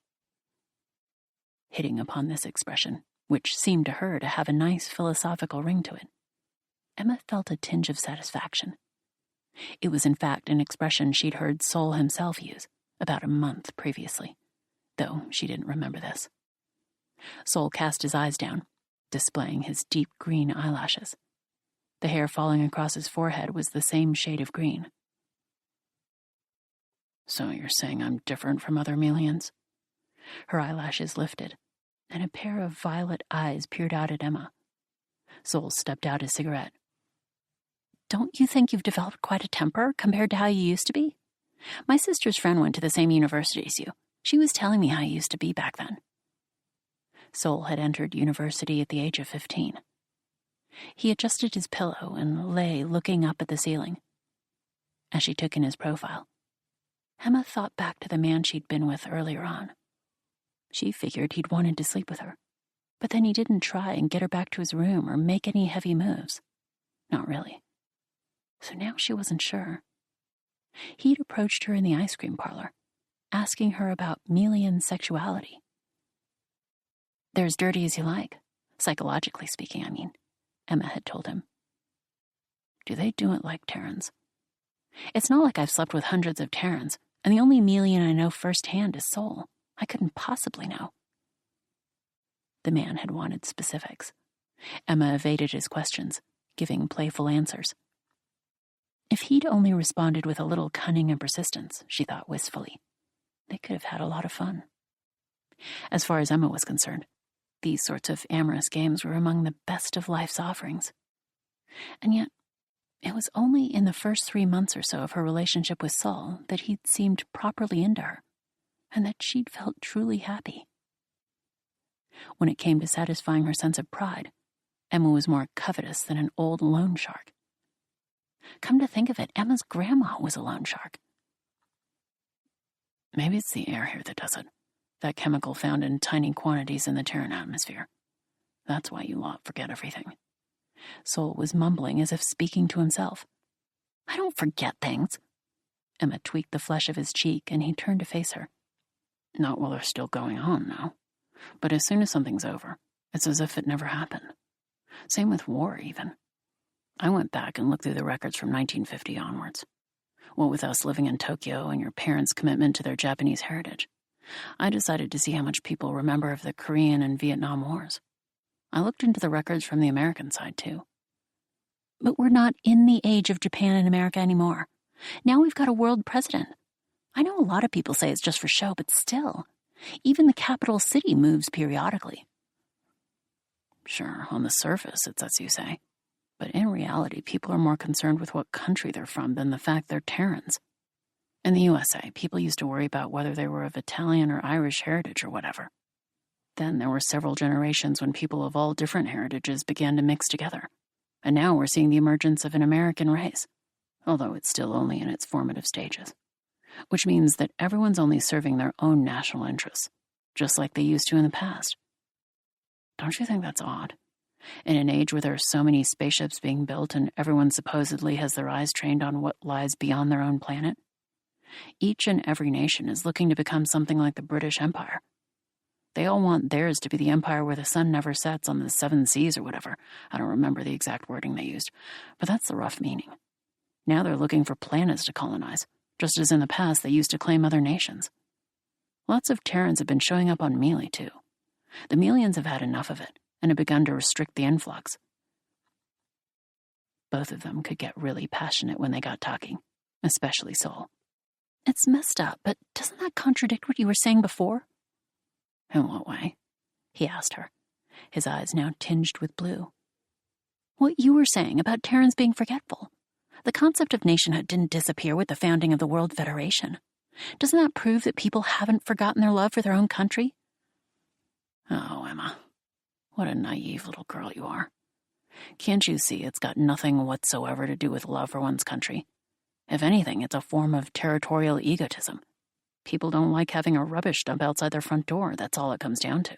Hitting upon this expression, which seemed to her to have a nice philosophical ring to it, Emma felt a tinge of satisfaction. It was in fact an expression she'd heard Sol himself use about a month previously, though she didn't remember this. Sol cast his eyes down, displaying his deep green eyelashes. The hair falling across his forehead was the same shade of green. So you're saying I'm different from other Melians? Her eyelashes lifted, and a pair of violet eyes peered out at Emma. Sol stepped out his cigarette. Don't you think you've developed quite a temper compared to how you used to be? My sister's friend went to the same university as you. She was telling me how you used to be back then. Sol had entered university at the age of 15. He adjusted his pillow and lay looking up at the ceiling. As she took in his profile, Emma thought back to the man she'd been with earlier on. She figured he'd wanted to sleep with her, but then he didn't try and get her back to his room or make any heavy moves. Not really. So now she wasn't sure. He'd approached her in the ice cream parlor, asking her about Melian sexuality. They're as dirty as you like, psychologically speaking, I mean, Emma had told him. Do they do it like Terrans? It's not like I've slept with hundreds of Terrans, and the only Melian I know firsthand is Sol. I couldn't possibly know. The man had wanted specifics. Emma evaded his questions, giving playful answers. If he'd only responded with a little cunning and persistence, she thought wistfully, they could have had a lot of fun. As far as Emma was concerned, these sorts of amorous games were among the best of life's offerings. And yet, it was only in the first 3 months or so of her relationship with Sol that he'd seemed properly into her, and that she'd felt truly happy. When it came to satisfying her sense of pride, Emma was more covetous than an old loan shark. Come to think of it, Emma's grandma was a loan shark. Maybe it's the air here that does it. That chemical found in tiny quantities in the Terran atmosphere. That's why you lot forget everything. Sol was mumbling as if speaking to himself. I don't forget things. Emma tweaked the flesh of his cheek, and he turned to face her. Not while they're still going on, no. But as soon as something's over, it's as if it never happened. Same with war, even. I went back and looked through the records from 1950 onwards. What with us living in Tokyo and your parents' commitment to their Japanese heritage, I decided to see how much people remember of the Korean and Vietnam Wars. I looked into the records from the American side, too. But we're not in the age of Japan and America anymore. Now we've got a world president. I know a lot of people say it's just for show, but still, even the capital city moves periodically. Sure, on the surface, it's as you say. But in reality, people are more concerned with what country they're from than the fact they're Terrans. In the USA, people used to worry about whether they were of Italian or Irish heritage or whatever. Then there were several generations when people of all different heritages began to mix together. And now we're seeing the emergence of an American race, although it's still only in its formative stages. Which means that everyone's only serving their own national interests, just like they used to in the past. Don't you think that's odd? In an age where there are so many spaceships being built and everyone supposedly has their eyes trained on what lies beyond their own planet, each and every nation is looking to become something like the British Empire. They all want theirs to be the empire where the sun never sets on the 7 seas or whatever. I don't remember the exact wording they used, but that's the rough meaning. Now they're looking for planets to colonize, just as in the past they used to claim other nations. Lots of Terrans have been showing up on Mealy, too. The Melians have had enough of it, and have begun to restrict the influx. Both of them could get really passionate when they got talking, especially Sol. It's messed up, but doesn't that contradict what you were saying before? In what way? He asked her, his eyes now tinged with blue. What you were saying about Terrans being forgetful. The concept of nationhood didn't disappear with the founding of the World Federation. Doesn't that prove that people haven't forgotten their love for their own country? Oh, Emma, what a naive little girl you are. Can't you see it's got nothing whatsoever to do with love for one's country? If anything, it's a form of territorial egotism. People don't like having a rubbish dump outside their front door, that's all it comes down to.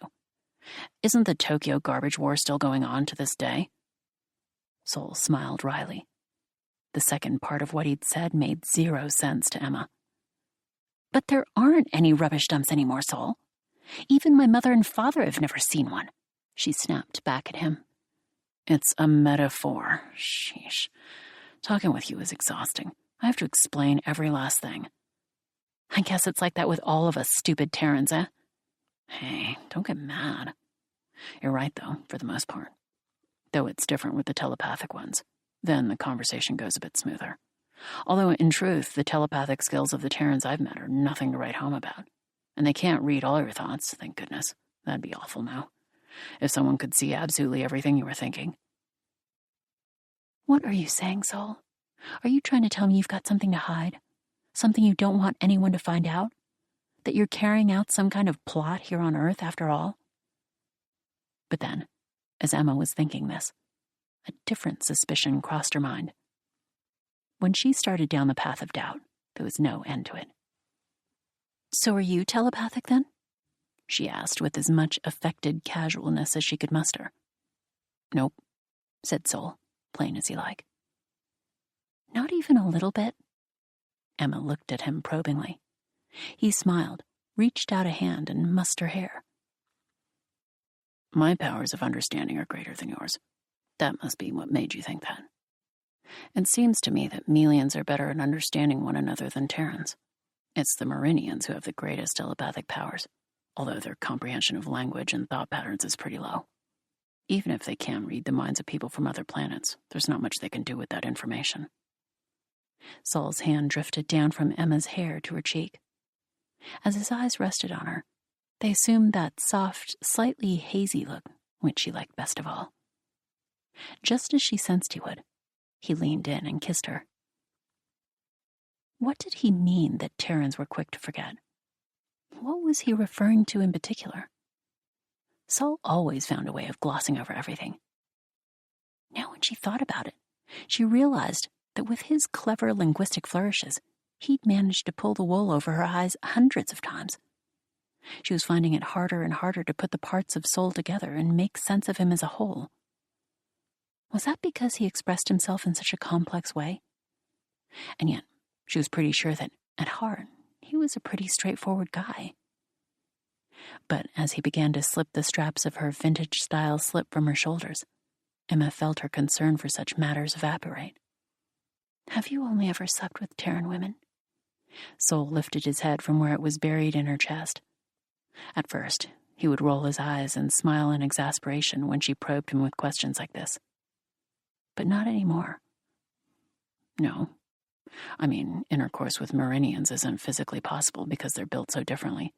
Isn't the Tokyo garbage war still going on to this day? Sol smiled wryly. The second part of what he'd said made zero sense to Emma. But there aren't any rubbish dumps anymore, Sol. Even my mother and father have never seen one. She snapped back at him. It's a metaphor. Sheesh. Talking with you is exhausting. I have to explain every last thing. I guess it's like that with all of us stupid Terrans, eh? Hey, don't get mad. You're right, though, for the most part. Though it's different with the telepathic ones. Then the conversation goes a bit smoother. Although, in truth, the telepathic skills of the Terrans I've met are nothing to write home about. And they can't read all your thoughts, thank goodness. That'd be awful now. If someone could see absolutely everything you were thinking. What are you saying, Sol? Are you trying to tell me you've got something to hide? Something you don't want anyone to find out? That you're carrying out some kind of plot here on Earth, after all? But then, as Emma was thinking this, a different suspicion crossed her mind. When she started down the path of doubt, there was no end to it. So are you telepathic, then? She asked with as much affected casualness as she could muster. Nope, said Sol, plain as he like. Not even a little bit? Emma looked at him probingly. He smiled, reached out a hand, and mussed her hair. My powers of understanding are greater than yours. That must be what made you think that. It seems to me that Melians are better at understanding one another than Terrans. It's the Meridians who have the greatest telepathic powers, although their comprehension of language and thought patterns is pretty low. Even if they can read the minds of people from other planets, there's not much they can do with that information. Sol's hand drifted down from Emma's hair to her cheek. As his eyes rested on her, they assumed that soft, slightly hazy look, which she liked best of all. Just as she sensed he would, he leaned in and kissed her. What did he mean that Terrans were quick to forget? What was he referring to in particular? Sol always found a way of glossing over everything. Now when she thought about it, she realized that with his clever linguistic flourishes, he'd managed to pull the wool over her eyes hundreds of times. She was finding it harder and harder to put the parts of Sol together and make sense of him as a whole. Was that because he expressed himself in such a complex way? And yet, she was pretty sure that, at heart, he was a pretty straightforward guy. But as he began to slip the straps of her vintage-style slip from her shoulders, Emma felt her concern for such matters evaporate. Have you only ever slept with Terran women? Sol lifted his head from where it was buried in her chest. At first, he would roll his eyes and smile in exasperation when she probed him with questions like this. But not anymore. No. I mean, intercourse with Meridians isn't physically possible because they're built so differently.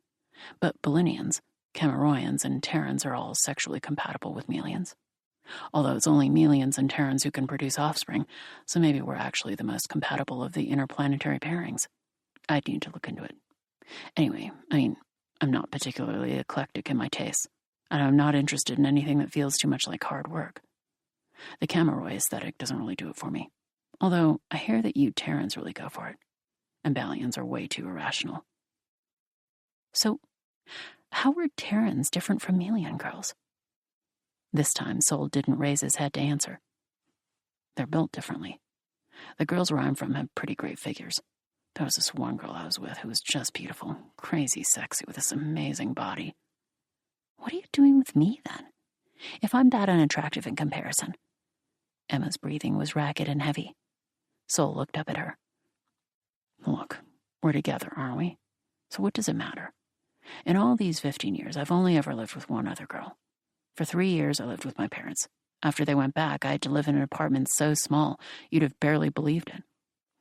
But Bellinians, Cameroians, and Terrans are all sexually compatible with Melians. Although it's only Melians and Terrans who can produce offspring, so maybe we're actually the most compatible of the interplanetary pairings. I'd need to look into it. Anyway, I'm not particularly eclectic in my tastes, and I'm not interested in anything that feels too much like hard work. The Cameroi aesthetic doesn't really do it for me, although I hear that you Terrans really go for it, and Balians are way too irrational. So, how were Terrans different from Melian girls? This time, Sol didn't raise his head to answer. They're built differently. The girls where I'm from have pretty great figures. There was this one girl I was with who was just beautiful, crazy sexy with this amazing body. What are you doing with me, then? If I'm that unattractive in comparison. Emma's breathing was ragged and heavy. Sol looked up at her. Look, we're together, aren't we? So what does it matter? In all these 15 years, I've only ever lived with one other girl. For 3 years, I lived with my parents. After they went back, I had to live in an apartment so small, you'd have barely believed it.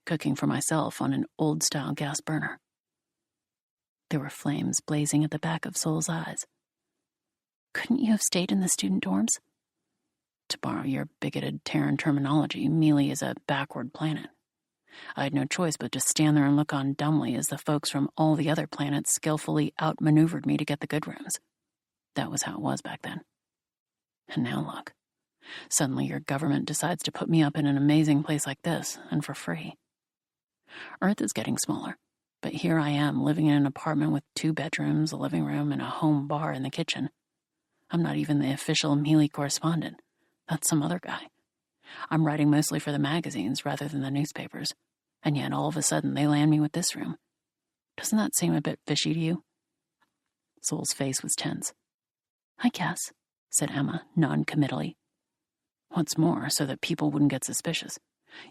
Cooking for myself on an old-style gas burner. There were flames blazing at the back of Sol's eyes. Couldn't you have stayed in the student dorms? To borrow your bigoted Terran terminology, Mealy is a backward planet. I had no choice but to stand there and look on dumbly as the folks from all the other planets skillfully outmaneuvered me to get the good rooms. That was how it was back then. And now look. Suddenly your government decides to put me up in an amazing place like this, and for free. Earth is getting smaller, but here I am living in an apartment with 2 bedrooms, a living room, and a home bar in the kitchen. I'm not even the official Mealy correspondent. That's some other guy. I'm writing mostly for the magazines rather than the newspapers, and yet all of a sudden they land me with this room. Doesn't that seem a bit fishy to you? Soul's face was tense. I guess, said Emma, non-committally. What's more, so that people wouldn't get suspicious,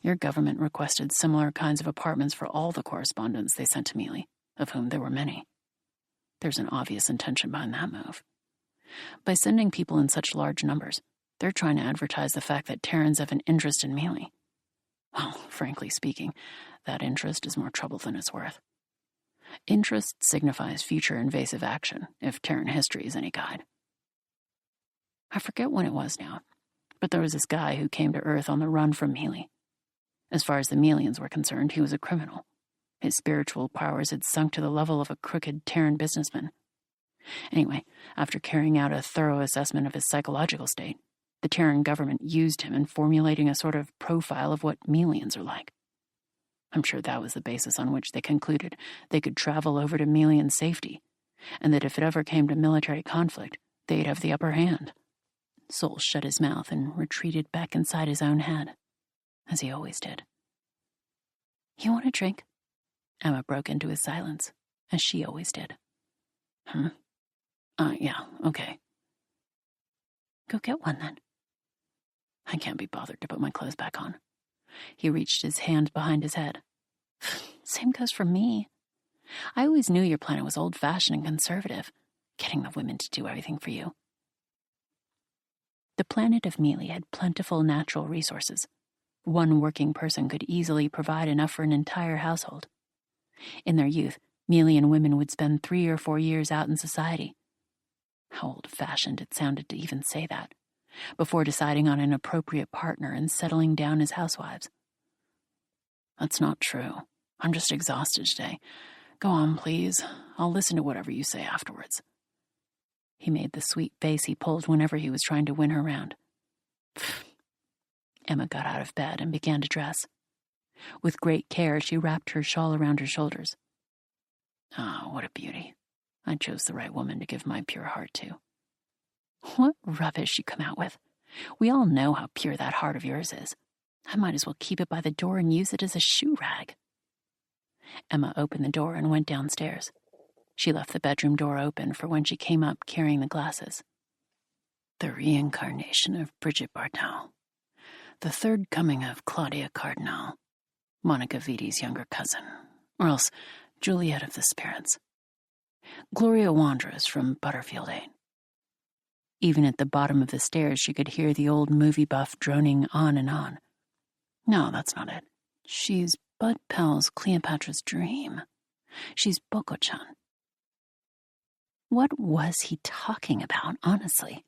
your government requested similar kinds of apartments for all the correspondents they sent to Mealy, of whom there were many. There's an obvious intention behind that move. By sending people in such large numbers, they're trying to advertise the fact that Terrans have an interest in Mealy. Well, frankly speaking, that interest is more trouble than it's worth. Interest signifies future invasive action, if Terran history is any guide. I forget when it was now, but there was this guy who came to Earth on the run from Mealy. As far as the Melians were concerned, he was a criminal. His spiritual powers had sunk to the level of a crooked Terran businessman. Anyway, after carrying out a thorough assessment of his psychological state, the Terran government used him in formulating a sort of profile of what Melians are like. I'm sure that was the basis on which they concluded they could travel over to Melian safety, and that if it ever came to military conflict, they'd have the upper hand. Soul shut his mouth and retreated back inside his own head, as he always did. You want a drink? Emma broke into his silence, as she always did. Yeah, okay. Go get one, then. I can't be bothered to put my clothes back on. He reached his hand behind his head. Same goes for me. I always knew your planet was old-fashioned and conservative, getting the women to do everything for you. The planet of Mealy had plentiful natural resources. One working person could easily provide enough for an entire household. In their youth, Melian women would spend 3 or 4 years out in society. How old-fashioned it sounded to even say that, before deciding on an appropriate partner and settling down as housewives. That's not true. I'm just exhausted today. Go on, please. I'll listen to whatever you say afterwards. He made the sweet face he pulled whenever he was trying to win her round. Emma got out of bed and began to dress. With great care, she wrapped her shawl around her shoulders. Ah, what a beauty. I chose the right woman to give my pure heart to. What rubbish you come out with. We all know how pure that heart of yours is. I might as well keep it by the door and use it as a shoe rag. Emma opened the door and went downstairs. She left the bedroom door open for when she came up carrying the glasses. The reincarnation of Bridget Bardell. The third coming of Claudia Cardinal. Monica Vidi's younger cousin. Or else Juliet of the Spirits. Gloria Wanderers from Butterfield 8. Even at the bottom of the stairs, she could hear the old movie buff droning on and on. No, that's not it. She's Bud Powell's Cleopatra's Dream. She's Boko-chan. What was he talking about, honestly?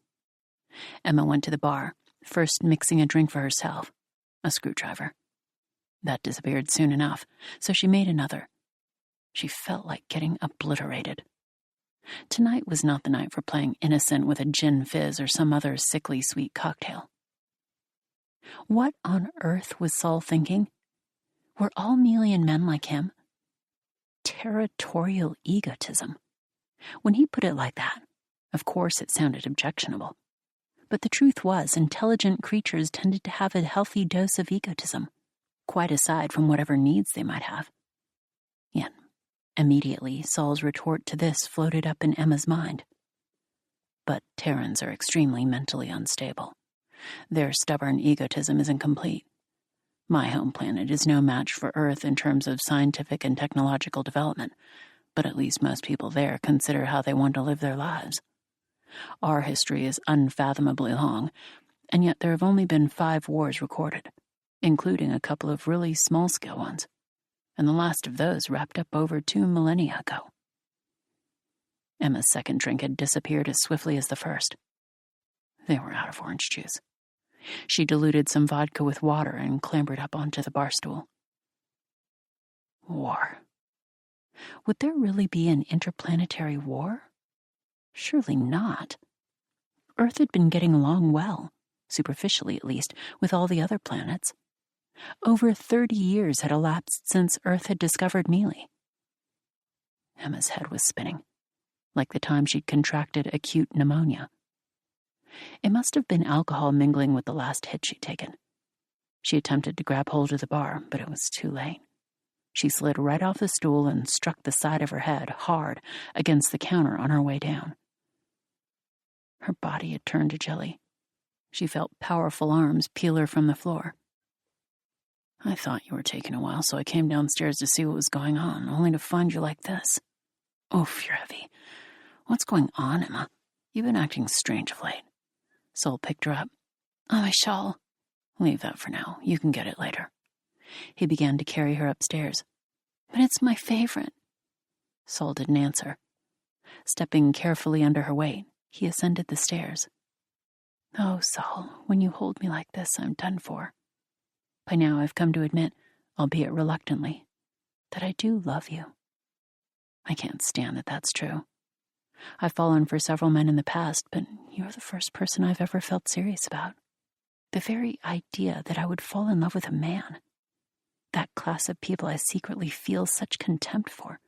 Emma went to the bar, first mixing a drink for herself, a screwdriver. That disappeared soon enough, so she made another. She felt like getting obliterated. Tonight was not the night for playing innocent with a gin fizz or some other sickly sweet cocktail. What on earth was Saul thinking? Were all Melian men like him? Territorial egotism. When he put it like that, of course it sounded objectionable. But the truth was, intelligent creatures tended to have a healthy dose of egotism, quite aside from whatever needs they might have. Yet, immediately, Saul's retort to this floated up in Emma's mind. But Terrans are extremely mentally unstable. Their stubborn egotism isn't complete. My home planet is no match for Earth in terms of scientific and technological development, but at least most people there consider how they want to live their lives. Our history is unfathomably long, and yet there have only been 5 wars recorded, including a couple of really small-scale ones, and the last of those wrapped up over 2 millennia ago. Emma's second drink had disappeared as swiftly as the first. They were out of orange juice. She diluted some vodka with water and clambered up onto the bar stool. War. Would there really be an interplanetary war? Surely not. Earth had been getting along well, superficially at least, with all the other planets. Over 30 years had elapsed since Earth had discovered Mealy. Emma's head was spinning, like the time she'd contracted acute pneumonia. It must have been alcohol mingling with the last hit she'd taken. She attempted to grab hold of the bar, but it was too late. She slid right off the stool and struck the side of her head hard against the counter on her way down. Her body had turned to jelly. She felt powerful arms peel her from the floor. I thought you were taking a while, so I came downstairs to see what was going on, only to find you like this. Oof, you're heavy. What's going on, Emma? You've been acting strange of late. Sol picked her up. Oh, my shawl. Leave that for now. You can get it later. He began to carry her upstairs. But it's my favorite. Sol didn't answer. Stepping carefully under her weight, he ascended the stairs. Oh, Sol, when you hold me like this, I'm done for. By now I've come to admit, albeit reluctantly, that I do love you. I can't stand that that's true. I've fallen for several men in the past, but you're the first person I've ever felt serious about. The very idea that I would fall in love with a man, that class of people I secretly feel such contempt for.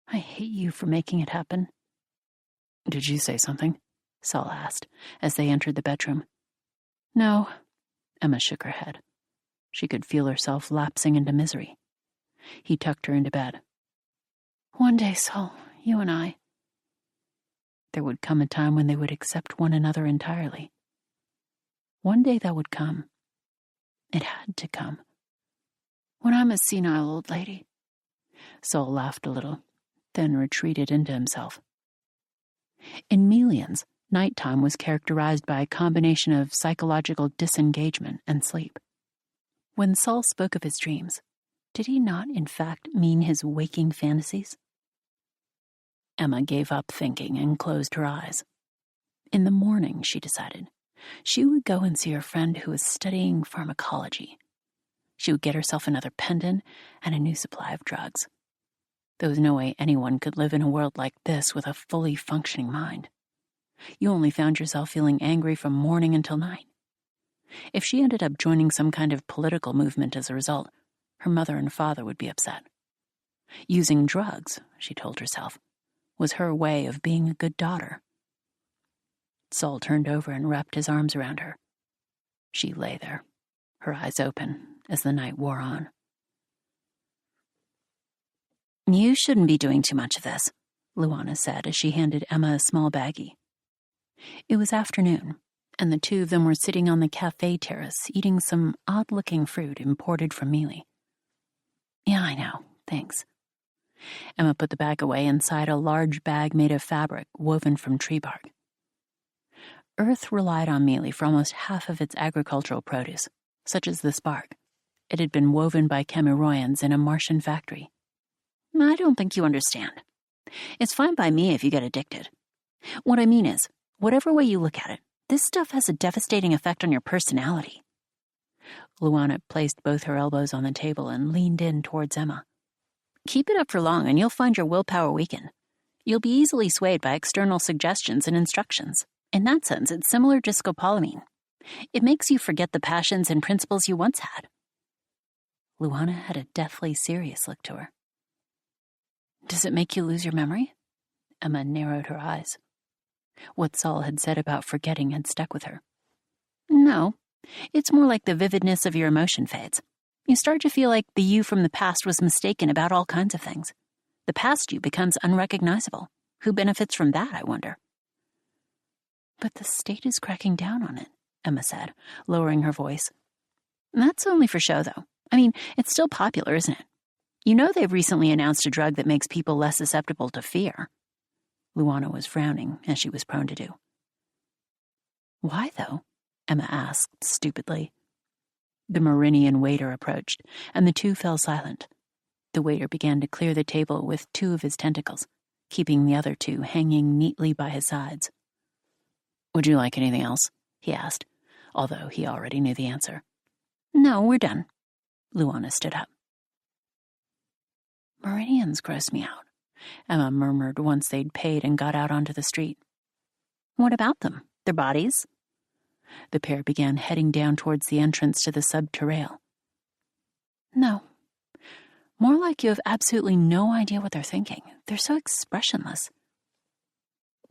I hate you for making it happen. Did you say something? Sol asked, as they entered the bedroom. No, Emma shook her head. She could feel herself lapsing into misery. He tucked her into bed. One day, Sol, you and I. There would come a time when they would accept one another entirely. One day that would come. It had to come. When I'm a senile old lady. Sol laughed a little, then retreated into himself. In Melians, nighttime was characterized by a combination of psychological disengagement and sleep. When Sol spoke of his dreams, did he not, in fact, mean his waking fantasies? Emma gave up thinking and closed her eyes. In the morning, she decided, she would go and see her friend who was studying pharmacology. She would get herself another pendant and a new supply of drugs. There was no way anyone could live in a world like this with a fully functioning mind. You only found yourself feeling angry from morning until night. If she ended up joining some kind of political movement as a result, her mother and father would be upset. Using drugs, she told herself, was her way of being a good daughter. Sol turned over and wrapped his arms around her. She lay there, her eyes open, as the night wore on. You shouldn't be doing too much of this, Luana said as she handed Emma a small baggie. It was afternoon, and the two of them were sitting on the cafe terrace eating some odd-looking fruit imported from Mealy. Yeah, I know, thanks. Emma put the bag away inside a large bag made of fabric woven from tree bark. Earth relied on Mealy for almost half of its agricultural produce, such as this bark. It had been woven by Cameroyans in a Martian factory. I don't think you understand. It's fine by me if you get addicted. What I mean is, whatever way you look at it, this stuff has a devastating effect on your personality. Luana placed both her elbows on the table and leaned in towards Emma. Keep it up for long and you'll find your willpower weaken. You'll be easily swayed by external suggestions and instructions. In that sense, it's similar to scopolamine. It makes you forget the passions and principles you once had. Luana had a deathly serious look to her. Does it make you lose your memory? Emma narrowed her eyes. What Sol had said about forgetting had stuck with her. No, it's more like the vividness of your emotion fades. You start to feel like the you from the past was mistaken about all kinds of things. The past you becomes unrecognizable. Who benefits from that, I wonder? But the state is cracking down on it, Emma said, lowering her voice. That's only for show, though. I mean, it's still popular, isn't it? You know they've recently announced a drug that makes people less susceptible to fear. Luana was frowning, as she was prone to do. Why, though? Emma asked, stupidly. The Meridian waiter approached, and the two fell silent. The waiter began to clear the table with two of his tentacles, keeping the other two hanging neatly by his sides. Would you like anything else? He asked, although he already knew the answer. No, we're done. Luana stood up. Meridians gross me out, Emma murmured once they'd paid and got out onto the street. What about them? Their bodies? The pair began heading down towards the entrance to the subterrail. No. More like you have absolutely no idea what they're thinking. They're so expressionless.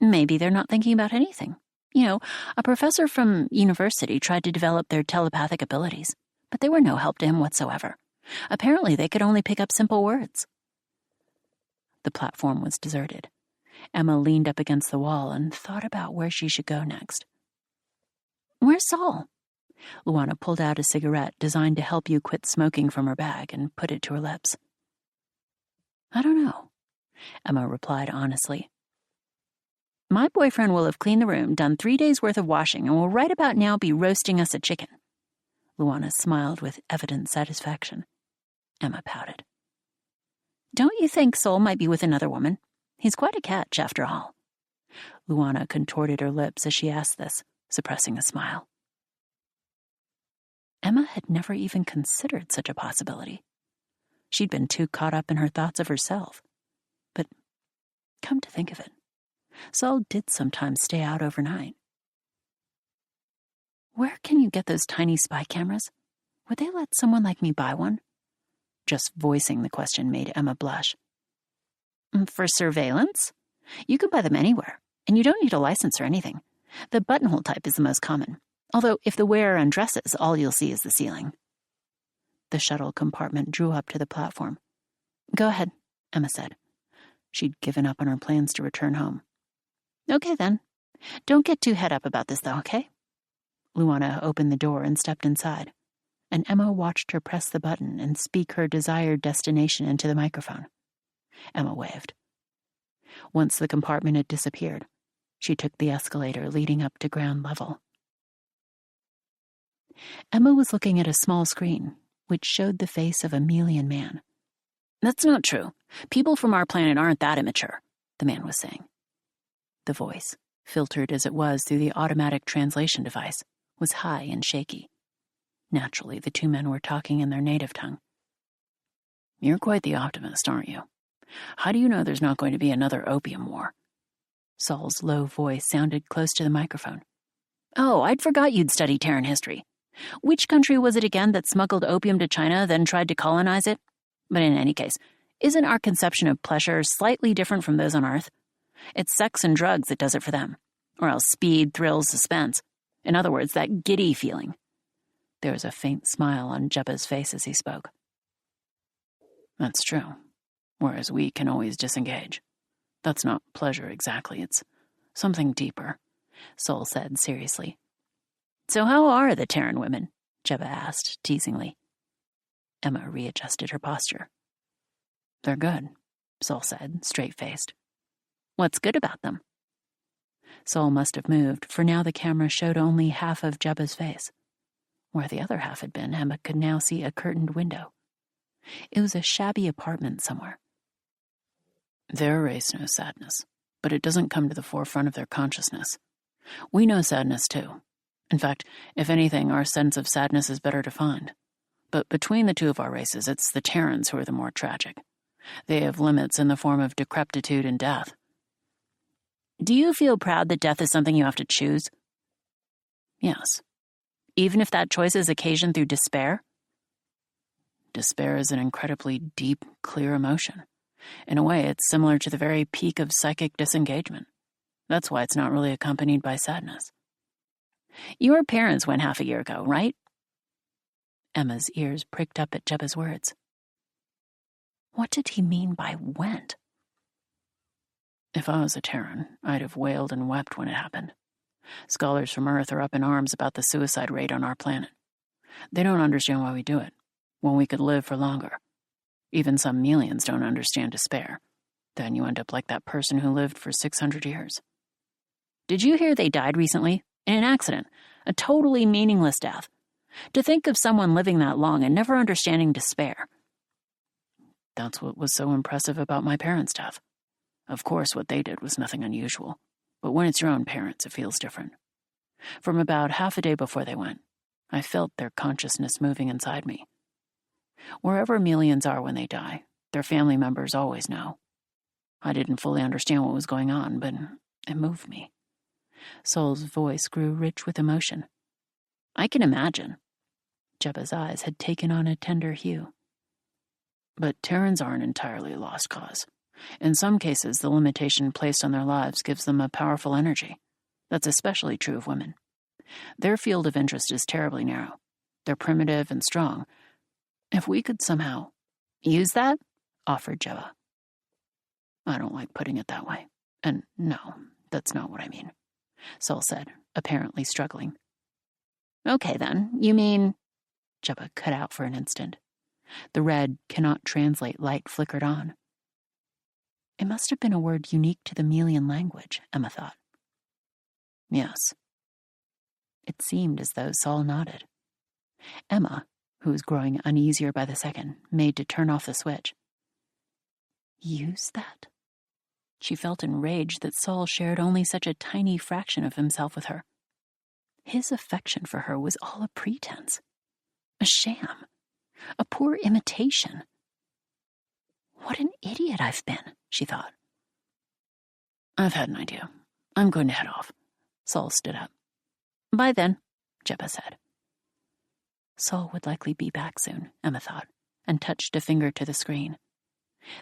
Maybe they're not thinking about anything. You know, a professor from university tried to develop their telepathic abilities, but they were no help to him whatsoever. Apparently, they could only pick up simple words. The platform was deserted. Emma leaned up against the wall and thought about where she should go next. Where's Saul? Luana pulled out a cigarette designed to help you quit smoking from her bag and put it to her lips. I don't know, Emma replied honestly. My boyfriend will have cleaned the room, done 3 days' worth of washing, and will right about now be roasting us a chicken. Luana smiled with evident satisfaction. Emma pouted. Don't you think Saul might be with another woman? He's quite a catch, after all. Luana contorted her lips as she asked this, suppressing a smile. Emma had never even considered such a possibility. She'd been too caught up in her thoughts of herself. But come to think of it, Saul did sometimes stay out overnight. Where can you get those tiny spy cameras? Would they let someone like me buy one? Just voicing the question made Emma blush. For surveillance? You can buy them anywhere, and you don't need a license or anything. The buttonhole type is the most common, although if the wearer undresses, all you'll see is the ceiling. The shuttle compartment drew up to the platform. Go ahead, Emma said. She'd given up on her plans to return home. Okay, then. Don't get too head up about this, though, okay? Luana opened the door and stepped inside, and Emma watched her press the button and speak her desired destination into the microphone. Emma waved. Once the compartment had disappeared, she took the escalator leading up to ground level. Emma was looking at a small screen, which showed the face of a Melian man. That's not true. People from our planet aren't that immature, the man was saying. The voice, filtered as it was through the automatic translation device, was high and shaky. Naturally, the two men were talking in their native tongue. You're quite the optimist, aren't you? How do you know there's not going to be another opium war? Saul's low voice sounded close to the microphone. Oh, I'd forgot you'd study Terran history. Which country was it again that smuggled opium to China, then tried to colonize it? But in any case, isn't our conception of pleasure slightly different from those on Earth? It's sex and drugs that does it for them. Or else speed, thrills, suspense. In other words, that giddy feeling. There was a faint smile on Jebba's face as he spoke. That's true. Whereas we can always disengage. That's not pleasure exactly, it's something deeper, Saul said seriously. So how are the Terran women? Jebba asked teasingly. Emma readjusted her posture. They're good, Saul said, straight-faced. What's good about them? Saul must have moved, for now the camera showed only half of Jebba's face. Where the other half had been, Emma could now see a curtained window. It was a shabby apartment somewhere. Their race knows sadness, but it doesn't come to the forefront of their consciousness. We know sadness, too. In fact, if anything, our sense of sadness is better defined. But between the two of our races, it's the Terrans who are the more tragic. They have limits in the form of decrepitude and death. Do you feel proud that death is something you have to choose? Yes. Even if that choice is occasioned through despair? Despair is an incredibly deep, clear emotion. In a way, it's similar to the very peak of psychic disengagement. That's why it's not really accompanied by sadness. Your parents went half a year ago, right? Emma's ears pricked up at Jebba's words. What did he mean by went? If I was a Terran, I'd have wailed and wept when it happened. Scholars from Earth are up in arms about the suicide rate on our planet. They don't understand why we do it, when we could live for longer. Even some Melians don't understand despair. Then you end up like that person who lived for 600 years. Did you hear they died recently? In an accident. A totally meaningless death. To think of someone living that long and never understanding despair. That's what was so impressive about my parents' death. Of course, what they did was nothing unusual. But when it's your own parents, it feels different. From about half a day before they went, I felt their consciousness moving inside me. Wherever Melians are when they die, their family members always know. I didn't fully understand what was going on, but it moved me. Sol's voice grew rich with emotion. I can imagine. Jebba's eyes had taken on a tender hue. But Terrans aren't entirely a lost cause. In some cases, the limitation placed on their lives gives them a powerful energy. That's especially true of women. Their field of interest is terribly narrow. They're primitive and strong. If we could somehow use that, offered Jebba. I don't like putting it that way. And no, that's not what I mean, Sol said, apparently struggling. Okay then, you mean... Jebba cut out for an instant. The red cannot translate light flickered on. It must have been a word unique to the Melian language, Emma thought. Yes. It seemed as though Sol nodded. Emma, who was growing uneasier by the second, made to turn off the switch. Use that? She felt enraged that Sol shared only such a tiny fraction of himself with her. His affection for her was all a pretense. A sham. A poor imitation. What an idiot I've been, she thought. I've had an idea. I'm going to head off. Sol stood up. Bye then, Jebba said. Sol would likely be back soon, Emma thought, and touched a finger to the screen.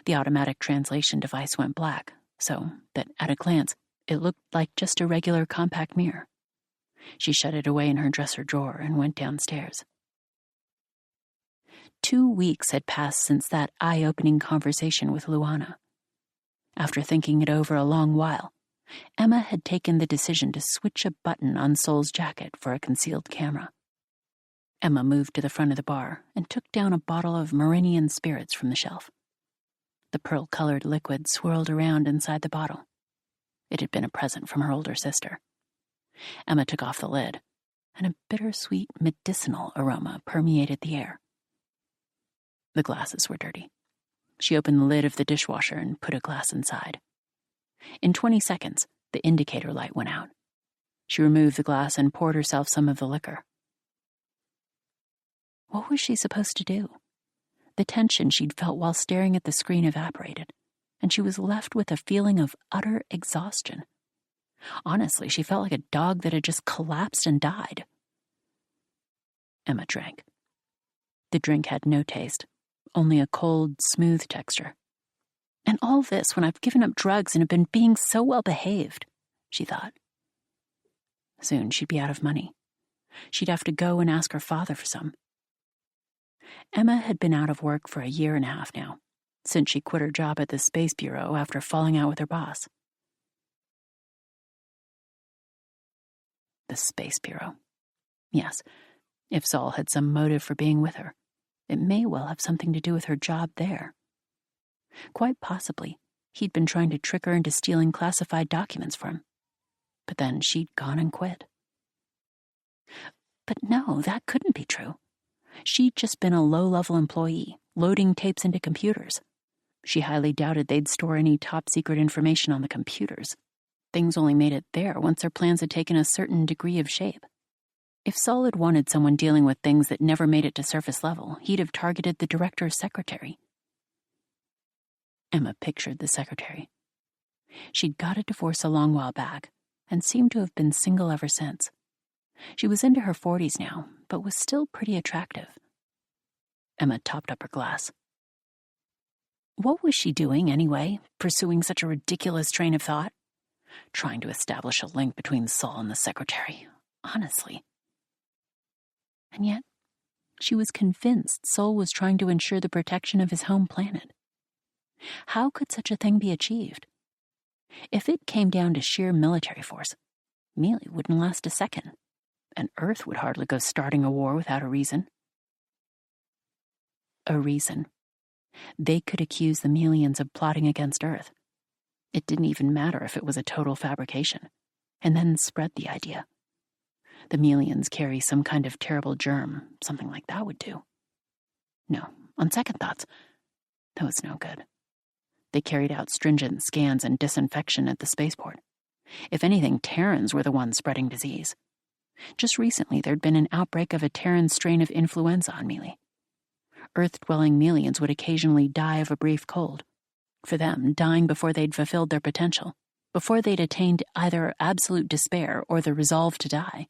The automatic translation device went black, so that at a glance it looked like just a regular compact mirror. She shut it away in her dresser drawer and went downstairs. 2 weeks had passed since that eye-opening conversation with Luana. After thinking it over a long while, Emma had taken the decision to switch a button on Sol's jacket for a concealed camera. Emma moved to the front of the bar and took down a bottle of Meridian spirits from the shelf. The pearl-colored liquid swirled around inside the bottle. It had been a present from her older sister. Emma took off the lid, and a bittersweet medicinal aroma permeated the air. The glasses were dirty. She opened the lid of the dishwasher and put a glass inside. In 20 seconds, the indicator light went out. She removed the glass and poured herself some of the liquor. What was she supposed to do? The tension she'd felt while staring at the screen evaporated, and she was left with a feeling of utter exhaustion. Honestly, she felt like a dog that had just collapsed and died. Emma drank. The drink had no taste, only a cold, smooth texture. And all this when I've given up drugs and have been being so well behaved, she thought. Soon she'd be out of money. She'd have to go and ask her father for some. Emma had been out of work for 1.5 years now, since she quit her job at the Space Bureau after falling out with her boss. The Space Bureau. Yes, if Sol had some motive for being with her, it may well have something to do with her job there. Quite possibly, he'd been trying to trick her into stealing classified documents from him. But then she'd gone and quit. But no, that couldn't be true. She'd just been a low-level employee, loading tapes into computers. She highly doubted they'd store any top-secret information on the computers. Things only made it there once their plans had taken a certain degree of shape. If Sol had wanted someone dealing with things that never made it to surface level, he'd have targeted the director's secretary. Emma pictured the secretary. She'd got a divorce a long while back, and seemed to have been single ever since. She was into her 40s now, but was still pretty attractive. Emma topped up her glass. What was she doing, anyway, pursuing such a ridiculous train of thought? Trying to establish a link between Sol and the secretary, honestly. And yet, she was convinced Sol was trying to ensure the protection of his home planet. How could such a thing be achieved? If it came down to sheer military force, Mealy wouldn't last a second, and Earth would hardly go starting a war without a reason. A reason. They could accuse the Melians of plotting against Earth. It didn't even matter if it was a total fabrication, and then spread the idea. The Melians carry some kind of terrible germ, something like that would do. No, on second thoughts, that was no good. They carried out stringent scans and disinfection at the spaceport. If anything, Terrans were the ones spreading disease. Just recently, there'd been an outbreak of a Terran strain of influenza on Mealy. Earth-dwelling Melians would occasionally die of a brief cold. For them, dying before they'd fulfilled their potential, before they'd attained either absolute despair or the resolve to die,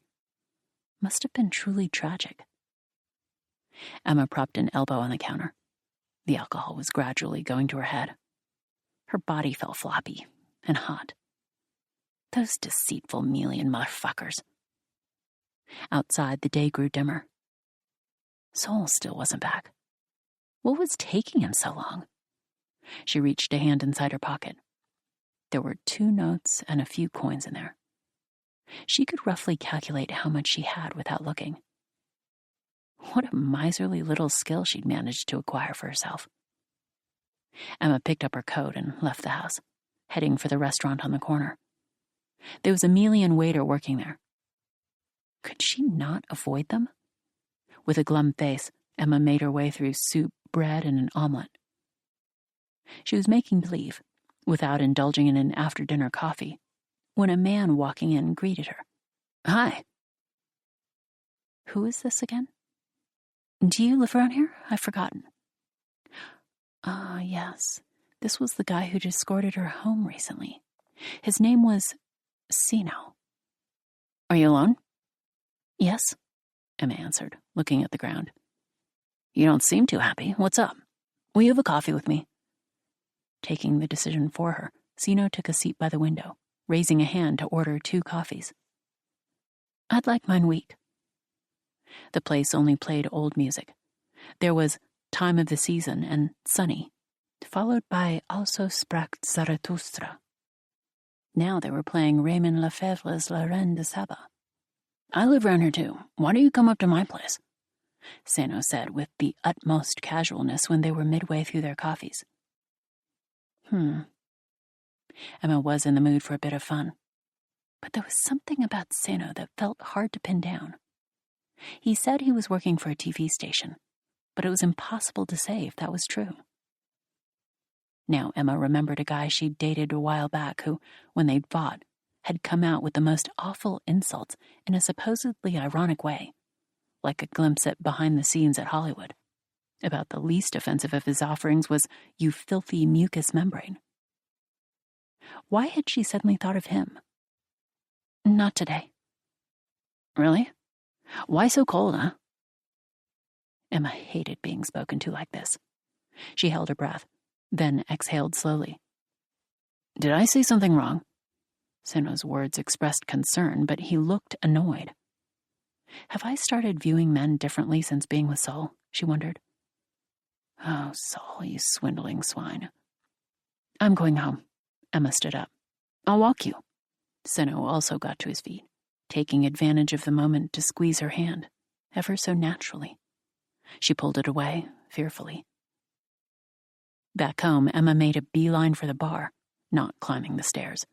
must have been truly tragic. Emma propped an elbow on the counter. The alcohol was gradually going to her head. Her body felt floppy and hot. Those deceitful Melian motherfuckers. Outside, the day grew dimmer. Sol still wasn't back. What was taking him so long? She reached a hand inside her pocket. There were 2 notes and a few coins in there. She could roughly calculate how much she had without looking. What a miserly little skill she'd managed to acquire for herself. Emma picked up her coat and left the house, heading for the restaurant on the corner. There was a Melian waiter working there. Could she not avoid them? With a glum face, Emma made her way through soup, bread, and an omelet. She was making to leave, without indulging in an after-dinner coffee, when a man walking in greeted her. "Hi." "Who is this again?" "Do you live around here? I've forgotten." Yes. This was the guy who'd escorted her home recently. His name was Sino." "Are you alone?" "Yes," Emma answered, looking at the ground. "You don't seem too happy. What's up? Will you have a coffee with me?" Taking the decision for her, Sino took a seat by the window, raising a hand to order 2 coffees. "I'd like mine weak." The place only played old music. There was Time of the Season and Sunny, followed by Also sprach Zarathustra. Now they were playing Raymond Lefebvre's La Reine de Saba. "I live around here too. Why don't you come up to my place?" Sano said with the utmost casualness when they were midway through their coffees. Emma was in the mood for a bit of fun. But there was something about Sano that felt hard to pin down. He said he was working for a TV station, but it was impossible to say if that was true. Now Emma remembered a guy she'd dated a while back who, when they'd fought, had come out with the most awful insults in a supposedly ironic way, like a glimpse at behind the scenes at Hollywood. About the least offensive of his offerings was, "You filthy mucous membrane." Why had she suddenly thought of him? "Not today." "Really? Why so cold, huh?" Emma hated being spoken to like this. She held her breath, then exhaled slowly. "Did I say something wrong?" Seno's words expressed concern, but he looked annoyed. Have I started viewing men differently since being with Saul? She wondered. Oh, Saul, you swindling swine. "I'm going home." Emma stood up. "I'll walk you." Seno also got to his feet, taking advantage of the moment to squeeze her hand, ever so naturally. She pulled it away, fearfully. Back home, Emma made a beeline for the bar, not climbing the stairs.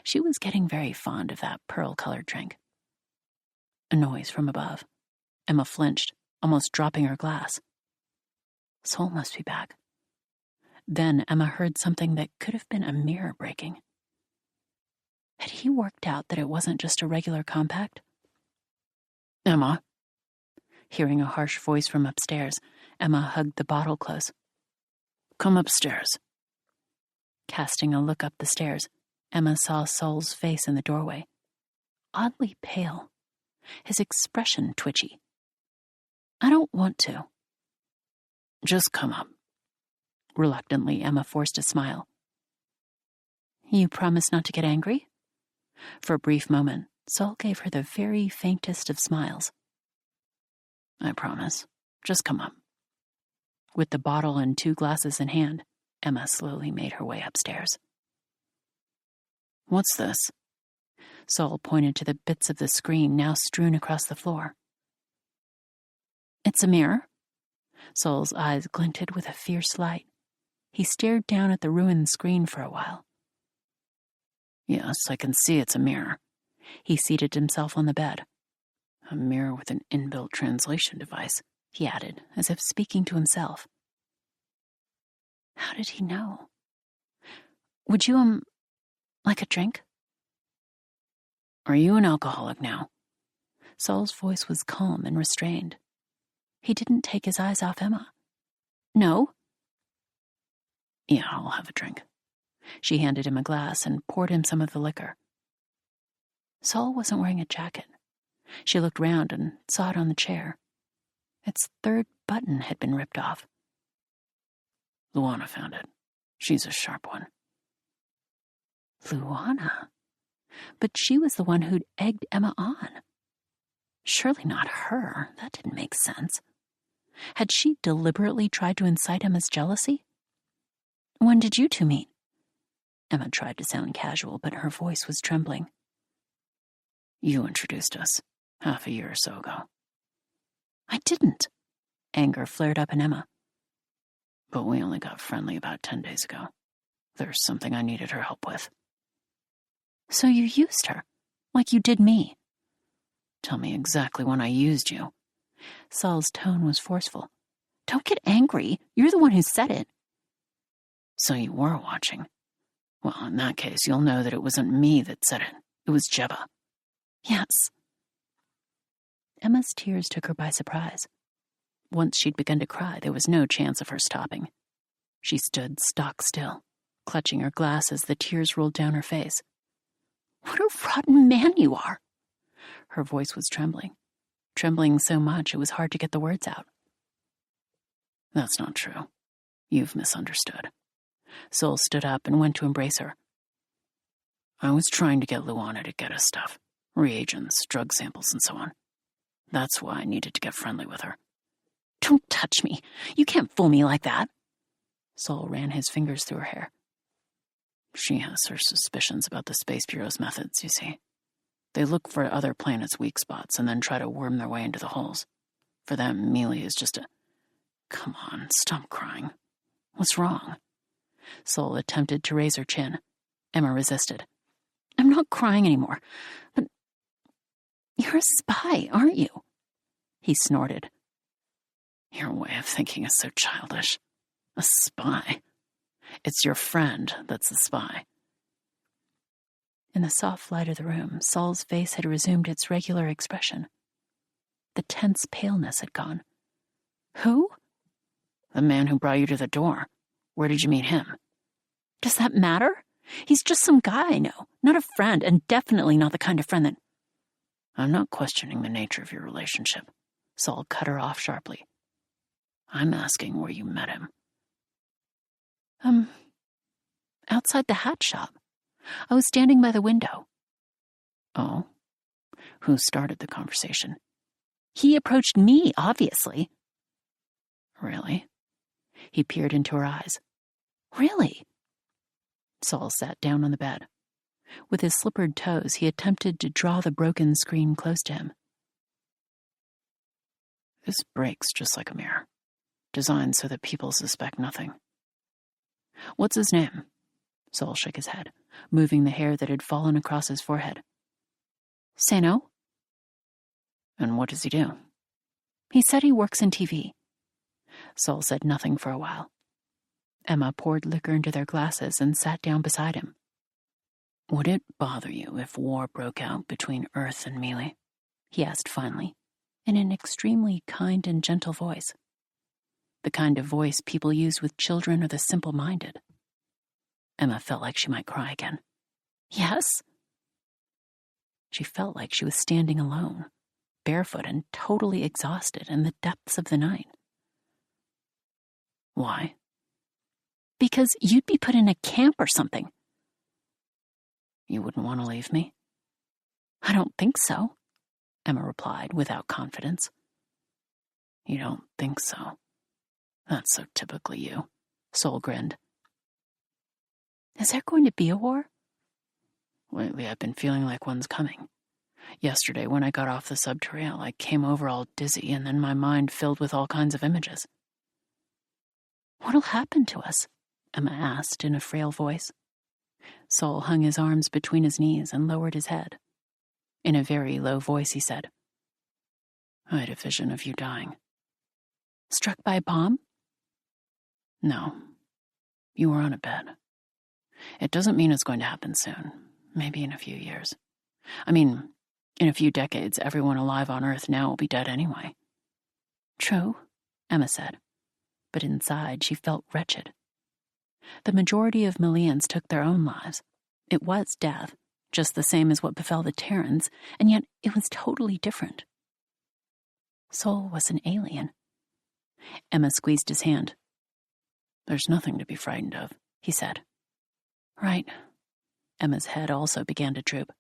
She was getting very fond of that pearl-colored drink. A noise from above. Emma flinched, almost dropping her glass. Saul must be back. Then Emma heard something that could have been a mirror breaking. Had he worked out that it wasn't just a regular compact? "Emma." Hearing a harsh voice from upstairs, Emma hugged the bottle close. "Come upstairs." Casting a look up the stairs, Emma saw Saul's face in the doorway. Oddly pale. His expression twitchy. "I don't want to." "Just come up." Reluctantly, Emma forced a smile. "You promise not to get angry?" For a brief moment, Saul gave her the very faintest of smiles. "I promise. Just come up." With the bottle and 2 glasses in hand, Emma slowly made her way upstairs. "What's this?" Saul pointed to the bits of the screen now strewn across the floor. "It's a mirror." Saul's eyes glinted with a fierce light. He stared down at the ruined screen for a while. "Yes, I can see it's a mirror." He seated himself on the bed. "A mirror with an inbuilt translation device," he added, as if speaking to himself. How did he know? "Would you, like a drink?" "Are you an alcoholic now?" Saul's voice was calm and restrained. He didn't take his eyes off Emma. No? Yeah, I'll have a drink. She handed him a glass and poured him some of the liquor. Saul wasn't wearing a jacket. She looked round and saw it on the chair. Its third button had been ripped off. Luana found it. She's a sharp one. Luana? But she was the one who'd egged Emma on. Surely not her. That didn't make sense. Had she deliberately tried to incite Emma's jealousy? When did you two meet? Emma tried to sound casual, but her voice was trembling. You introduced us half a year or so ago. I didn't. Anger flared up in Emma. But we only got friendly about 10 days ago. There's something I needed her help with. So you used her, like you did me. Tell me exactly when I used you. Saul's tone was forceful. Don't get angry. You're the one who said it. So you were watching. Well, in that case, you'll know that it wasn't me that said it. It was Jebba. Yes. Emma's tears took her by surprise. Once she'd begun to cry, there was no chance of her stopping. She stood stock still, clutching her glass as the tears rolled down her face. What a rotten man you are! Her voice was trembling so much it was hard to get the words out. That's not true. You've misunderstood. Saul stood up and went to embrace her. I was trying to get Luana to get us stuff. Reagents, drug samples, and so on. That's why I needed to get friendly with her. Don't touch me. You can't fool me like that. Saul ran his fingers through her hair. She has her suspicions about the Space Bureau's methods, you see. They look for other planets' weak spots and then try to worm their way into the holes. For them, Mealy is just a... Come on, stop crying. What's wrong? Saul attempted to raise her chin. Emma resisted. I'm not crying anymore, but... You're a spy, aren't you? He snorted. Your way of thinking is so childish. A spy. It's your friend that's a spy. In the soft light of the room, Saul's face had resumed its regular expression. The tense paleness had gone. Who? The man who brought you to the door. Where did you meet him? Does that matter? He's just some guy I know, not a friend, and definitely not the kind of friend that... I'm not questioning the nature of your relationship. Saul cut her off sharply. I'm asking where you met him. Outside the hat shop. I was standing by the window. Oh? Who started the conversation? He approached me, obviously. Really? He peered into her eyes. Really? Saul sat down on the bed. With his slippered toes, he attempted to draw the broken screen close to him. This breaks just like a mirror, designed so that people suspect nothing. What's his name? Saul shook his head, moving the hair that had fallen across his forehead. Sano? And what does he do? He said he works in TV. Saul said nothing for a while. Emma poured liquor into their glasses and sat down beside him. Would it bother you if war broke out between Earth and Mealy? He asked finally, in an extremely kind and gentle voice. The kind of voice people use with children or the simple-minded. Emma felt like she might cry again. Yes? She felt like she was standing alone, barefoot and totally exhausted in the depths of the night. Why? Because you'd be put in a camp or something. You wouldn't want to leave me? I don't think so, Emma replied without confidence. You don't think so? That's so typically you, Saul grinned. Is there going to be a war? Lately I've been feeling like one's coming. Yesterday when I got off the subtrail, I came over all dizzy and then my mind filled with all kinds of images. What'll happen to us? Emma asked in a frail voice. Saul hung his arms between his knees and lowered his head. In a very low voice he said, I had a vision of you dying. Struck by a bomb? No. You were on a bed. It doesn't mean it's going to happen soon. Maybe in a few years. I mean, In a few decades, everyone alive on Earth now will be dead anyway. True, Emma said, but inside she felt wretched. The majority of Malians took their own lives. It was death, just the same as what befell the Terrans, and yet it was totally different. Sol was an alien. Emma squeezed his hand. There's nothing to be frightened of, he said. Right. Emma's head also began to droop.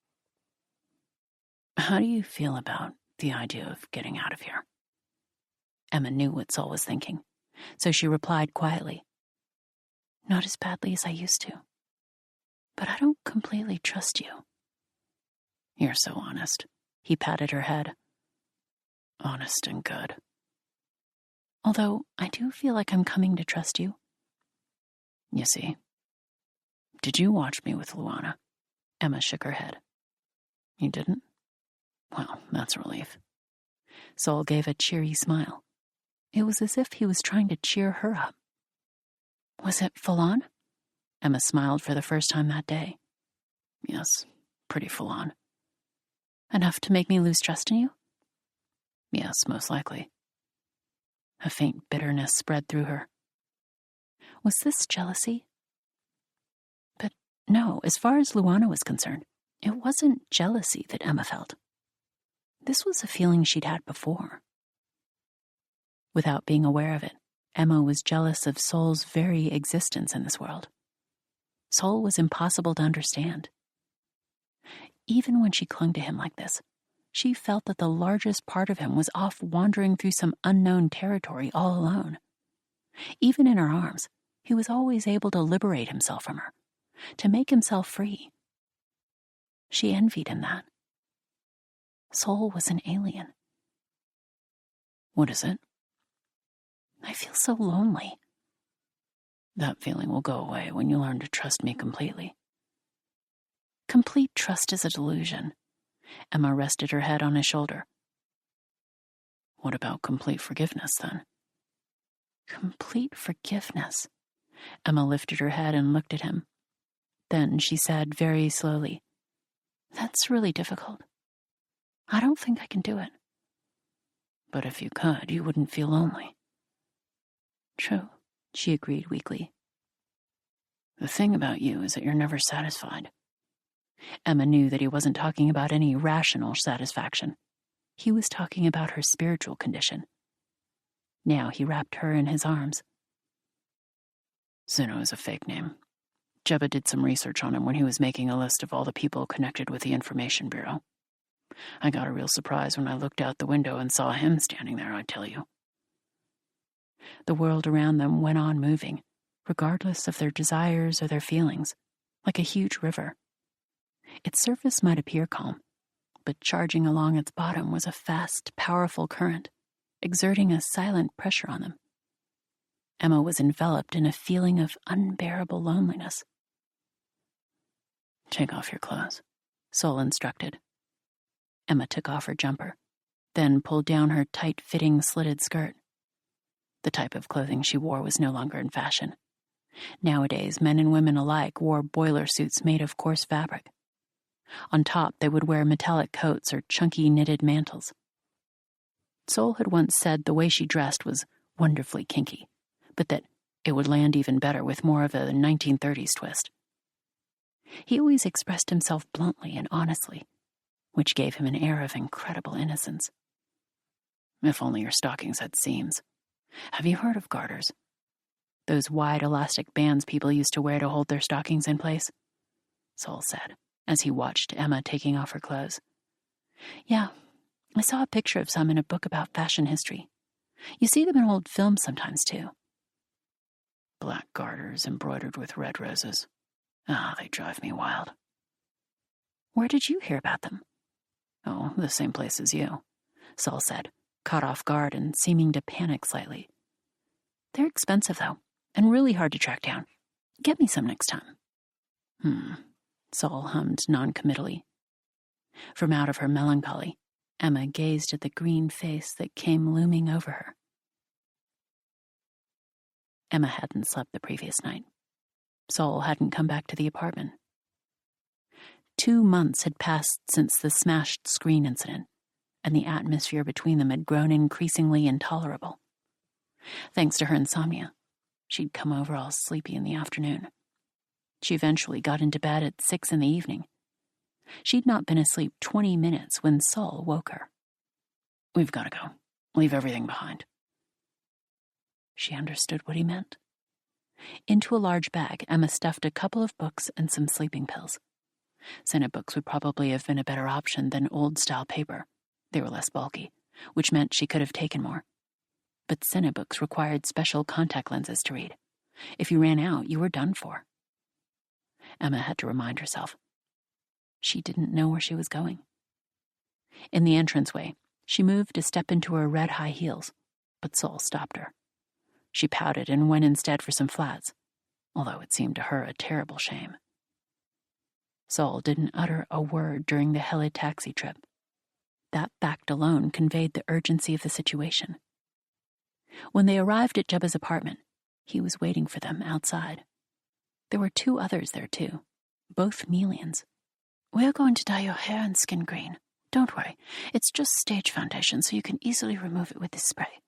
How do you feel about the idea of getting out of here? Emma knew what Sol was thinking, so she replied quietly. Not as badly as I used to. But I don't completely trust you. You're so honest. He patted her head. Honest and good. Although I do feel like I'm coming to trust you. You see. Did you watch me with Luana? Emma shook her head. You didn't? Well, that's a relief. Sol gave a cheery smile. It was as if he was trying to cheer her up. Was it full on? Emma smiled for the first time that day. Yes, pretty full on. Enough to make me lose trust in you? Yes, most likely. A faint bitterness spread through her. Was this jealousy? But no, as far as Luana was concerned, it wasn't jealousy that Emma felt. This was a feeling she'd had before. Without being aware of it, Emma was jealous of Sol's very existence in this world. Sol was impossible to understand. Even when she clung to him like this, she felt that the largest part of him was off wandering through some unknown territory all alone. Even in her arms, he was always able to liberate himself from her, to make himself free. She envied him that. Sol was an alien. What is it? I feel so lonely. That feeling will go away when you learn to trust me completely. Complete trust is a delusion. Emma rested her head on his shoulder. What about complete forgiveness, then? Complete forgiveness. Emma lifted her head and looked at him. Then she said very slowly, That's really difficult. I don't think I can do it. But if you could, you wouldn't feel lonely. True, she agreed weakly. The thing about you is that you're never satisfied. Emma knew that he wasn't talking about any rational satisfaction. He was talking about her spiritual condition. Now he wrapped her in his arms. Zuno is a fake name. Jebba did some research on him when he was making a list of all the people connected with the Information Bureau. I got a real surprise when I looked out the window and saw him standing there, I tell you. The world around them went on moving, regardless of their desires or their feelings, like a huge river. Its surface might appear calm, but charging along its bottom was a fast, powerful current, exerting a silent pressure on them. Emma was enveloped in a feeling of unbearable loneliness. Take off your clothes, Sol instructed. Emma took off her jumper, then pulled down her tight-fitting slitted skirt. The type of clothing she wore was no longer in fashion. Nowadays, men and women alike wore boiler suits made of coarse fabric. On top, they would wear metallic coats or chunky knitted mantles. Sol had once said the way she dressed was wonderfully kinky, but that it would land even better with more of a 1930s twist. He always expressed himself bluntly and honestly, which gave him an air of incredible innocence. If only your stockings had seams. Have you heard of garters? Those wide elastic bands people used to wear to hold their stockings in place? Sol said, as he watched Emma taking off her clothes. Yeah, I saw a picture of some in a book about fashion history. You see them in old films sometimes, too. Black garters embroidered with red roses. Ah, they drive me wild. Where did you hear about them? Oh, the same place as you, Sol said, caught off guard and seeming to panic slightly. They're expensive, though, and really hard to track down. Get me some next time. Sol hummed noncommittally. From out of her melancholy, Emma gazed at the green face that came looming over her. Emma hadn't slept the previous night. Sol hadn't come back to the apartment. 2 months had passed since the smashed screen incident, and the atmosphere between them had grown increasingly intolerable. Thanks to her insomnia, she'd come over all sleepy in the afternoon. She eventually got into bed at 6 in the evening. She'd not been asleep 20 minutes when Sol woke her. "We've got to go. Leave everything behind." She understood what he meant. Into a large bag, Emma stuffed a couple of books and some sleeping pills. Senate books would probably have been a better option than old-style paper. They were less bulky, which meant she could have taken more. But Senate books required special contact lenses to read. If you ran out, you were done for. Emma had to remind herself. She didn't know where she was going. In the entranceway, she moved to step into her red high heels, but Sol stopped her. She pouted and went instead for some flats, although it seemed to her a terrible shame. Sol didn't utter a word during the heli-taxi trip. That fact alone conveyed the urgency of the situation. When they arrived at Jebba's apartment, he was waiting for them outside. There were 2 others there, too, both Melians. "We're going to dye your hair and skin green. Don't worry, it's just stage foundation, so you can easily remove it with this spray.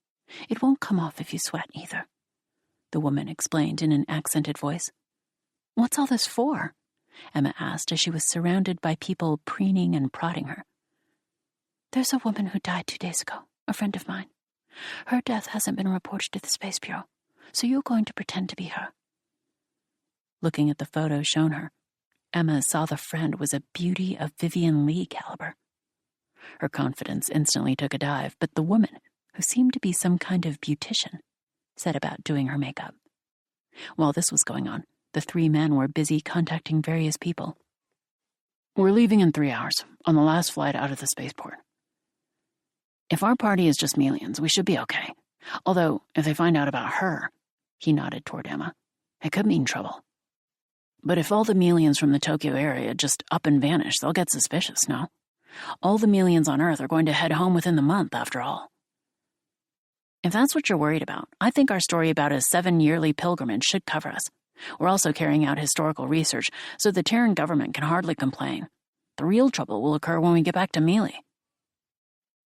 It won't come off if you sweat, either," the woman explained in an accented voice. "What's all this for?" Emma asked as she was surrounded by people preening and prodding her. "There's a woman who died 2 days ago, a friend of mine. Her death hasn't been reported to the Space Bureau, so you're going to pretend to be her." Looking at the photo shown her, Emma saw the friend was a beauty of Vivian Leigh caliber. Her confidence instantly took a dive, but the woman, who seemed to be some kind of beautician, set about doing her makeup. While this was going on, the 3 men were busy contacting various people. "We're leaving in 3 hours, on the last flight out of the spaceport. If our party is just Melians, we should be okay. Although, if they find out about her," he nodded toward Emma, "it could mean trouble. But if all the Melians from the Tokyo area just up and vanish, they'll get suspicious, no? All the Melians on Earth are going to head home within the month, after all. If that's what you're worried about, I think our story about a 7-yearly pilgrimage should cover us. We're also carrying out historical research, so the Terran government can hardly complain. The real trouble will occur when we get back to Mealy."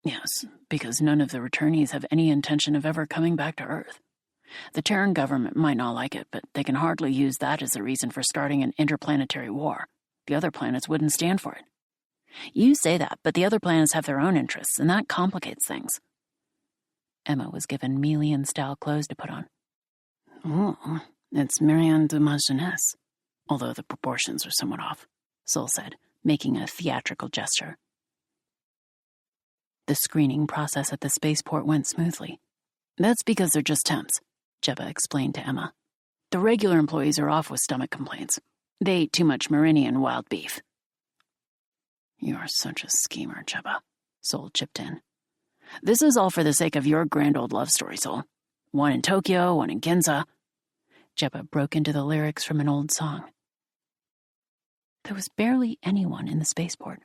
"Yes, because none of the returnees have any intention of ever coming back to Earth. The Terran government might not like it, but they can hardly use that as a reason for starting an interplanetary war. The other planets wouldn't stand for it." "You say that, but the other planets have their own interests, and that complicates things." Emma was given Melian-style clothes to put on. "Oh, it's Marianne de ma jeunesse, although the proportions are somewhat off," Sol said, making a theatrical gesture. The screening process at the spaceport went smoothly. "That's because they're just temps," Jebba explained to Emma. "The regular employees are off with stomach complaints. They ate too much Marinian wild beef." "You are such a schemer, Jebba," Sol chipped in. "This is all for the sake of your grand old love story, Sol. One in Tokyo, one in Ginza." Jebba broke into the lyrics from an old song. There was barely anyone in the spaceport.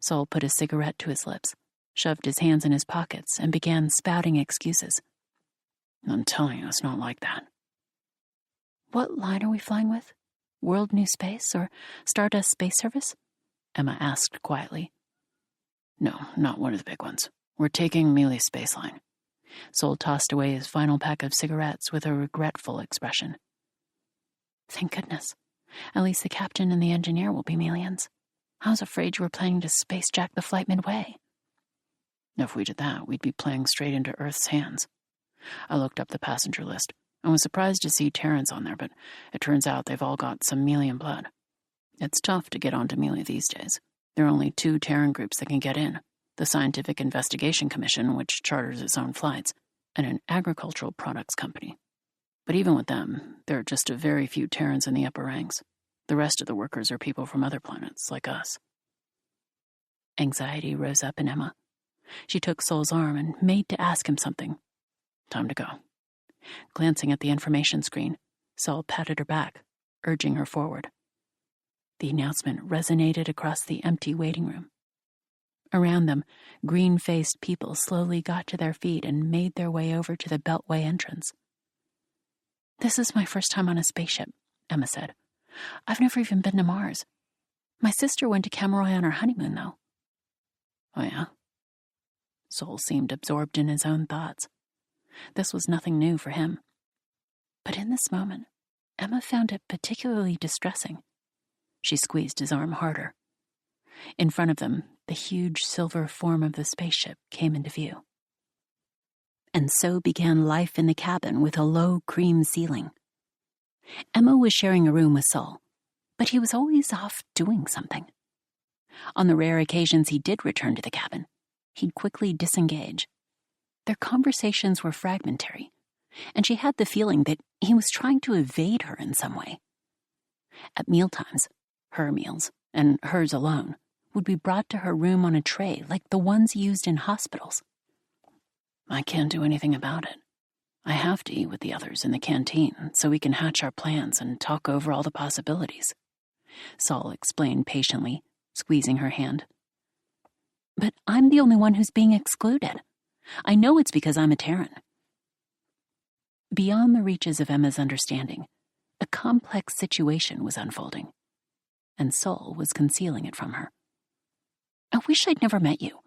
Sol put a cigarette to his lips, shoved his hands in his pockets, and began spouting excuses. "I'm telling you, it's not like that." "What line are we flying with? World New Space or Stardust Space Service?" Emma asked quietly. "No, not one of the big ones. We're taking Mealy Space Line." Sol tossed away his final pack of cigarettes with a regretful expression. "Thank goodness. At least the captain and the engineer will be Melians. I was afraid you were planning to space jack the flight midway." "If we did that, we'd be playing straight into Earth's hands." I looked up the passenger list and was surprised to see Terrans on there, but it turns out they've all got some Melian blood. It's tough to get onto Mealy these days. There are only 2 Terran groups that can get in: the Scientific Investigation Commission, which charters its own flights, and an agricultural products company. But even with them, there are just a very few Terrans in the upper ranks. The rest of the workers are people from other planets, like us. Anxiety rose up in Emma. She took Sol's arm and made to ask him something. "Time to go." Glancing at the information screen, Sol patted her back, urging her forward. The announcement resonated across the empty waiting room. Around them, green-faced people slowly got to their feet and made their way over to the Beltway entrance. "This is my first time on a spaceship," Emma said. "I've never even been to Mars. My sister went to Cameroy on her honeymoon, though. Oh, yeah? Sol seemed absorbed in his own thoughts. This was nothing new for him. But in this moment, Emma found it particularly distressing. She squeezed his arm harder. In front of them, the huge silver form of the spaceship came into view. And so began life in the cabin with a low cream ceiling. Emma was sharing a room with Sol, but he was always off doing something. On the rare occasions he did return to the cabin, he'd quickly disengage. Their conversations were fragmentary, and she had the feeling that he was trying to evade her in some way. At mealtimes, her meals, and hers alone, would be brought to her room on a tray like the ones used in hospitals. I can't do anything about it. I have to eat with the others in the canteen so we can hatch our plans and talk over all the possibilities, Sol explained patiently, squeezing her hand. But I'm the only one who's being excluded. I know it's because I'm a Terran. Beyond the reaches of Emma's understanding, a complex situation was unfolding, and Sol was concealing it from her. I wish I'd never met you.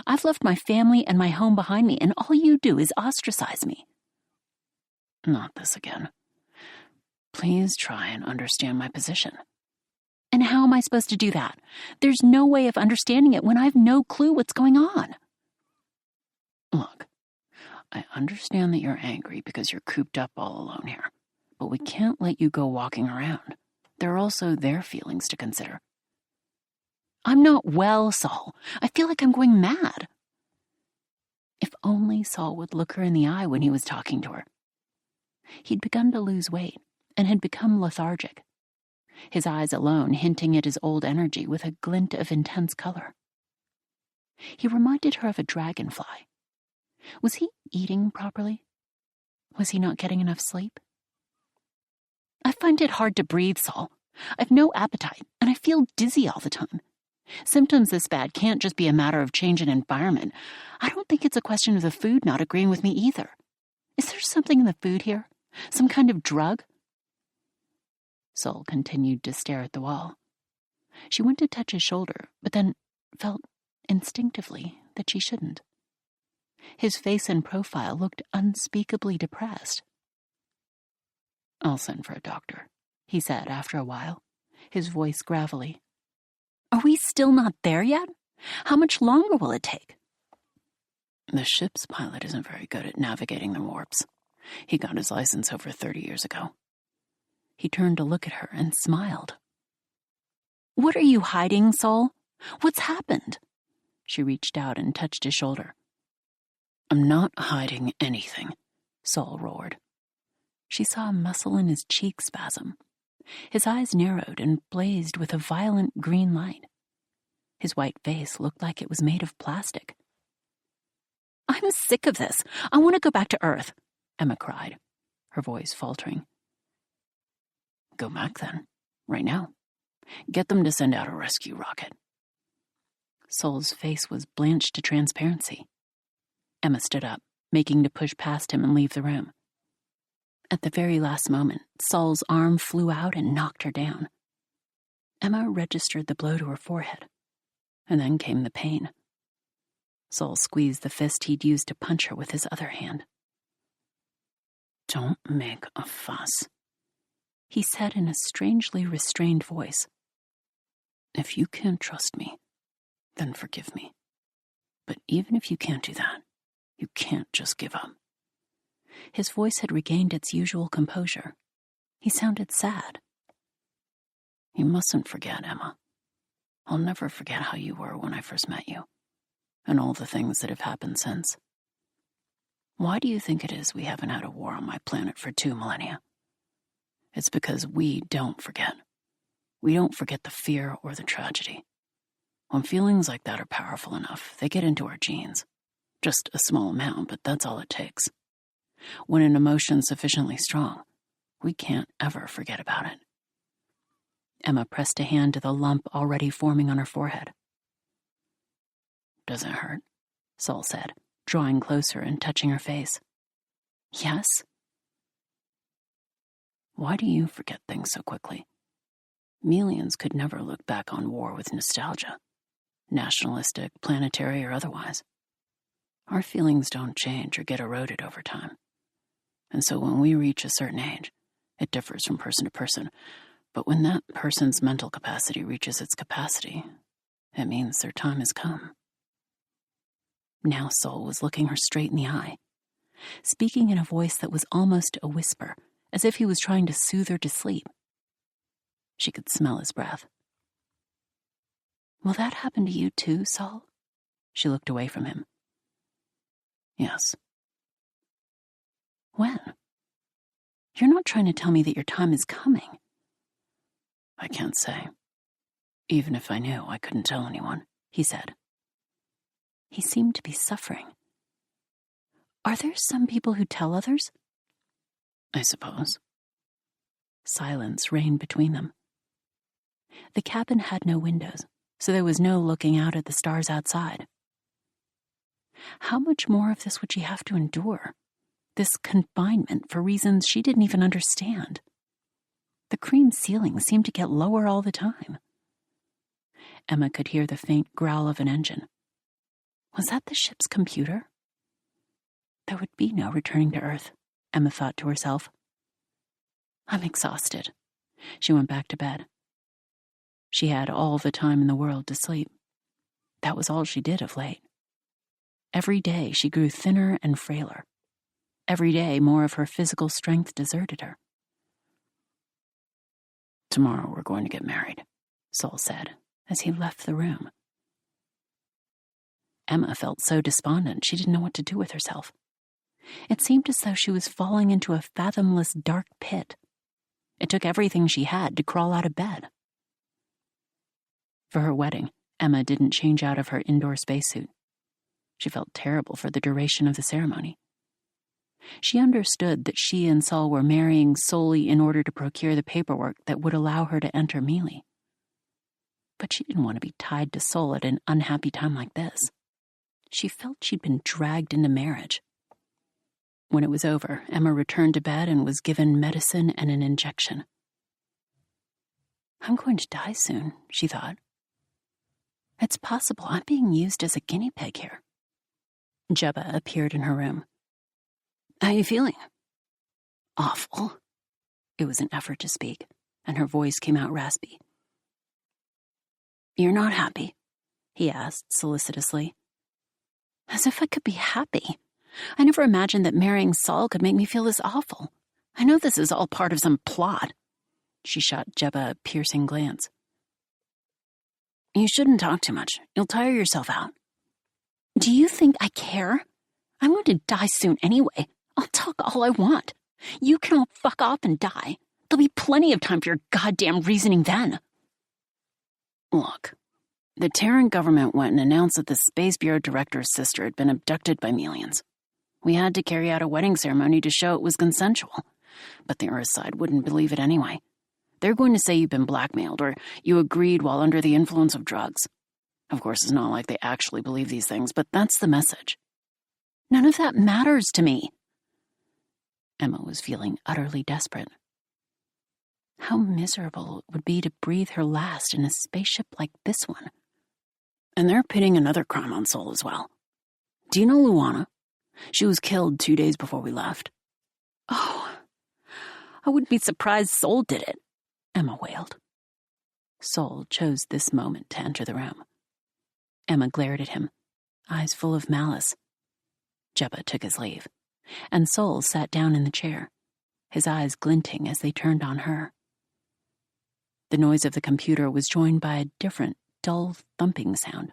I've left my family and my home behind me, and all you do is ostracize me. Not this again. Please try and understand my position. And how am I supposed to do that? There's no way of understanding it when I've no clue what's going on. Look, I understand that you're angry because you're cooped up all alone here, but we can't let you go walking around. There are also their feelings to consider. I'm not well, Sol. I feel like I'm going mad. If only Sol would look her in the eye when he was talking to her. He'd begun to lose weight and had become lethargic, his eyes alone hinting at his old energy with a glint of intense color. He reminded her of a dragonfly. Was he eating properly? Was he not getting enough sleep? I find it hard to breathe, Sol. I've no appetite, and I feel dizzy all the time. Symptoms this bad can't just be a matter of change in environment. I don't think it's a question of the food not agreeing with me either. Is there something in the food here? Some kind of drug? Sol continued to stare at the wall. She went to touch his shoulder, but then felt instinctively that she shouldn't. His face and profile looked unspeakably depressed. I'll send for a doctor, he said after a while, his voice gravelly. Are we still not there yet? How much longer will it take? The ship's pilot isn't very good at navigating the warps. He got his license over 30 years ago. He turned to look at her and smiled. What are you hiding, Sol? What's happened? She reached out and touched his shoulder. I'm not hiding anything, Sol roared. She saw a muscle in his cheek spasm. His eyes narrowed and blazed with a violent green light. His white face looked like it was made of plastic. I'm sick of this. I want to go back to Earth, Emma cried, her voice faltering. Go back then, right now. Get them to send out a rescue rocket. Sol's face was blanched to transparency. Emma stood up, making to push past him and leave the room. At the very last moment, Sol's arm flew out and knocked her down. Emma registered the blow to her forehead, and then came the pain. Sol squeezed the fist he'd used to punch her with his other hand. Don't make a fuss, he said in a strangely restrained voice. If you can't trust me, then forgive me. But even if you can't do that, you can't just give up. His voice had regained its usual composure. He sounded sad. You mustn't forget, Emma. I'll never forget how you were when I first met you, and all the things that have happened since. Why do you think it is we haven't had a war on my planet for 2 millennia? It's because we don't forget. We don't forget the fear or the tragedy. When feelings like that are powerful enough, they get into our genes. Just a small amount, but that's all it takes. When an emotion's sufficiently strong, we can't ever forget about it. Emma pressed a hand to the lump already forming on her forehead. Does it hurt? Sol said, drawing closer and touching her face. Yes. Why do you forget things so quickly? Melians could never look back on war with nostalgia, nationalistic, planetary, or otherwise. Our feelings don't change or get eroded over time. And so when we reach a certain age, it differs from person to person, but when that person's mental capacity reaches its capacity, it means their time has come. Now Sol was looking her straight in the eye, speaking in a voice that was almost a whisper, as if he was trying to soothe her to sleep. She could smell his breath. Will that happen to you too, Sol? She looked away from him. Yes. When? You're not trying to tell me that your time is coming. I can't say. Even if I knew, I couldn't tell anyone, he said. He seemed to be suffering. Are there some people who tell others? I suppose. Silence reigned between them. The cabin had no windows, so there was no looking out at the stars outside. How much more of this would she have to endure? This confinement for reasons she didn't even understand. The cream ceiling seemed to get lower all the time. Emma could hear the faint growl of an engine. Was that the ship's computer? There would be no returning to Earth, Emma thought to herself. I'm exhausted. She went back to bed. She had all the time in the world to sleep. That was all she did of late. Every day she grew thinner and frailer. Every day more of her physical strength deserted her. Tomorrow we're going to get married, Sol said, as he left the room. Emma felt so despondent she didn't know what to do with herself. It seemed as though she was falling into a fathomless dark pit. It took everything she had to crawl out of bed. For her wedding, Emma didn't change out of her indoor spacesuit. She felt terrible for the duration of the ceremony. She understood that she and Sol were marrying solely in order to procure the paperwork that would allow her to enter Mealy. But she didn't want to be tied to Sol at an unhappy time like this. She felt she'd been dragged into marriage. When it was over, Emma returned to bed and was given medicine and an injection. I'm going to die soon, she thought. It's possible I'm being used as a guinea pig here. Jebba appeared in her room. How are you feeling? Awful. It was an effort to speak, and her voice came out raspy. You're not happy? He asked solicitously. As if I could be happy. I never imagined that marrying Sol could make me feel this awful. I know this is all part of some plot. She shot Jebba a piercing glance. You shouldn't talk too much. You'll tire yourself out. Do you think I care? I'm going to die soon anyway. I'll talk all I want. You can all fuck off and die. There'll be plenty of time for your goddamn reasoning then. Look, the Terran government went and announced that the Space Bureau director's sister had been abducted by Melians. We had to carry out a wedding ceremony to show it was consensual, but the Earth side wouldn't believe it anyway. They're going to say you've been blackmailed or you agreed while under the influence of drugs. Of course, it's not like they actually believe these things, but that's the message. None of that matters to me. Emma was feeling utterly desperate. How miserable it would be to breathe her last in a spaceship like this one. And they're pitting another crime on Sol as well. Do you know Luana? She was killed 2 days before we left. Oh, I wouldn't be surprised Sol did it, Emma wailed. Sol chose this moment to enter the room. Emma glared at him, eyes full of malice. Jebba took his leave, and Sol sat down in the chair, his eyes glinting as they turned on her. The noise of the computer was joined by a different, dull thumping sound,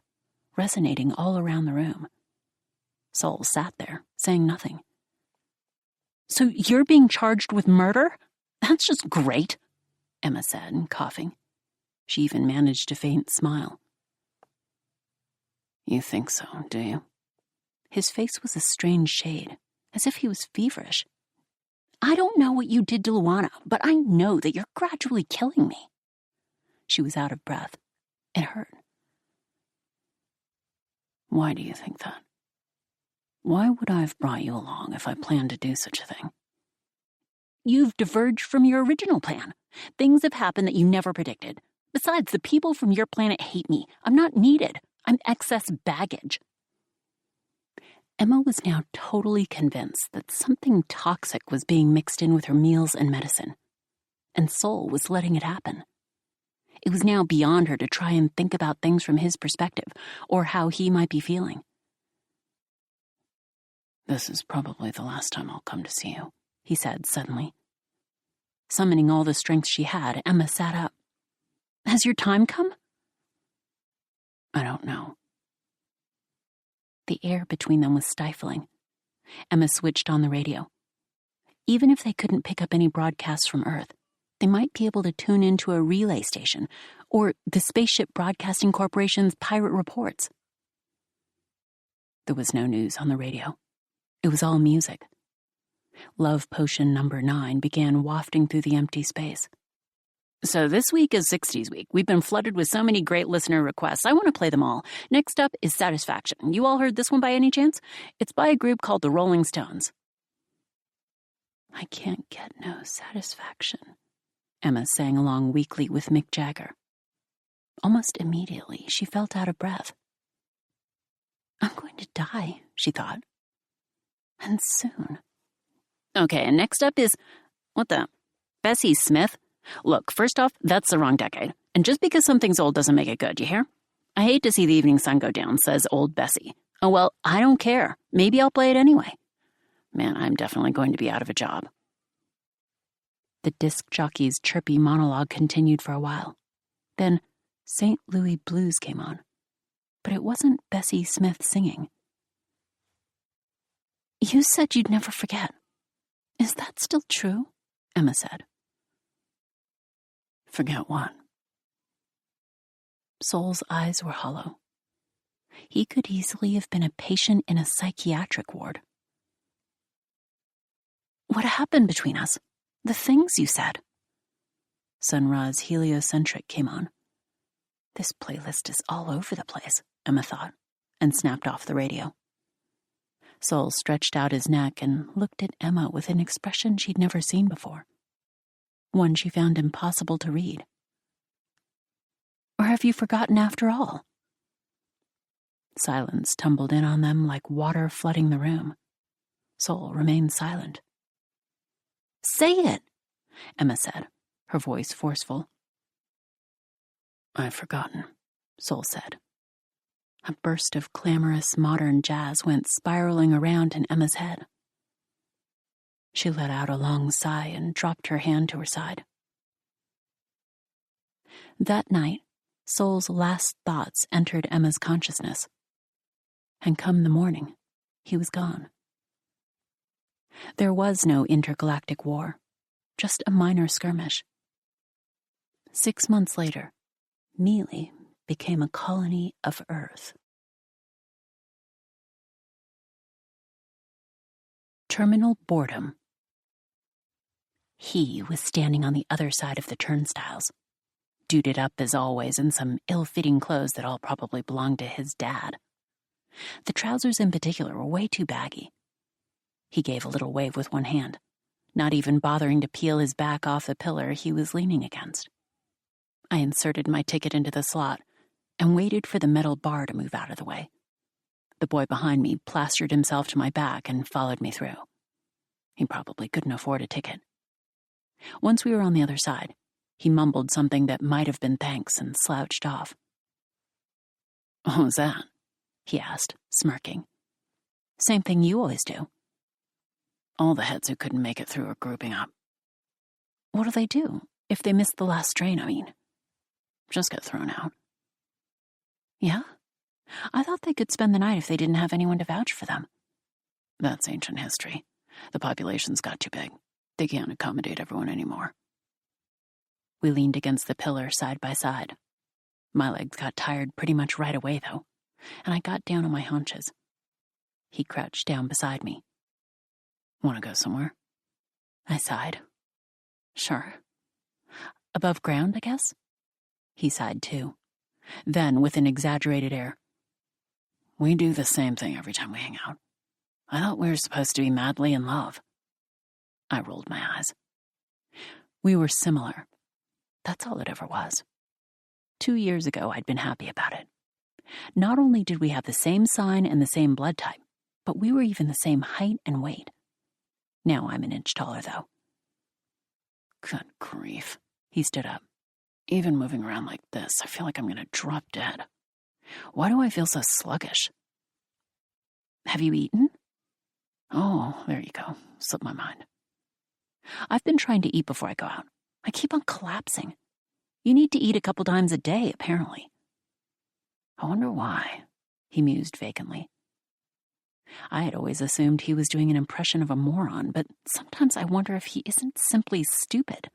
resonating all around the room. Sol sat there, saying nothing. So you're being charged with murder? That's just great, Emma said, coughing. She even managed a faint smile. You think so, do you? His face was a strange shade, as if he was feverish. I don't know what you did to Luana, but I know that you're gradually killing me. She was out of breath. It hurt. Why do you think that? Why would I have brought you along if I planned to do such a thing? You've diverged from your original plan. Things have happened that you never predicted. Besides, the people from your planet hate me. I'm not needed. I'm excess baggage. Emma was now totally convinced that something toxic was being mixed in with her meals and medicine, and Sol was letting it happen. It was now beyond her to try and think about things from his perspective, or how he might be feeling. "This is probably the last time I'll come to see you," he said suddenly. Summoning all the strength she had, Emma sat up. "Has your time come?" "I don't know." The air between them was stifling. Emma switched on the radio. Even if they couldn't pick up any broadcasts from Earth, they might be able to tune into a relay station, or the Spaceship Broadcasting Corporation's pirate reports. There was no news on the radio. It was all music. Love Potion number 9 began wafting through the empty space. "So this week is 60s week. We've been flooded with so many great listener requests. I want to play them all. Next up is Satisfaction. You all heard this one by any chance? It's by a group called the Rolling Stones." "I can't get no satisfaction," Emma sang along weakly with Mick Jagger. Almost immediately, she felt out of breath. "I'm going to die," she thought. "And soon." Okay, and next up is, what the? Bessie Smith? Look, first off, that's the wrong decade. And just because something's old doesn't make it good, you hear? "I hate to see the evening sun go down," says old Bessie. "Oh, well, I don't care. Maybe I'll play it anyway." Man, I'm definitely going to be out of a job. The disc jockey's chirpy monologue continued for a while. Then St. Louis Blues came on. But it wasn't Bessie Smith singing. "You said you'd never forget. Is that still true?" Emma said. "Forget what?" Sol's eyes were hollow. He could easily have been a patient in a psychiatric ward. "What happened between us? The things you said." Sun Ra's Heliocentric came on. This playlist is all over the place, Emma thought, and snapped off the radio. Sol stretched out his neck and looked at Emma with an expression she'd never seen before. One she found impossible to read. "Or have you forgotten after all?" Silence tumbled in on them like water flooding the room. Sol remained silent. "Say it," Emma said, her voice forceful. "I've forgotten," Sol said. A burst of clamorous modern jazz went spiraling around in Emma's head. She let out a long sigh and dropped her hand to her side. That night, Sol's last thoughts entered Emma's consciousness. And come the morning, he was gone. There was no intergalactic war, just a minor skirmish. 6 months later, Mealy became a colony of Earth. Terminal Boredom. He was standing on the other side of the turnstiles, duded up as always in some ill-fitting clothes that all probably belonged to his dad. The trousers in particular were way too baggy. He gave a little wave with one hand, not even bothering to peel his back off the pillar he was leaning against. I inserted my ticket into the slot and waited for the metal bar to move out of the way. The boy behind me plastered himself to my back and followed me through. He probably couldn't afford a ticket. Once we were on the other side, he mumbled something that might have been thanks and slouched off. "What was that?" he asked, smirking. "Same thing you always do." "All the heads who couldn't make it through are grouping up." "What'll they do? If they missed the last train, I mean?" "Just get thrown out." "Yeah? I thought they could spend the night if they didn't have anyone to vouch for them." "That's ancient history. The population's got too big. They can't accommodate everyone anymore." We leaned against the pillar side by side. My legs got tired pretty much right away, though, and I got down on my haunches. He crouched down beside me. "Want to go somewhere?" I sighed. "Sure. Above ground, I guess?" He sighed too. Then, with an exaggerated air, "We do the same thing every time we hang out. I thought we were supposed to be madly in love." I rolled my eyes. We were similar. That's all it ever was. 2 years ago, I'd been happy about it. Not only did we have the same sign and the same blood type, but we were even the same height and weight. Now I'm an inch taller, though. Good grief. He stood up. Even moving around like this, I feel like I'm going to drop dead. Why do I feel so sluggish? Have you eaten? Oh, there you go. Slipped my mind. I've been trying to eat before I go out. I keep on collapsing. You need to eat a couple times a day, apparently. I wonder why, he mused vacantly. I had always assumed he was doing an impression of a moron, but sometimes I wonder if he isn't simply stupid.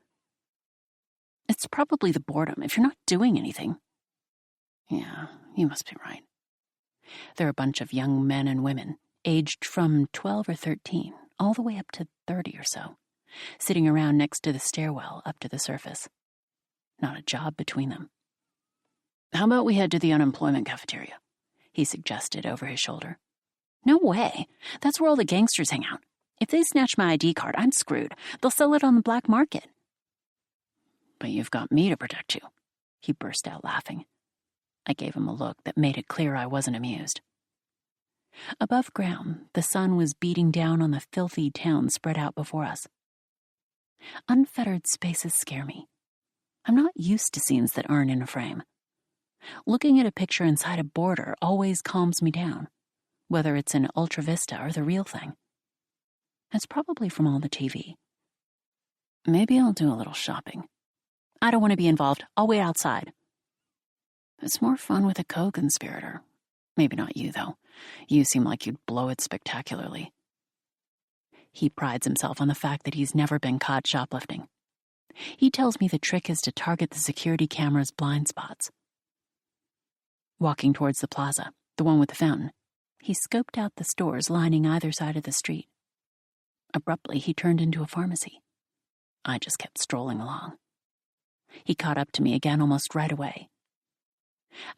It's probably the boredom if you're not doing anything. Yeah, you must be right. They're a bunch of young men and women, aged from 12 or 13, all the way up to 30 or so, sitting around next to the stairwell up to the surface. Not a job between them. How about we head to the unemployment cafeteria? He suggested over his shoulder. No way. That's where all the gangsters hang out. If they snatch my ID card, I'm screwed. They'll sell it on the black market. But you've got me to protect you. He burst out laughing. I gave him a look that made it clear I wasn't amused. Above ground, the sun was beating down on the filthy town spread out before us. Unfettered spaces scare me. I'm not used to scenes that aren't in a frame. Looking at a picture inside a border always calms me down, whether it's in Ultra Vista or the real thing. It's probably from all the TV. Maybe I'll do a little shopping. I don't want to be involved. I'll wait outside. It's more fun with a co-conspirator. Maybe not you, though. You seem like you'd blow it spectacularly. He prides himself on the fact that he's never been caught shoplifting. He tells me the trick is to target the security camera's blind spots. Walking towards the plaza, the one with the fountain, he scoped out the stores lining either side of the street. Abruptly, he turned into a pharmacy. I just kept strolling along. He caught up to me again almost right away.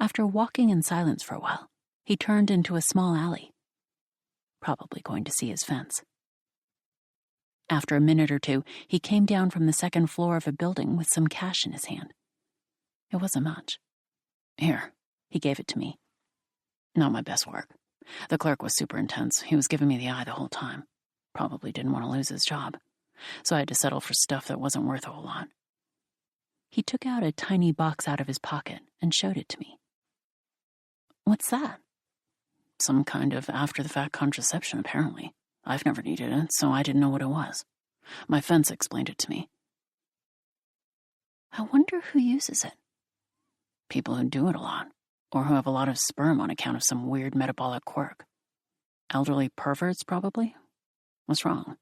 After walking in silence for a while, he turned into a small alley. Probably going to see his fence. After a minute or two, he came down from the second floor of a building with some cash in his hand. It wasn't much. Here, he gave it to me. Not my best work. The clerk was super intense. He was giving me the eye the whole time. Probably didn't want to lose his job. So I had to settle for stuff that wasn't worth a whole lot. He took out a tiny box out of his pocket and showed it to me. What's that? Some kind of after-the-fact contraception, apparently. I've never needed it, so I didn't know what it was. My fence explained it to me. I wonder who uses it. People who do it a lot, or who have a lot of sperm on account of some weird metabolic quirk. Elderly perverts, probably? What's wrong?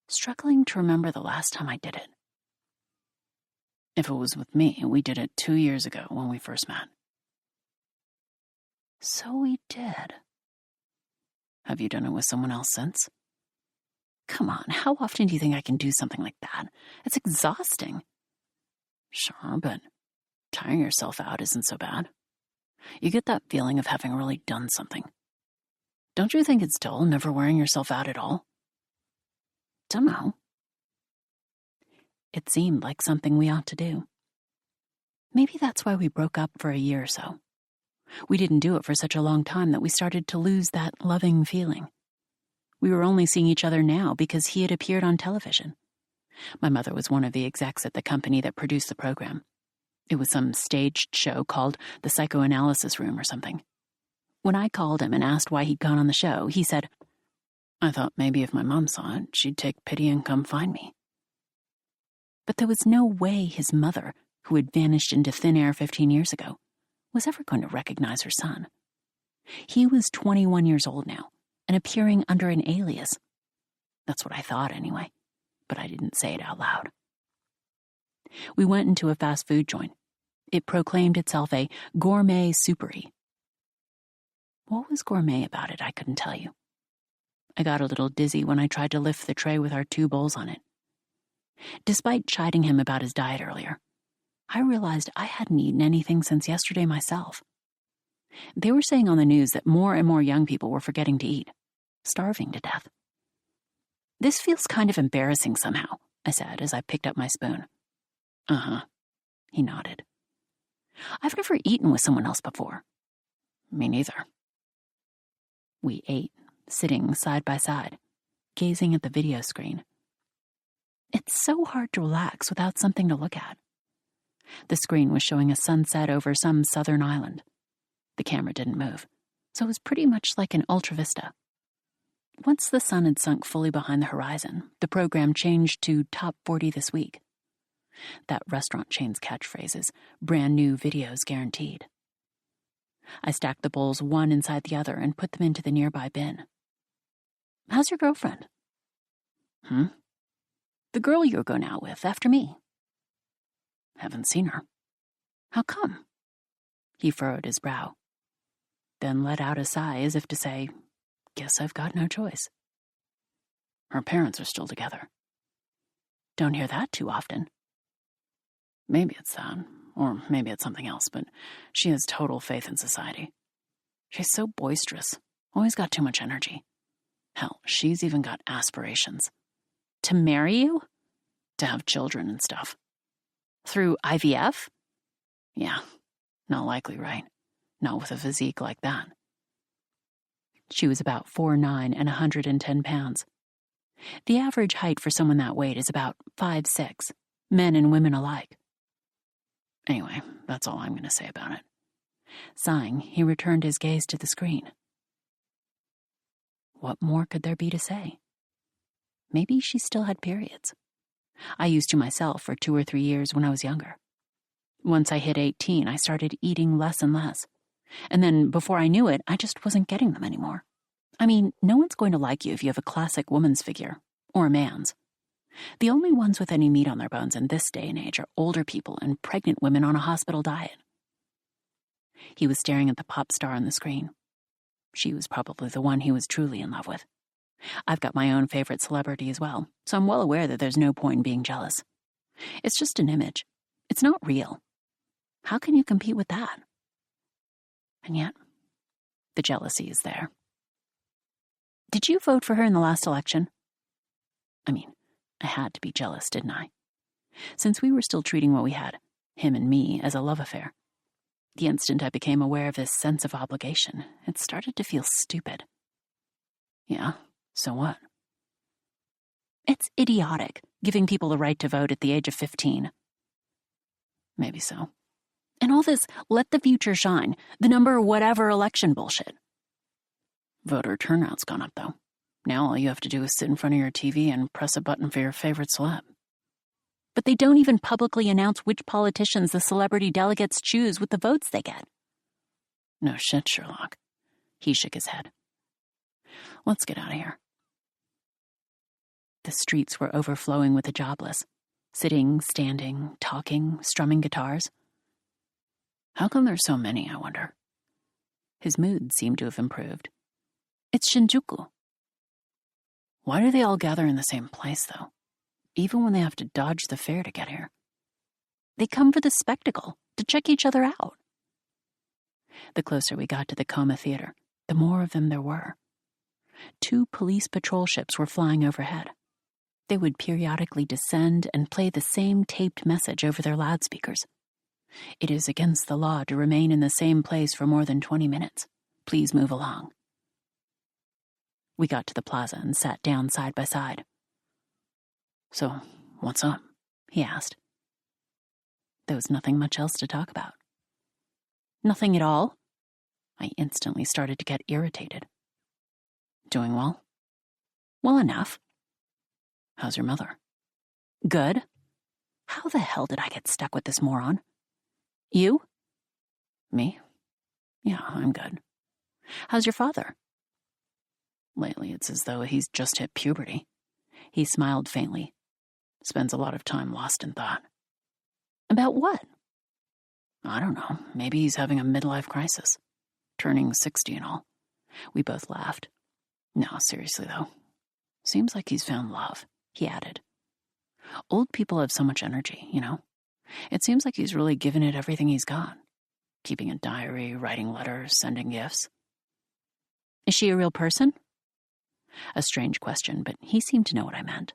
Struggling to remember the last time I did it. If it was with me, we did it 2 years ago when we first met. So we did. Have you done it with someone else since? Come on, how often do you think I can do something like that? It's exhausting. Sure, but tiring yourself out isn't so bad. You get that feeling of having really done something. Don't you think it's dull never wearing yourself out at all? Dunno. It seemed like something we ought to do. Maybe that's why we broke up for a year or so. We didn't do it for such a long time that we started to lose that loving feeling. We were only seeing each other now because he had appeared on television. My mother was one of the execs at the company that produced the program. It was some staged show called The Psychoanalysis Room or something. When I called him and asked why he'd gone on the show, he said, I thought maybe if my mom saw it, she'd take pity and come find me. But there was no way his mother, who had vanished into thin air 15 years ago, was ever going to recognize her son. He was 21 years old now, and appearing under an alias. That's what I thought anyway, but I didn't say it out loud. We went into a fast food joint. It proclaimed itself a gourmet soupery. What was gourmet about it, I couldn't tell you. I got a little dizzy when I tried to lift the tray with our 2 bowls on it. Despite chiding him about his diet earlier, I realized I hadn't eaten anything since yesterday myself. They were saying on the news that more and more young people were forgetting to eat, starving to death. This feels kind of embarrassing somehow, I said as I picked up my spoon. Uh-huh, he nodded. I've never eaten with someone else before. Me neither. We ate, sitting side by side, gazing at the video screen. It's so hard to relax without something to look at. The screen was showing a sunset over some southern island. The camera didn't move, so it was pretty much like an ultravista. Once the sun had sunk fully behind the horizon, the program changed to Top 40 this week. That restaurant chain's catchphrases, brand new videos guaranteed. I stacked the bowls one inside the other and put them into the nearby bin. How's your girlfriend? The girl you're going out with, after me. Haven't seen her. How come? He furrowed his brow, then let out a sigh as if to say, guess I've got no choice. Her parents are still together. Don't hear that too often. Maybe it's that, or maybe it's something else, but she has total faith in society. She's so boisterous, always got too much energy. Hell, she's even got aspirations. To marry you? To have children and stuff. Through IVF? Yeah, not likely, right? Not with a physique like that. She was about 4'9" and 110 pounds. The average height for someone that weight is about 5'6", men and women alike. Anyway, that's all I'm going to say about it. Sighing, he returned his gaze to the screen. What more could there be to say? Maybe she still had periods. I used to myself for 2 or 3 years when I was younger. Once I hit 18, I started eating less and less. And then, before I knew it, I just wasn't getting them anymore. I mean, no one's going to like you if you have a classic woman's figure, or a man's. The only ones with any meat on their bones in this day and age are older people and pregnant women on a hospital diet. He was staring at the pop star on the screen. She was probably the one he was truly in love with. I've got my own favorite celebrity as well, so I'm well aware that there's no point in being jealous. It's just an image. It's not real. How can you compete with that? And yet, the jealousy is there. Did you vote for her in the last election? I mean, I had to be jealous, didn't I? Since we were still treating what we had, him and me, as a love affair. The instant I became aware of this sense of obligation, it started to feel stupid. Yeah, so what? It's idiotic, giving people the right to vote at the age of 15. Maybe so. And all this, let the future shine, the number whatever election bullshit. Voter turnout's gone up, though. Now all you have to do is sit in front of your TV and press a button for your favorite celeb. But they don't even publicly announce which politicians the celebrity delegates choose with the votes they get. No shit, Sherlock. He shook his head. Let's get out of here. The streets were overflowing with the jobless, sitting, standing, talking, strumming guitars. How come there's so many, I wonder? His mood seemed to have improved. It's Shinjuku. Why do they all gather in the same place, though? Even when they have to dodge the fare to get here. They come for the spectacle, to check each other out. The closer we got to the Coma Theater, the more of them there were. 2 police patrol ships were flying overhead. They would periodically descend and play the same taped message over their loudspeakers. It is against the law to remain in the same place for more than 20 minutes. Please move along. We got to the plaza and sat down side by side. So, what's up? He asked. There was nothing much else to talk about. Nothing at all? I instantly started to get irritated. Doing well? Well enough. How's your mother? Good. How the hell did I get stuck with this moron? You? Me? Yeah, I'm good. How's your father? Lately, it's as though he's just hit puberty. He smiled faintly. Spends a lot of time lost in thought. About what? I don't know. Maybe he's having a midlife crisis. Turning 60 and all. We both laughed. No, seriously, though. Seems like he's found love, he added. Old people have so much energy, you know? It seems like he's really given it everything he's got. Keeping a diary, writing letters, sending gifts. Is she a real person? A strange question, but he seemed to know what I meant.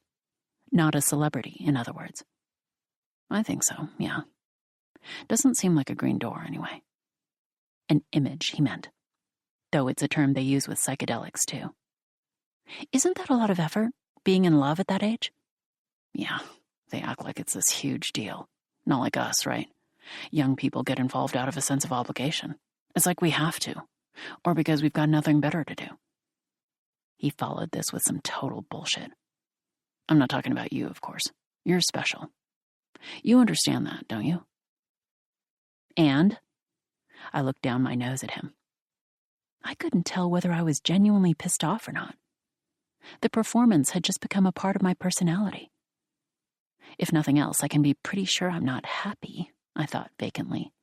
Not a celebrity, in other words. I think so, yeah. Doesn't seem like a green door, anyway. An image, he meant. Though it's a term they use with psychedelics, too. Isn't that a lot of effort, being in love at that age? Yeah, they act like it's this huge deal. Not like us, right? Young people get involved out of a sense of obligation. It's like we have to, or because we've got nothing better to do. He followed this with some total bullshit. I'm not talking about you, of course. You're special. You understand that, don't you? And? I looked down my nose at him. I couldn't tell whether I was genuinely pissed off or not. The performance had just become a part of my personality. If nothing else, I can be pretty sure I'm not happy, I thought vacantly.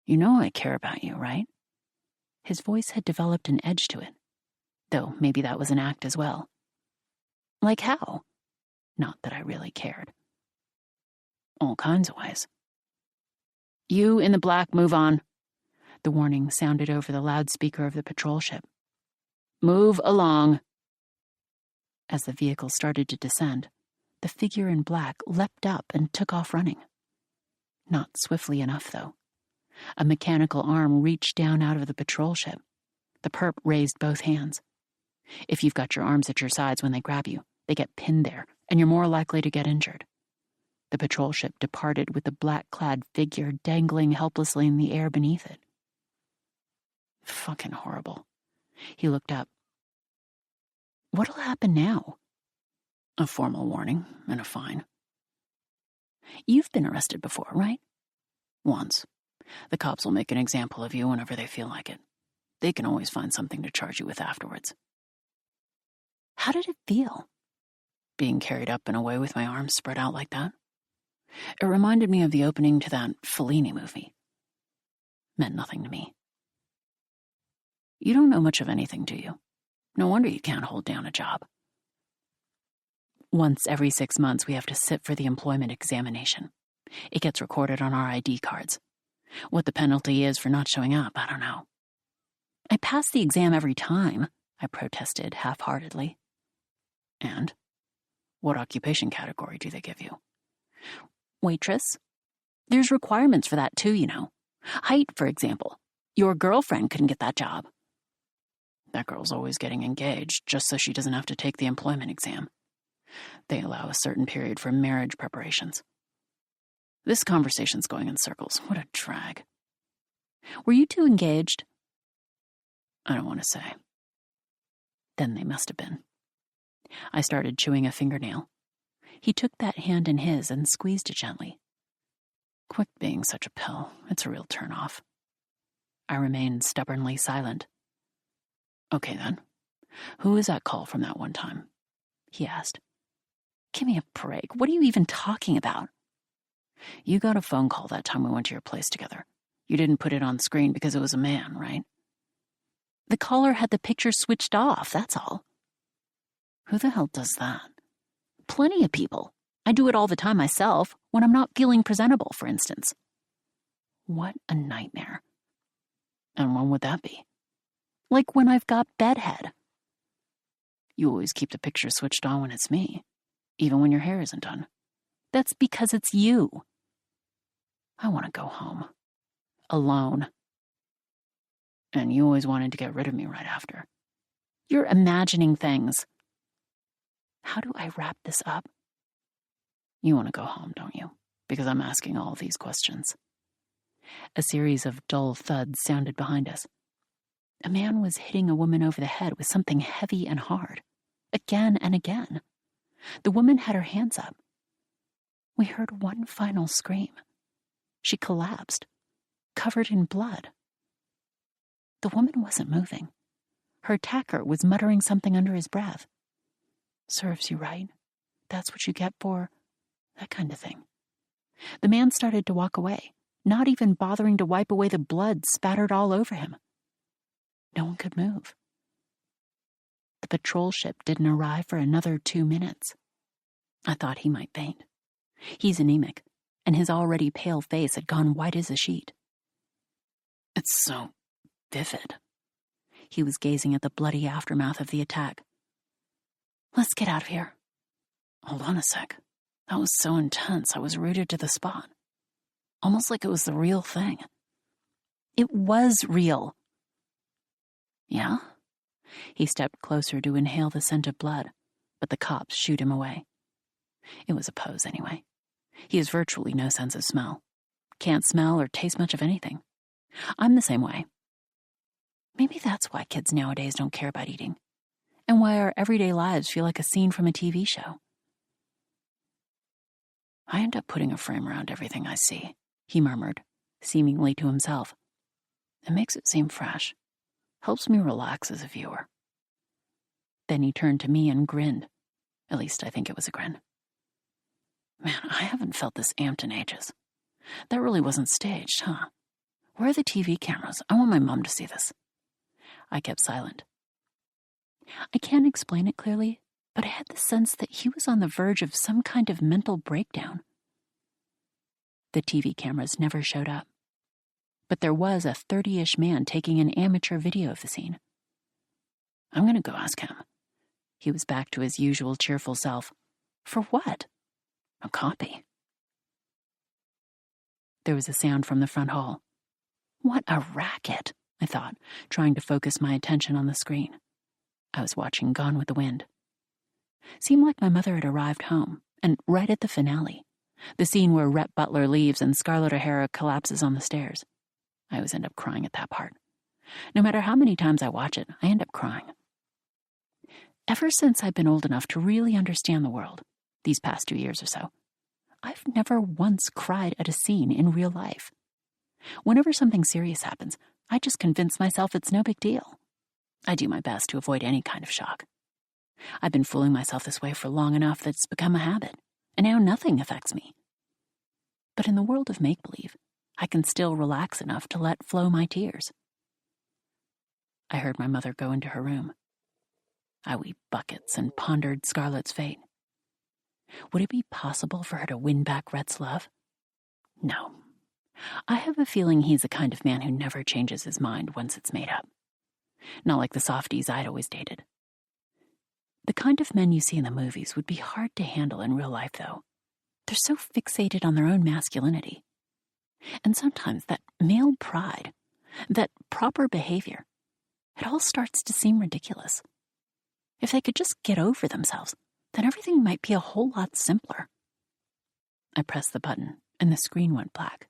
You know I care about you, right? His voice had developed an edge to it, though maybe that was an act as well. Like how? Not that I really cared. All kinds of ways. You in the black, move on. The warning sounded over the loudspeaker of the patrol ship. Move along. As the vehicle started to descend, the figure in black leapt up and took off running. Not swiftly enough, though. A mechanical arm reached down out of the patrol ship. The perp raised both hands. If you've got your arms at your sides when they grab you, they get pinned there, and you're more likely to get injured. The patrol ship departed with the black-clad figure dangling helplessly in the air beneath it. Fucking horrible. He looked up. What'll happen now? A formal warning and a fine. You've been arrested before, right? Once. The cops will make an example of you whenever they feel like it. They can always find something to charge you with afterwards. How did it feel? Being carried up and away with my arms spread out like that? It reminded me of the opening to that Fellini movie. Meant nothing to me. You don't know much of anything, do you? No wonder you can't hold down a job. Once every 6 months, we have to sit for the employment examination. It gets recorded on our ID cards. What the penalty is for not showing up, I don't know. I pass the exam every time, I protested half-heartedly. And? What occupation category do they give you? Waitress. There's requirements for that too, you know. Height, for example. Your girlfriend couldn't get that job. That girl's always getting engaged, just so she doesn't have to take the employment exam. They allow a certain period for marriage preparations. This conversation's going in circles. What a drag. Were you two engaged? I don't want to say. Then they must have been. I started chewing a fingernail. He took that hand in his and squeezed it gently. Quit being such a pill. It's a real turn-off. I remained stubbornly silent. Okay, then. Who is that call from that one time? He asked. Give me a break. What are you even talking about? You got a phone call that time we went to your place together. You didn't put it on screen because it was a man, right? The caller had the picture switched off, that's all. Who the hell does that? Plenty of people. I do it all the time myself, when I'm not feeling presentable, for instance. What a nightmare. And when would that be? Like when I've got bedhead. You always keep the picture switched on when it's me, even when your hair isn't done. That's because it's you. I want to go home. Alone. And you always wanted to get rid of me right after. You're imagining things. How do I wrap this up? You want to go home, don't you? Because I'm asking all these questions. A series of dull thuds sounded behind us. A man was hitting a woman over the head with something heavy and hard. Again and again. The woman had her hands up. We heard one final scream. She collapsed, covered in blood. The woman wasn't moving. Her attacker was muttering something under his breath. Serves you right. That's what you get for... that kind of thing. The man started to walk away, not even bothering to wipe away the blood spattered all over him. No one could move. The patrol ship didn't arrive for another 2 minutes. I thought he might faint. He's anemic, and his already pale face had gone white as a sheet. It's so vivid. He was gazing at the bloody aftermath of the attack. Let's get out of here. Hold on a sec. That was so intense, I was rooted to the spot. Almost like it was the real thing. It was real. Yeah? He stepped closer to inhale the scent of blood, but the cops shooed him away. It was a pose anyway. He has virtually no sense of smell. Can't smell or taste much of anything. I'm the same way. Maybe that's why kids nowadays don't care about eating, and why our everyday lives feel like a scene from a TV show. I end up putting a frame around everything I see, he murmured, seemingly to himself. It makes it seem fresh. Helps me relax as a viewer. Then he turned to me and grinned. At least I think it was a grin. Man, I haven't felt this amped in ages. That really wasn't staged, huh? Where are the TV cameras? I want my mom to see this. I kept silent. I can't explain it clearly, but I had the sense that he was on the verge of some kind of mental breakdown. The TV cameras never showed up, but there was a 30-ish man taking an amateur video of the scene. I'm going to go ask him. He was back to his usual cheerful self. For what? A copy. There was a sound from the front hall. What a racket, I thought, trying to focus my attention on the screen. I was watching Gone with the Wind. Seemed like my mother had arrived home, and right at the finale, the scene where Rhett Butler leaves and Scarlett O'Hara collapses on the stairs. I always end up crying at that part. No matter how many times I watch it, I end up crying. Ever since I've been old enough to really understand the world, these past 2 years or so, I've never once cried at a scene in real life. Whenever something serious happens, I just convince myself it's no big deal. I do my best to avoid any kind of shock. I've been fooling myself this way for long enough that it's become a habit, and now nothing affects me. But in the world of make-believe, I can still relax enough to let flow my tears. I heard my mother go into her room. I wept buckets and pondered Scarlett's fate. Would it be possible for her to win back Rhett's love? No. I have a feeling he's the kind of man who never changes his mind once it's made up. Not like the softies I'd always dated. The kind of men you see in the movies would be hard to handle in real life, though. They're so fixated on their own masculinity. And sometimes that male pride, that proper behavior, it all starts to seem ridiculous. If they could just get over themselves, then everything might be a whole lot simpler. I pressed the button, and the screen went black.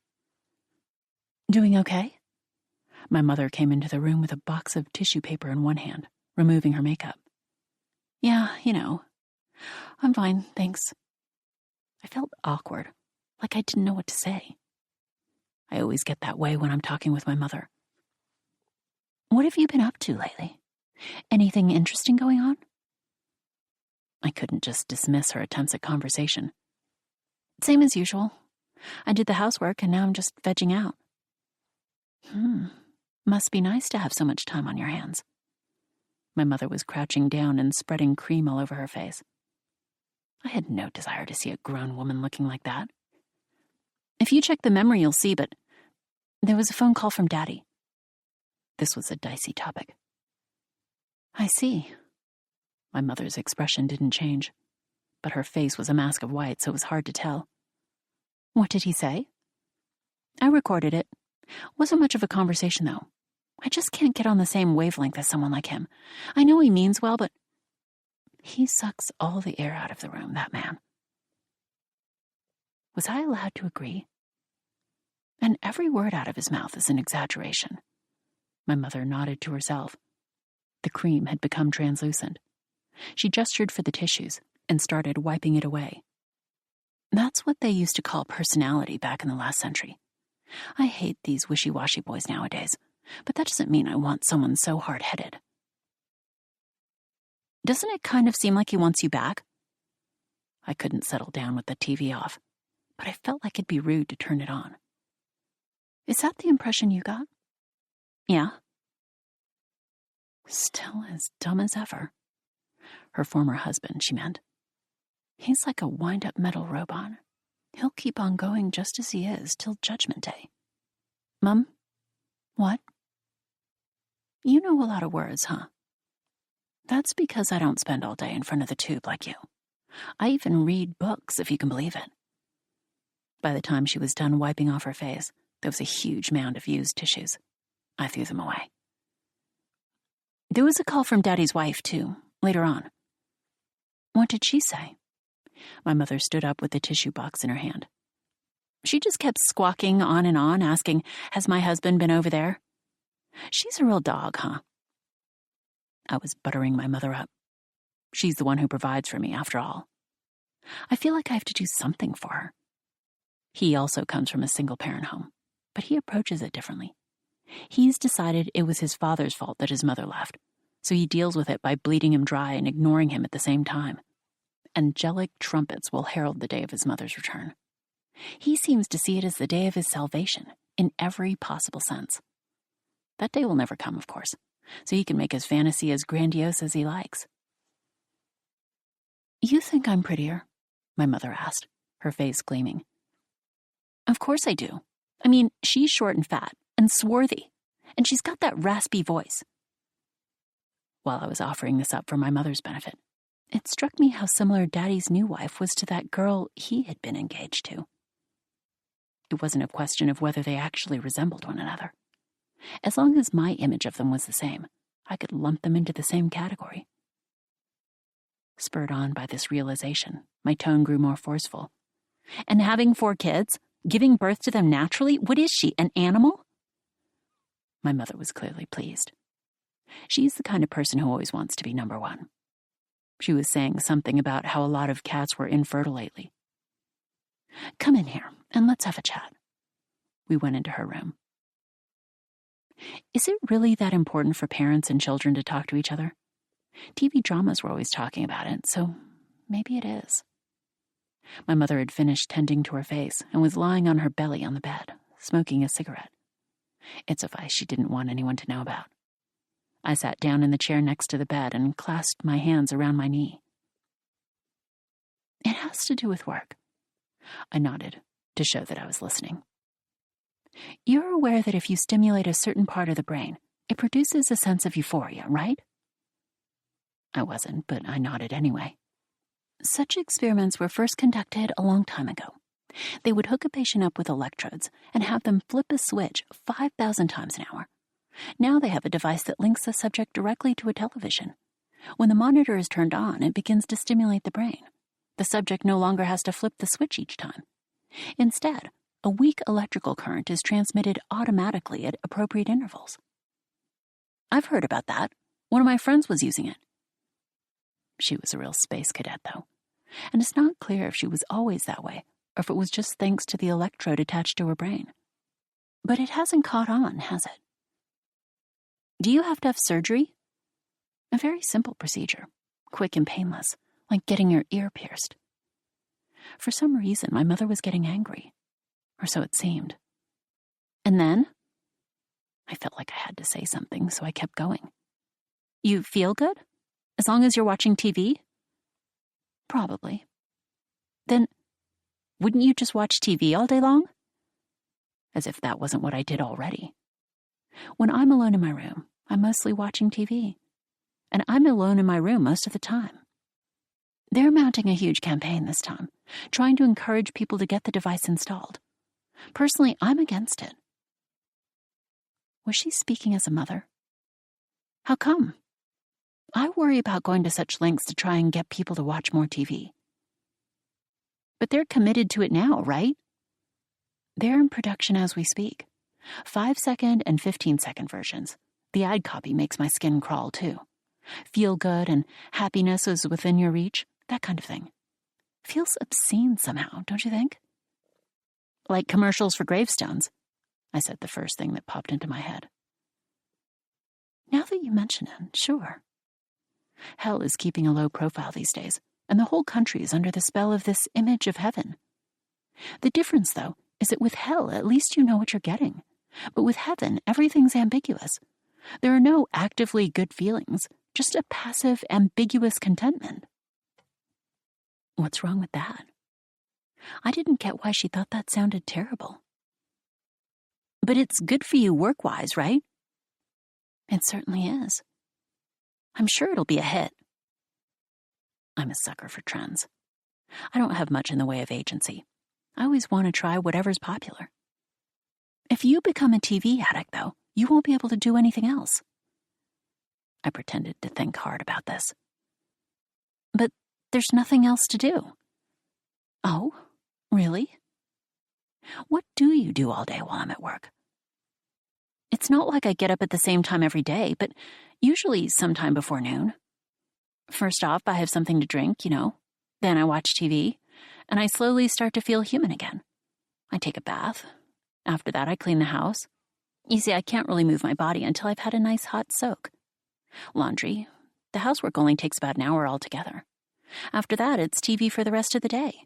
Doing okay? My mother came into the room with a box of tissue paper in one hand, removing her makeup. Yeah, I'm fine, thanks. I felt awkward, like I didn't know what to say. I always get that way when I'm talking with my mother. What have you been up to lately? Anything interesting going on? I couldn't just dismiss her attempts at conversation. Same as usual. I did the housework and now I'm just vegging out. Must be nice to have so much time on your hands. My mother was crouching down and spreading cream all over her face. I had no desire to see a grown woman looking like that. If you check the memory, you'll see, but there was a phone call from Daddy. This was a dicey topic. I see. My mother's expression didn't change, but her face was a mask of white, so it was hard to tell. What did he say? I recorded it. Wasn't much of a conversation, though. I just can't get on the same wavelength as someone like him. I know he means well, but he sucks all the air out of the room, that man. Was I allowed to agree? And every word out of his mouth is an exaggeration. My mother nodded to herself. The cream had become translucent. She gestured for the tissues and started wiping it away. That's what they used to call personality back in the last century. I hate these wishy-washy boys nowadays, but that doesn't mean I want someone so hard-headed. Doesn't it kind of seem like he wants you back? I couldn't settle down with the TV off, but I felt like it'd be rude to turn it on. Is that the impression you got? Yeah. Still as dumb as ever. Her former husband, she meant. He's like a wind-up metal robot. He'll keep on going just as he is till Judgment Day. Mum? What? You know a lot of words, huh? That's because I don't spend all day in front of the tube like you. I even read books, if you can believe it. By the time she was done wiping off her face, there was a huge mound of used tissues. I threw them away. There was a call from Daddy's wife, too, later on. What did she say? My mother stood up with the tissue box in her hand. She just kept squawking on and on, asking, "Has my husband been over there?" She's a real dog, huh? I was buttering my mother up. She's the one who provides for me, after all. I feel like I have to do something for her. He also comes from a single-parent home, but he approaches it differently. He's decided it was his father's fault that his mother left, so he deals with it by bleeding him dry and ignoring him at the same time. Angelic trumpets will herald the day of his mother's return. He seems to see it as the day of his salvation, in every possible sense. That day will never come, of course, so he can make his fantasy as grandiose as he likes. "You think I'm prettier?" my mother asked, her face gleaming. "Of course I do. I mean, she's short and fat, and swarthy, and she's got that raspy voice." While I was offering this up for my mother's benefit, it struck me how similar Daddy's new wife was to that girl he had been engaged to. It wasn't a question of whether they actually resembled one another. As long as my image of them was the same, I could lump them into the same category. Spurred on by this realization, my tone grew more forceful. "And having 4 kids? Giving birth to them naturally? What is she, an animal?" My mother was clearly pleased. She's the kind of person who always wants to be number one. She was saying something about how a lot of cats were infertile lately. "Come in here, and let's have a chat." We went into her room. Is it really that important for parents and children to talk to each other? TV dramas were always talking about it, so maybe it is. My mother had finished tending to her face and was lying on her belly on the bed, smoking a cigarette. It's a vice she didn't want anyone to know about. I sat down in the chair next to the bed and clasped my hands around my knee. "It has to do with work." I nodded to show that I was listening. "You're aware that if you stimulate a certain part of the brain, it produces a sense of euphoria, right?" I wasn't, but I nodded anyway. Such experiments were first conducted a long time ago. They would hook a patient up with electrodes and have them flip a switch 5,000 times an hour. Now they have a device that links the subject directly to a television. When the monitor is turned on, it begins to stimulate the brain. The subject no longer has to flip the switch each time. Instead, a weak electrical current is transmitted automatically at appropriate intervals. "I've heard about that. One of my friends was using it." She was a real space cadet, though, and it's not clear if she was always that way or if it was just thanks to the electrode attached to her brain. But it hasn't caught on, has it? "Do you have to have surgery?" "A very simple procedure, quick and painless, like getting your ear pierced." For some reason, my mother was getting angry, or so it seemed. "And then?" I felt like I had to say something, so I kept going. "You feel good? As long as you're watching TV?" "Probably." "Then, wouldn't you just watch TV all day long?" As if that wasn't what I did already. When I'm alone in my room, I'm mostly watching TV. And I'm alone in my room most of the time. They're mounting a huge campaign this time, trying to encourage people to get the device installed. Personally, I'm against it. Was she speaking as a mother? How come? I worry about going to such lengths to try and get people to watch more TV. But they're committed to it now, right? They're in production as we speak. 5-second and 15-second versions. The ad copy makes my skin crawl, too. Feel good and happiness is within your reach, that kind of thing. Feels obscene somehow, don't you think? Like commercials for gravestones, I said, the first thing that popped into my head. Now that you mention it, sure. Hell is keeping a low profile these days, and the whole country is under the spell of this image of heaven. The difference, though, is that with hell, at least you know what you're getting. But with heaven, everything's ambiguous. There are no actively good feelings, just a passive, ambiguous contentment. What's wrong with that? I didn't get why she thought that sounded terrible. But it's good for you work-wise, right? It certainly is. I'm sure it'll be a hit. I'm a sucker for trends. I don't have much in the way of agency. I always want to try whatever's popular. If you become a TV addict, though, you won't be able to do anything else. I pretended to think hard about this. But there's nothing else to do. Oh, really? What do you do all day while I'm at work? It's not like I get up at the same time every day, but usually sometime before noon. First off, I have something to drink, Then I watch TV, and I slowly start to feel human again. I take a bath. After that, I clean the house. You see, I can't really move my body until I've had a nice hot soak. Laundry. The housework only takes about an hour altogether. After that, it's TV for the rest of the day.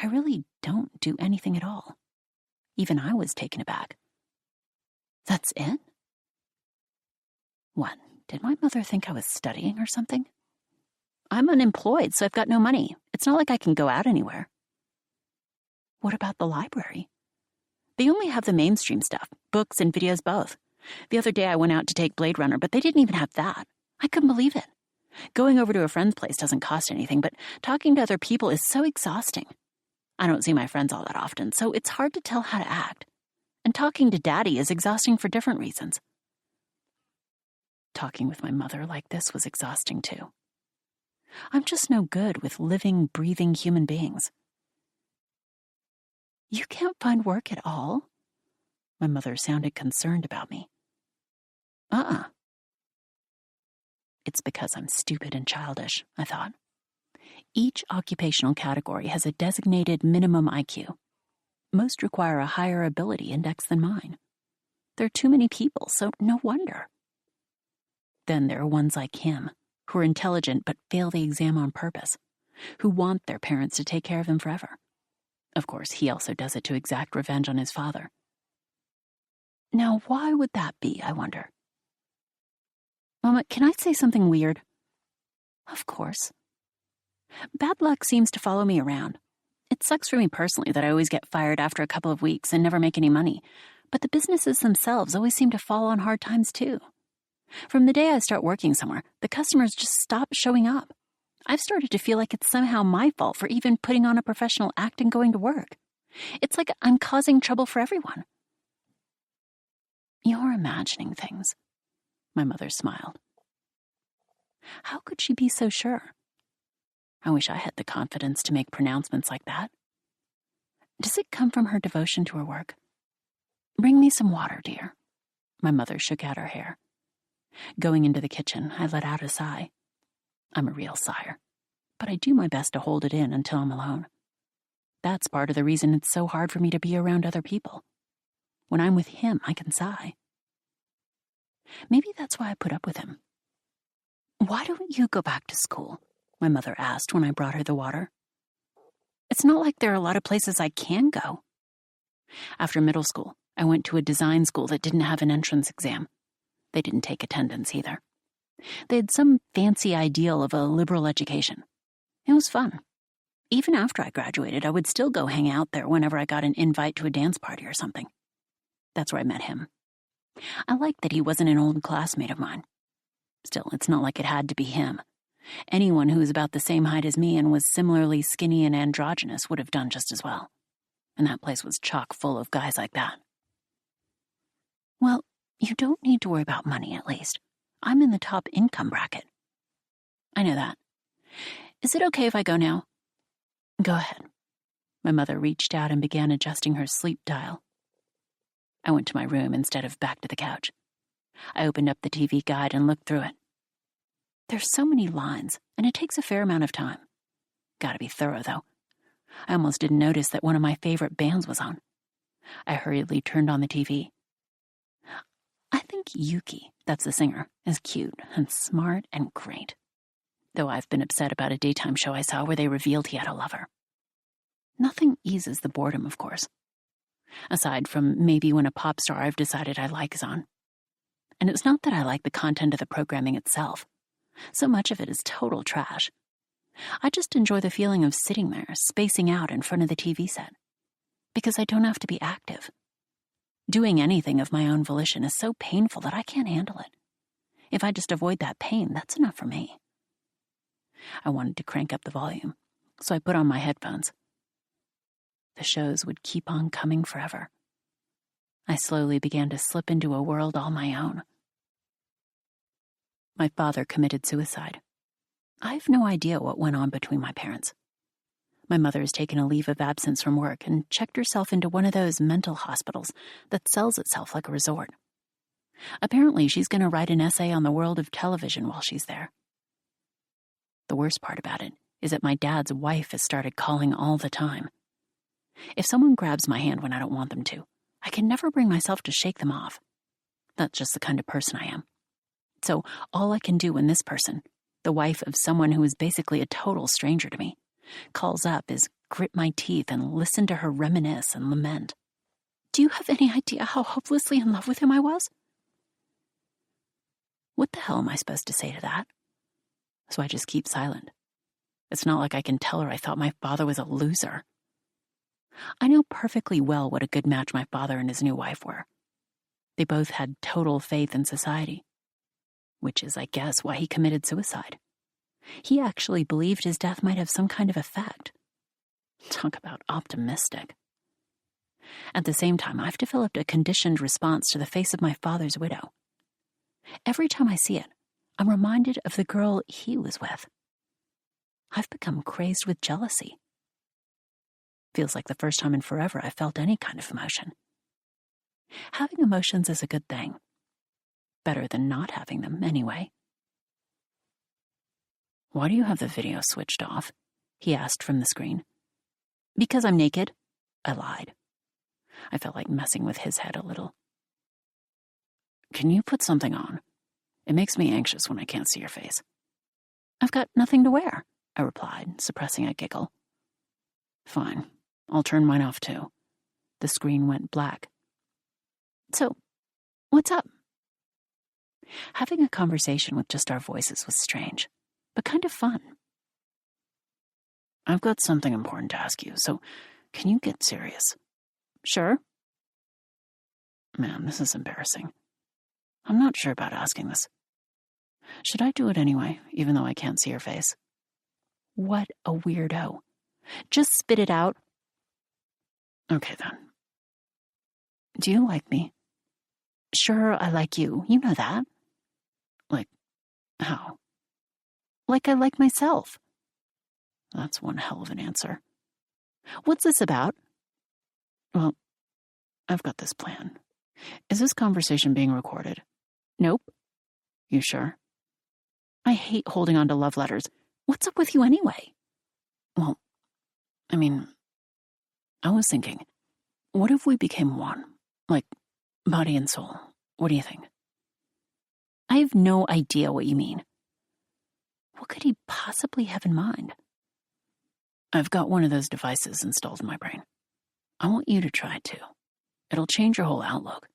I really don't do anything at all. Even I was taken aback. That's it? What, did my mother think I was studying or something? I'm unemployed, so I've got no money. It's not like I can go out anywhere. What about the library? They only have the mainstream stuff, books and videos both. The other day I went out to take Blade Runner, but they didn't even have that. I couldn't believe it. Going over to a friend's place doesn't cost anything, but talking to other people is so exhausting. I don't see my friends all that often, so it's hard to tell how to act. And talking to Daddy is exhausting for different reasons. Talking with my mother like this was exhausting too. I'm just no good with living, breathing human beings. You can't find work at all? My mother sounded concerned about me. It's because I'm stupid and childish, I thought. Each occupational category has a designated minimum IQ. Most require a higher ability index than mine. There are too many people, so no wonder. Then there are ones like him, who are intelligent but fail the exam on purpose, who want their parents to take care of them forever. Of course, he also does it to exact revenge on his father. Now, why would that be, I wonder? Mama, can I say something weird? Of course. Bad luck seems to follow me around. It sucks for me personally that I always get fired after a couple of weeks and never make any money, but the businesses themselves always seem to fall on hard times too. From the day I start working somewhere, the customers just stop showing up. I've started to feel like it's somehow my fault for even putting on a professional act and going to work. It's like I'm causing trouble for everyone. You're imagining things. My mother smiled. How could she be so sure? I wish I had the confidence to make pronouncements like that. Does it come from her devotion to her work? Bring me some water, dear. My mother shook out her hair. Going into the kitchen, I let out a sigh. I'm a real sigher, but I do my best to hold it in until I'm alone. That's part of the reason it's so hard for me to be around other people. When I'm with him, I can sigh. Maybe that's why I put up with him. Why don't you go back to school? My mother asked when I brought her the water. It's not like there are a lot of places I can go. After middle school, I went to a design school that didn't have an entrance exam. They didn't take attendance either. They had some fancy ideal of a liberal education. It was fun. Even after I graduated, I would still go hang out there whenever I got an invite to a dance party or something. That's where I met him. I liked that he wasn't an old classmate of mine. Still, it's not like it had to be him. Anyone who was about the same height as me and was similarly skinny and androgynous would have done just as well. And that place was chock full of guys like that. Well, you don't need to worry about money, at least. I'm in the top income bracket. I know that. Is it okay if I go now? Go ahead. My mother reached out and began adjusting her sleep dial. I went to my room instead of back to the couch. I opened up the TV guide and looked through it. There's so many lines, and it takes a fair amount of time. Gotta be thorough, though. I almost didn't notice that one of my favorite bands was on. I hurriedly turned on the TV. I think Yuki, that's the singer, is cute and smart and great. Though I've been upset about a daytime show I saw where they revealed he had a lover. Nothing eases the boredom, of course. Aside from maybe when a pop star I've decided I like is on. And it's not that I like the content of the programming itself. So much of it is total trash. I just enjoy the feeling of sitting there, spacing out in front of the TV set. Because I don't have to be active. Doing anything of my own volition is so painful that I can't handle it. If I just avoid that pain, that's enough for me. I wanted to crank up the volume, so I put on my headphones. The shows would keep on coming forever. I slowly began to slip into a world all my own. My father committed suicide. I have no idea what went on between my parents. My mother has taken a leave of absence from work and checked herself into one of those mental hospitals that sells itself like a resort. Apparently, she's going to write an essay on the world of television while she's there. The worst part about it is that my dad's wife has started calling all the time. If someone grabs my hand when I don't want them to, I can never bring myself to shake them off. That's just the kind of person I am. So all I can do when this person, the wife of someone who is basically a total stranger to me, calls up is grit my teeth and listen to her reminisce and lament. Do you have any idea how hopelessly in love with him I was? What the hell am I supposed to say to that? So I just keep silent. It's not like I can tell her I thought my father was a loser. I know perfectly well what a good match my father and his new wife were. They both had total faith in society, which is, I guess, why he committed suicide. He actually believed his death might have some kind of effect. Talk about optimistic. At the same time, I've developed a conditioned response to the face of my father's widow. Every time I see it, I'm reminded of the girl he was with. I've become crazed with jealousy. Feels like the first time in forever I felt any kind of emotion. Having emotions is a good thing. Better than not having them, anyway. Why do you have the video switched off? He asked from the screen. Because I'm naked, I lied. I felt like messing with his head a little. Can you put something on? It makes me anxious when I can't see your face. I've got nothing to wear, I replied, suppressing a giggle. Fine, I'll turn mine off too. The screen went black. So, what's up? Having a conversation with just our voices was strange, but kind of fun. I've got something important to ask you, so can you get serious? Sure. Man, this is embarrassing. I'm not sure about asking this. Should I do it anyway, even though I can't see your face? What a weirdo. Just spit it out. Okay, then. Do you like me? Sure, I like you. You know that. Like, how? Like I like myself. That's one hell of an answer. What's this about? Well, I've got this plan. Is this conversation being recorded? Nope. You sure? I hate holding on to love letters. What's up with you anyway? Well, I was thinking, what if we became one? Like, body and soul. What do you think? I have no idea what you mean. What could he possibly have in mind? I've got one of those devices installed in my brain. I want you to try it too. It'll change your whole outlook.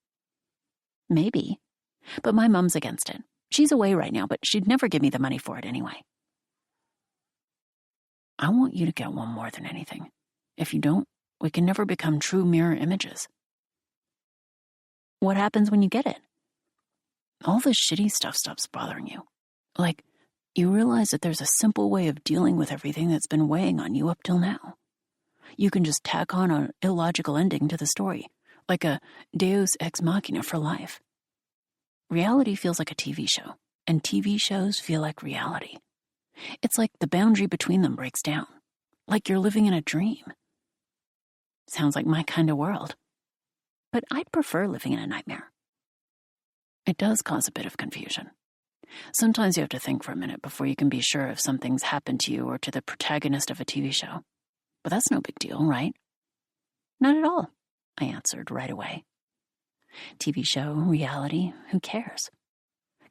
Maybe. But my mom's against it. She's away right now, but she'd never give me the money for it anyway. I want you to get one more than anything. If you don't, we can never become true mirror images. What happens when you get it? All the shitty stuff stops bothering you. Like, you realize that there's a simple way of dealing with everything that's been weighing on you up till now. You can just tack on an illogical ending to the story, like a deus ex machina for life. Reality feels like a TV show, and TV shows feel like reality. It's like the boundary between them breaks down, like you're living in a dream. Sounds like my kind of world. But I'd prefer living in a nightmare. It does cause a bit of confusion. Sometimes you have to think for a minute before you can be sure if something's happened to you or to the protagonist of a TV show. But that's no big deal, right? Not at all, I answered right away. TV show, reality, who cares?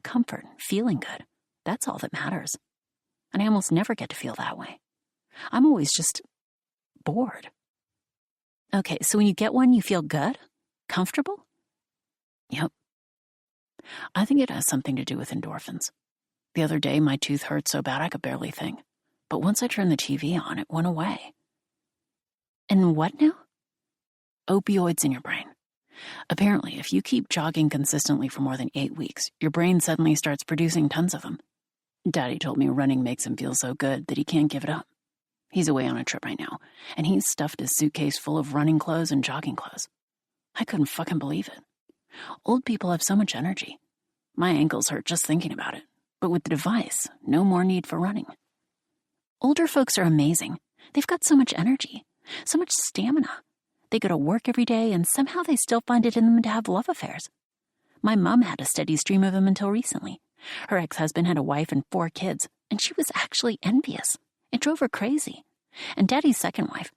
Comfort, feeling good, that's all that matters. And I almost never get to feel that way. I'm always just bored. Okay, so when you get one, you feel good? Comfortable? Yep. I think it has something to do with endorphins. The other day, my tooth hurt so bad I could barely think. But once I turned the TV on, it went away. And what now? Opioids in your brain. Apparently, if you keep jogging consistently for more than 8 weeks, your brain suddenly starts producing tons of them. Daddy told me running makes him feel so good that he can't give it up. He's away on a trip right now, and he's stuffed his suitcase full of running clothes and jogging clothes. I couldn't fucking believe it. Old people have so much energy. My ankles hurt just thinking about it. But with the device, no more need for running. Older folks are amazing. They've got so much energy, so much stamina. They go to work every day, and somehow they still find it in them to have love affairs. My mom had a steady stream of them until recently. Her ex-husband had a wife and 4 kids, and she was actually envious. It drove her crazy. And Daddy's second wife,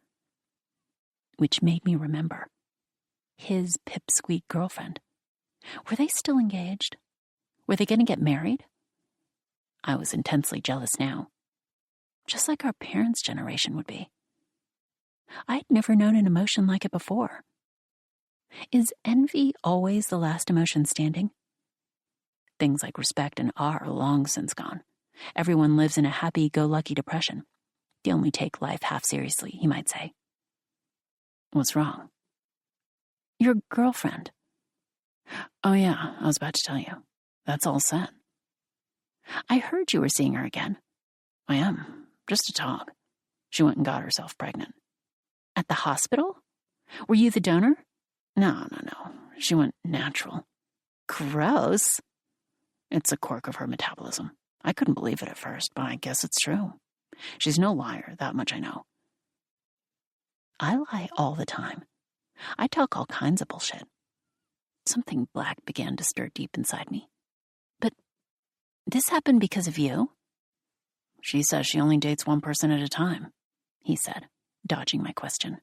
which made me remember, his pipsqueak girlfriend. Were they still engaged? Were they going to get married? I was intensely jealous now, just like our parents' generation would be. I'd never known an emotion like it before. Is envy always the last emotion standing? Things like respect and awe are long since gone. Everyone lives in a happy-go-lucky depression. They only take life half seriously, you might say. What's wrong? Your girlfriend. Oh yeah, I was about to tell you. That's all set. I heard you were seeing her again. I am, just to talk. She went and got herself pregnant. At the hospital? Were you the donor? No. She went natural. Gross. It's a quirk of her metabolism. I couldn't believe it at first, but I guess it's true. She's no liar, that much I know. I lie all the time. I talk all kinds of bullshit. Something black began to stir deep inside me. But this happened because of you? She says she only dates one person at a time, he said, dodging my question.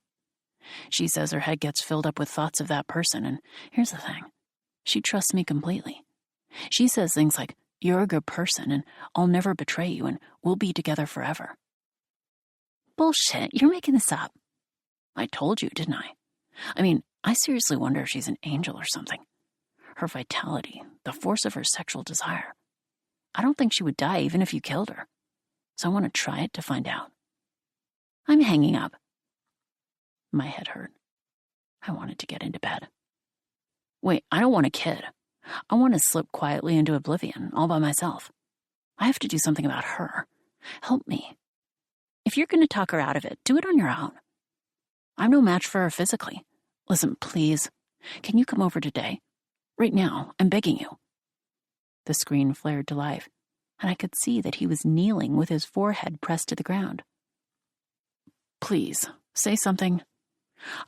She says her head gets filled up with thoughts of that person, and here's the thing. She trusts me completely. She says things like, "You're a good person, and I'll never betray you, and we'll be together forever." Bullshit, you're making this up. I told you, didn't I? I mean, I seriously wonder if she's an angel or something. Her vitality, the force of her sexual desire. I don't think she would die even if you killed her. So I want to try it to find out. I'm hanging up. My head hurt. I wanted to get into bed. Wait, I don't want a kid. I want to slip quietly into oblivion, all by myself. I have to do something about her. Help me. If you're going to talk her out of it, do it on your own. I'm no match for her physically. Listen, please. Can you come over today? Right now, I'm begging you. The screen flared to life, and I could see that he was kneeling with his forehead pressed to the ground. Please, say something.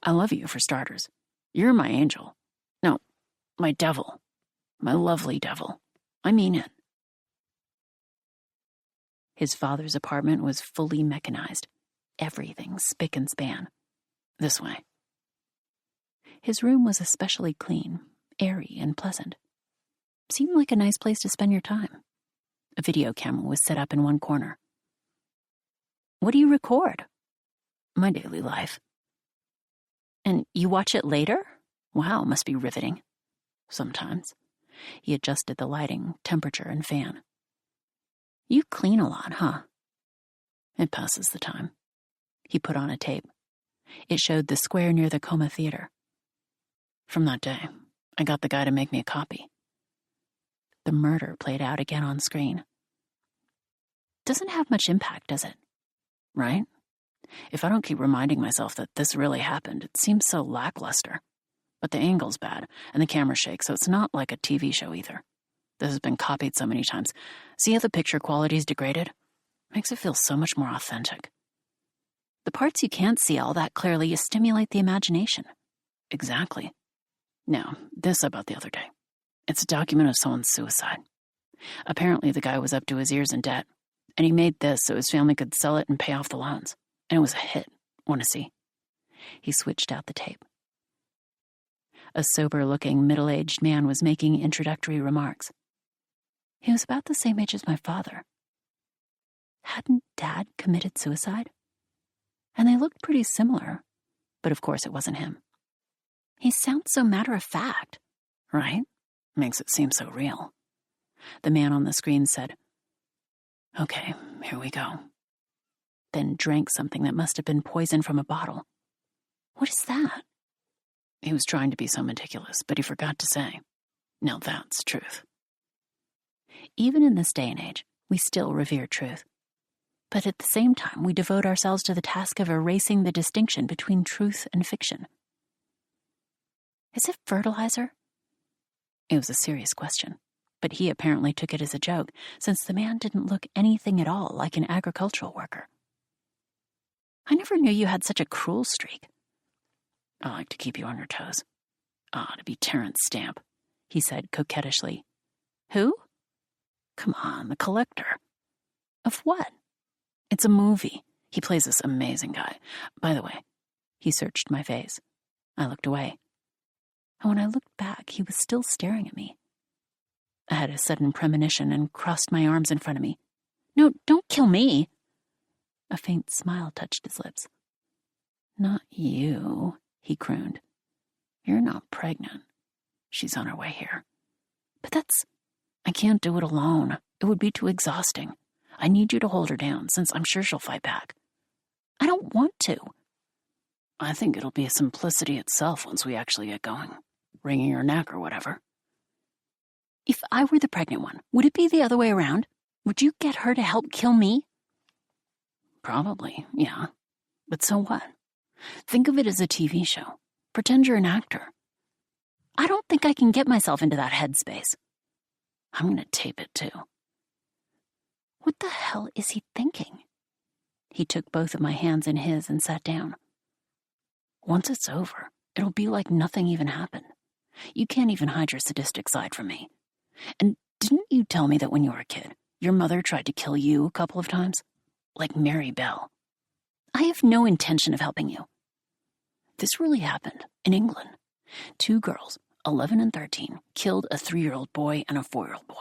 I love you, for starters. You're my angel. No, my devil. My lovely devil. I mean it. His father's apartment was fully mechanized. Everything spick and span. This way. His room was especially clean, airy, and pleasant. Seemed like a nice place to spend your time. A video camera was set up in one corner. What do you record? My daily life. And you watch it later? Wow, must be riveting. Sometimes. He adjusted the lighting, temperature, and fan. You clean a lot, huh? It passes the time. He put on a tape. It showed the square near the Coma Theater. From that day, I got the guy to make me a copy. The murder played out again on screen. Doesn't have much impact, does it? Right? If I don't keep reminding myself that this really happened, it seems so lackluster. But the angle's bad, and the camera shakes, so it's not like a TV show either. This has been copied so many times. See how the picture quality's degraded? Makes it feel so much more authentic. The parts you can't see all that clearly, you stimulate the imagination. Exactly. Now, this about the other day. It's a document of someone's suicide. Apparently the guy was up to his ears in debt, and he made this so his family could sell it and pay off the loans. And it was a hit. Want to see? He switched out the tape. A sober-looking, middle-aged man was making introductory remarks. He was about the same age as my father. Hadn't Dad committed suicide? And they looked pretty similar, but of course it wasn't him. He sounds so matter-of-fact, right? Makes it seem so real. The man on the screen said, "Okay, here we go." Then drank something that must have been poison from a bottle. What is that? He was trying to be so meticulous, but he forgot to say. Now that's truth. Even in this day and age, We still revere truth. But at the same time, we devote ourselves to the task of erasing the distinction between truth and fiction. Is it fertilizer? It was a serious question, but he apparently took it as a joke, since the man didn't look anything at all like an agricultural worker. I never knew you had such a cruel streak. I like to keep you on your toes. To be Terrence Stamp, he said coquettishly. Who? Come on, the collector. Of what? It's a movie. He plays this amazing guy. By the way, he searched my face. I looked away. And when I looked back, he was still staring at me. I had a sudden premonition and crossed my arms in front of me. No, don't kill me. A faint smile touched his lips. Not you, he crooned. You're not pregnant. She's on her way here. But I can't do it alone. It would be too exhausting. I need you to hold her down, since I'm sure she'll fight back. I don't want to. I think it'll be a simplicity itself once we actually get going. Wringing her neck or whatever. If I were the pregnant one, would it be the other way around? Would you get her to help kill me? Probably, yeah. But so what? Think of it as a TV show. Pretend you're an actor. I don't think I can get myself into that headspace. I'm going to tape it too. What the hell is he thinking? He took both of my hands in his and sat down. Once it's over, it'll be like nothing even happened. You can't even hide your sadistic side from me. And didn't you tell me that when you were a kid, your mother tried to kill you a couple of times? Like Mary Bell. I have no intention of helping you. This really happened in England. 2 girls, 11 and 13, killed a 3-year-old boy and a 4-year-old boy.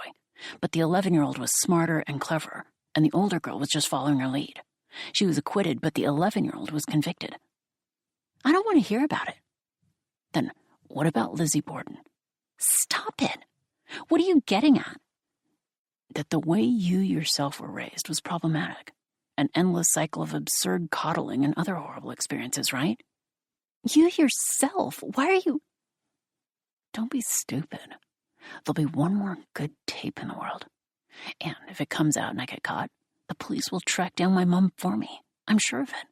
But the 11-year-old was smarter and cleverer, and the older girl was just following her lead. She was acquitted, but the 11-year-old was convicted. I don't want to hear about it. Then what about Lizzie Borden? Stop it. What are you getting at? That the way you yourself were raised was problematic. An endless cycle of absurd coddling and other horrible experiences, right? You yourself? Why are you... Don't be stupid. There'll be one more good tape in the world. And if it comes out and I get caught, the police will track down my mom for me. I'm sure of it.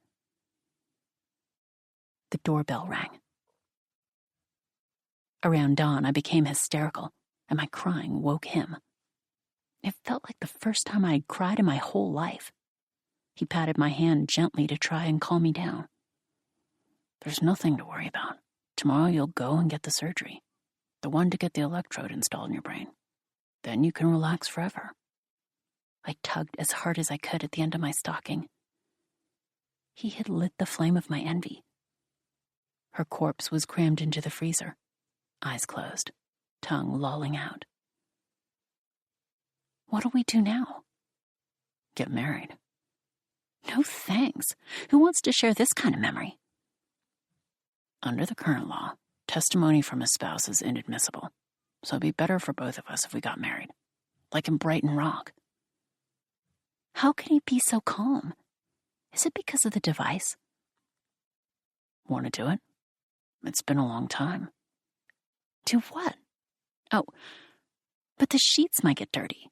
The doorbell rang. Around dawn, I became hysterical, and my crying woke him. It felt like the first time I had cried in my whole life. He patted my hand gently to try and calm me down. There's nothing to worry about. Tomorrow you'll go and get the surgery. The one to get the electrode installed in your brain. Then you can relax forever. I tugged as hard as I could at the end of my stocking. He had lit the flame of my envy. Her corpse was crammed into the freezer, eyes closed, tongue lolling out. What'll we do now? Get married. No thanks. Who wants to share this kind of memory? Under the current law, testimony from a spouse is inadmissible, so it'd be better for both of us if we got married, like in Brighton Rock. How can he be so calm? Is it because of the device? Want to do it? It's been a long time. Do what? Oh, but the sheets might get dirty.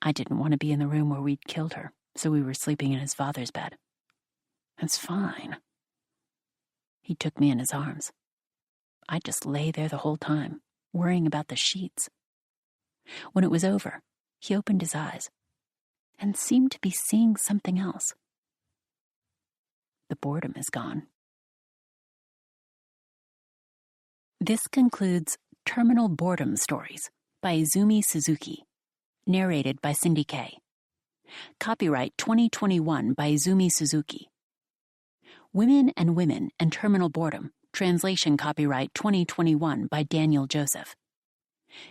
I didn't want to be in the room where we'd killed her, so we were sleeping in his father's bed. It's fine. He took me in his arms. I just lay there the whole time, worrying about the sheets. When it was over, he opened his eyes and seemed to be seeing something else. The boredom is gone. This concludes Terminal Boredom Stories by Izumi Suzuki, narrated by Cindy Kay. Copyright 2021 by Izumi Suzuki. Women and Women and Terminal Boredom, translation copyright 2021 by Daniel Joseph.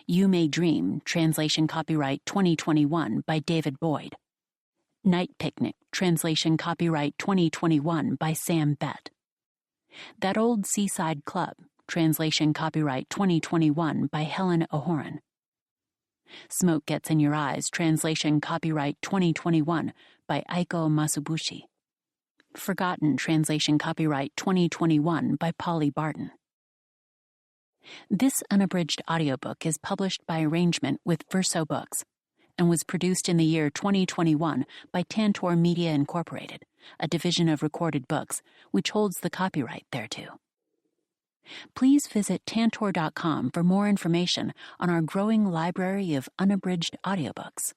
You May Dream, translation copyright 2021 by David Boyd. Night Picnic, translation copyright 2021 by Sam Bett. That Old Seaside Club, translation copyright 2021 by Helen O'Horan. Smoke Gets in Your Eyes, translation copyright 2021 by Aiko Masubushi. Forgotten, translation copyright 2021 by Polly Barton. This unabridged audiobook is published by arrangement with Verso Books. and was produced in the year 2021 by Tantor Media Incorporated, a division of Recorded Books, which holds the copyright thereto. Please visit tantor.com for more information on our growing library of unabridged audiobooks.